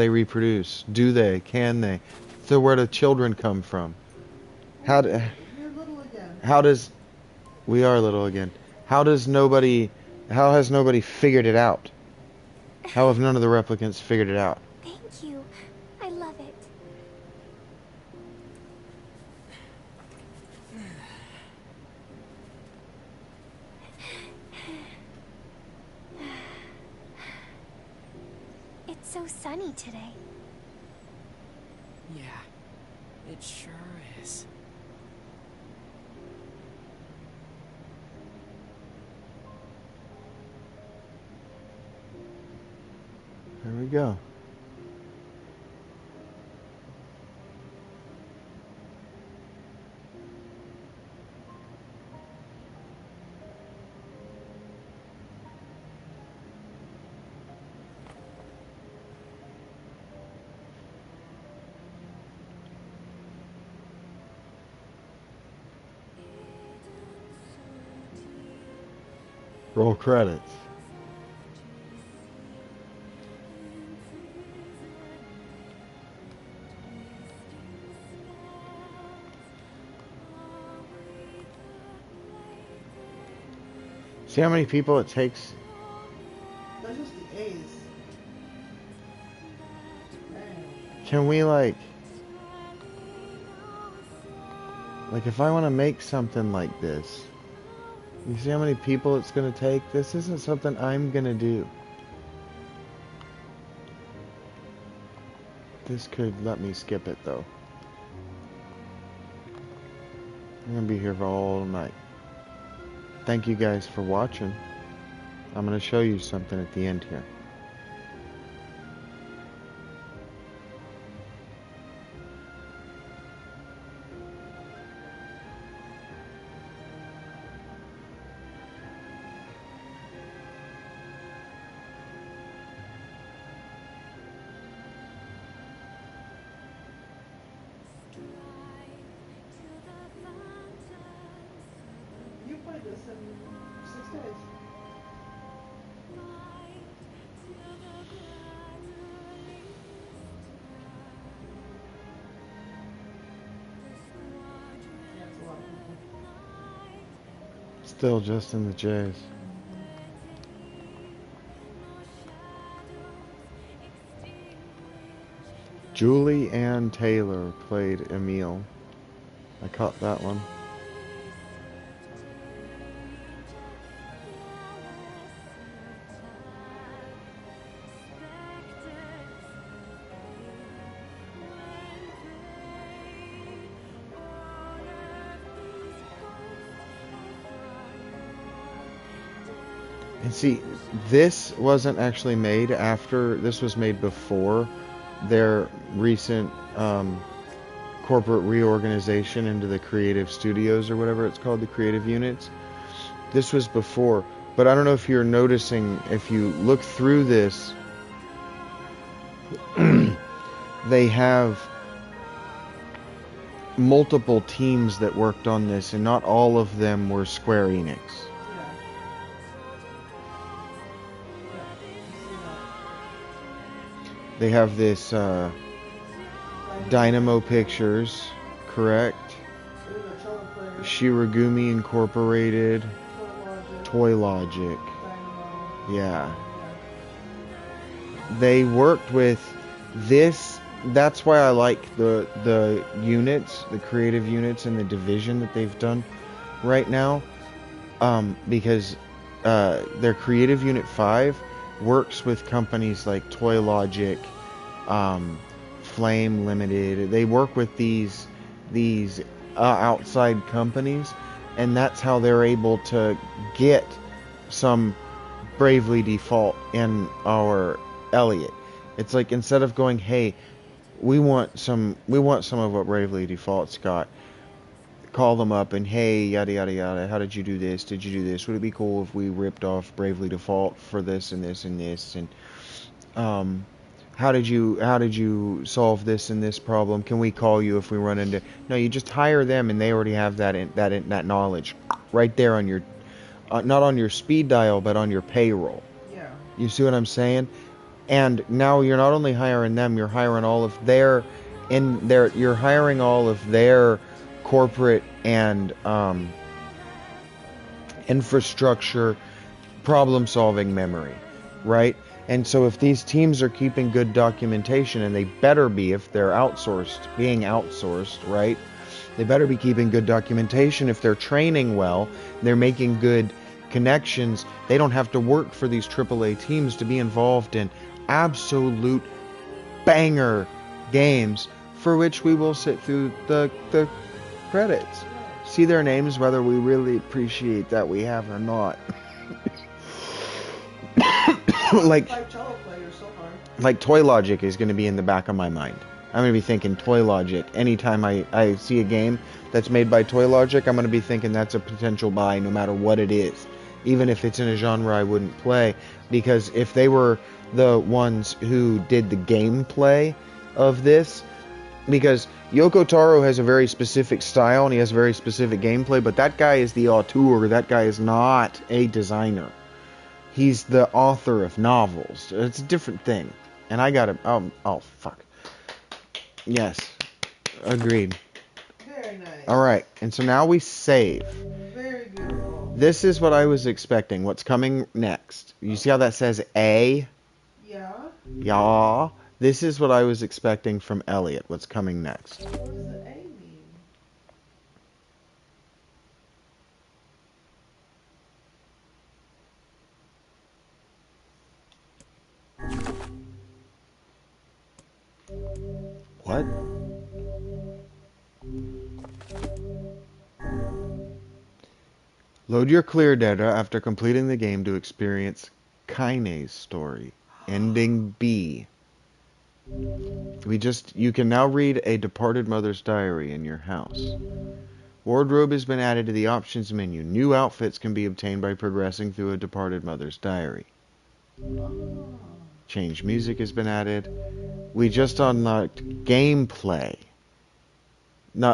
reproduce? Do they? Can they? So where do children come from? How does we are little again? How has nobody figured it out? How have none of the replicants figured it out? Thank you. I love it. It's so sunny today. Yeah, it sure is. go. Roll credits. See how many people it takes? That's just the A's. Can we like if I want to make something like this, you see how many people it's going to take? This isn't something I'm going to do. This could let me skip it though. I'm going to be here for all night. Thank you guys for watching. I'm going to show you something at the end here. You played this in 6 days. Still just in the J's. Julie Ann Taylor played Emile. I caught that one. And see, this wasn't actually made after, this was made before their recent corporate reorganization into the creative studios or whatever it's called, the creative units. This was before, but I don't know if you're noticing, if you look through this, they have multiple teams that worked on this, and not all of them were Square Enix. They have this Dynamo Pictures, correct? Shirogumi Incorporated, Toy Logic. Yeah. They worked with this. That's why I like the units, the creative units and the division that they've done right now. Because their creative unit 5 works with companies like Toy Logic, Flame Limited. They work with these outside companies, and that's how they're able to get some Bravely Default in our Elliot. It's like, instead of going, hey, we want some of what Bravely Default's got, call them up and, hey, yada yada yada, how did you do this? Did you do this? Would it be cool if we ripped off Bravely Default for this and this and this? And how did you solve this and this problem? Can we call you if we run into? No, you just hire them, and they already have that knowledge right there on your not on your speed dial, but on your payroll. Yeah. You see what I'm saying? And now you're not only hiring them, you're hiring all of their you're hiring all of their corporate and infrastructure problem-solving memory, right? And so if these teams are keeping good documentation, and they better be if they're being outsourced, right? They better be keeping good documentation. If they're training well, they're making good connections, they don't have to work for these AAA teams to be involved in absolute banger games for which we will sit through the credits, see their names, whether we really appreciate that we have or not. Like, 5 cello players so far. like Toy Logic is going to be in the back of my mind. I'm going to be thinking Toy Logic. Anytime I see a game that's made by Toy Logic, I'm going to be thinking that's a potential buy no matter what it is. Even if it's in a genre I wouldn't play. Because if they were the ones who did the gameplay of this, because Yoko Taro has a very specific style and he has very specific gameplay, but that guy is the auteur. That guy is not a designer. He's the author of novels. It's a different thing. And I gotta... oh, fuck. Yes. Agreed. Very nice. Alright, and so now we save. Very beautiful. This is what I was expecting. What's coming next? You see how that says A? Yeah. Yeah. This is what I was expecting from Elliot. What's coming next? What does the A mean? What? Load your clear data after completing the game to experience Kaine's story. Ending B. You can now read a departed mother's diary in your house. Wardrobe has been added to the options menu. New outfits can be obtained by progressing through a departed mother's diary. Change music has been added. We just unlocked gameplay.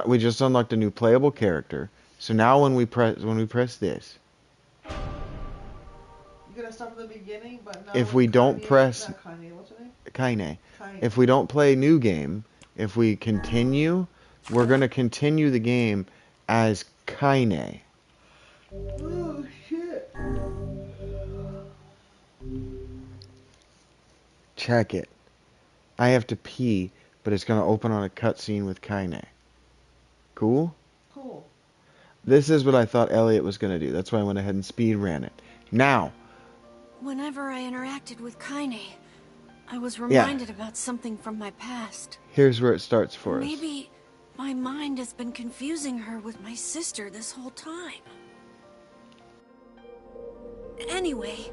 We just unlocked a new playable character. So now when we press this, You gotta start from the beginning, but now if we don't press not Kanye, what's her name? Kaine, Kaine. if we don't play new game, if we continue, we're gonna continue the game as Kaine. Oh shit! Check it. I have to pee, but it's gonna open on a cutscene with Kaine. Cool? Cool. This is what I thought Elliot was gonna do. That's why I went ahead and speed ran it. Now. Whenever I interacted with Kaine, I was reminded about something from my past. Here's where it starts for us. Maybe my mind has been confusing her with my sister this whole time. Anyway.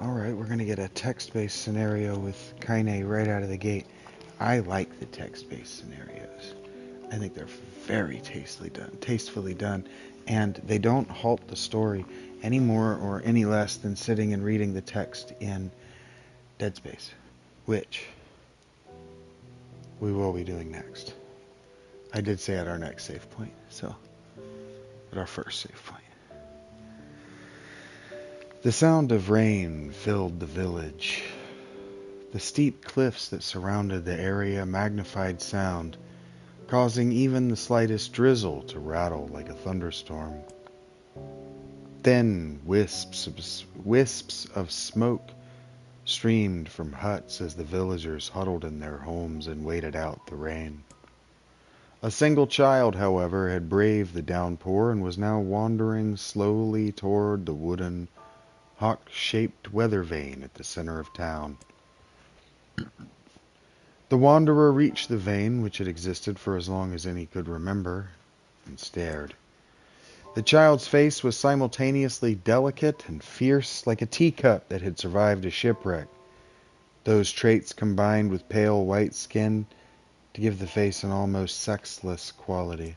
Alright, we're going to get a text-based scenario with Kaine right out of the gate. I like the text-based scenarios. I think they're very tastefully done, and they don't halt the story any more or any less than sitting and reading the text in Dead Space, which we will be doing next. I did say at our next save point, so at our first save point. The sound of rain filled the village. The steep cliffs that surrounded the area magnified sound, causing even the slightest drizzle to rattle like a thunderstorm. Thin wisps of smoke streamed from huts as the villagers huddled in their homes and waited out the rain. A single child, however, had braved the downpour and was now wandering slowly toward the wooden, hawk-shaped weather vane at the center of town. The wanderer reached the vane, which had existed for as long as any could remember, and stared. The child's face was simultaneously delicate and fierce, like a teacup that had survived a shipwreck. Those traits combined with pale white skin to give the face an almost sexless quality.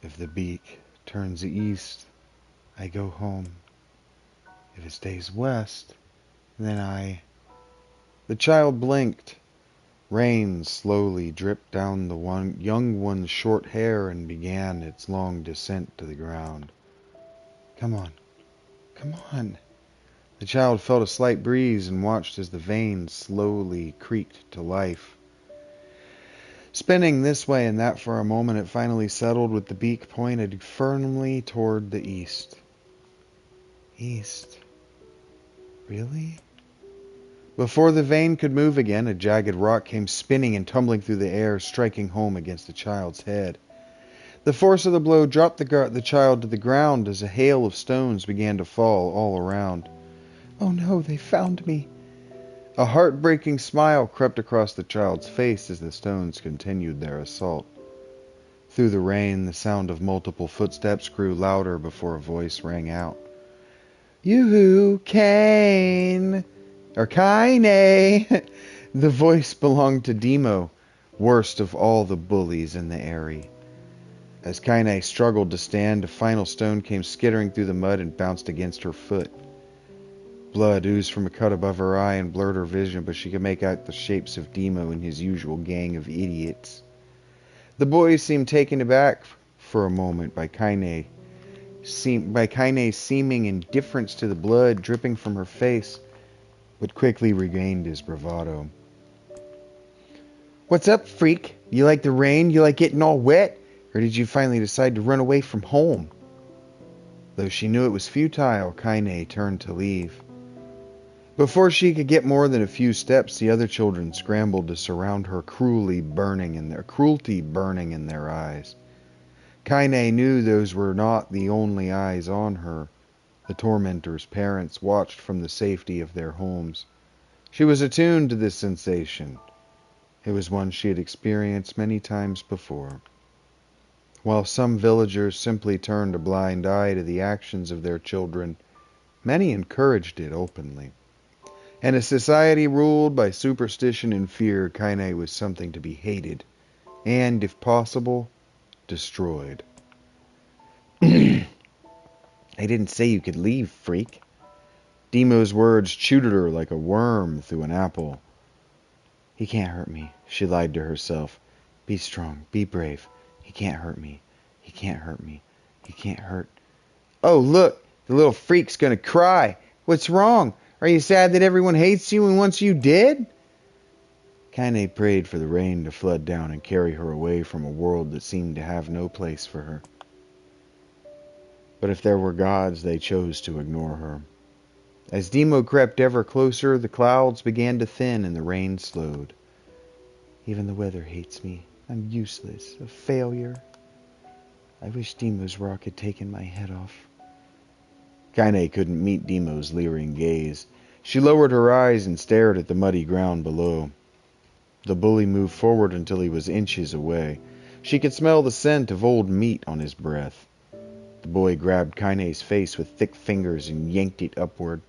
If the beak turns east, I go home. If it stays west, then I... The child blinked. Rain slowly dripped down the young one's short hair and began its long descent to the ground. Come on. Come on. The child felt a slight breeze and watched as the vane slowly creaked to life. Spinning this way and that for a moment, it finally settled with the beak pointed firmly toward the east. East? Really? Before the vane could move again, a jagged rock came spinning and tumbling through the air, striking home against the child's head. The force of the blow dropped the child to the ground as a hail of stones began to fall all around. Oh no, they found me. A heartbreaking smile crept across the child's face as the stones continued their assault. Through the rain, the sound of multiple footsteps grew louder before a voice rang out. Yoo-hoo, Kane! Or Kaine! The voice belonged to Demo, worst of all the bullies in the area. As Kaine struggled to stand, a final stone came skittering through the mud and bounced against her foot. Blood oozed from a cut above her eye and blurred her vision, but she could make out the shapes of Demo and his usual gang of idiots. The boys seemed taken aback for a moment by Kaine's seeming indifference to the blood dripping from her face, but quickly regained his bravado. What's up, freak? You like the rain? You like getting all wet? Or did you finally decide to run away from home? Though she knew it was futile, Kaine turned to leave. Before she could get more than a few steps, the other children scrambled to surround her, cruelty burning in their eyes. Kaine knew those were not the only eyes on her. The tormentor's parents watched from the safety of their homes. She was attuned to this sensation. It was one she had experienced many times before. While some villagers simply turned a blind eye to the actions of their children, many encouraged it openly. In a society ruled by superstition and fear, Kaine was something to be hated, and, if possible, destroyed. I didn't say you could leave, freak. Demo's words chewed at her like a worm through an apple. He can't hurt me, she lied to herself. Be strong, be brave. He can't hurt me. He can't hurt me. He can't hurt. Oh, look, the little freak's gonna cry. What's wrong? Are you sad that everyone hates you and wants you dead? Kaine prayed for the rain to flood down and carry her away from a world that seemed to have no place for her. But if there were gods, they chose to ignore her. As Demo crept ever closer, the clouds began to thin and the rain slowed. Even the weather hates me. I'm useless, a failure. I wish Demo's rock had taken my head off. Kaine couldn't meet Demo's leering gaze. She lowered her eyes and stared at the muddy ground below. The bully moved forward until he was inches away. She could smell the scent of old meat on his breath. The boy grabbed Kaine's face with thick fingers and yanked it upward.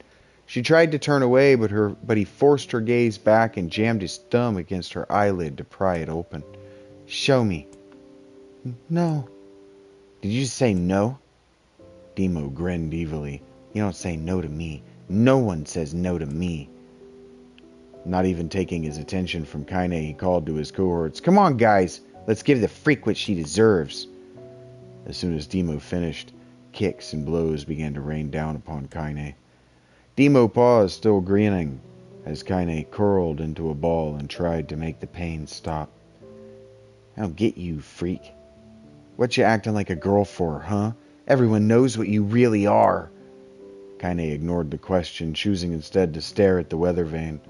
She tried to turn away, but he forced her gaze back and jammed his thumb against her eyelid to pry it open. Show me. No. Did you just say no? Demo grinned evilly. You don't say no to me. No one says no to me. Not even taking his attention from Kaine, he called to his cohorts. Come on, guys. Let's give the freak what she deserves. As soon as Demo finished, kicks and blows began to rain down upon Kaine. Demo paused, still grinning, as Kaine curled into a ball and tried to make the pain stop. "I'll get you, freak. What you acting like a girl for, huh? Everyone knows what you really are." Kaine ignored the question, choosing instead to stare at the weather vane.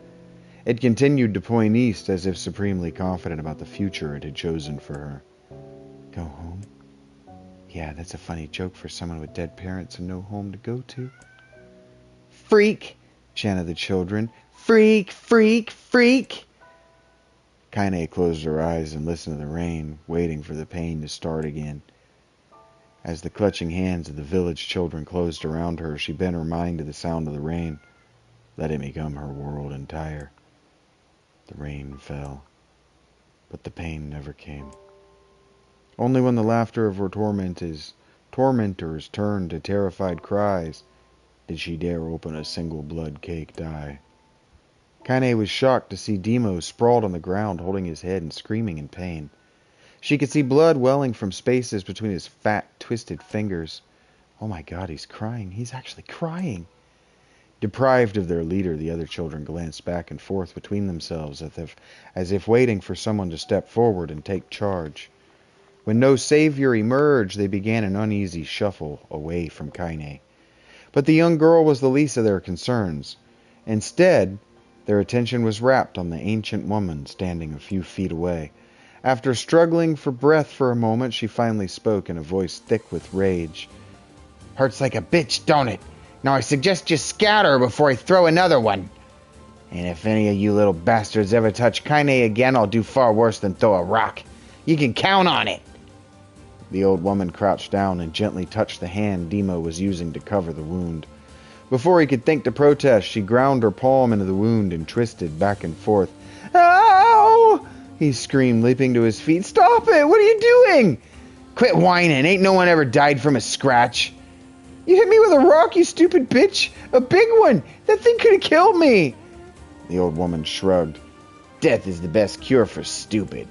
It continued to point east, as if supremely confident about the future it had chosen for her. "Go home? Yeah, that's a funny joke for someone with dead parents and no home to go to." "Freak!" chanted the children. "Freak! Freak! Freak!" Kaine closed her eyes and listened to the rain, waiting for the pain to start again. As the clutching hands of the village children closed around her, she bent her mind to the sound of the rain, let it become her world entire. The rain fell, but the pain never came. Only when the laughter of her tormentors turned to terrified cries did she dare open a single blood-caked eye. Kaine was shocked to see Demo sprawled on the ground, holding his head and screaming in pain. She could see blood welling from spaces between his fat, twisted fingers. Oh my God, he's crying. He's actually crying. Deprived of their leader, the other children glanced back and forth between themselves as if waiting for someone to step forward and take charge. When no savior emerged, they began an uneasy shuffle away from Kaine. But the young girl was the least of their concerns. Instead, their attention was rapt on the ancient woman standing a few feet away. After struggling for breath for a moment, she finally spoke in a voice thick with rage. "Hurts like a bitch, don't it? Now I suggest you scatter before I throw another one. And if any of you little bastards ever touch Kaine again, I'll do far worse than throw a rock. You can count on it." The old woman crouched down and gently touched the hand Demo was using to cover the wound. Before he could think to protest, she ground her palm into the wound and twisted back and forth. "Ow!" he screamed, leaping to his feet. "Stop it! What are you doing?" "Quit whining. Ain't no one ever died from a scratch." "You hit me with a rock, you stupid bitch! A big one! That thing could have killed me!" The old woman shrugged. "Death is the best cure for stupid."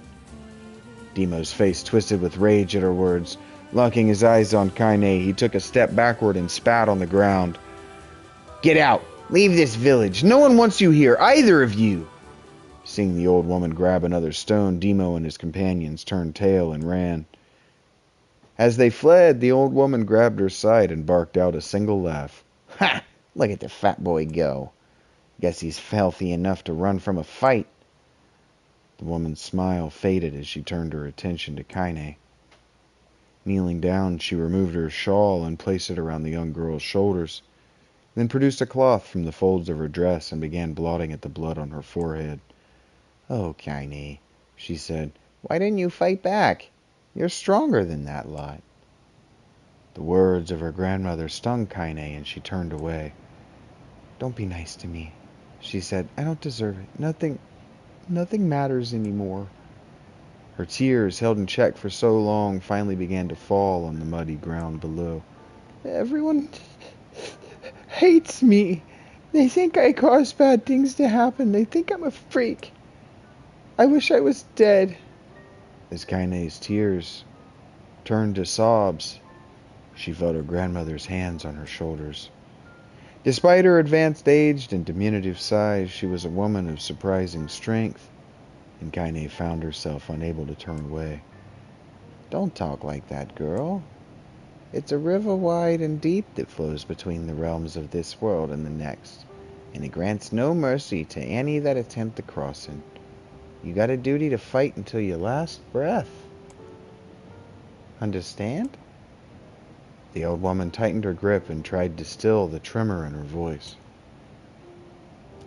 Demo's face twisted with rage at her words. Locking his eyes on Kaine, he took a step backward and spat on the ground. "Get out! Leave this village! No one wants you here, either of you!" Seeing the old woman grab another stone, Demo and his companions turned tail and ran. As they fled, the old woman grabbed her side and barked out a single laugh. "Ha! Look at the fat boy go. Guess he's healthy enough to run from a fight." The woman's smile faded as she turned her attention to Kaine. Kneeling down, she removed her shawl and placed it around the young girl's shoulders, then produced a cloth from the folds of her dress and began blotting at the blood on her forehead. "Oh, Kaine," she said, "why didn't you fight back? You're stronger than that lot." The words of her grandmother stung Kaine, and she turned away. "Don't be nice to me," she said. "I don't deserve it. Nothing matters anymore." Her tears, held in check for so long, finally began to fall on the muddy ground below. "Everyone hates me. They think I cause bad things to happen. They think I'm a freak. I wish I was dead." As Kaine's tears turned to sobs, she felt her grandmother's hands on her shoulders. Despite her advanced age and diminutive size, she was a woman of surprising strength, and Kaine found herself unable to turn away. "Don't talk like that, girl. It's a river wide and deep that flows between the realms of this world and the next, and it grants no mercy to any that attempt the crossing. You got a duty to fight until your last breath. Understand?" The old woman tightened her grip and tried to still the tremor in her voice.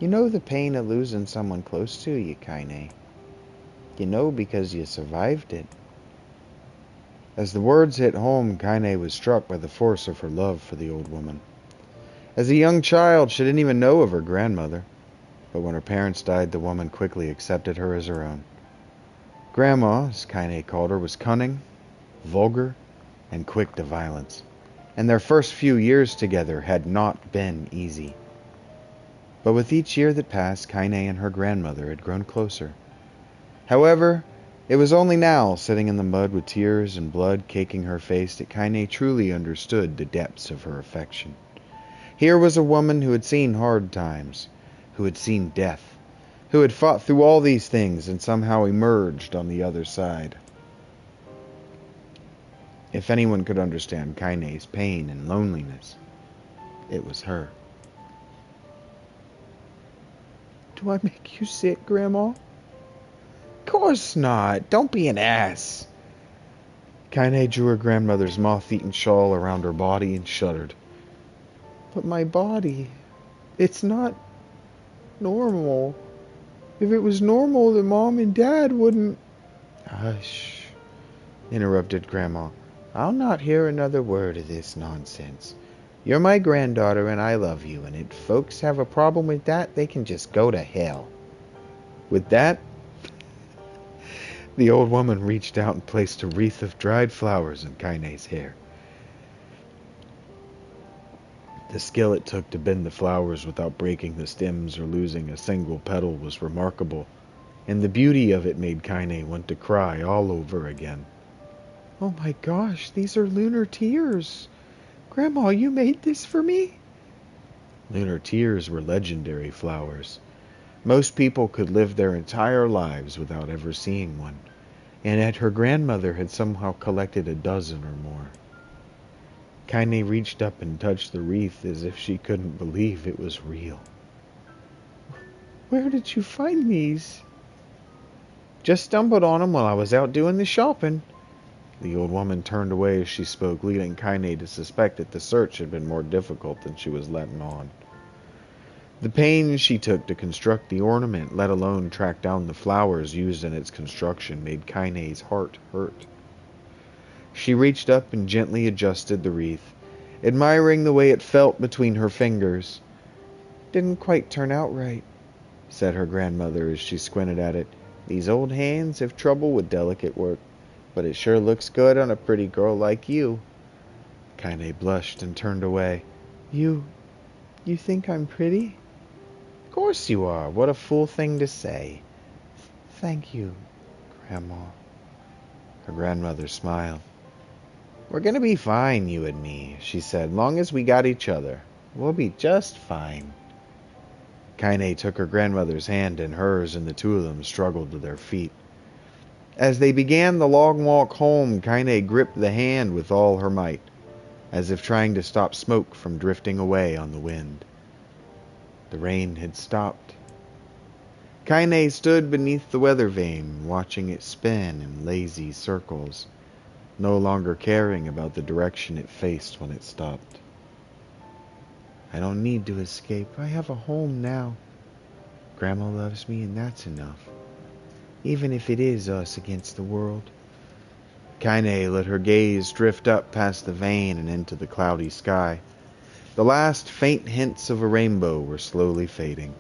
"You know the pain of losing someone close to you, Kaine. You know because you survived it." As the words hit home, Kaine was struck by the force of her love for the old woman. As a young child, she didn't even know of her grandmother, but when her parents died, the woman quickly accepted her as her own. Grandma, as Kaine called her, was cunning, vulgar, and quick to violence, and their first few years together had not been easy. But with each year that passed, Kaine and her grandmother had grown closer. However, It was only now, sitting in the mud with tears and blood caking her face, that Kaine truly understood the depths of her affection. Here was a woman who had seen hard times, who had seen death, who had fought through all these things and somehow emerged on the other side. If anyone could understand Kaine's pain and loneliness, it was her. Do I make you sick, Grandma? Course not. Don't be an ass. Kaine drew her grandmother's moth-eaten shawl around her body and shuddered. But my body, it's not normal. If it was normal, then Mom and Dad wouldn't... Hush, interrupted Grandma. I'll not hear another word of this nonsense. You're my granddaughter and I love you, and if folks have a problem with that, they can just go to hell. With that, the old woman reached out and placed a wreath of dried flowers in Kaine's hair. The skill it took to bend the flowers without breaking the stems or losing a single petal was remarkable, and the beauty of it made Kaine want to cry all over again. Oh my gosh, these are lunar tears. Grandma, you made this for me? Lunar tears were legendary flowers. Most people could live their entire lives without ever seeing one, and yet her grandmother had somehow collected a dozen or more. Kaine reached up and touched the wreath as if she couldn't believe it was real. Where did you find these? Just stumbled on them while I was out doing the shopping. The old woman turned away as she spoke, leading Kaine to suspect that the search had been more difficult than she was letting on. The pains she took to construct the ornament, let alone track down the flowers used in its construction, made Kaine's heart hurt. She reached up and gently adjusted the wreath, admiring the way it felt between her fingers. Didn't quite turn out right, said her grandmother as she squinted at it. These old hands have trouble with delicate work, but it sure looks good on a pretty girl like you. Kaine blushed and turned away. You think I'm pretty? Of course you are. What a fool thing to say. Thank you, Grandma. Her grandmother smiled. We're gonna be fine, you and me, she said. Long as we got each other, we'll be just fine. Kaine took her grandmother's hand in hers, and the two of them struggled to their feet. As they began the long walk home, Kaine gripped the hand with all her might, as if trying to stop smoke from drifting away on the wind. The rain had stopped. Kaine stood beneath the weather vane, watching it spin in lazy circles, no longer caring about the direction it faced when it stopped. I don't need to escape. I have a home now. Grandma loves me, and that's enough. Even if it is us against the world. Kaine let her gaze drift up past the vane and into the cloudy sky. The last faint hints of a rainbow were slowly fading.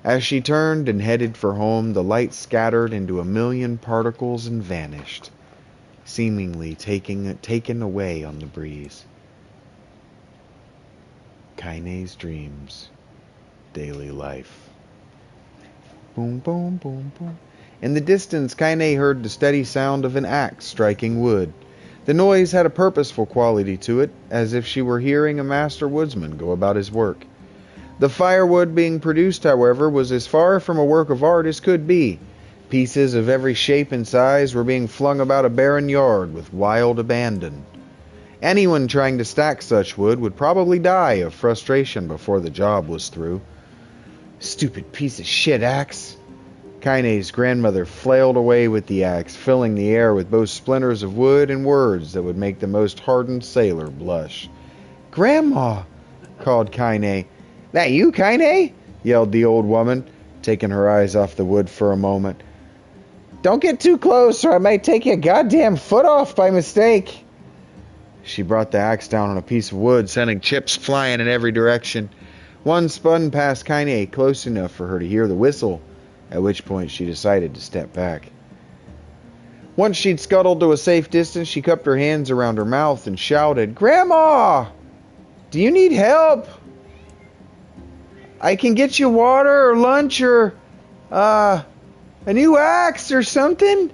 As she turned and headed for home, the light scattered into a million particles and vanished, seemingly taken away on the breeze. Kaine's dreams, daily life. Boom, boom, boom, boom. In the distance, Kaine heard the steady sound of an axe striking wood. The noise had a purposeful quality to it, as if she were hearing a master woodsman go about his work. The firewood being produced, however, was as far from a work of art as could be. Pieces of every shape and size were being flung about a barren yard with wild abandon. Anyone trying to stack such wood would probably die of frustration before the job was through. Stupid piece of shit axe. Kaine's grandmother flailed away with the axe, filling the air with both splinters of wood and words that would make the most hardened sailor blush. Grandma, called Kaine. That you, Kaine? Yelled the old woman, taking her eyes off the wood for a moment. Don't get too close, or I might take your goddamn foot off by mistake. She brought the axe down on a piece of wood, sending chips flying in every direction. One spun past Kaine close enough for her to hear the whistle, at which point she decided to step back. Once she'd scuttled to a safe distance, she cupped her hands around her mouth and shouted, Grandma! Do you need help? I can get you water or lunch or, a new axe or something?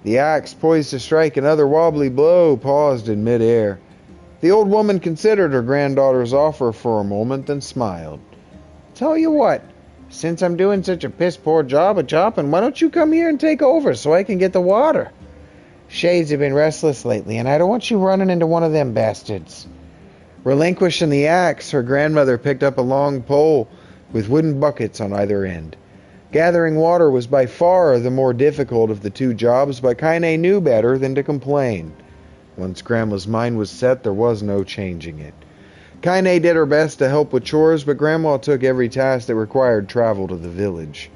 The axe, poised to strike another wobbly blow, paused in midair. The old woman considered her granddaughter's offer for a moment, then smiled. Tell you what, since I'm doing such a piss-poor job of chopping, why don't you come here and take over so I can get the water? Shades have been restless lately, and I don't want you running into one of them bastards. Relinquishing the axe, her grandmother picked up a long pole with wooden buckets on either end. Gathering water was by far the more difficult of the two jobs, but Kaine knew better than to complain. Once Grandma's mind was set, there was no changing it. Kaine did her best to help with chores, but Grandma took every task that required travel to the village.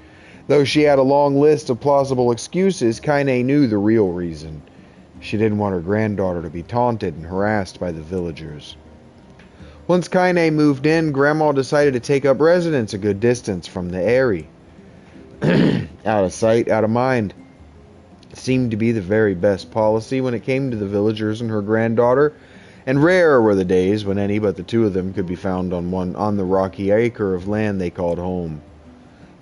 Though she had a long list of plausible excuses, Kaine knew the real reason. She didn't want her granddaughter to be taunted and harassed by the villagers. Once Kaine moved in, Grandma decided to take up residence a good distance from the Eyrie. Out of sight, out of mind. It seemed to be the very best policy when it came to the villagers and her granddaughter, and rare were the days when any but the two of them could be found on the rocky acre of land they called home.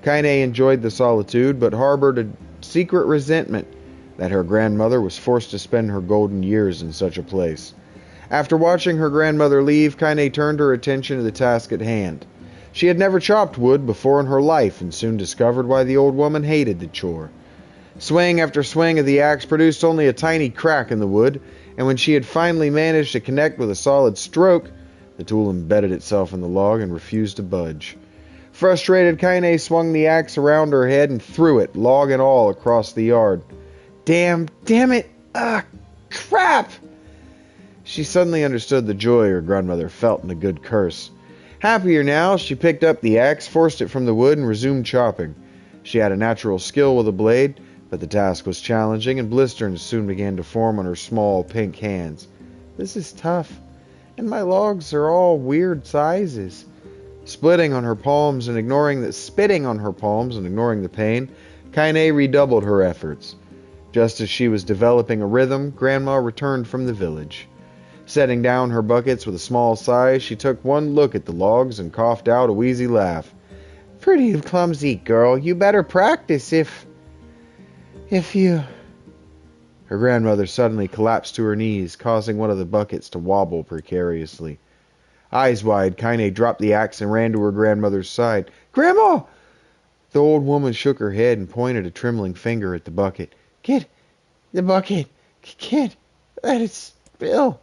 Kaine enjoyed the solitude, but harbored a secret resentment that her grandmother was forced to spend her golden years in such a place. After watching her grandmother leave, Kaine turned her attention to the task at hand. She had never chopped wood before in her life, and soon discovered why the old woman hated the chore. Swing after swing of the axe produced only a tiny crack in the wood, and when she had finally managed to connect with a solid stroke, the tool embedded itself in the log and refused to budge. Frustrated, Kaine swung the axe around her head and threw it, log and all, across the yard. Damn it! Crap! She suddenly understood the joy her grandmother felt in a good curse. Happier now, she picked up the axe, forced it from the wood, and resumed chopping. She had a natural skill with a blade, but the task was challenging, and blisters soon began to form on her small, pink hands. This is tough, and my logs are all weird sizes. Spitting on her palms and ignoring the pain, Kaine redoubled her efforts. Just as she was developing a rhythm, Grandma returned from the village. Setting down her buckets with a small sigh, she took one look at the logs and coughed out a wheezy laugh. Pretty clumsy girl, you better practice if you... Her grandmother suddenly collapsed to her knees, causing one of the buckets to wobble precariously. Eyes wide, Kaine dropped the axe and ran to her grandmother's side. Grandma! The old woman shook her head and pointed a trembling finger at the bucket. Get the bucket. Can't let it spill.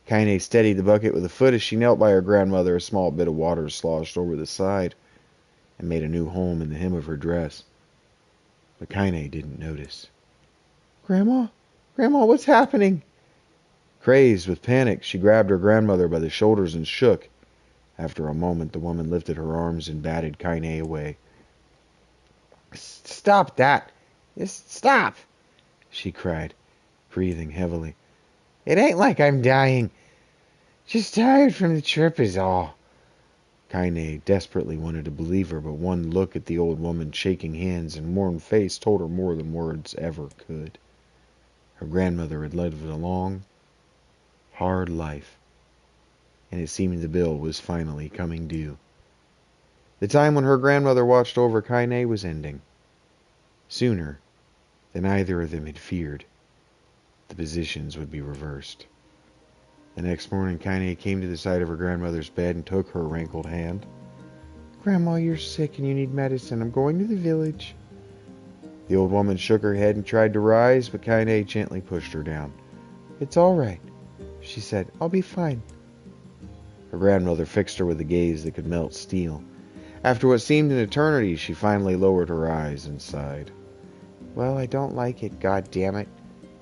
Kaine steadied the bucket with a foot as she knelt by her grandmother. A small bit of water sloshed over the side and made a new home in the hem of her dress. But Kaine didn't notice. Grandma, what's happening? Crazed with panic, she grabbed her grandmother by the shoulders and shook. After a moment, the woman lifted her arms and batted Kaine away. Stop that! Just stop! She cried, breathing heavily. It ain't like I'm dying. Just tired from the trip is all. Kaine desperately wanted to believe her, but one look at the old woman's shaking hands and worn face told her more than words ever could. Her grandmother had lived a long, hard life, and it seemed the bill was finally coming due. The time when her grandmother watched over Kaine was ending. Sooner than either of them had feared, the positions would be reversed. The next morning, Kaine came to the side of her grandmother's bed and took her wrinkled hand. Grandma, you're sick and you need medicine. I'm going to the village. The old woman shook her head and tried to rise, but Kaine gently pushed her down. It's all right, she said. I'll be fine. Her grandmother fixed her with a gaze that could melt steel. After what seemed an eternity, she finally lowered her eyes and sighed. Well, I don't like it, God damn it.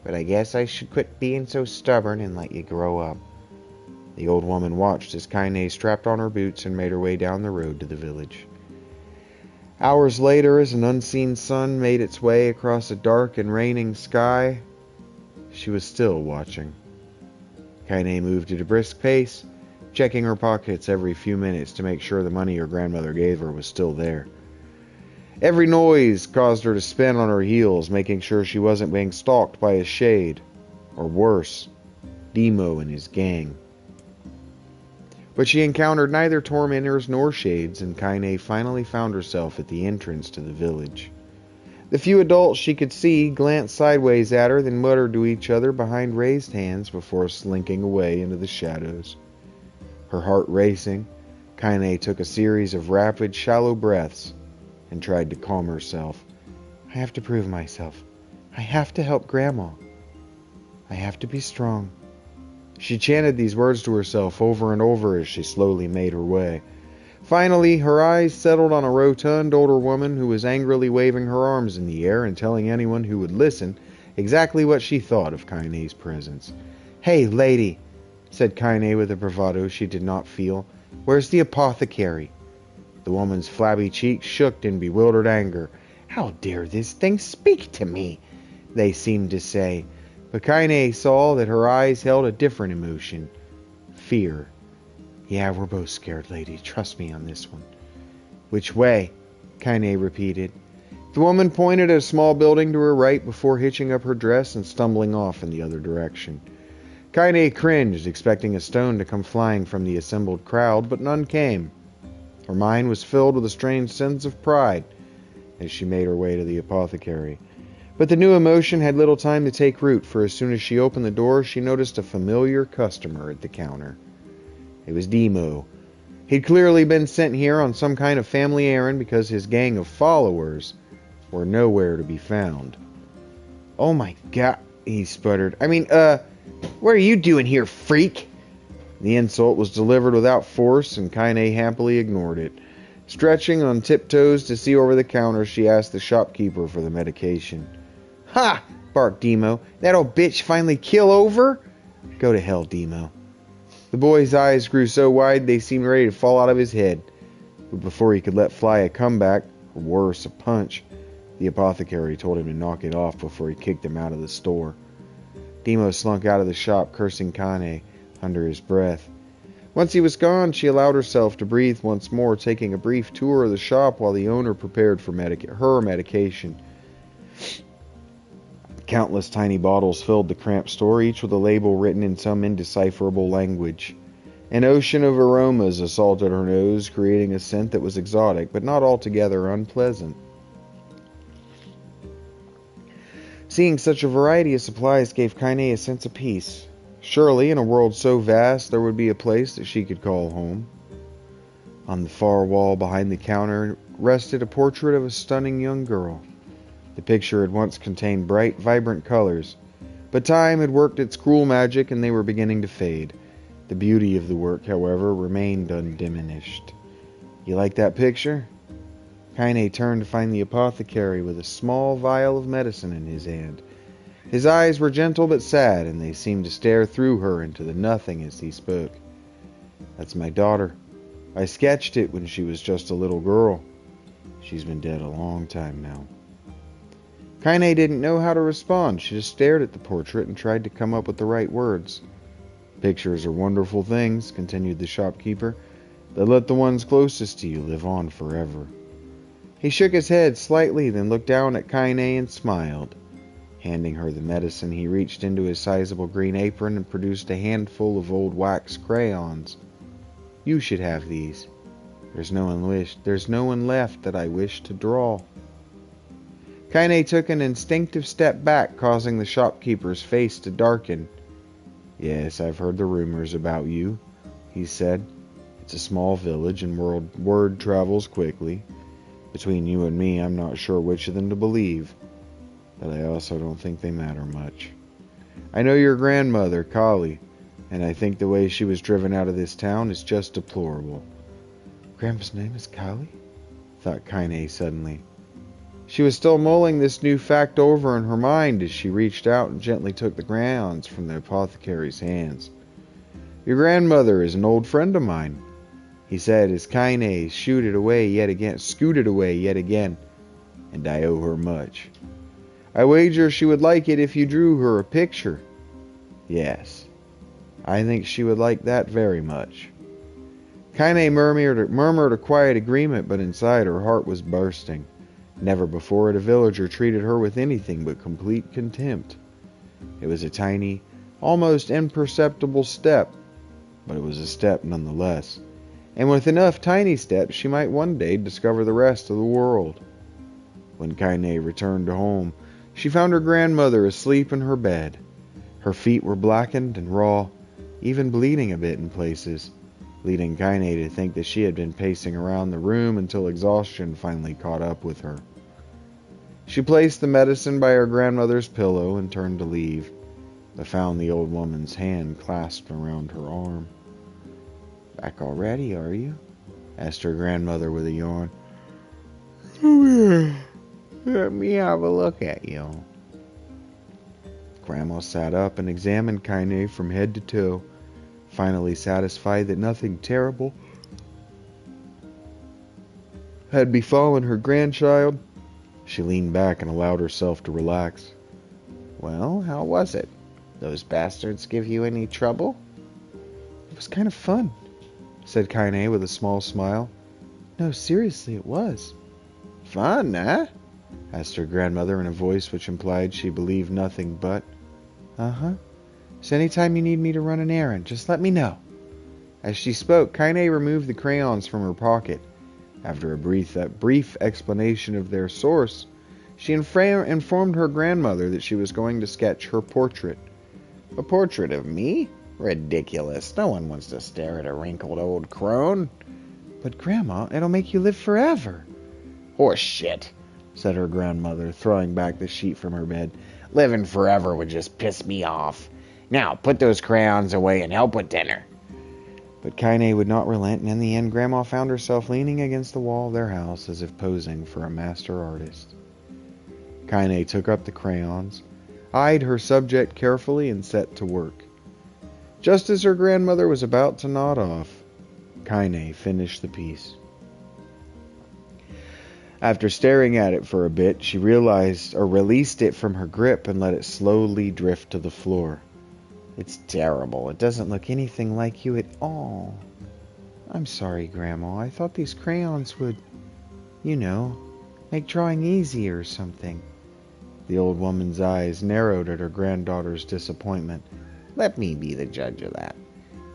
But I guess I should quit being so stubborn and let you grow up. The old woman watched as Kaine strapped on her boots and made her way down the road to the village. Hours later, as an unseen sun made its way across a dark and raining sky, she was still watching. Kaine moved at a brisk pace, checking her pockets every few minutes to make sure the money her grandmother gave her was still there. Every noise caused her to spin on her heels, making sure she wasn't being stalked by a shade, or worse, Demo and his gang. But she encountered neither tormentors nor shades, and Kaine finally found herself at the entrance to the village. The few adults she could see glanced sideways at her, then muttered to each other behind raised hands before slinking away into the shadows. Her heart racing, Kaine took a series of rapid, shallow breaths and tried to calm herself. I have to prove myself. I have to help Grandma. I have to be strong. She chanted these words to herself over and over as she slowly made her way. Finally, her eyes settled on a rotund older woman who was angrily waving her arms in the air and telling anyone who would listen exactly what she thought of Kaine's presence. Hey, lady, said Kaine with a bravado she did not feel. Where's the apothecary? The woman's flabby cheeks shook in bewildered anger. How dare this thing speak to me? They seemed to say. But Kaine saw that her eyes held a different emotion. Fear. Yeah, we're both scared, lady. Trust me on this one. Which way? Kaine repeated. The woman pointed at a small building to her right before hitching up her dress and stumbling off in the other direction. Kaine cringed, expecting a stone to come flying from the assembled crowd, but none came. Her mind was filled with a strange sense of pride as she made her way to the apothecary. But the new emotion had little time to take root, for as soon as she opened the door, she noticed a familiar customer at the counter. It was Demo. He'd clearly been sent here on some kind of family errand because his gang of followers were nowhere to be found. Oh my god, he sputtered. What are you doing here, freak? The insult was delivered without force, and Kaine happily ignored it. Stretching on tiptoes to see over the counter, she asked the shopkeeper for the medication. Ha! Barked Demo. That old bitch finally kill over? Go to hell, Demo. The boy's eyes grew so wide they seemed ready to fall out of his head. But before he could let fly a comeback, or worse, a punch, the apothecary told him to knock it off before he kicked him out of the store. Demo slunk out of the shop, cursing Kaine under his breath. Once he was gone, she allowed herself to breathe once more, taking a brief tour of the shop while the owner prepared for her medication. Countless tiny bottles filled the cramped store, each with a label written in some indecipherable language. An ocean of aromas assaulted her nose, creating a scent that was exotic, but not altogether unpleasant. Seeing such a variety of supplies gave Kaine a sense of peace. Surely, in a world so vast, there would be a place that she could call home. On the far wall behind the counter rested a portrait of a stunning young girl. The picture had once contained bright, vibrant colors, but time had worked its cruel magic and they were beginning to fade. The beauty of the work, however, remained undiminished. You like that picture? Kaine turned to find the apothecary with a small vial of medicine in his hand. His eyes were gentle but sad, and they seemed to stare through her into the nothing as he spoke. That's my daughter. I sketched it when she was just a little girl. She's been dead a long time now. Kaine didn't know how to respond. She just stared at the portrait and tried to come up with the right words. Pictures are wonderful things, continued the shopkeeper, that let the ones closest to you live on forever. He shook his head slightly, then looked down at Kaine and smiled. Handing her the medicine, he reached into his sizable green apron and produced a handful of old wax crayons. You should have these. There's no one left that I wish to draw. Kaine took an instinctive step back, causing the shopkeeper's face to darken. Yes, I've heard the rumors about you, he said. It's a small village and word travels quickly. Between you and me, I'm not sure which of them to believe. But I also don't think they matter much. I know your grandmother, Kali, and I think the way she was driven out of this town is just deplorable. Grandma's name is Kali? Thought Kaine suddenly. She was still mulling this new fact over in her mind as she reached out and gently took the crayons from the apothecary's hands. Your grandmother is an old friend of mine, he said as Kaine scooted away yet again, and I owe her much. I wager she would like it if you drew her a picture. Yes, I think she would like that very much. Kaine murmured a quiet agreement, but inside her heart was bursting. Never before had a villager treated her with anything but complete contempt. It was a tiny, almost imperceptible step, but it was a step nonetheless. And with enough tiny steps, she might one day discover the rest of the world. When Kaine returned home, she found her grandmother asleep in her bed. Her feet were blackened and raw, even bleeding a bit in places, leading Kaine to think that she had been pacing around the room until exhaustion finally caught up with her. She placed the medicine by her grandmother's pillow and turned to leave, but found the old woman's hand clasped around her arm. "Back already, are you?" asked her grandmother with a yawn. "Come here. Let me have a look at you." Grandma sat up and examined Kaine from head to toe. Finally satisfied that nothing terrible had befallen her grandchild, she leaned back and allowed herself to relax. "Well, how was it? Those bastards give you any trouble?" "It was kind of fun," said Kaine with a small smile. "No, seriously, it was." "Fun, eh?" asked her grandmother in a voice which implied she believed nothing but. "Uh-huh. So anytime you need me to run an errand, just let me know." As she spoke, Kaine removed the crayons from her pocket. After a brief explanation of their source, she informed her grandmother that she was going to sketch her portrait. "A portrait of me? Ridiculous. No one wants to stare at a wrinkled old crone." "But Grandma, it'll make you live forever." "Horse shit," said her grandmother, throwing back the sheet from her bed. "Living forever would just piss me off. Now, put those crayons away and help with dinner." But Kaine would not relent, and in the end, Grandma found herself leaning against the wall of their house as if posing for a master artist. Kaine took up the crayons, eyed her subject carefully, and set to work. Just as her grandmother was about to nod off, Kaine finished the piece. After staring at it for a bit, she released it from her grip and let it slowly drift to the floor. "It's terrible. It doesn't look anything like you at all." "I'm sorry, Grandma. I thought these crayons would, make drawing easier or something." The old woman's eyes narrowed at her granddaughter's disappointment. "Let me be the judge of that,"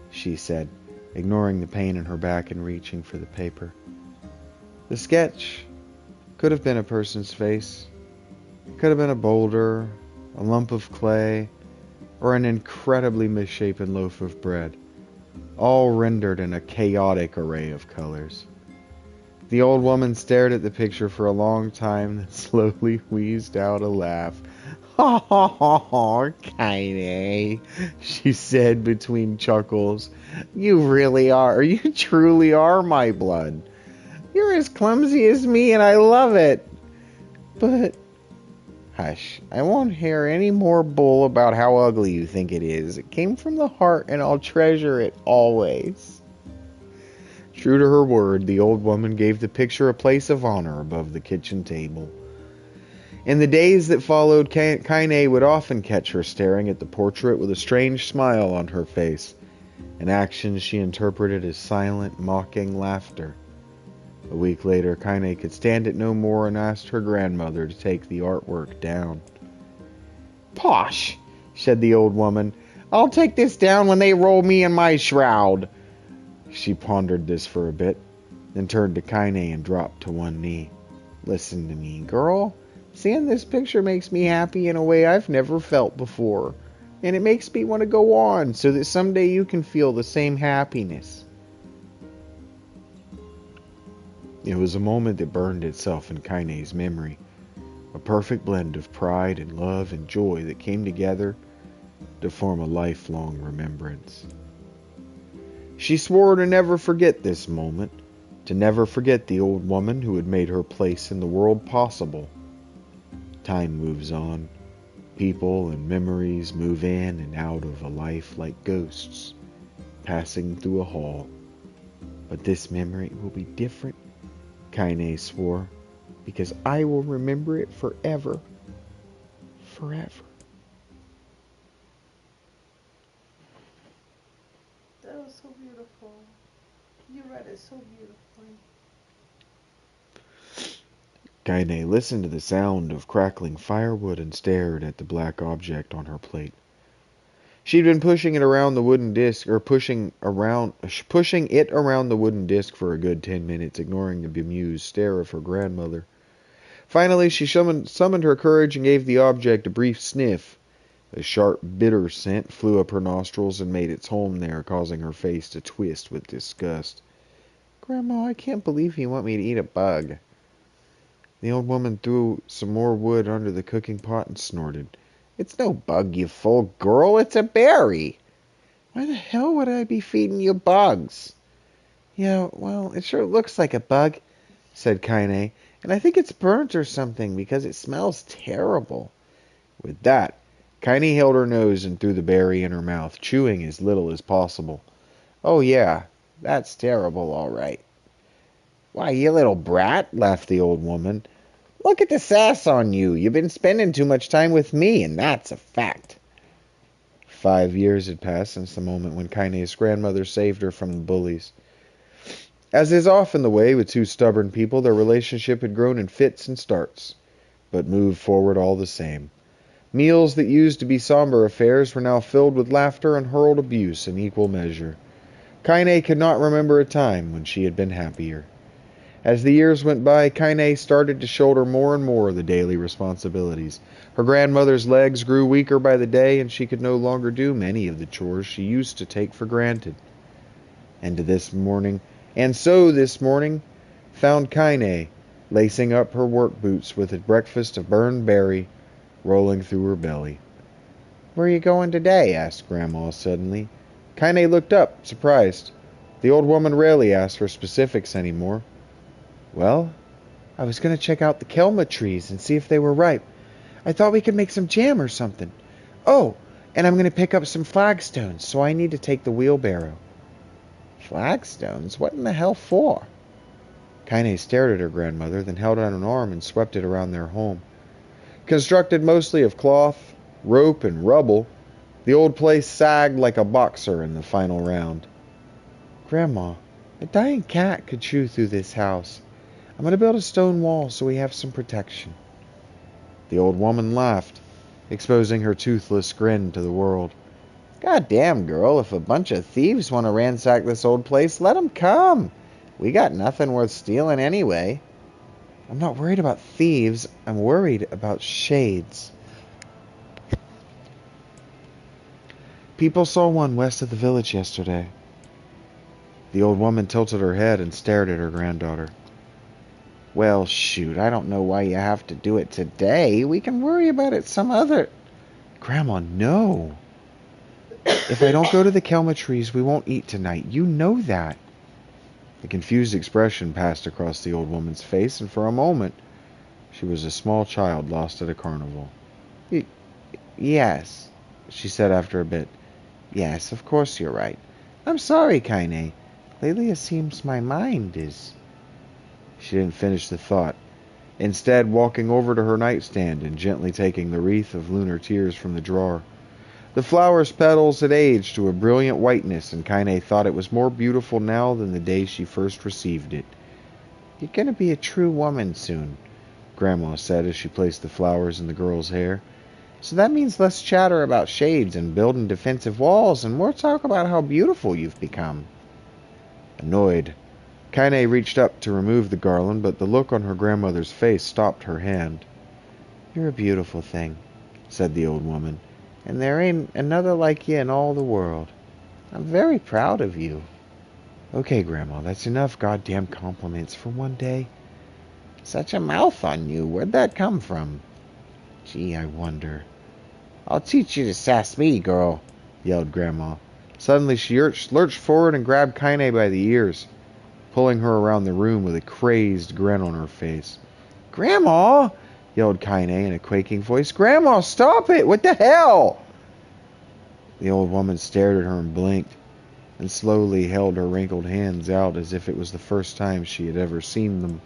she said, ignoring the pain in her back and reaching for the paper. The sketch could have been a person's face. It could have been a boulder, a lump of clay, or an incredibly misshapen loaf of bread, all rendered in a chaotic array of colors. The old woman stared at the picture for a long time, then slowly wheezed out a laugh. "Ha ha ha ha, Kaine," she said between chuckles. "You truly are my blood. You're as clumsy as me, and I love it. But, hush, I won't hear any more bull about how ugly you think it is. It came from the heart, and I'll treasure it always." True to her word, the old woman gave the picture a place of honor above the kitchen table. In the days that followed, Kaine would often catch her staring at the portrait with a strange smile on her face, an action she interpreted as silent, mocking laughter. A week later, Kaine could stand it no more and asked her grandmother to take the artwork down. "Posh," said the old woman. "I'll take this down when they roll me in my shroud." She pondered this for a bit, then turned to Kaine and dropped to one knee. "Listen to me, girl. Seeing this picture makes me happy in a way I've never felt before. And it makes me want to go on so that someday you can feel the same happiness." It was a moment that burned itself in Kaine's memory. A perfect blend of pride and love and joy that came together to form a lifelong remembrance. She swore to never forget this moment, to never forget the old woman who had made her place in the world possible. Time moves on. People and memories move in and out of a life like ghosts, passing through a hall. But this memory will be different, Kaine swore, because I will remember it forever. Forever. That was so beautiful. You read it so beautifully. Kaine listened to the sound of crackling firewood and stared at the black object on her plate. She'd been pushing it around the wooden disc, pushing it around the wooden disc for a good 10 minutes, ignoring the bemused stare of her grandmother. Finally, she summoned her courage and gave the object a brief sniff. A sharp, bitter scent flew up her nostrils and made its home there, causing her face to twist with disgust. Grandma, I can't believe you want me to eat a bug. The old woman threw some more wood under the cooking pot and snorted. It's no bug, you fool girl. It's a berry. Why the hell would I be feeding you bugs? Yeah, well, it sure looks like a bug, said Kaine, and I think it's burnt or something because it smells terrible. With that, Kaine held her nose and threw the berry in her mouth, chewing as little as possible. Oh yeah, that's terrible, all right. Why, you little brat, laughed the old woman. Look at the sass on you. You've been spending too much time with me, and that's a fact. 5 years had passed since the moment when Kaine's grandmother saved her from the bullies. As is often the way with two stubborn people, their relationship had grown in fits and starts, but moved forward all the same. Meals that used to be somber affairs were now filled with laughter and hurled abuse in equal measure. Kaine could not remember a time when she had been happier. As the years went by, Kaine started to shoulder more and more of the daily responsibilities. Her grandmother's legs grew weaker by the day, and she could no longer do many of the chores she used to take for granted. So this morning, found Kaine lacing up her work boots with a breakfast of burned berry rolling through her belly. Where are you going today? Asked Grandma suddenly. Kaine looked up, surprised. The old woman rarely asked for specifics anymore. Well, I was going to check out the kelma trees and see if they were ripe. I thought we could make some jam or something. Oh, and I'm going to pick up some flagstones, so I need to take the wheelbarrow. Flagstones? What in the hell for? Kaine stared at her grandmother, then held out an arm and swept it around their home. Constructed mostly of cloth, rope, and rubble, the old place sagged like a boxer in the final round. Grandma, a dying cat could chew through this house. I'm going to build a stone wall so we have some protection. The old woman laughed, exposing her toothless grin to the world. God damn, girl, if a bunch of thieves want to ransack this old place, let 'em come. We got nothing worth stealing anyway. I'm not worried about thieves. I'm worried about shades. People saw one west of the village yesterday. The old woman tilted her head and stared at her granddaughter. Well, shoot, I don't know why you have to do it today. We can worry about it some other... Grandma, no. If I don't go to the kelma trees, we won't eat tonight. You know that. A confused expression passed across the old woman's face, and for a moment, she was a small child lost at a carnival. Yes, she said after a bit. Yes, of course you're right. I'm sorry, Kaine. Lately it seems my mind is... She didn't finish the thought, instead walking over to her nightstand and gently taking the wreath of lunar tears from the drawer. The flower's petals had aged to a brilliant whiteness, and Kaine thought it was more beautiful now than the day she first received it. You're going to be a true woman soon, Grandma said as she placed the flowers in the girl's hair. So that means less chatter about shades and building defensive walls, and more talk about how beautiful you've become. Annoyed, Kaine reached up to remove the garland, but the look on her grandmother's face stopped her hand. You're a beautiful thing, said the old woman, and there ain't another like you in all the world. I'm very proud of you. Okay, Grandma, that's enough goddamn compliments for one day. Such a mouth on you. Where'd that come from? Gee, I wonder. I'll teach you to sass me, girl, yelled Grandma. Suddenly she lurched forward and grabbed Kaine by the ears, pulling her around the room with a crazed grin on her face. Grandma, yelled Kaine in a quaking voice. Grandma, stop it! What the hell? The old woman stared at her and blinked, and slowly held her wrinkled hands out as if it was the first time she had ever seen them.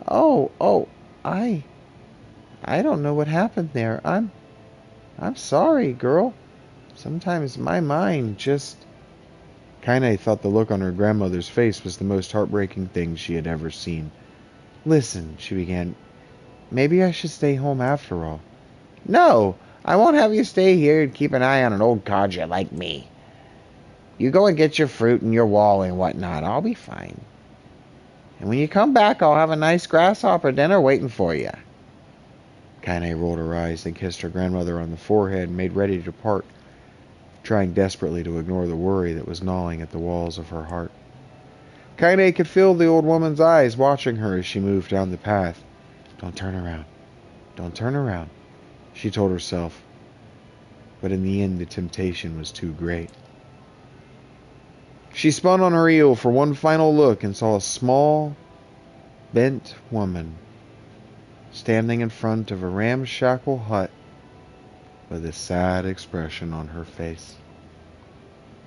I don't know what happened there. I'm sorry, girl. Sometimes my mind just... Kaine thought the look on her grandmother's face was the most heartbreaking thing she had ever seen. Listen, she began. Maybe I should stay home after all. No, I won't have you stay here and keep an eye on an old codger like me. You go and get your fruit and your wall and whatnot. I'll be fine. And when you come back, I'll have a nice grasshopper dinner waiting for you. Kaine rolled her eyes and kissed her grandmother on the forehead and made ready to depart, trying desperately to ignore the worry that was gnawing at the walls of her heart. Kaine could feel the old woman's eyes watching her as she moved down the path. Don't turn around. Don't turn around, she told herself. But in the end, the temptation was too great. She spun on her heel for one final look and saw a small, bent woman standing in front of a ramshackle hut with a sad expression on her face.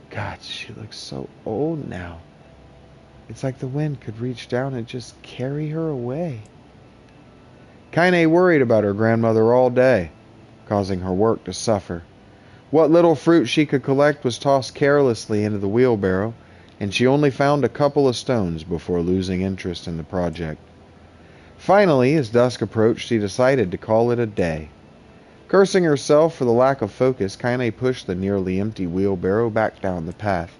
God, she looks so old now. It's like the wind could reach down and just carry her away. Kaine worried about her grandmother all day, causing her work to suffer. What little fruit she could collect was tossed carelessly into the wheelbarrow, and she only found a couple of stones before losing interest in the project. Finally, as dusk approached, she decided to call it a day. Cursing herself for the lack of focus, Kaine pushed the nearly empty wheelbarrow back down the path.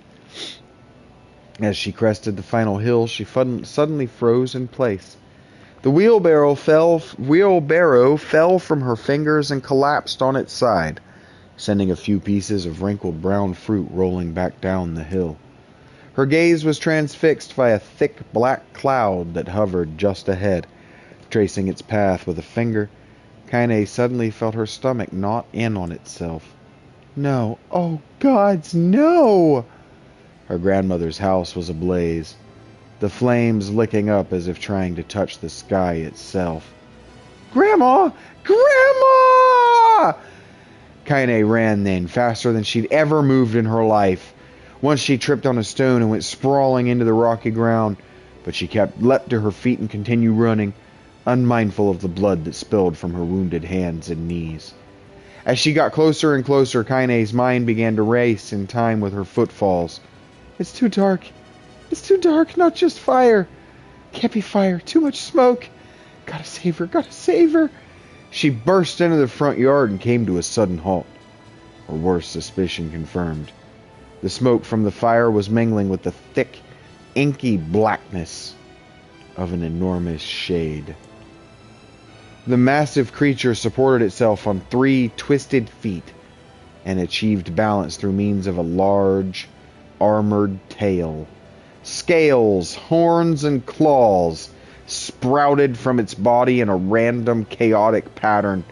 As she crested the final hill, she suddenly froze in place. The wheelbarrow fell from her fingers and collapsed on its side, sending a few pieces of wrinkled brown fruit rolling back down the hill. Her gaze was transfixed by a thick black cloud that hovered just ahead. Tracing its path with a finger, Kaine suddenly felt her stomach knot in on itself. No, oh gods, no! Her grandmother's house was ablaze, the flames licking up as if trying to touch the sky itself. Grandma! Grandma! Kaine ran then, faster than she'd ever moved in her life. Once she tripped on a stone and went sprawling into the rocky ground, but she leapt to her feet and continued running, unmindful of the blood that spilled from her wounded hands and knees. As she got closer and closer, Kaine's mind began to race in time with her footfalls. It's too dark. It's too dark, not just fire. Can't be fire, too much smoke. Gotta save her, gotta save her. She burst into the front yard and came to a sudden halt. Her worst suspicion confirmed. The smoke from the fire was mingling with the thick, inky blackness of an enormous shade. The massive creature supported itself on 3 twisted feet and achieved balance through means of a large, armored tail. Scales, horns, and claws sprouted from its body in a random, chaotic pattern,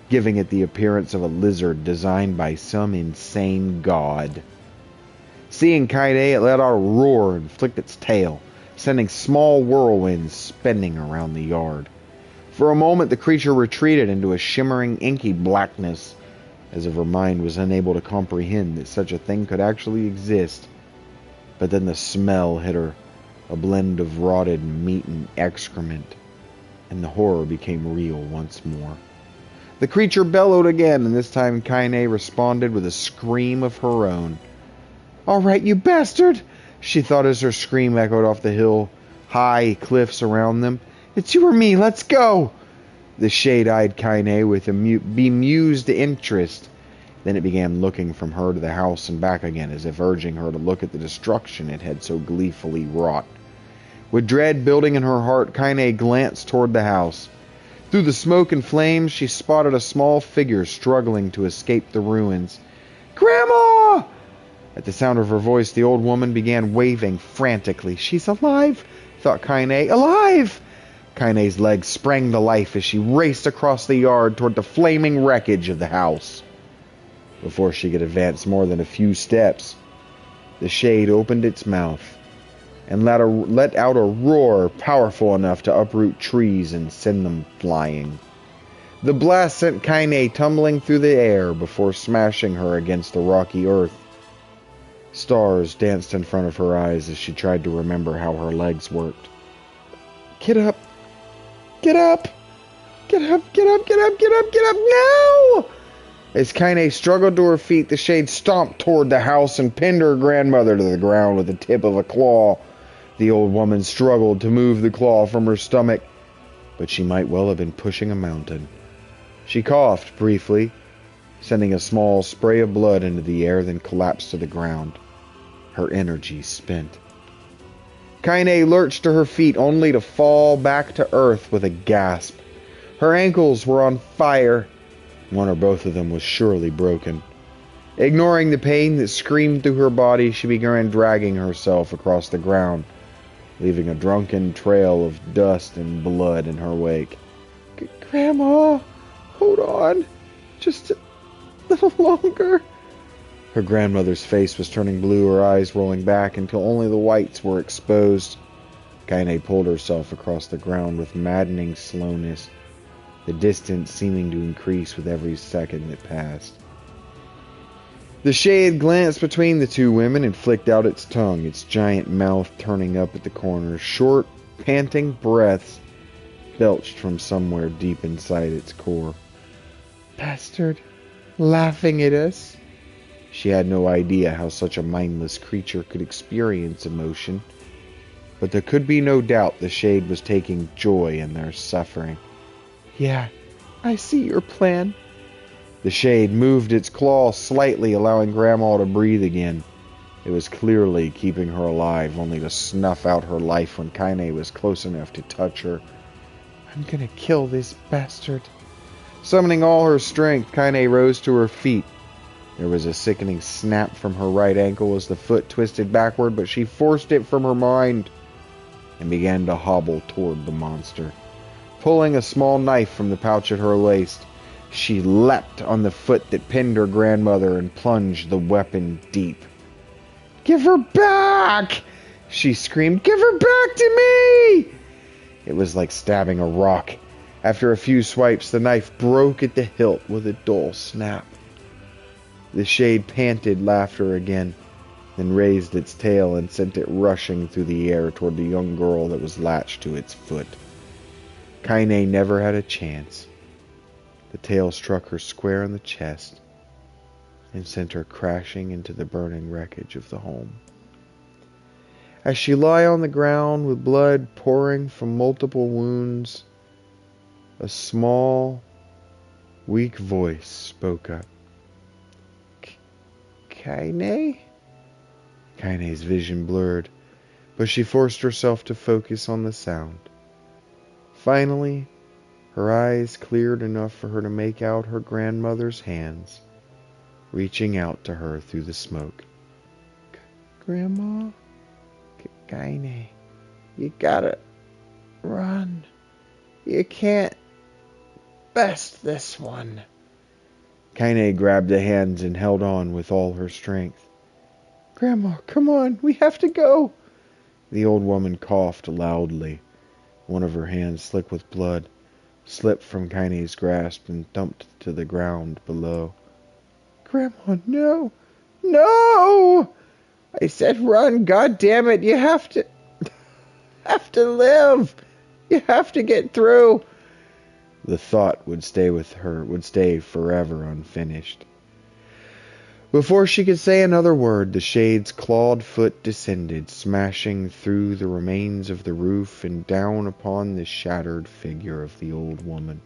giving it the appearance of a lizard designed by some insane god. Seeing Kaine, it let out a roar and flicked its tail, sending small whirlwinds spinning around the yard. For a moment, the creature retreated into a shimmering, inky blackness, as if her mind was unable to comprehend that such a thing could actually exist. But then the smell hit her, a blend of rotted meat and excrement, and the horror became real once more. The creature bellowed again, and this time Kaine responded with a scream of her own. All right, you bastard, she thought as her scream echoed off the hill, high cliffs around them. It's you or me, let's go! The shade eyed Kaine with a bemused interest. Then it began looking from her to the house and back again, as if urging her to look at the destruction it had so gleefully wrought. With dread building in her heart, Kaine glanced toward the house. Through the smoke and flames, she spotted a small figure struggling to escape the ruins. Grandma! At the sound of her voice, the old woman began waving frantically. She's alive, thought Kaine. Alive! Kaine's legs sprang to life as she raced across the yard toward the flaming wreckage of the house. Before she could advance more than a few steps, the shade opened its mouth and let out a roar powerful enough to uproot trees and send them flying. The blast sent Kaine tumbling through the air before smashing her against the rocky earth. Stars danced in front of her eyes as she tried to remember how her legs worked. Get up! Get up! Get up! Get up! Get up! Get up! Get up! Now! As Kaine struggled to her feet, the shade stomped toward the house and pinned her grandmother to the ground with the tip of a claw. The old woman struggled to move the claw from her stomach, but she might well have been pushing a mountain. She coughed briefly, sending a small spray of blood into the air, then collapsed to the ground, her energy spent. Kaine lurched to her feet only to fall back to earth with a gasp. Her ankles were on fire. One or both of them was surely broken. Ignoring the pain that screamed through her body, she began dragging herself across the ground, leaving a drunken trail of dust and blood in her wake. Grandma, hold on. Just a little longer. Her grandmother's face was turning blue, her eyes rolling back until only the whites were exposed. Kaine pulled herself across the ground with maddening slowness, the distance seeming to increase with every second that passed. The shade glanced between the two women and flicked out its tongue, its giant mouth turning up at the corners. Short, panting breaths belched from somewhere deep inside its core. Bastard, laughing at us. She had no idea how such a mindless creature could experience emotion, but there could be no doubt the shade was taking joy in their suffering. Yeah, I see your plan. The shade moved its claw slightly, allowing Grandma to breathe again. It was clearly keeping her alive, only to snuff out her life when Kaine was close enough to touch her. I'm gonna kill this bastard. Summoning all her strength, Kaine rose to her feet. There was a sickening snap from her right ankle as the foot twisted backward, but she forced it from her mind and began to hobble toward the monster. Pulling a small knife from the pouch at her waist, she leapt on the foot that pinned her grandmother and plunged the weapon deep. Give her back! She screamed. Give her back to me! It was like stabbing a rock. After a few swipes, the knife broke at the hilt with a dull snap. The shade panted laughter again, then raised its tail and sent it rushing through the air toward the young girl that was latched to its foot. Kaine never had a chance. The tail struck her square in the chest and sent her crashing into the burning wreckage of the home. As she lay on the ground with blood pouring from multiple wounds, a small, weak voice spoke up. Kaine? Kaine's vision blurred, but she forced herself to focus on the sound. Finally, her eyes cleared enough for her to make out her grandmother's hands, reaching out to her through the smoke. Grandma? Kaine, you gotta run. You can't best this one. Kaine grabbed the hands and held on with all her strength. Grandma, come on, we have to go. The old woman coughed loudly. One of her hands, slick with blood, slipped from Kaine's grasp and thumped to the ground below. Grandma, no! No! I said run, God damn it! You have to live! You have to get through! The thought would stay forever unfinished. Before she could say another word, the shade's clawed foot descended, smashing through the remains of the roof and down upon the shattered figure of the old woman.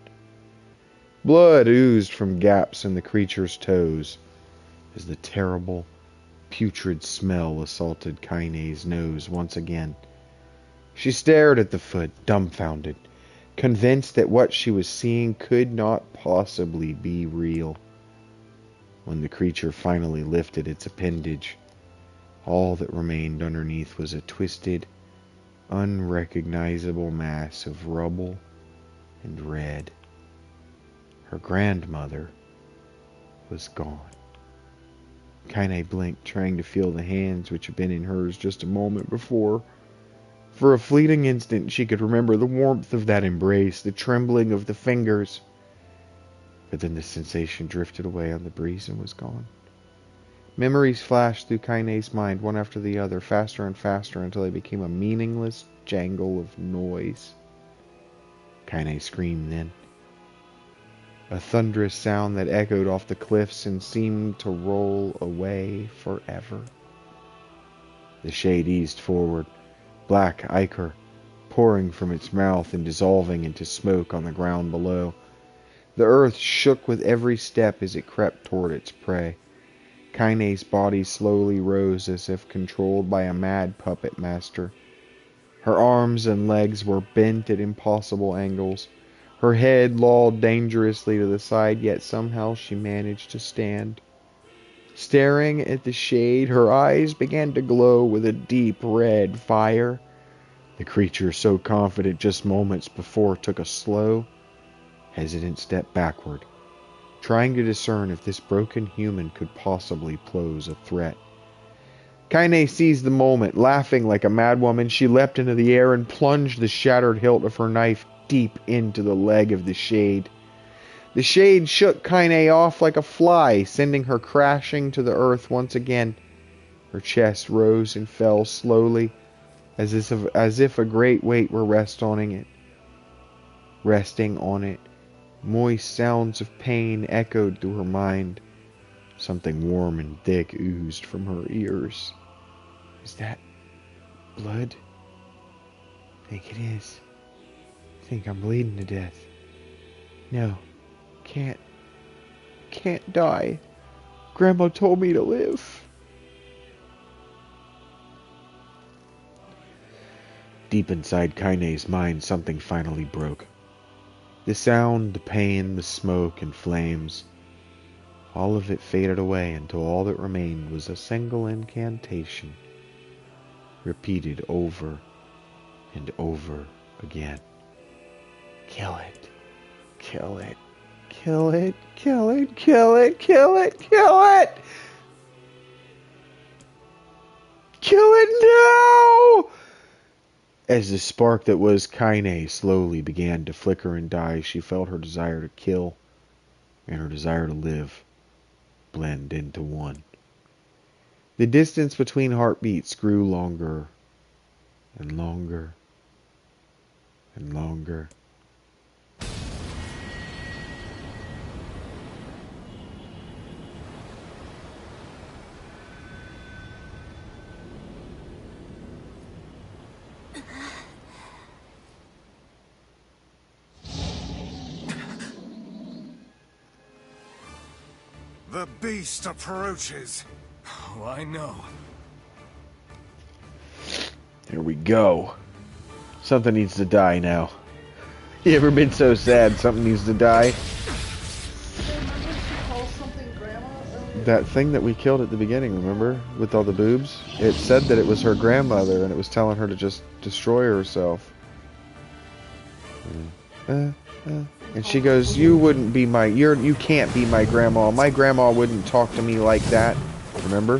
Blood oozed from gaps in the creature's toes as the terrible, putrid smell assaulted Kaine's nose once again. She stared at the foot, dumbfounded, convinced that what she was seeing could not possibly be real. When the creature finally lifted its appendage, all that remained underneath was a twisted, unrecognizable mass of rubble and red. Her grandmother was gone. Kaine blinked, trying to feel the hands which had been in hers just a moment before. For a fleeting instant, she could remember the warmth of that embrace, the trembling of the fingers. But then the sensation drifted away on the breeze and was gone. Memories flashed through Kaine's mind, one after the other, faster and faster, until they became a meaningless jangle of noise. Kaine screamed then. A thunderous sound that echoed off the cliffs and seemed to roll away forever. The shade eased forward, black ichor pouring from its mouth and dissolving into smoke on the ground below. The earth shook with every step as it crept toward its prey. Kaine's body slowly rose as if controlled by a mad puppet master. Her arms and legs were bent at impossible angles. Her head lolled dangerously to the side, yet somehow she managed to stand. Staring at the shade, her eyes began to glow with a deep red fire. The creature, so confident just moments before, took a slow, hesitant step backward, trying to discern if this broken human could possibly pose a threat. Kaine seized the moment. Laughing like a madwoman, she leapt into the air and plunged the shattered hilt of her knife deep into the leg of the shade. The shade shook Kaine off like a fly, sending her crashing to the earth once again. Her chest rose and fell slowly, as if a great weight were resting on it. Moist sounds of pain echoed through her mind. Something warm and thick oozed from her ears. Is that blood? I think it is. I think I'm bleeding to death. No, can't die. Grandma told me to live. Deep inside Kaine's mind, something finally broke. The sound, the pain, the smoke and flames, all of it faded away until all that remained was a single incantation, repeated over and over again. Kill it. Kill it. Kill it. Kill it. Kill it. Kill it. Kill it. Kill it now! As the spark that was Kaine slowly began to flicker and die, she felt her desire to kill and her desire to live blend into one. The distance between heartbeats grew longer and longer and longer. The beast approaches. Oh, I know. There we go. Something needs to die now. You ever been so sad something needs to die? That thing that we killed at the beginning, remember? With all the boobs? It said that it was her grandmother and it was telling her to just destroy herself. And she goes, you wouldn't be my, you can't be my grandma. My grandma wouldn't talk to me like that. Remember?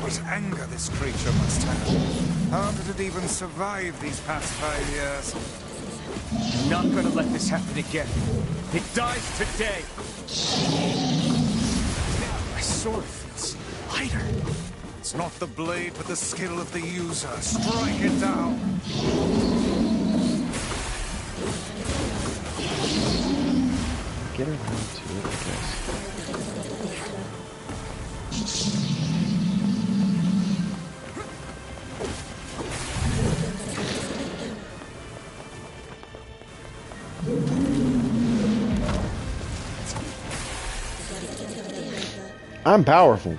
What anger this creature must have. How did it even survive these past 5 years? I'm not gonna let this happen again. It dies today. My sword feels lighter. It's not the blade, but the skill of the user. Strike it down. Get around to it, I guess. I'm powerful.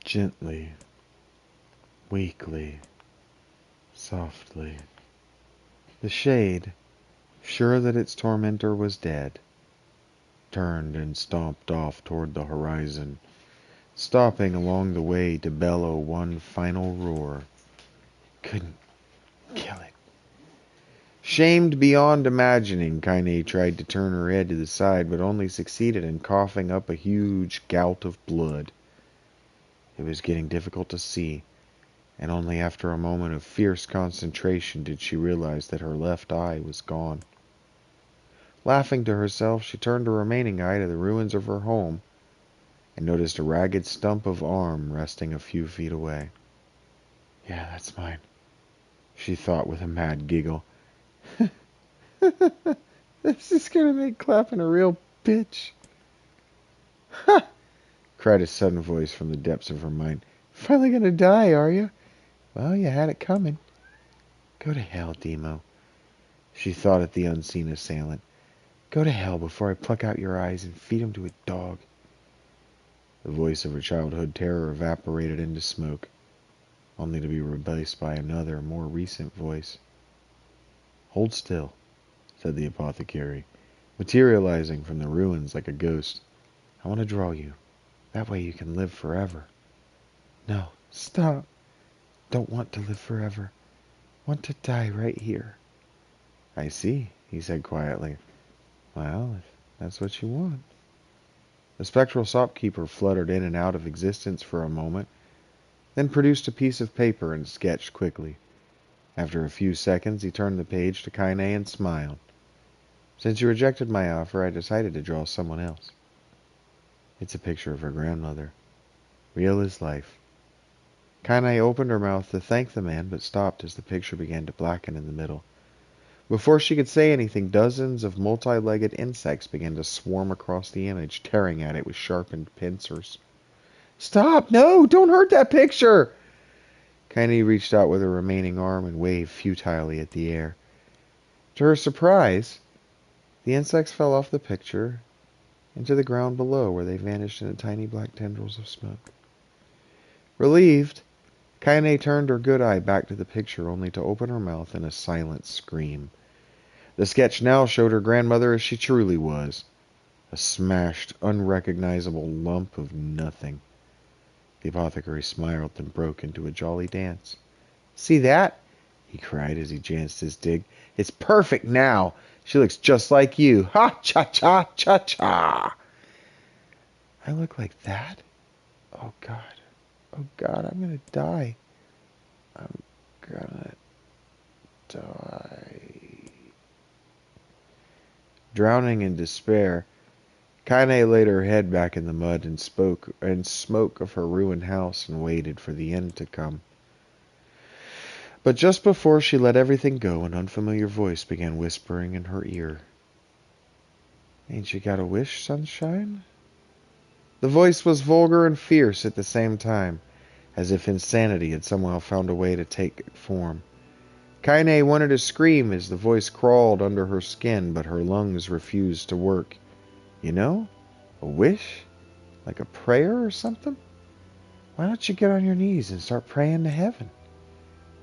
Gently, weakly, softly. The shade, sure that its tormentor was dead, turned and stomped off toward the horizon, stopping along the way to bellow one final roar. Couldn't kill it. Shamed beyond imagining, Kaine tried to turn her head to the side, but only succeeded in coughing up a huge gout of blood. It was getting difficult to see, and only after a moment of fierce concentration did she realize that her left eye was gone. Laughing to herself, she turned her remaining eye to the ruins of her home and noticed a ragged stump of arm resting a few feet away. Yeah, that's mine, she thought with a mad giggle. This is gonna make clapping a real bitch. Ha! Cried a sudden voice from the depths of her mind. Finally gonna die, are you? Well, you had it coming. Go to hell, Demo, she thought at the unseen assailant. Go to hell before I pluck out your eyes and feed them to a dog. The voice of her childhood terror evaporated into smoke, only to be replaced by another, more recent voice. Hold still, said the apothecary, materializing from the ruins like a ghost. I want to draw you. That way you can live forever. No, stop. Don't want to live forever. Want to die right here. I see, he said quietly. Well, if that's what you want. The spectral shopkeeper fluttered in and out of existence for a moment, then produced a piece of paper and sketched quickly. After a few seconds, he turned the page to Kaine and smiled. Since you rejected my offer, I decided to draw someone else. It's a picture of her grandmother. Real as life. Kaine opened her mouth to thank the man, but stopped as the picture began to blacken in the middle. Before she could say anything, dozens of multi-legged insects began to swarm across the image, tearing at it with sharpened pincers. Stop! No! Don't hurt that picture! Kaine reached out with her remaining arm and waved futilely at the air. To her surprise, the insects fell off the picture into the ground below, where they vanished into tiny black tendrils of smoke. Relieved, Kaine turned her good eye back to the picture, only to open her mouth in a silent scream. The sketch now showed her grandmother as she truly was, a smashed, unrecognizable lump of nothing. The apothecary smiled, then broke into a jolly dance. See that? He cried as he danced his dig. It's perfect now. She looks just like you. Ha! Cha-cha! Cha-cha! I look like that? Oh, God. Oh, God, I'm gonna die. I'm gonna die. Drowning in despair, Kaine laid her head back in the mud and smoke of her ruined house and waited for the end to come. But just before she let everything go, an unfamiliar voice began whispering in her ear. Ain't you got a wish, sunshine? The voice was vulgar and fierce at the same time, as if insanity had somehow found a way to take form. Kaine wanted to scream as the voice crawled under her skin, but her lungs refused to work. You know, a wish? Like a prayer or something? Why don't you get on your knees and start praying to heaven?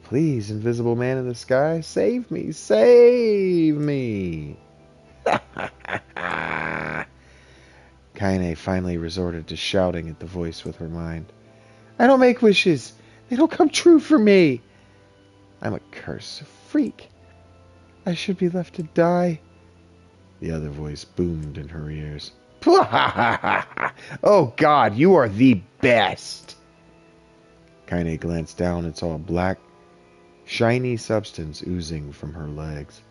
Please, invisible man in the sky, save me, save me. Kaine finally resorted to shouting at the voice with her mind. I don't make wishes. They don't come true for me. I'm a curse, a freak. I should be left to die. The other voice boomed in her ears. Oh, God, you are the best. Kaine glanced down and saw a black, shiny substance oozing from her legs.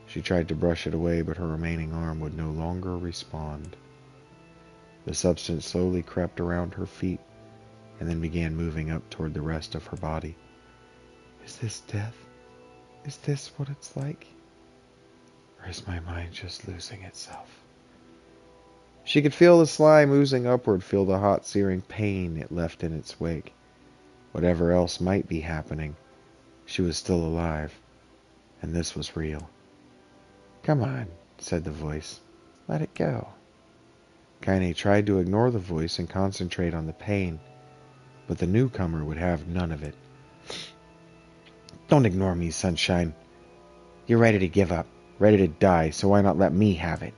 She tried to brush it away, but her remaining arm would no longer respond. The substance slowly crept around her feet and then began moving up toward the rest of her body. Is this death? Is this what it's like? Or is my mind just losing itself? She could feel the slime oozing upward, feel the hot, searing pain it left in its wake. Whatever else might be happening, she was still alive, and this was real. Come on, said the voice. Let it go. Kaine tried to ignore the voice and concentrate on the pain, but the newcomer would have none of it. Don't ignore me, sunshine. You're ready to give up, ready to die, so why not let me have it?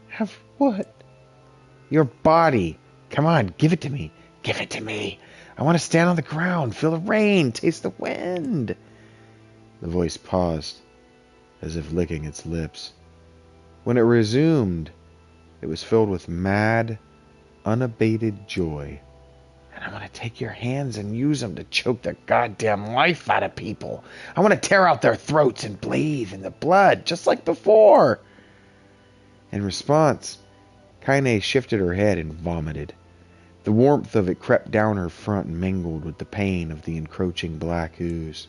Have what? Your body. Come on, give it to me. Give it to me. I want to stand on the ground, feel the rain, taste the wind. The voice paused, as if licking its lips. When it resumed, it was filled with mad, unabated joy. And I want to take your hands and use them to choke the goddamn life out of people. I want to tear out their throats and bathe in the blood, just like before. In response, Kaine shifted her head and vomited. The warmth of it crept down her front and mingled with the pain of the encroaching black ooze.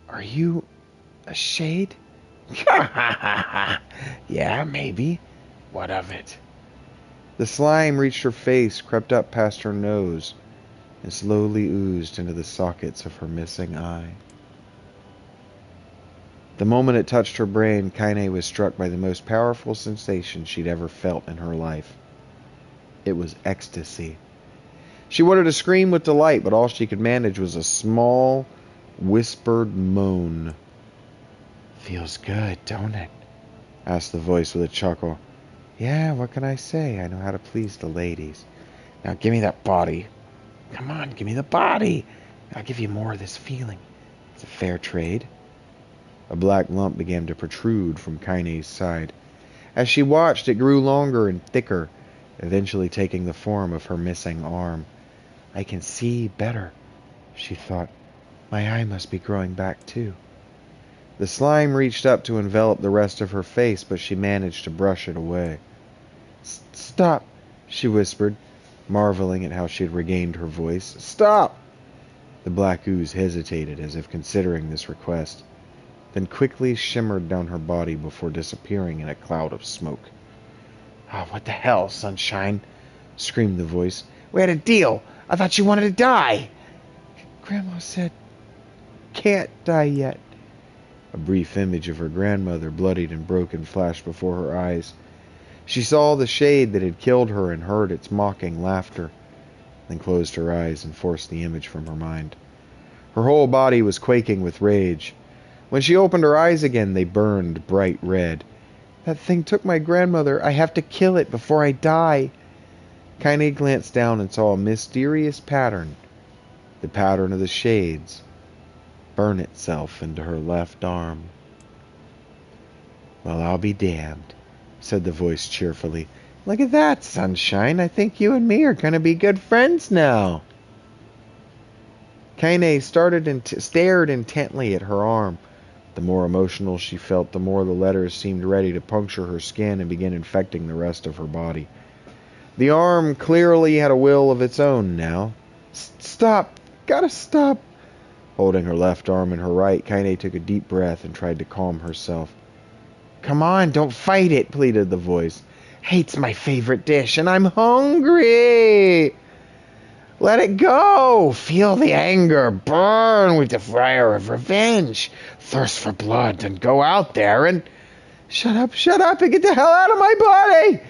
Are you a shade? Yeah, maybe. What of it? The slime reached her face, crept up past her nose, and slowly oozed into the sockets of her missing eye. The moment it touched her brain, Kaine was struck by the most powerful sensation she'd ever felt in her life. It was ecstasy. She wanted to scream with delight, but all she could manage was a small, whispered moan. Feels good, don't it? Asked the voice with a chuckle. Yeah, what can I say? I know how to please the ladies. Now give me that body. Come on, give me the body. I'll give you more of this feeling. It's a fair trade. A black lump began to protrude from Kaine's side. As she watched, it grew longer and thicker, eventually taking the form of her missing arm. I can see better, she thought. My eye must be growing back too. The slime reached up to envelop the rest of her face, but she managed to brush it away. Stop, she whispered, marveling at how she had regained her voice. Stop! The black ooze hesitated, as if considering this request, then quickly shimmered down her body before disappearing in a cloud of smoke. Ah, what the hell, Sunshine? Screamed the voice. We had a deal. I thought you wanted to die. Grandma said, can't die yet. A brief image of her grandmother, bloodied and broken, flashed before her eyes. She saw the shade that had killed her and heard its mocking laughter, then closed her eyes and forced the image from her mind. Her whole body was quaking with rage. When she opened her eyes again, they burned bright red. That thing took my grandmother. I have to kill it before I die. Kaine glanced down and saw a mysterious pattern, the pattern of the shades, burn itself into her left arm. Well, I'll be damned, said the voice cheerfully. Look at that, Sunshine. I think you and me are going to be good friends now. Kaine stared intently at her arm. The more emotional she felt, the more the letters seemed ready to puncture her skin and begin infecting the rest of her body. The arm clearly had a will of its own now. Stop! Gotta stop! Holding her left arm in her right, Kaine took a deep breath and tried to calm herself. Come on, don't fight it, pleaded the voice. Hate's my favorite dish, and I'm hungry! Let it go! Feel the anger burn with the fire of revenge. Thirst for blood, then go out there and... Shut up, and get the hell out of my body!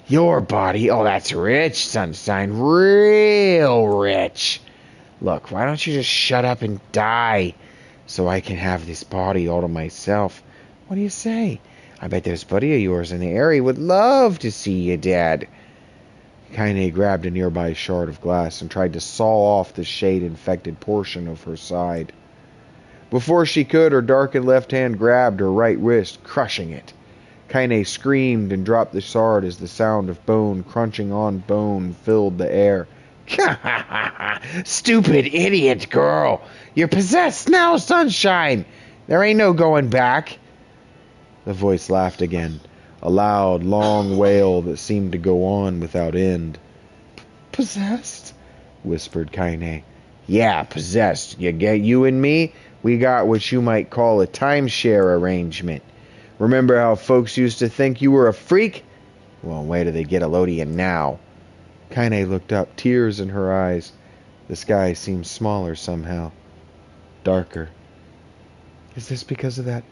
Your body? Oh, that's rich, Sunshine. Real rich. Look, why don't you just shut up and die so I can have this body all to myself? What do you say? I bet this buddy of yours in the area would love to see you dead. Kaine grabbed a nearby shard of glass and tried to saw off the shade-infected portion of her side. Before she could, her darkened left hand grabbed her right wrist, crushing it. Kaine screamed and dropped the shard as the sound of bone crunching on bone filled the air. Stupid idiot girl! You're possessed now, Sunshine! There ain't no going back. The voice laughed again, a loud, long wail that seemed to go on without end. Possessed? Whispered Kaine. Yeah, possessed. You get you and me? We got what you might call a timeshare arrangement. Remember how folks used to think you were a freak? Well, where do they get a load of you now? Kaine looked up, tears in her eyes. The sky seemed smaller somehow, darker. Is this because of that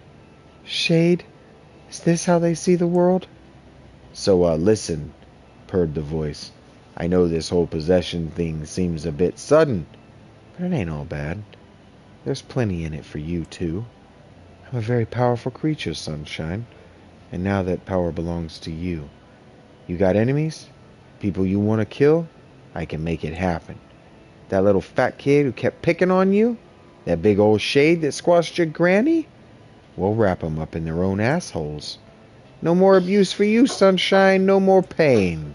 shade? Is this how they see the world? So, listen, purred the voice. I know this whole possession thing seems a bit sudden, but it ain't all bad. There's plenty in it for you, too. I'm a very powerful creature, Sunshine, and now that power belongs to you. You got enemies? People you want to kill? I can make it happen. That little fat kid who kept picking on you? That big old shade that squashed your granny? We'll wrap 'em up in their own assholes. No more abuse for you, sunshine. No more pain.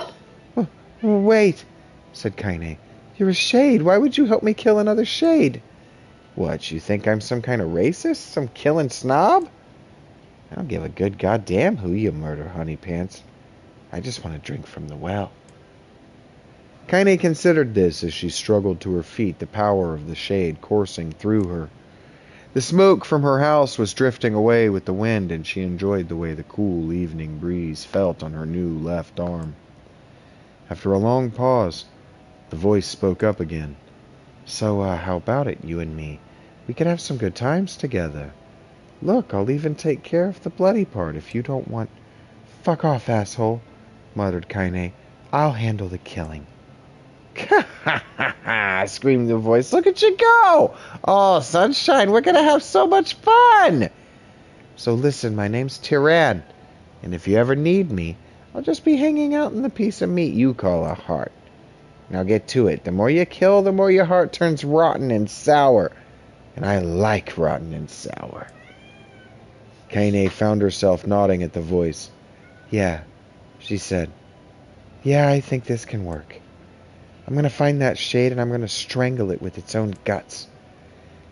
Oh, wait, said Kaine. You're a shade. Why would you help me kill another shade? What, you think I'm some kind of racist? Some killing snob? I don't give a good goddamn who you murder, honey pants. I just want to drink from the well. Kaine considered this as she struggled to her feet, the power of the shade coursing through her. The smoke from her house was drifting away with the wind, and she enjoyed the way the cool evening breeze felt on her new left arm. After a long pause, the voice spoke up again. So, how about it, you and me? We could have some good times together. Look, I'll even take care of the bloody part if you don't want... Fuck off, asshole, muttered Kaine. I'll handle the killing. Ha ha ha ha, screamed the voice. Look at you go! Oh, sunshine, we're gonna have so much fun! So listen, my name's Tyran, and if you ever need me, I'll just be hanging out in the piece of meat you call a heart. Now get to it. The more you kill, the more your heart turns rotten and sour. And I like rotten and sour. Kaine found herself nodding at the voice. Yeah, she said. Yeah, I think this can work. I'm going to find that shade and I'm going to strangle it with its own guts.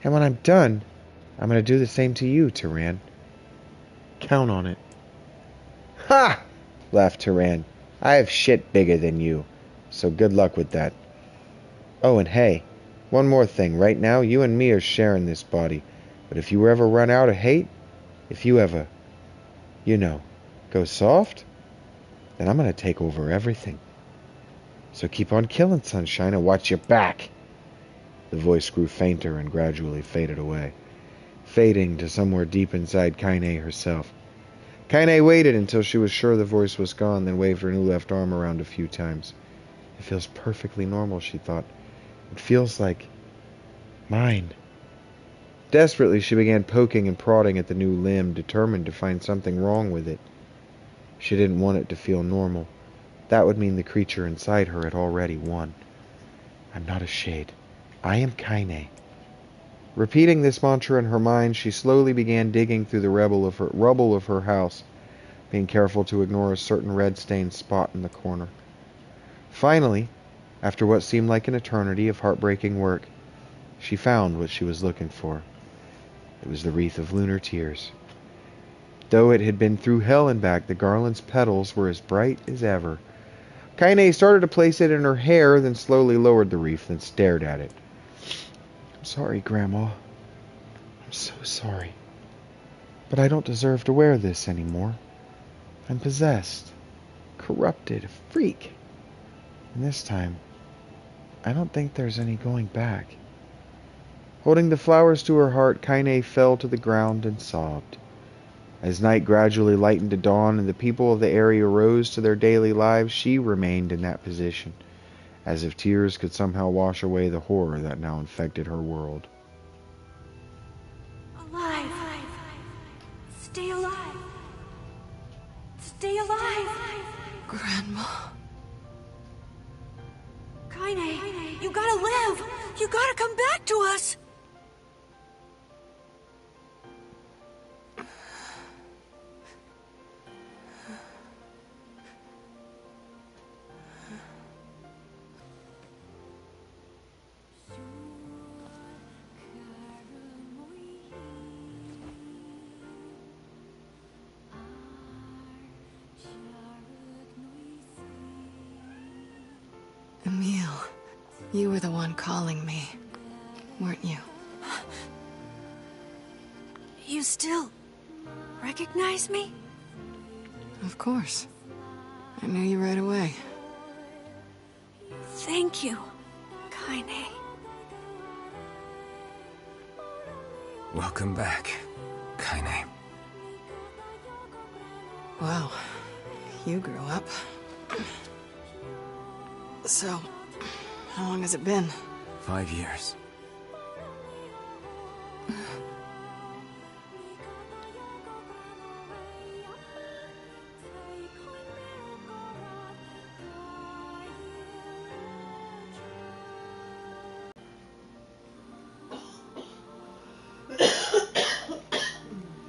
And when I'm done, I'm going to do the same to you, Tyran. Count on it. Ha! Laughed Tyran. I have shit bigger than you, so good luck with that. Oh, and hey, one more thing. Right now, you and me are sharing this body. But if you ever run out of hate, if you ever, go soft, then I'm going to take over everything. So keep on killing, sunshine, and watch your back. The voice grew fainter and gradually faded away, fading to somewhere deep inside Kaine herself. Kaine waited until she was sure the voice was gone, then waved her new left arm around a few times. It feels perfectly normal, she thought. It feels like mine. Desperately, she began poking and prodding at the new limb, determined to find something wrong with it. She didn't want it to feel normal. That would mean the creature inside her had already won. I'm not a shade. I am Kaine. Repeating this mantra in her mind, she slowly began digging through the rubble of her house, being careful to ignore a certain red-stained spot in the corner. Finally, after what seemed like an eternity of heartbreaking work, she found what she was looking for. It was the wreath of lunar tears. Though it had been through hell and back, the garland's petals were as bright as ever. Kaine started to place it in her hair, then slowly lowered the wreath and stared at it. I'm sorry, Grandma. I'm so sorry. But I don't deserve to wear this anymore. I'm possessed, corrupted, a freak. And this time, I don't think there's any going back. Holding the flowers to her heart, Kaine fell to the ground and sobbed. As night gradually lightened to dawn and the people of the area rose to their daily lives, she remained in that position, as if tears could somehow wash away the horror that now infected her world. Alive! Stay alive! Stay alive! Grandma. Kaine, you gotta live! You gotta come back to us! Emil, you were the one calling me, weren't you? You still recognize me? Of course. I knew you right away. Thank you, Kaine. Welcome back, Kaine. Wow, you grew up. So, how long has it been? 5 years.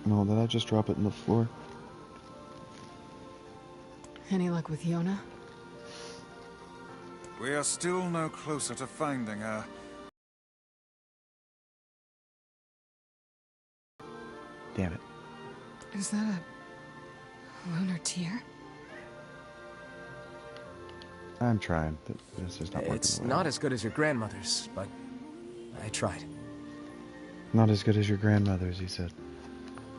And all that just drop it on the floor. Any luck with Yona? We are still no closer to finding her. Damn it. Is that a lunar tear? I'm trying. This is not working. It's not as good as your grandmother's, but I tried. Not as good as your grandmother's, he said.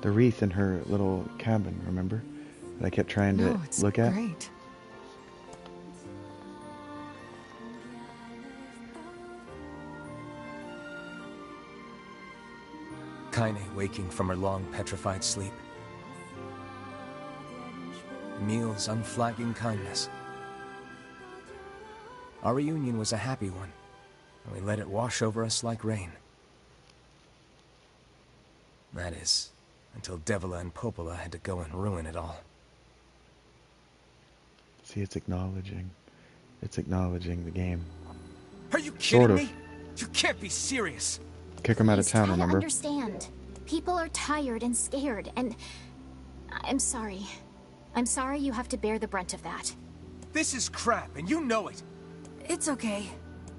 The wreath in her little cabin, remember? That I kept trying to look at? Great. Kaine waking from her long petrified sleep. Emil's unflagging kindness. Our reunion was a happy one, and we let it wash over us like rain. That is, until Devila and Popola had to go and ruin it all. See, it's acknowledging. It's acknowledging the game. Are you kidding Sort of. me? You can't be serious. Kick them out of town, Try to remember? understand. People are tired and scared, and I'm sorry. I'm sorry you have to bear the brunt of that. This is crap, and you know it. It's okay.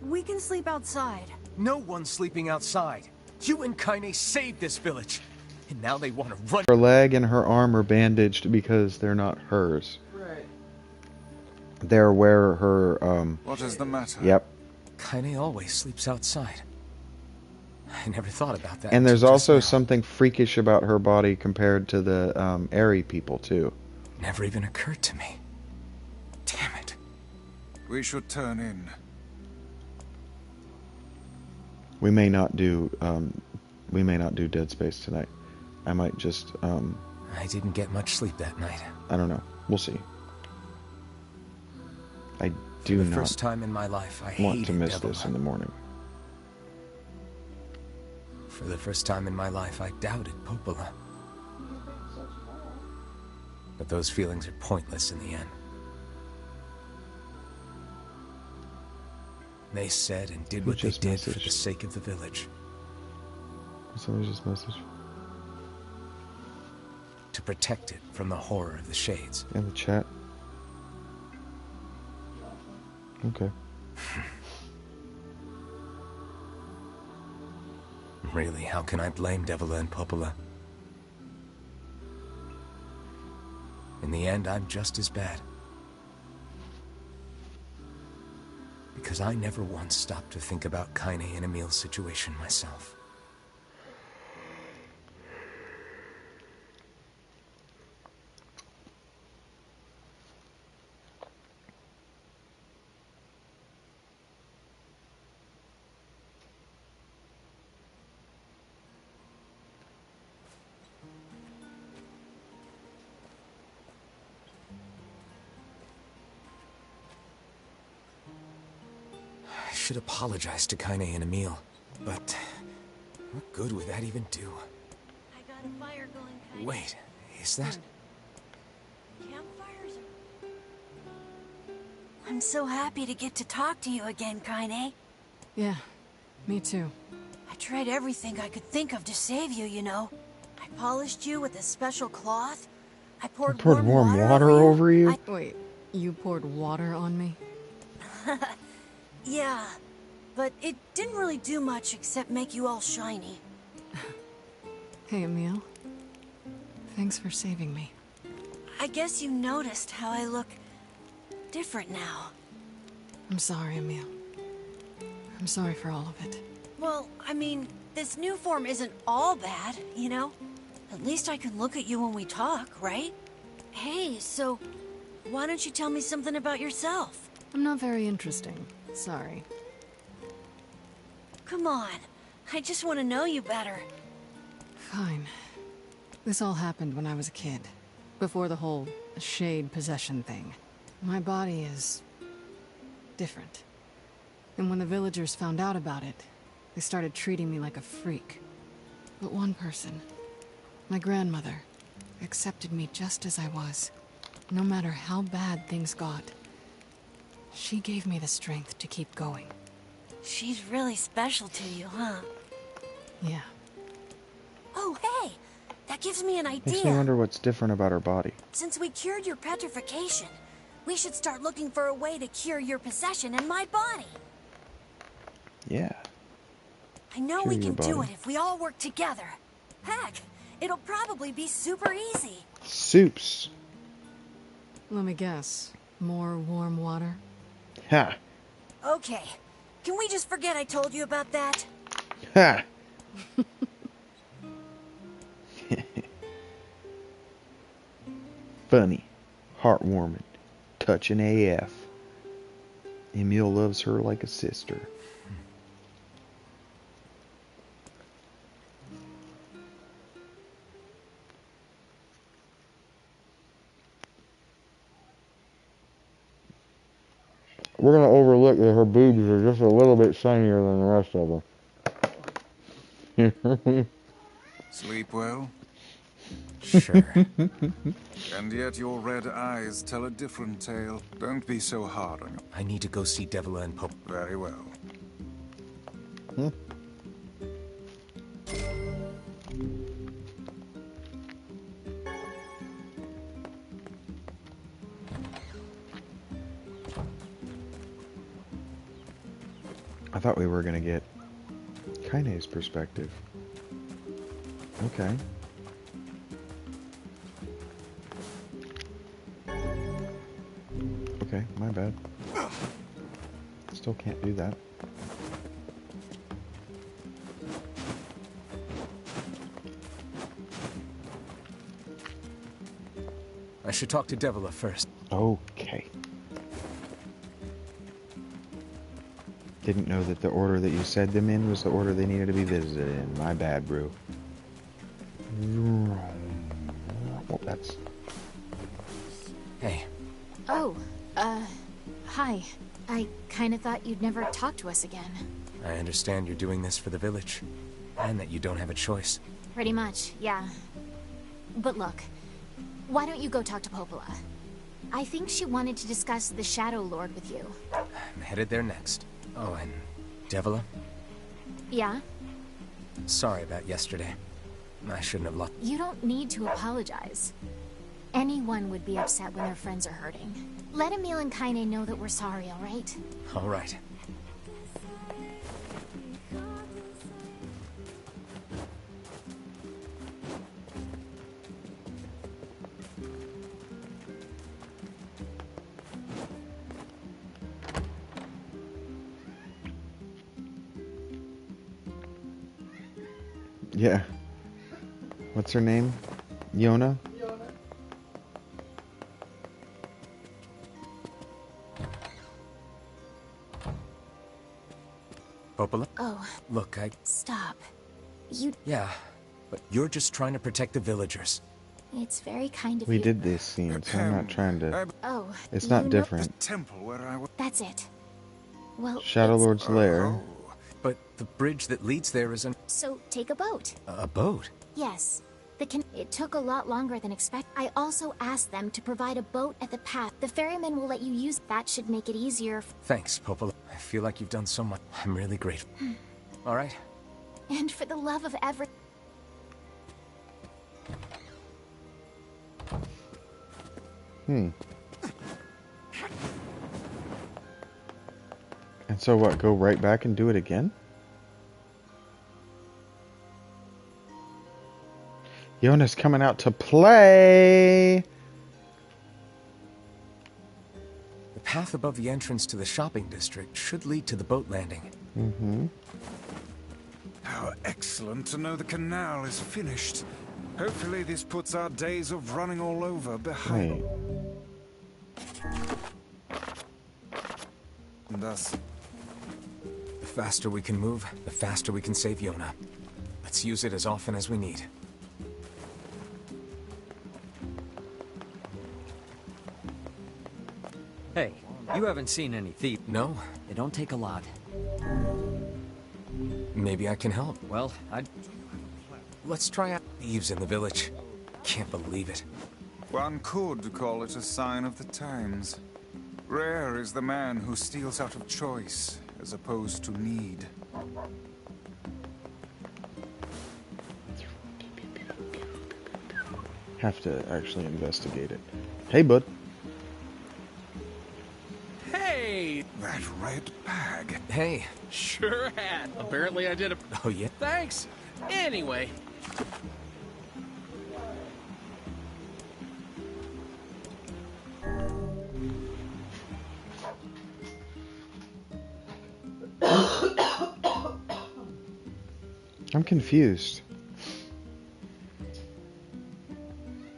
We can sleep outside. No one's sleeping outside. You and Kaine saved this village, and now they want to run. Her leg and her arm are bandaged because they're not hers. Right. They're where her, What is the matter? Yep. Kaine always sleeps outside. I never thought about that. And there's until just also now. something freakish about her body compared to the, Airy people, too. Never even occurred to me. Damn it. We should turn in. We may not do Dead Space tonight. I might just, I didn't get much sleep that night. I don't know. We'll see. I do For the not first time in my life, I want to hated miss Devil this Hunt. in the morning. For the first time in my life, I doubted Popola. But those feelings are pointless in the end. They said and did Who what they just did for messaged? the sake of the village. Somebody just messaged. To protect it from the horror of the Shades. In the chat. Okay. Really, how can I blame Devila and Popola? In the end, I'm just as bad. Because I never once stopped to think about Kaine and Emil's situation myself. I should apologize to Kaine and Emil, but what good would that even do? I got a fire going, Kaine. Wait, is that... Campfires? I'm so happy to get to talk to you again, Kaine. Yeah, me too. I tried everything I could think of to save you, you know. I polished you with a special cloth. I poured warm water over you? Wait, you poured water on me? Yeah, but it didn't really do much except make you all shiny. Hey, Emil. Thanks for saving me. I guess you noticed how I look different now. I'm sorry, Emil. I'm sorry for all of it. Well, I mean, this new form isn't all bad, you know? At least I can look at you when we talk, right? Hey, so why don't you tell me something about yourself? I'm not very interesting. Sorry. Come on. I just want to know you better. Fine. This all happened when I was a kid. Before the whole shade possession thing. My body is... different. And when the villagers found out about it, they started treating me like a freak. But one person, my grandmother, accepted me just as I was. No matter how bad things got. She gave me the strength to keep going. She's really special to you, huh? Yeah. Oh, hey! That That gives me an Makes me idea. wonder what's different about her body. Since we cured your petrification, we should start looking for a way to cure your possession in my body. Yeah. I know Cure we your can do body. it if we all work together. Heck, it'll probably be super easy. Soups. Let me guess. More warm water? Ha. Okay, can we just forget I told you about that? Ha. Funny. Heartwarming. Touching AF. Emil loves her like a sister. We're gonna overlook that her boobs are just a little bit shinier than the rest of them. Sleep well? Sure. And yet your red eyes tell a different tale. Don't be so hard on you. I need to go see Devila and Pope. Very well. I thought we were gonna get Kaine's perspective. Okay. Okay, my bad. Still can't do that. I should talk to Devila first. Okay. Didn't know that the order that you said them in was the order they needed to be visited in. My bad, bro. Oh, that's... Hey. Oh, hi. I kinda thought you'd never talk to us again. I understand you're doing this for the village, and that you don't have a choice. Pretty much, yeah. But look, why don't you go talk to Popola? I think she wanted to discuss the Shadowlord with you. I'm headed there next. Oh, and Devila? Yeah? Sorry about yesterday. I shouldn't have lost. You don't need to apologize. Anyone would be upset when their friends are hurting. Let Emil and Kaine know that we're sorry, alright? All right. Yeah. What's her name? Yona? Popola? Oh. Look, Stop. You... Yeah, but you're just trying to protect the villagers. It's very kind of We you. did this scene, so I'm not trying to... Oh. It's not you different. The temple where I was... That's it. Well, Shadowlord's lair. But the bridge that leads there isn't... So, take a boat. A boat? Yes. It took a lot longer than expected. I also asked them to provide a boat at the path. The ferryman will let you use. That should make it easier. Thanks, Popola. I feel like you've done so much. I'm really grateful. All right. And for the love of everything. And so what, go right back and do it again? Yona's coming out to play! The path above the entrance to the shopping district should lead to the boat landing. Mm-hmm. How excellent to know the canal is finished. Hopefully this puts our days of running all over behind. And thus... The faster we can move, the faster we can save Yona. Let's use it as often as we need. Hey, you haven't seen any thieves. No? They don't take a lot. Maybe I can help. Well, Let's try out thieves in the village. Can't believe it. One could call it a sign of the times. Rare is the man who steals out of choice, as opposed to need. Have to actually investigate it. Hey, bud. Hey! That red bag. Hey. Sure had. Apparently I did a... Oh, yeah? Thanks. Anyway. I'm confused.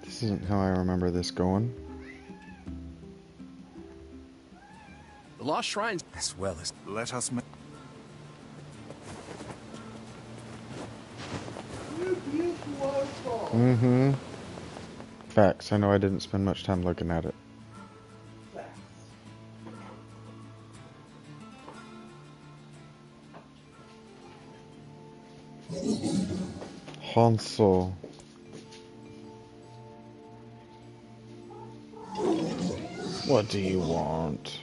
This isn't how I remember this going. The Lost Shrines... As well as... Let us... Mm-hmm. Facts. I know I didn't spend much time looking at it. Hansel. What do you want?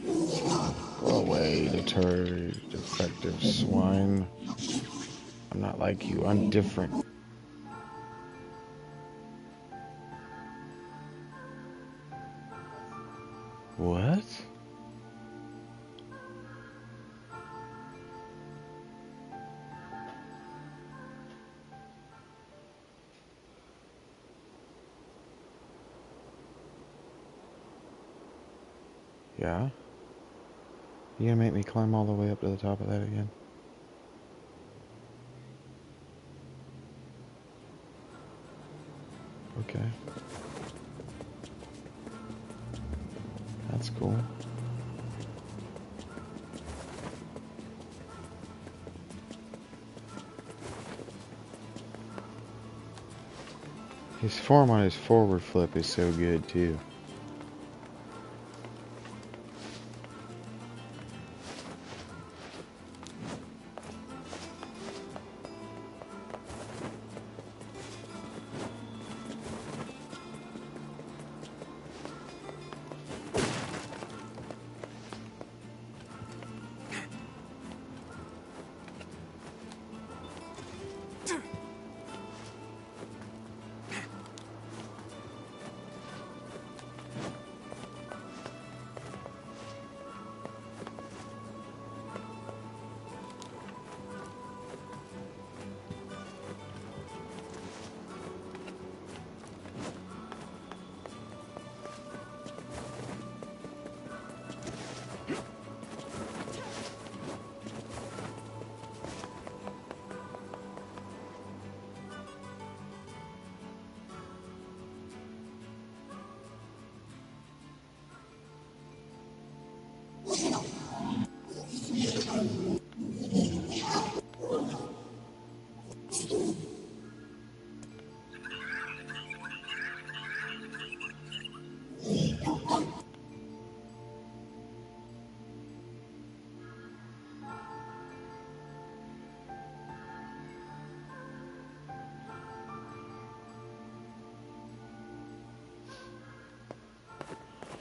Go away, deterred, defective swine. I'm not like you, I'm different. What? Yeah? You gonna make me climb all the way up to the top of that again? Okay. That's cool. His form on his forward flip is so good too.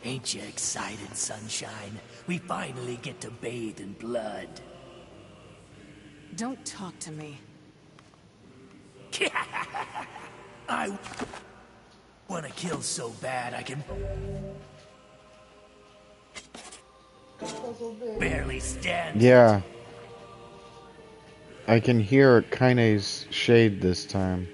Ain't you excited, sunshine? We finally get to bathe in blood. Don't talk to me. I want to kill so bad I can barely stand. Yeah. I can hear Kaine's shade this time.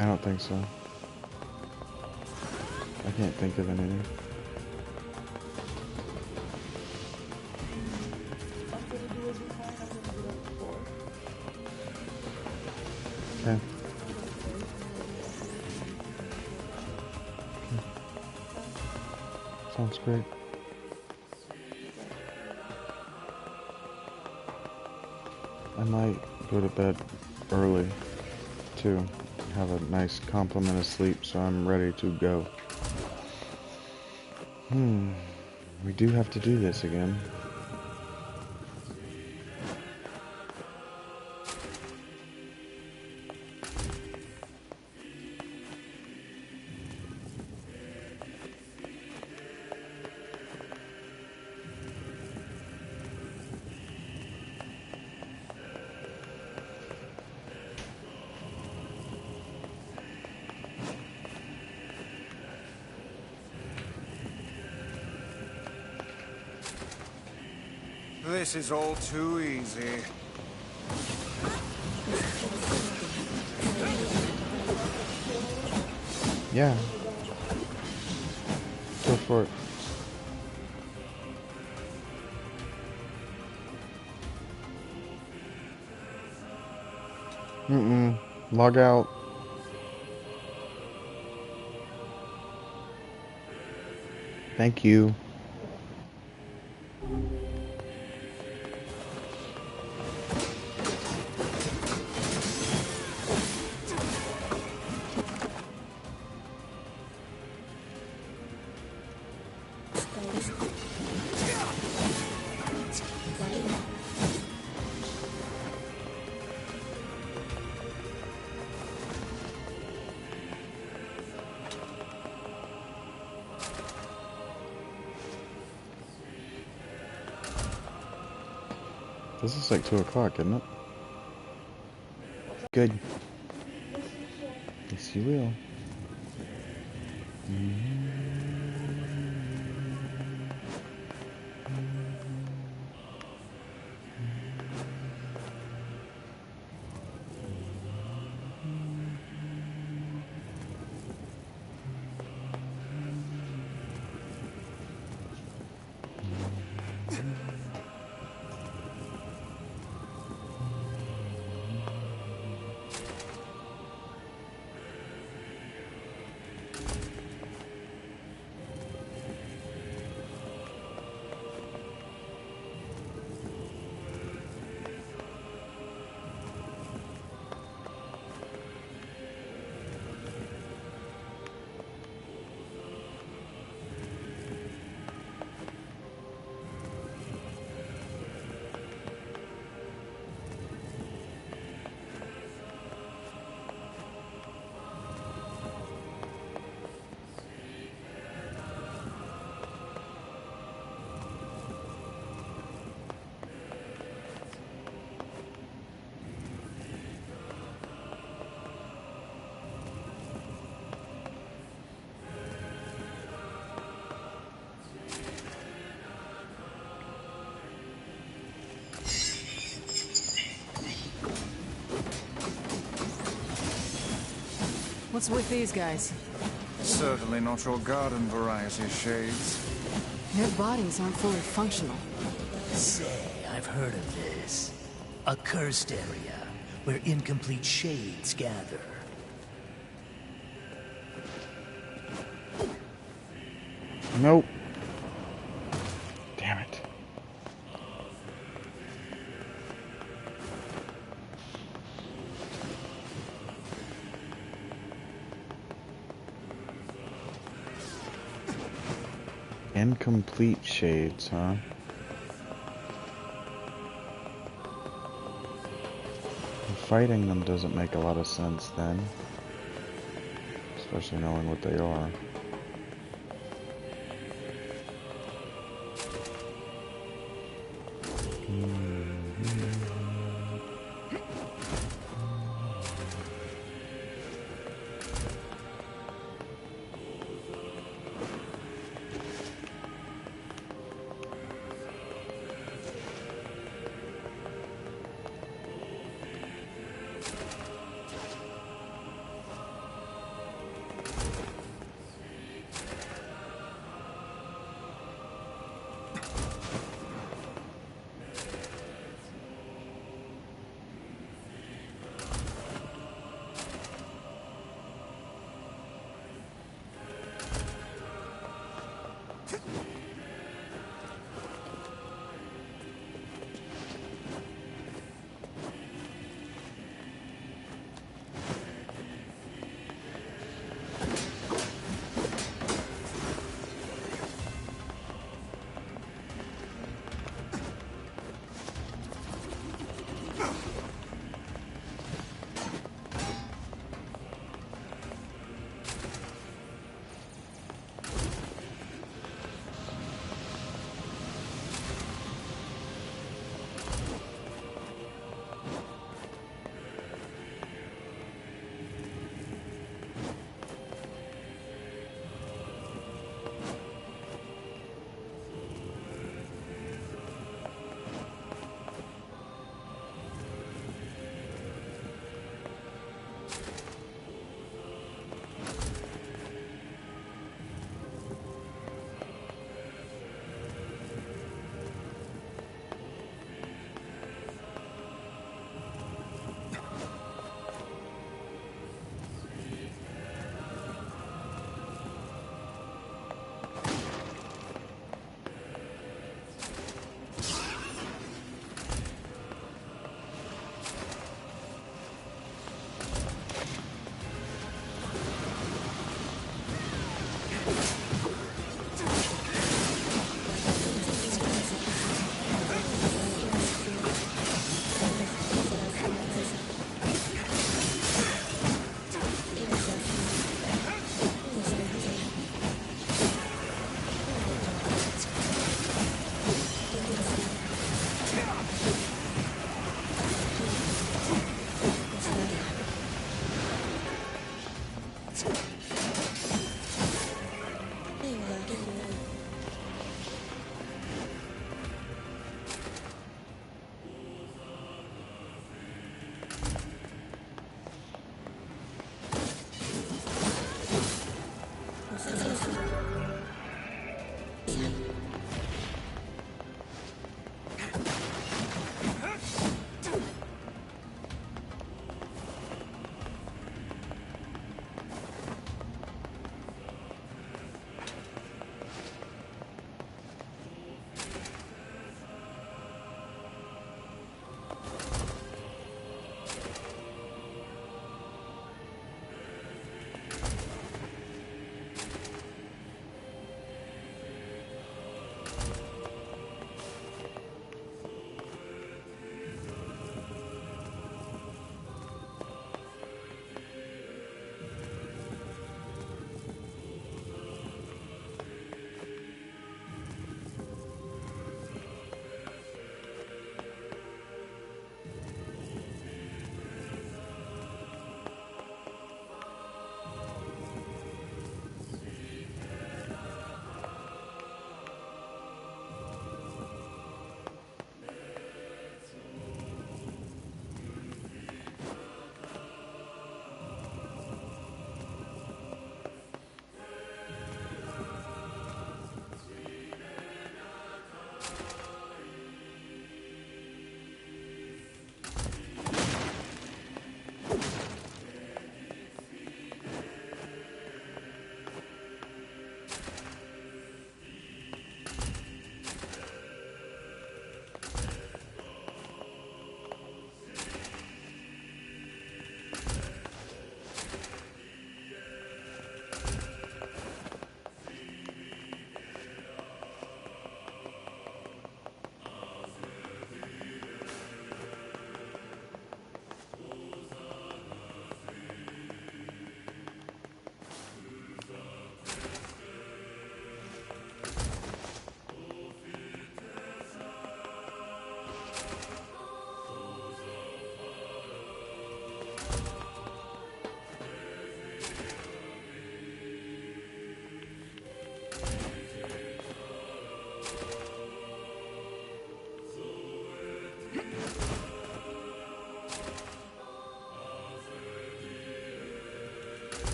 I don't think so. I can't think of anything. Okay. Sounds great. I might go to bed early too. Have a nice complement of sleep so I'm ready to go. We do have to do this again. This is all too easy. Yeah. Go for it. Log out. Thank you. This is like 2 o'clock, isn't it? Good. Yes, you will. What's with these guys? Certainly not your garden variety, Shades. Their bodies aren't fully functional. Say, I've heard of this. A cursed area where incomplete shades gather. Nope. Damn it. Incomplete shades, huh? Fighting them doesn't make a lot of sense then. Especially knowing what they are.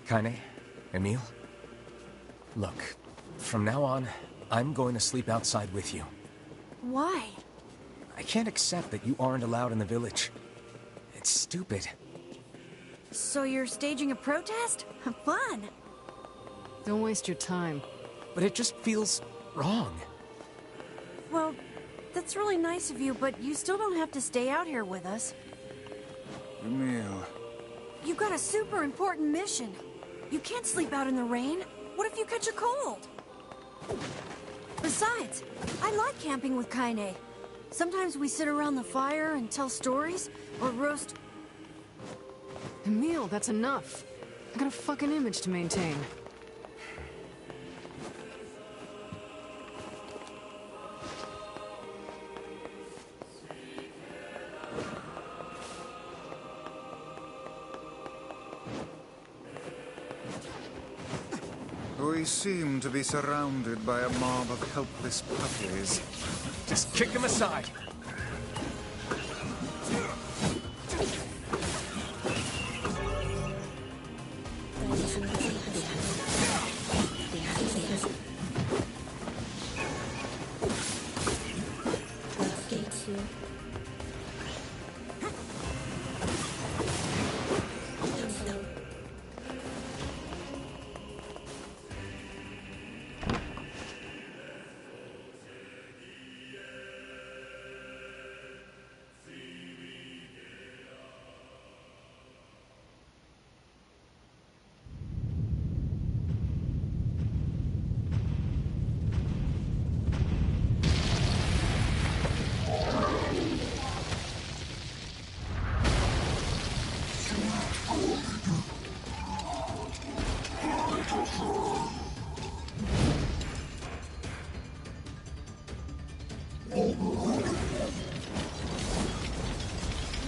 Kaine, Emil, look, from now on, I'm going to sleep outside with you. Why? I can't accept that you aren't allowed in the village. It's stupid. So you're staging a protest? Fun! Don't waste your time. But it just feels wrong. Well, that's really nice of you, but you still don't have to stay out here with us. Emil. You've got a super important mission. You can't sleep out in the rain. What if you catch a cold? Besides, I like camping with Kaine. Sometimes we sit around the fire and tell stories, or roast... Emil, that's enough. I got a fucking image to maintain. We seem to be surrounded by a mob of helpless puppies. Just kick them aside.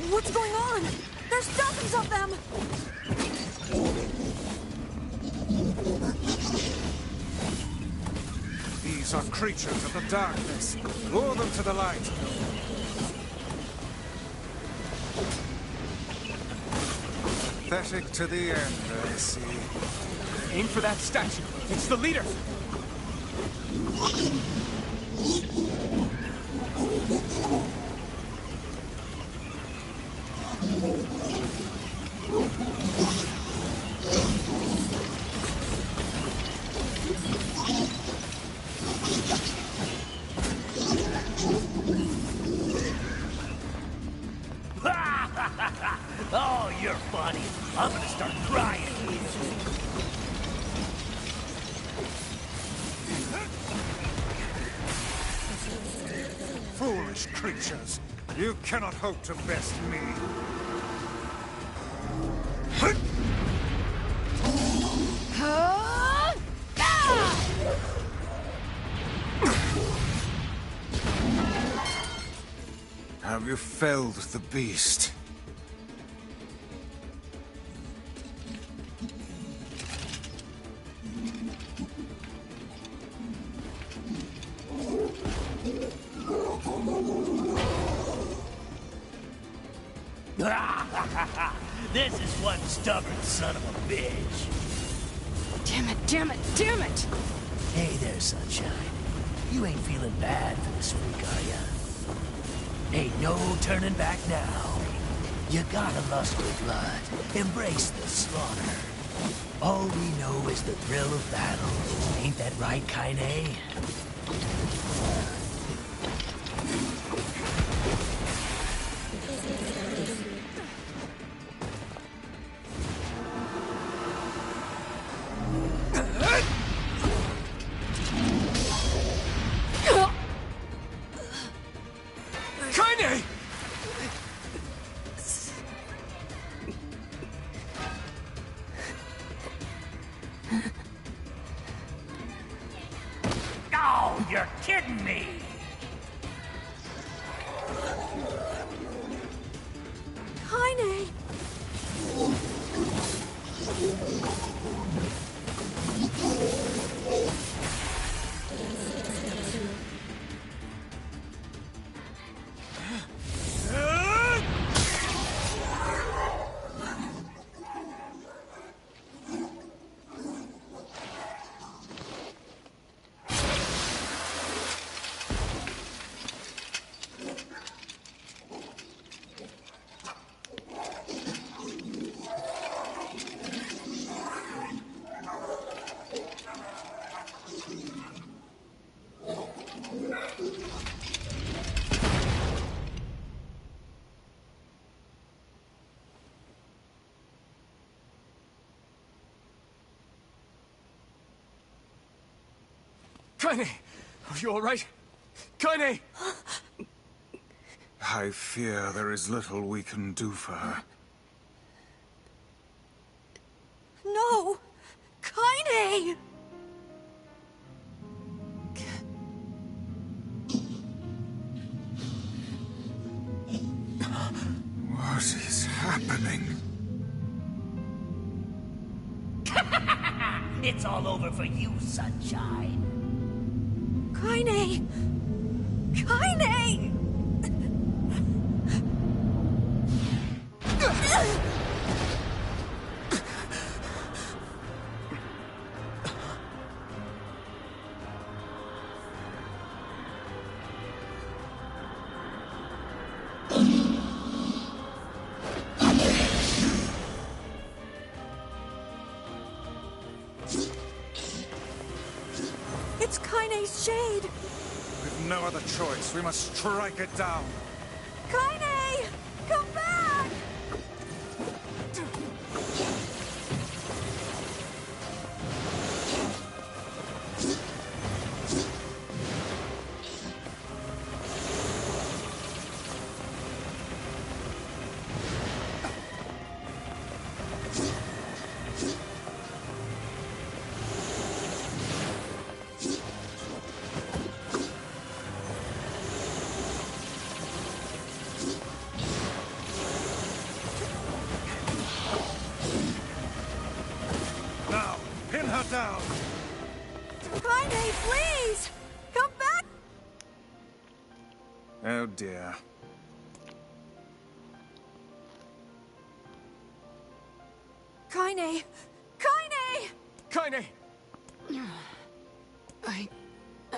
What's going on? There's dozens of them! These are creatures of the darkness. Lure them to the light. Pathetic to the end, I see. Aim for that statue. It's the leader. Oh, you're funny. I'm gonna start crying. Foolish creatures. You cannot hope to best me. Have you felled the beast? This is one stubborn son of a bitch. Damn it, damn it, damn it! Hey there, Sunshine. You ain't feeling bad for this freak, are ya? Ain't no turning back now. You gotta lust for blood. Embrace the slaughter. All we know is the thrill of battle. Ain't that right, Kaine? Oh, you're kidding me! Kaine! Kaine! Are you alright? Kaine! I fear there is little we can do for her. No! Kaine! What is happening? It's all over for you, Sunshine. Kaine! Kaine! It's Kaine's shade! With no other choice, we must strike it down. Kaine! Come back! Now, pin her down! Kaine, please! Come back! Oh dear. Kaine! Kaine! Kaine!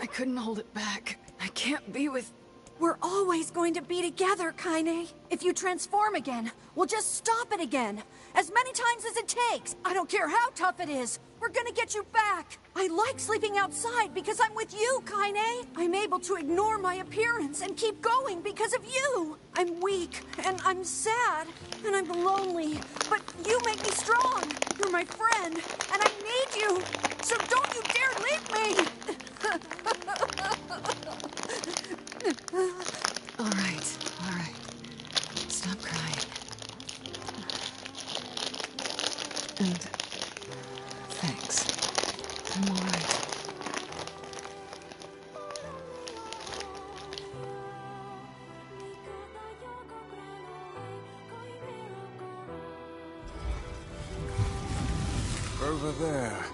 I couldn't hold it back. I can't be with... We're always going to be together, Kaine. If you transform again, we'll just stop it again. As many times as it takes. I don't care how tough it is. We're gonna get you back. I like sleeping outside because I'm with you, Kaine. I'm able to ignore my appearance and keep going because of you. I'm weak, and I'm sad, and I'm lonely. But you make me strong. You're my friend, and I need you. So don't you dare leave me. All right. Stop crying. And thanks. I'm all right. Over there.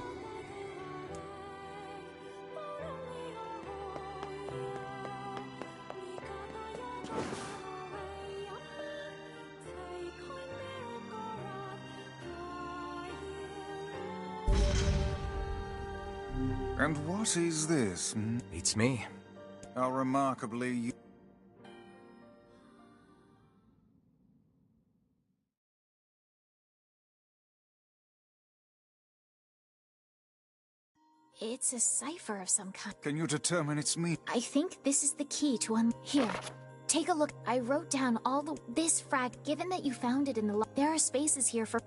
And what is this? Hmm? It's me. How remarkably you... It's a cipher of some kind. Can you determine its meaning? I think this is the key to Here, take a look. I wrote down all this frag. Given that you found it in the law, there are spaces here for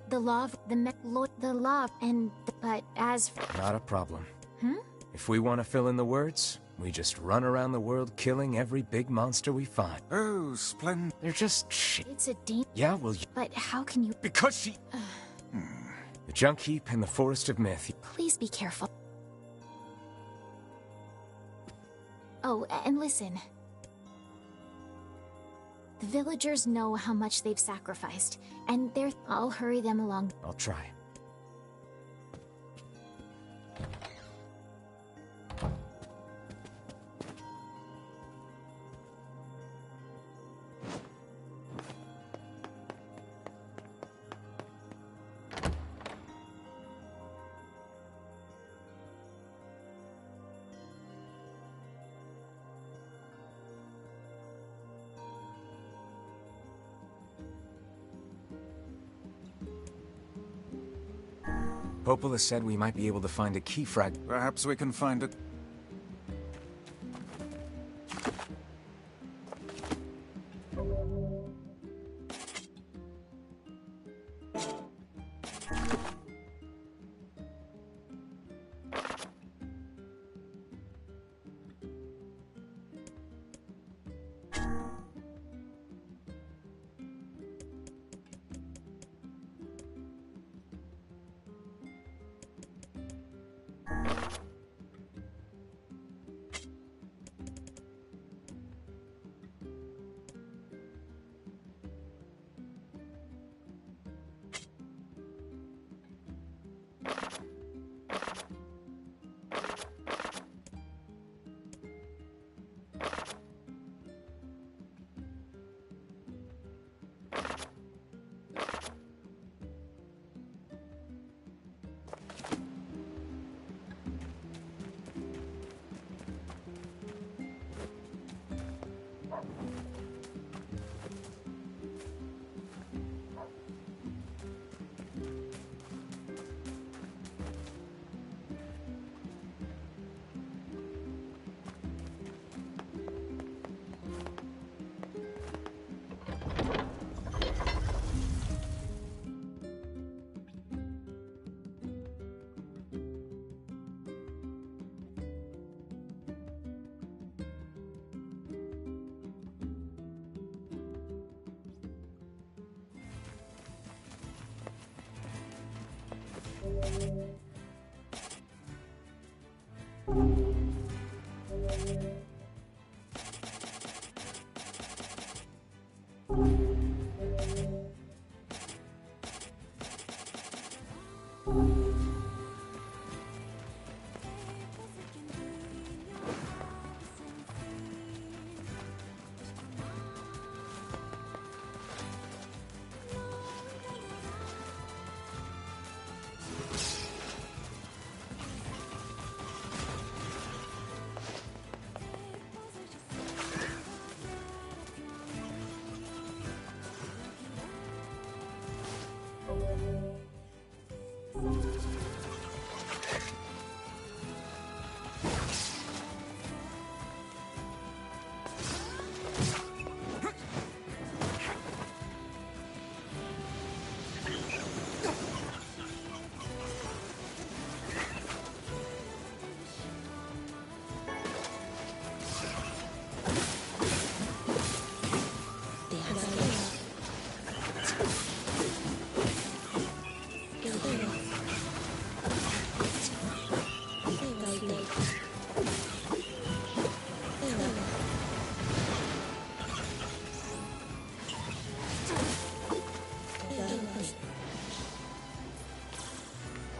the law, the law, and but as Not a problem. Hmm? If we want to fill in the words, we just run around the world killing every big monster we find. Oh, splendid. They're just shit. It's a demon. Yeah, well, But how can you? because she... The junk heap in the Forest of Myth. Please be careful. Oh, and listen. The villagers know how much they've sacrificed, and I'll hurry them along. I'll try. Popola said we might be able to find a key frag. Perhaps we can find a...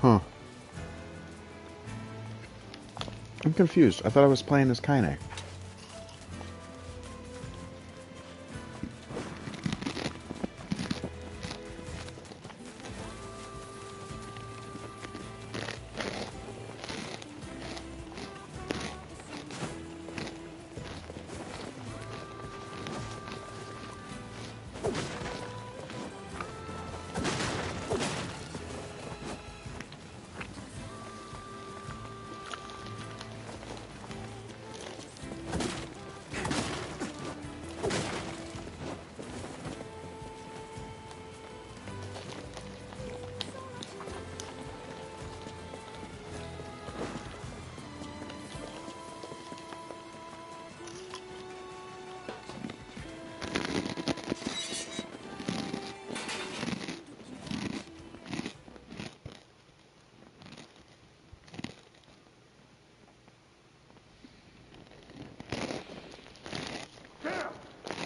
Huh. I'm confused. I thought I was playing as Kaine.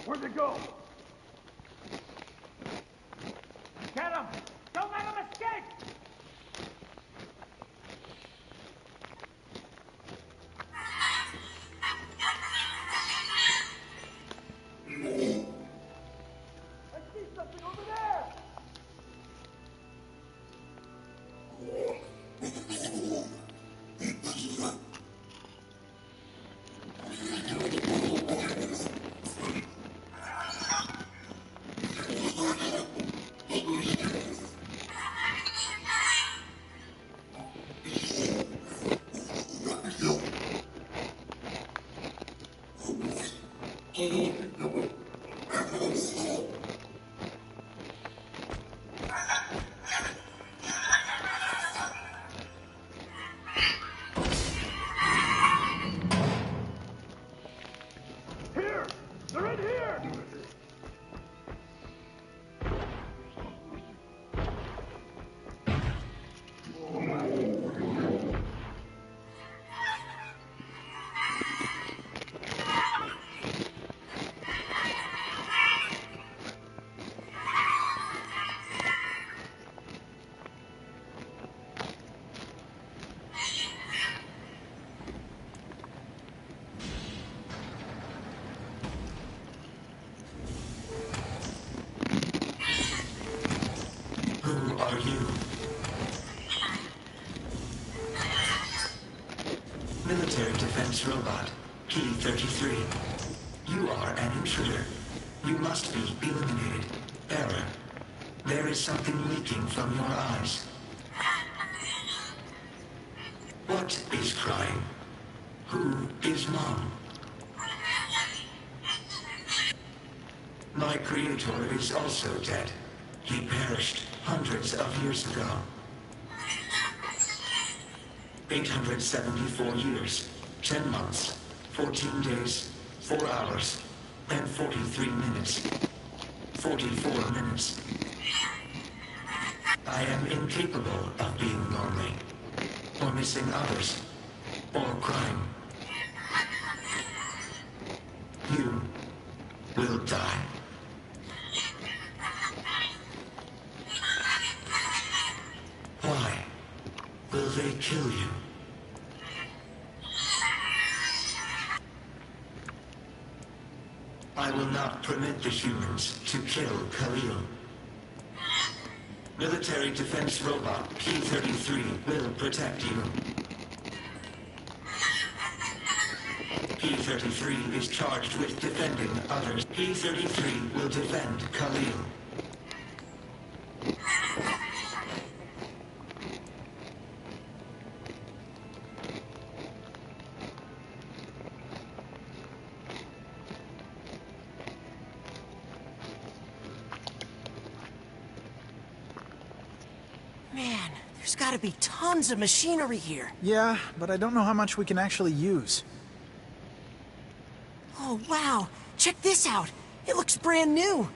Where'd they go? Get him! Don't let him escape! I see something over there! Here! They're in here! Who are you? Military defense robot, Key 33. You are an intruder. You must be eliminated. Error. There is something leaking from your eyes. What is crying? Who is Mom? My creator is also dead. He perished hundreds of years ago. 874 years, 10 months, 14 days, 4 hours, and 43 minutes. 44 minutes. I am incapable of being normal. missing others, or crime. You will die. Why will they kill you? I will not permit the humans to kill Khalil. Military defense robot P-33 will protect you. P-33 is charged with defending others. P-33 will defend Khalil. Man, there's gotta be tons of machinery here. Yeah, but I don't know how much we can actually use. Oh, wow. Check this out. It looks brand new.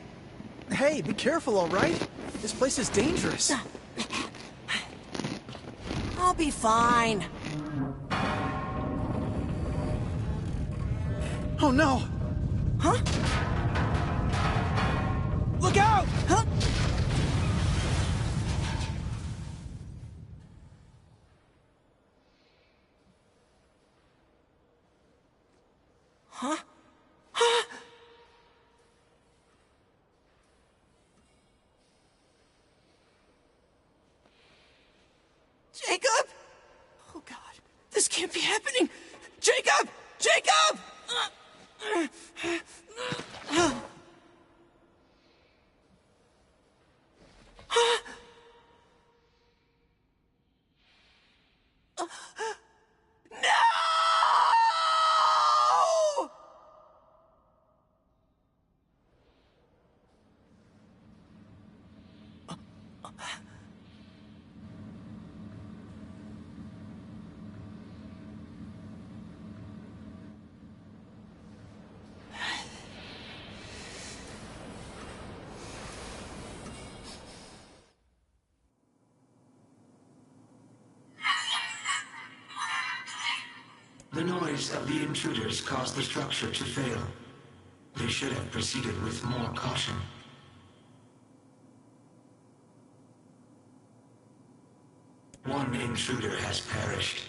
Hey, be careful, all right? This place is dangerous. I'll be fine. Oh, no! Huh? Look out! Huh? Huh? Huh? Jacob? Oh God, this can't be happening. Jacob! Jacob! No! The noise of the intruders caused the structure to fail. They should have proceeded with more caution. One intruder has perished.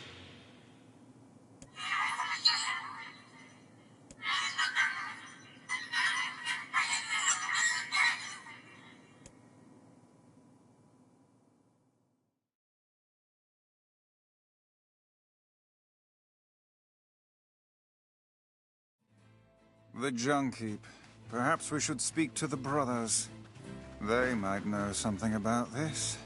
The junk heap. Perhaps we should speak to the brothers. They might know something about this.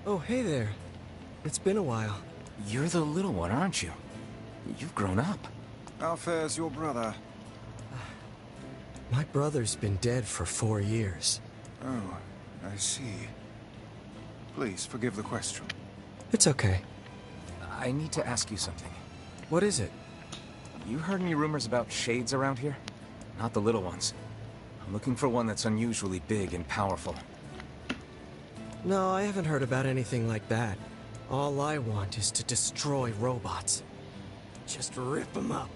Oh, hey there. It's been a while. You're the little one, aren't you? You've grown up. How fares your brother? My brother's been dead for 4 years. Oh, I see. Please forgive the question. It's okay. I need to ask you something. What is it? You heard any rumors about shades around here? Not the little ones. I'm looking for one that's unusually big and powerful. No, I haven't heard about anything like that. All I want is to destroy robots. Just rip them up.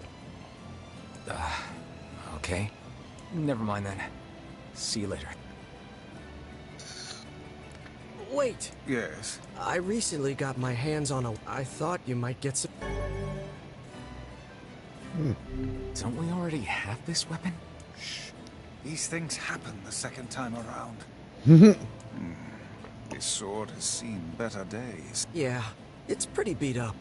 Okay. Never mind then. See you later. Wait! Yes? I recently got my hands on a... I thought you might get some... Don't we already have this weapon? Shh. These things happen the second time around. This sword has seen better days. Yeah, it's pretty beat up.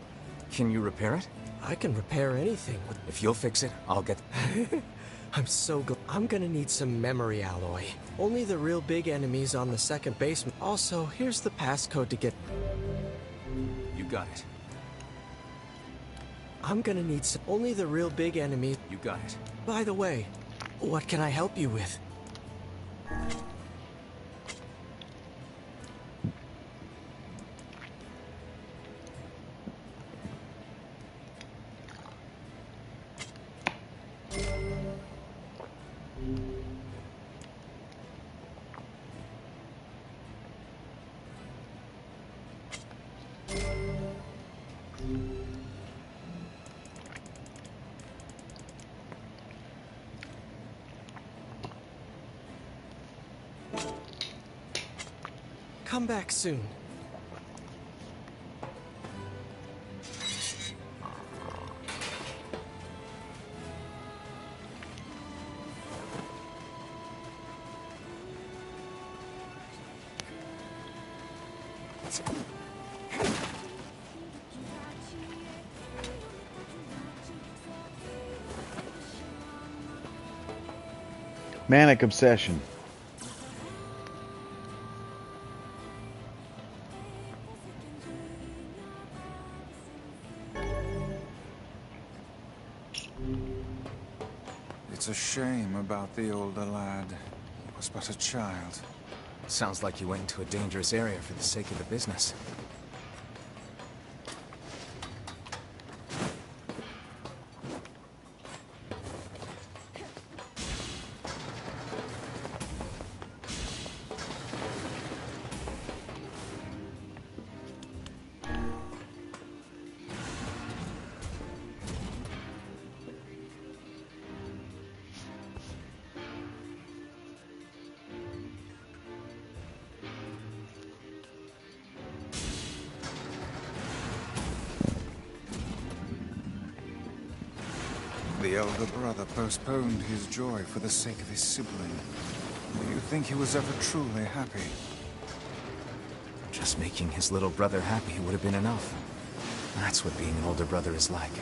Can you repair it? I can repair anything with... If you'll fix it, I'll get... I'm so glad. I'm gonna need some memory alloy. Only the real big enemies on the second basement. Also, here's the passcode to get... You got it. I'm gonna need some... Only the real big enemies... You got it. By the way, what can I help you with? come back soon. Manic obsession. It's a shame about the older lad. He was but a child. Sounds like you went into a dangerous area for the sake of the business. The elder brother postponed his joy for the sake of his sibling. Do you think he was ever truly happy? Just making his little brother happy would have been enough. That's what being an older brother is like.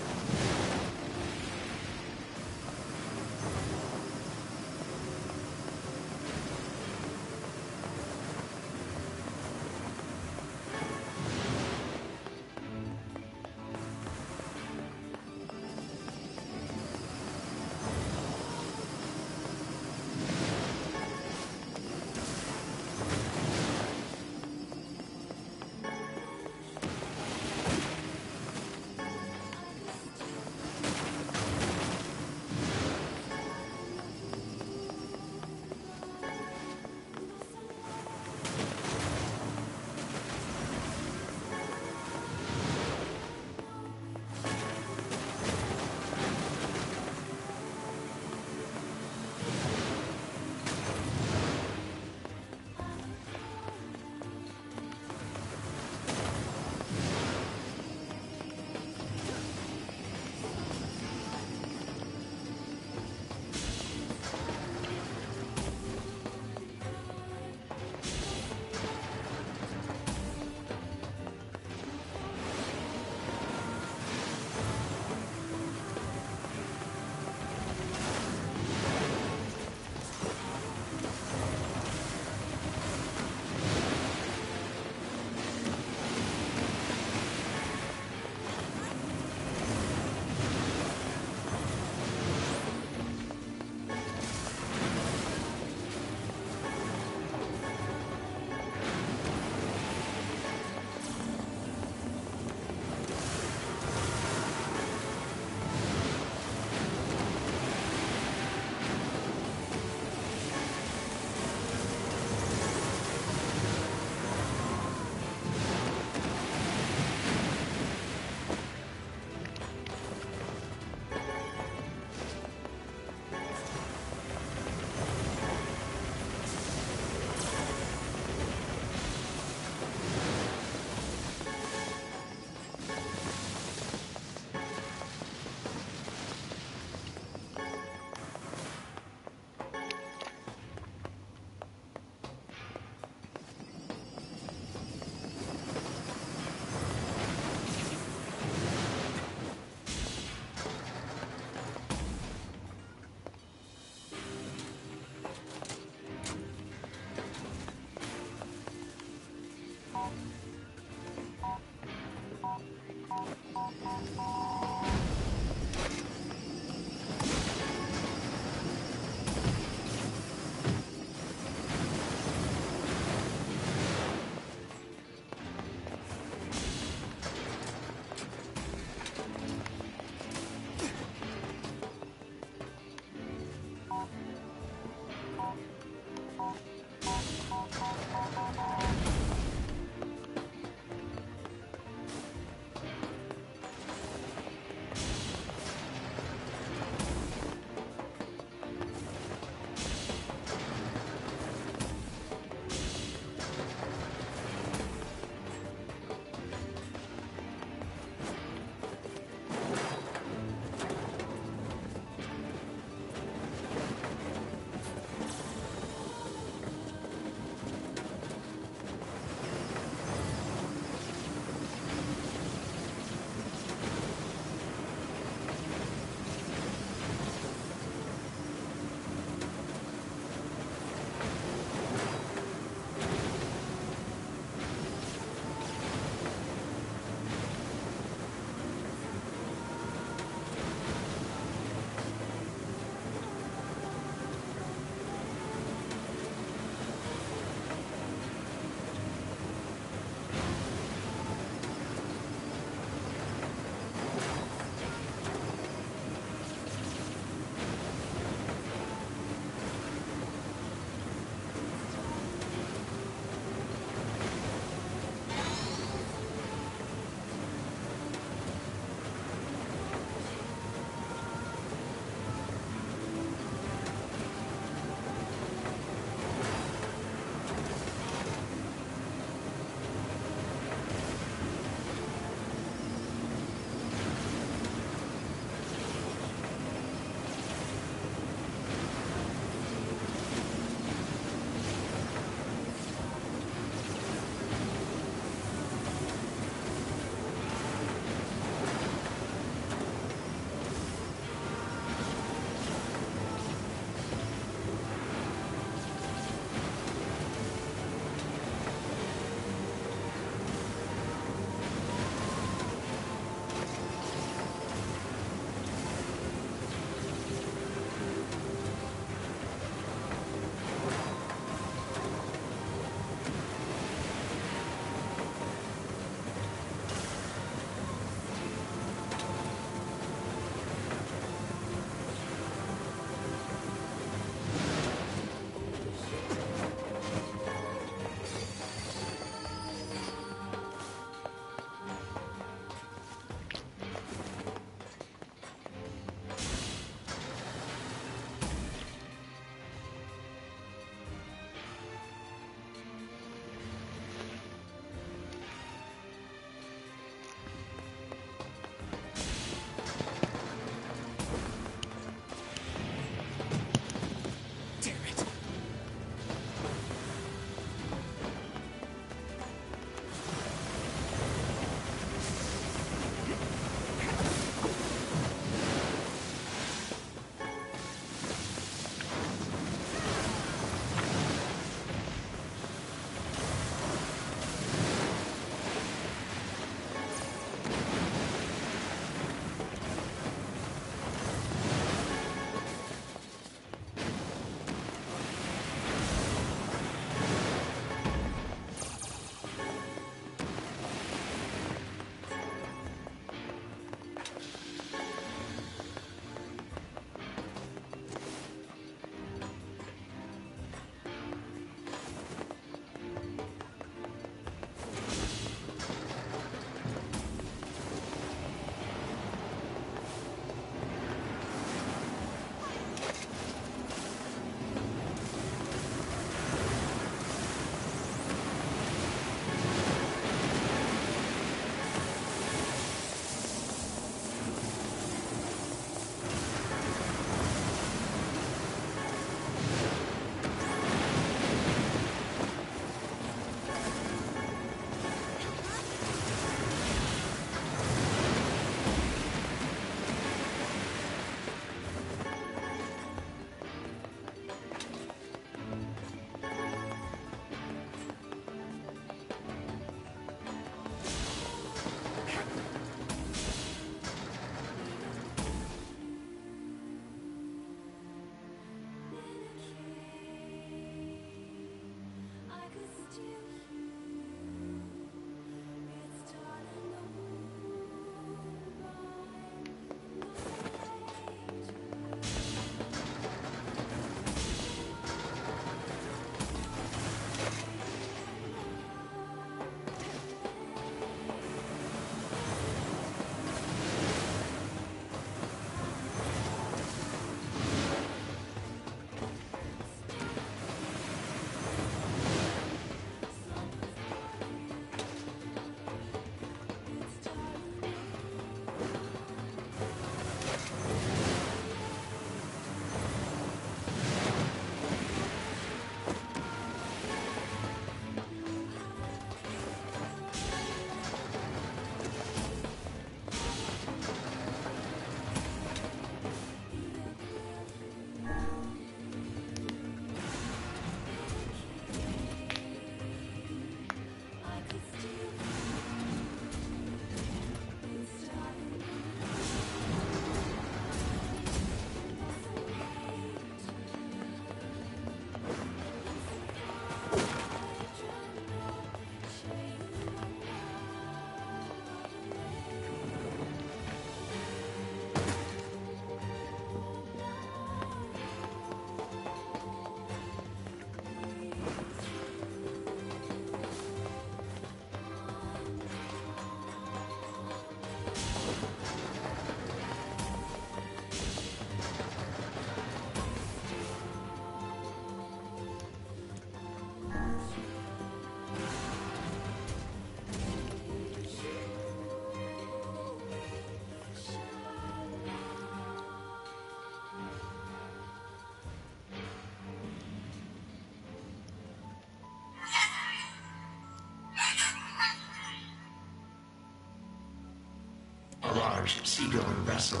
large seagoing vessel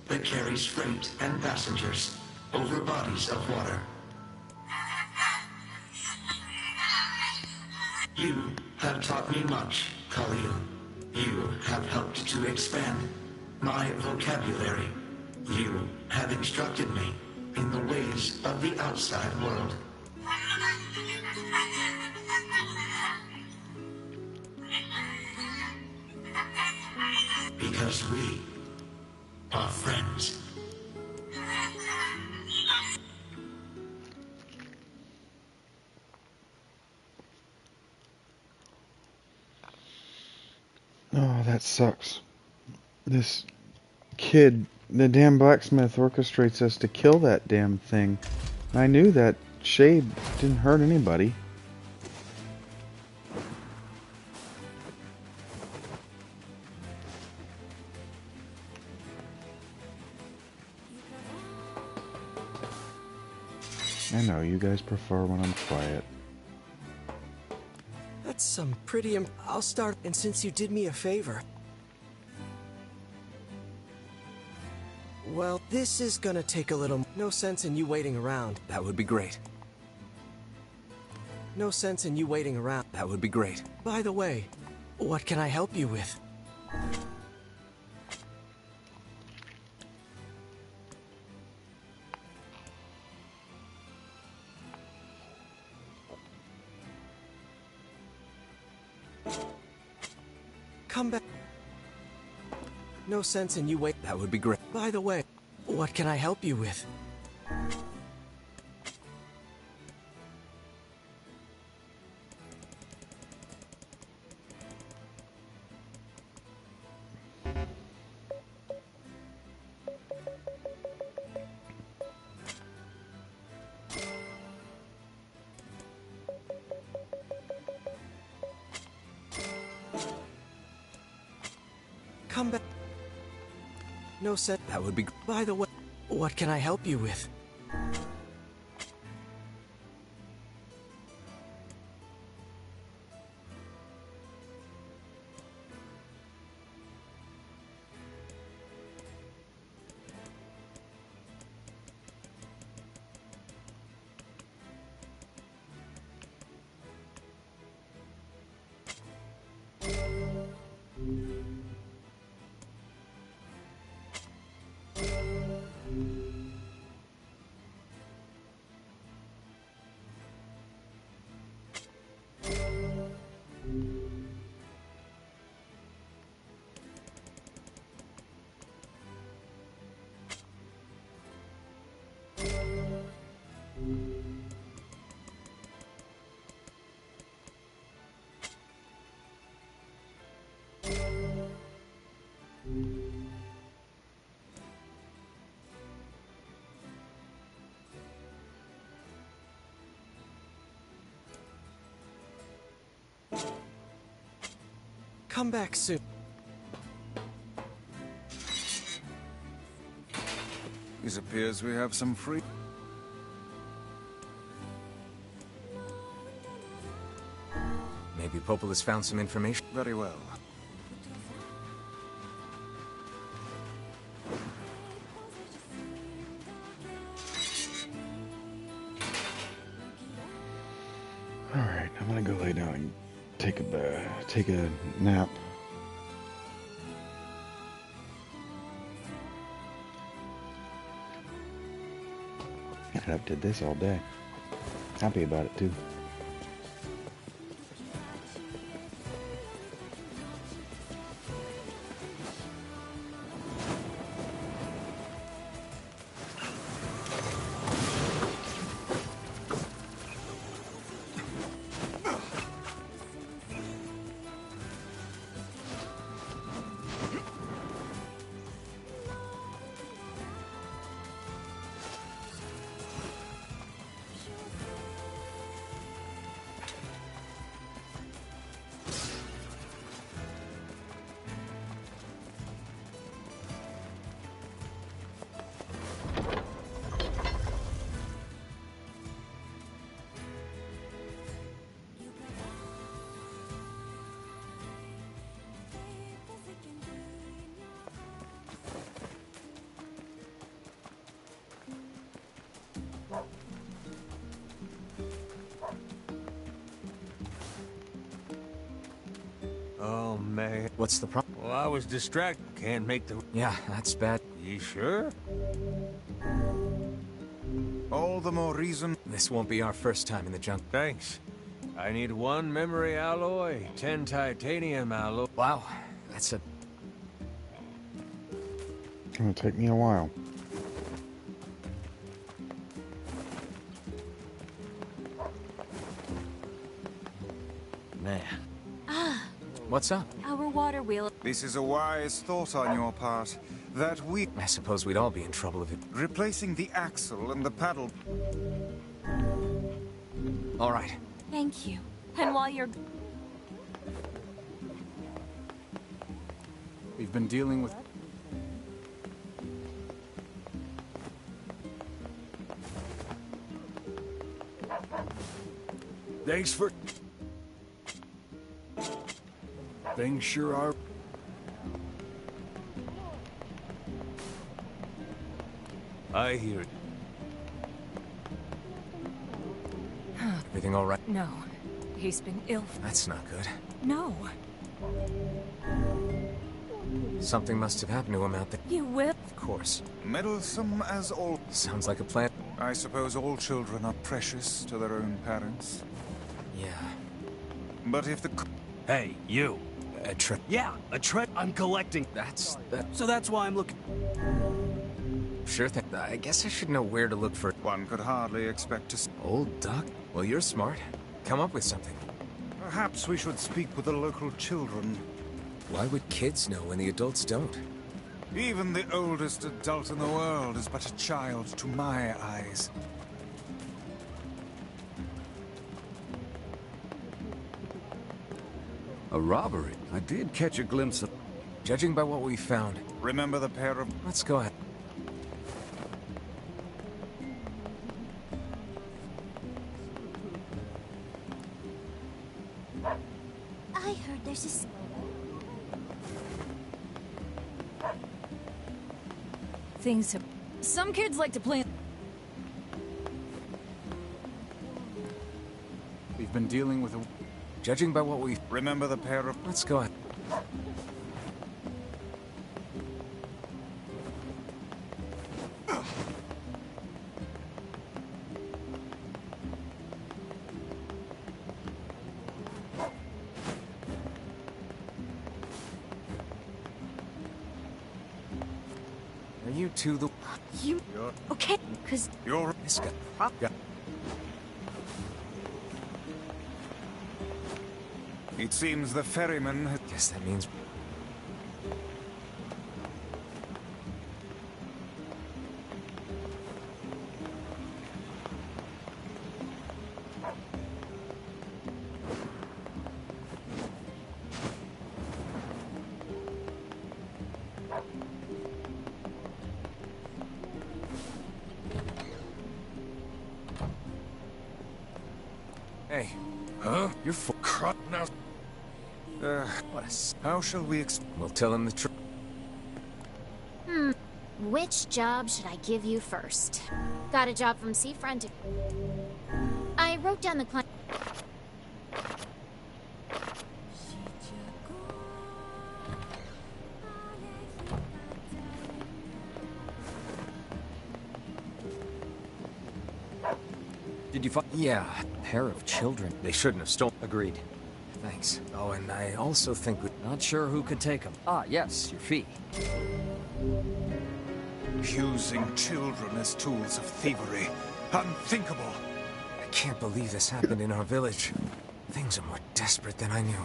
that carries freight and passengers over bodies of water. You have taught me much, Khalil. You have helped to expand my vocabulary. You have instructed me in the ways of the outside world. Because we are friends. Oh, that sucks. This kid, the damn blacksmith, orchestrates us to kill that damn thing. I knew that shade didn't hurt anybody. I know, you guys prefer when I'm quiet. That's some pretty I'll start, and since you did me a favor... Well, this is gonna take a little... No sense in you waiting around. That would be great. No sense in you waiting around. That would be great. By the way, what can I help you with? Come back. No sense in you wait. That would be great. By the way, what can I help you with? Come back. No sense. That would be... By the way, what can I help you with? Come back soon. It appears we have some free... Maybe Popel has found some information. Very well. Alright, I'm gonna go lay down and take a nap. I did this all day. Happy about it too. Oh, man. What's the problem? Well, I was distracted. Can't make the... Yeah, that's bad. You sure? All the more reason... This won't be our first time in the jungle. Thanks. I need 1 memory alloy, 10 titanium alloy. Wow, that's a... It's gonna take me a while. Man. What's up? Our water wheel. This is a wise thought on your part. That we... I suppose we'd all be in trouble if it... Replacing the axle and the paddle... All right. Thank you. And while you're... We've been dealing with... Thanks for... Things sure are... I hear it. Everything all right? No. He's been ill. That's not good. No. Something must have happened to him out there. You will? Of course. Meddlesome as all... Sounds like a plan. I suppose all children are precious to their own parents. Yeah. But if the... Hey, you. A trip. Yeah, a trip. I'm collecting. That. So that's why I'm looking... Sure thing. I guess I should know where to look for... One could hardly expect to... Old duck? Well, you're smart. Come up with something. Perhaps we should speak with the local children. Why would kids know when the adults don't? Even the oldest adult in the world is but a child to my eyes. A robbery? I did catch a glimpse of... Judging by what we found... Remember the pair of... Let's go ahead. I heard there's a... Things have... Some kids like to play... We've been dealing with a... Judging by what we... Remember the pair of... Let's go ahead. Are you two the... You... Okay, because... You're... This guy... Yeah. It seems the ferryman... Guess that means... Hey. Huh? You're full crap now. What how shall we We'll tell him the truth. Which job should I give you first? Got a job from Seafront. I wrote down the client. Did you find... Yeah, a pair of children. They shouldn't have stolen... Agreed. Thanks. Oh, and I also think we... Not sure who could take them. Ah, yes, your fee. Using children as tools of thievery. Unthinkable. I can't believe this happened in our village. Things are more desperate than I knew.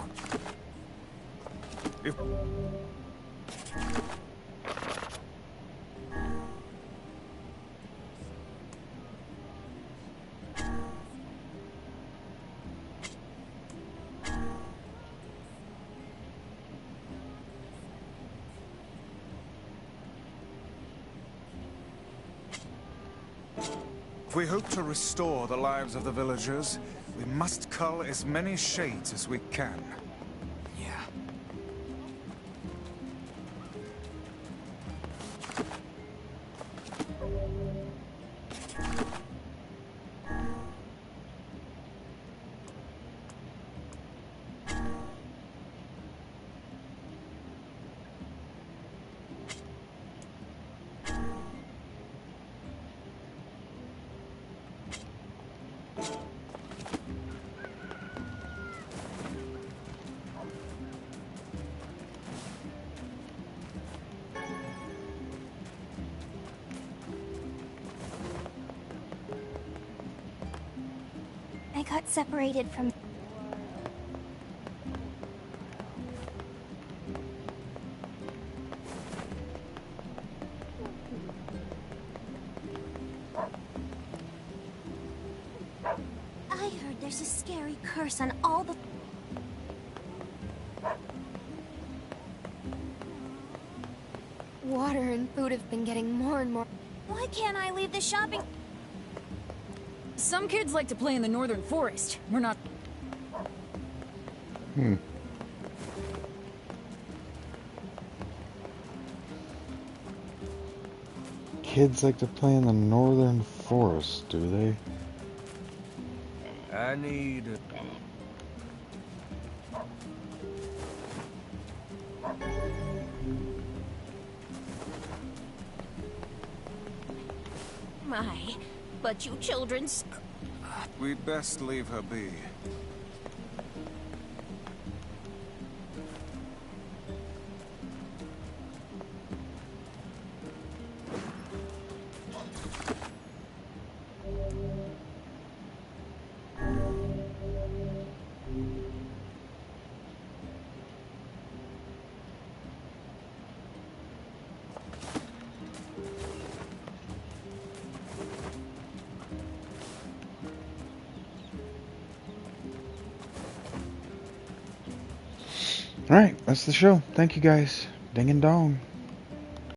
If... If we hope to restore the lives of the villagers, we must cull as many shades as we can. Yeah. get separated from... I heard there's a scary curse on all the... Water and food have been getting more and more... Why can't I leave the shopping? Some kids like to play in the northern forest. We're not... Kids like to play in the northern forest, do they? I need... My, but you children's... We'd best leave her be. Alright, that's the show. Thank you guys. Ding and dong.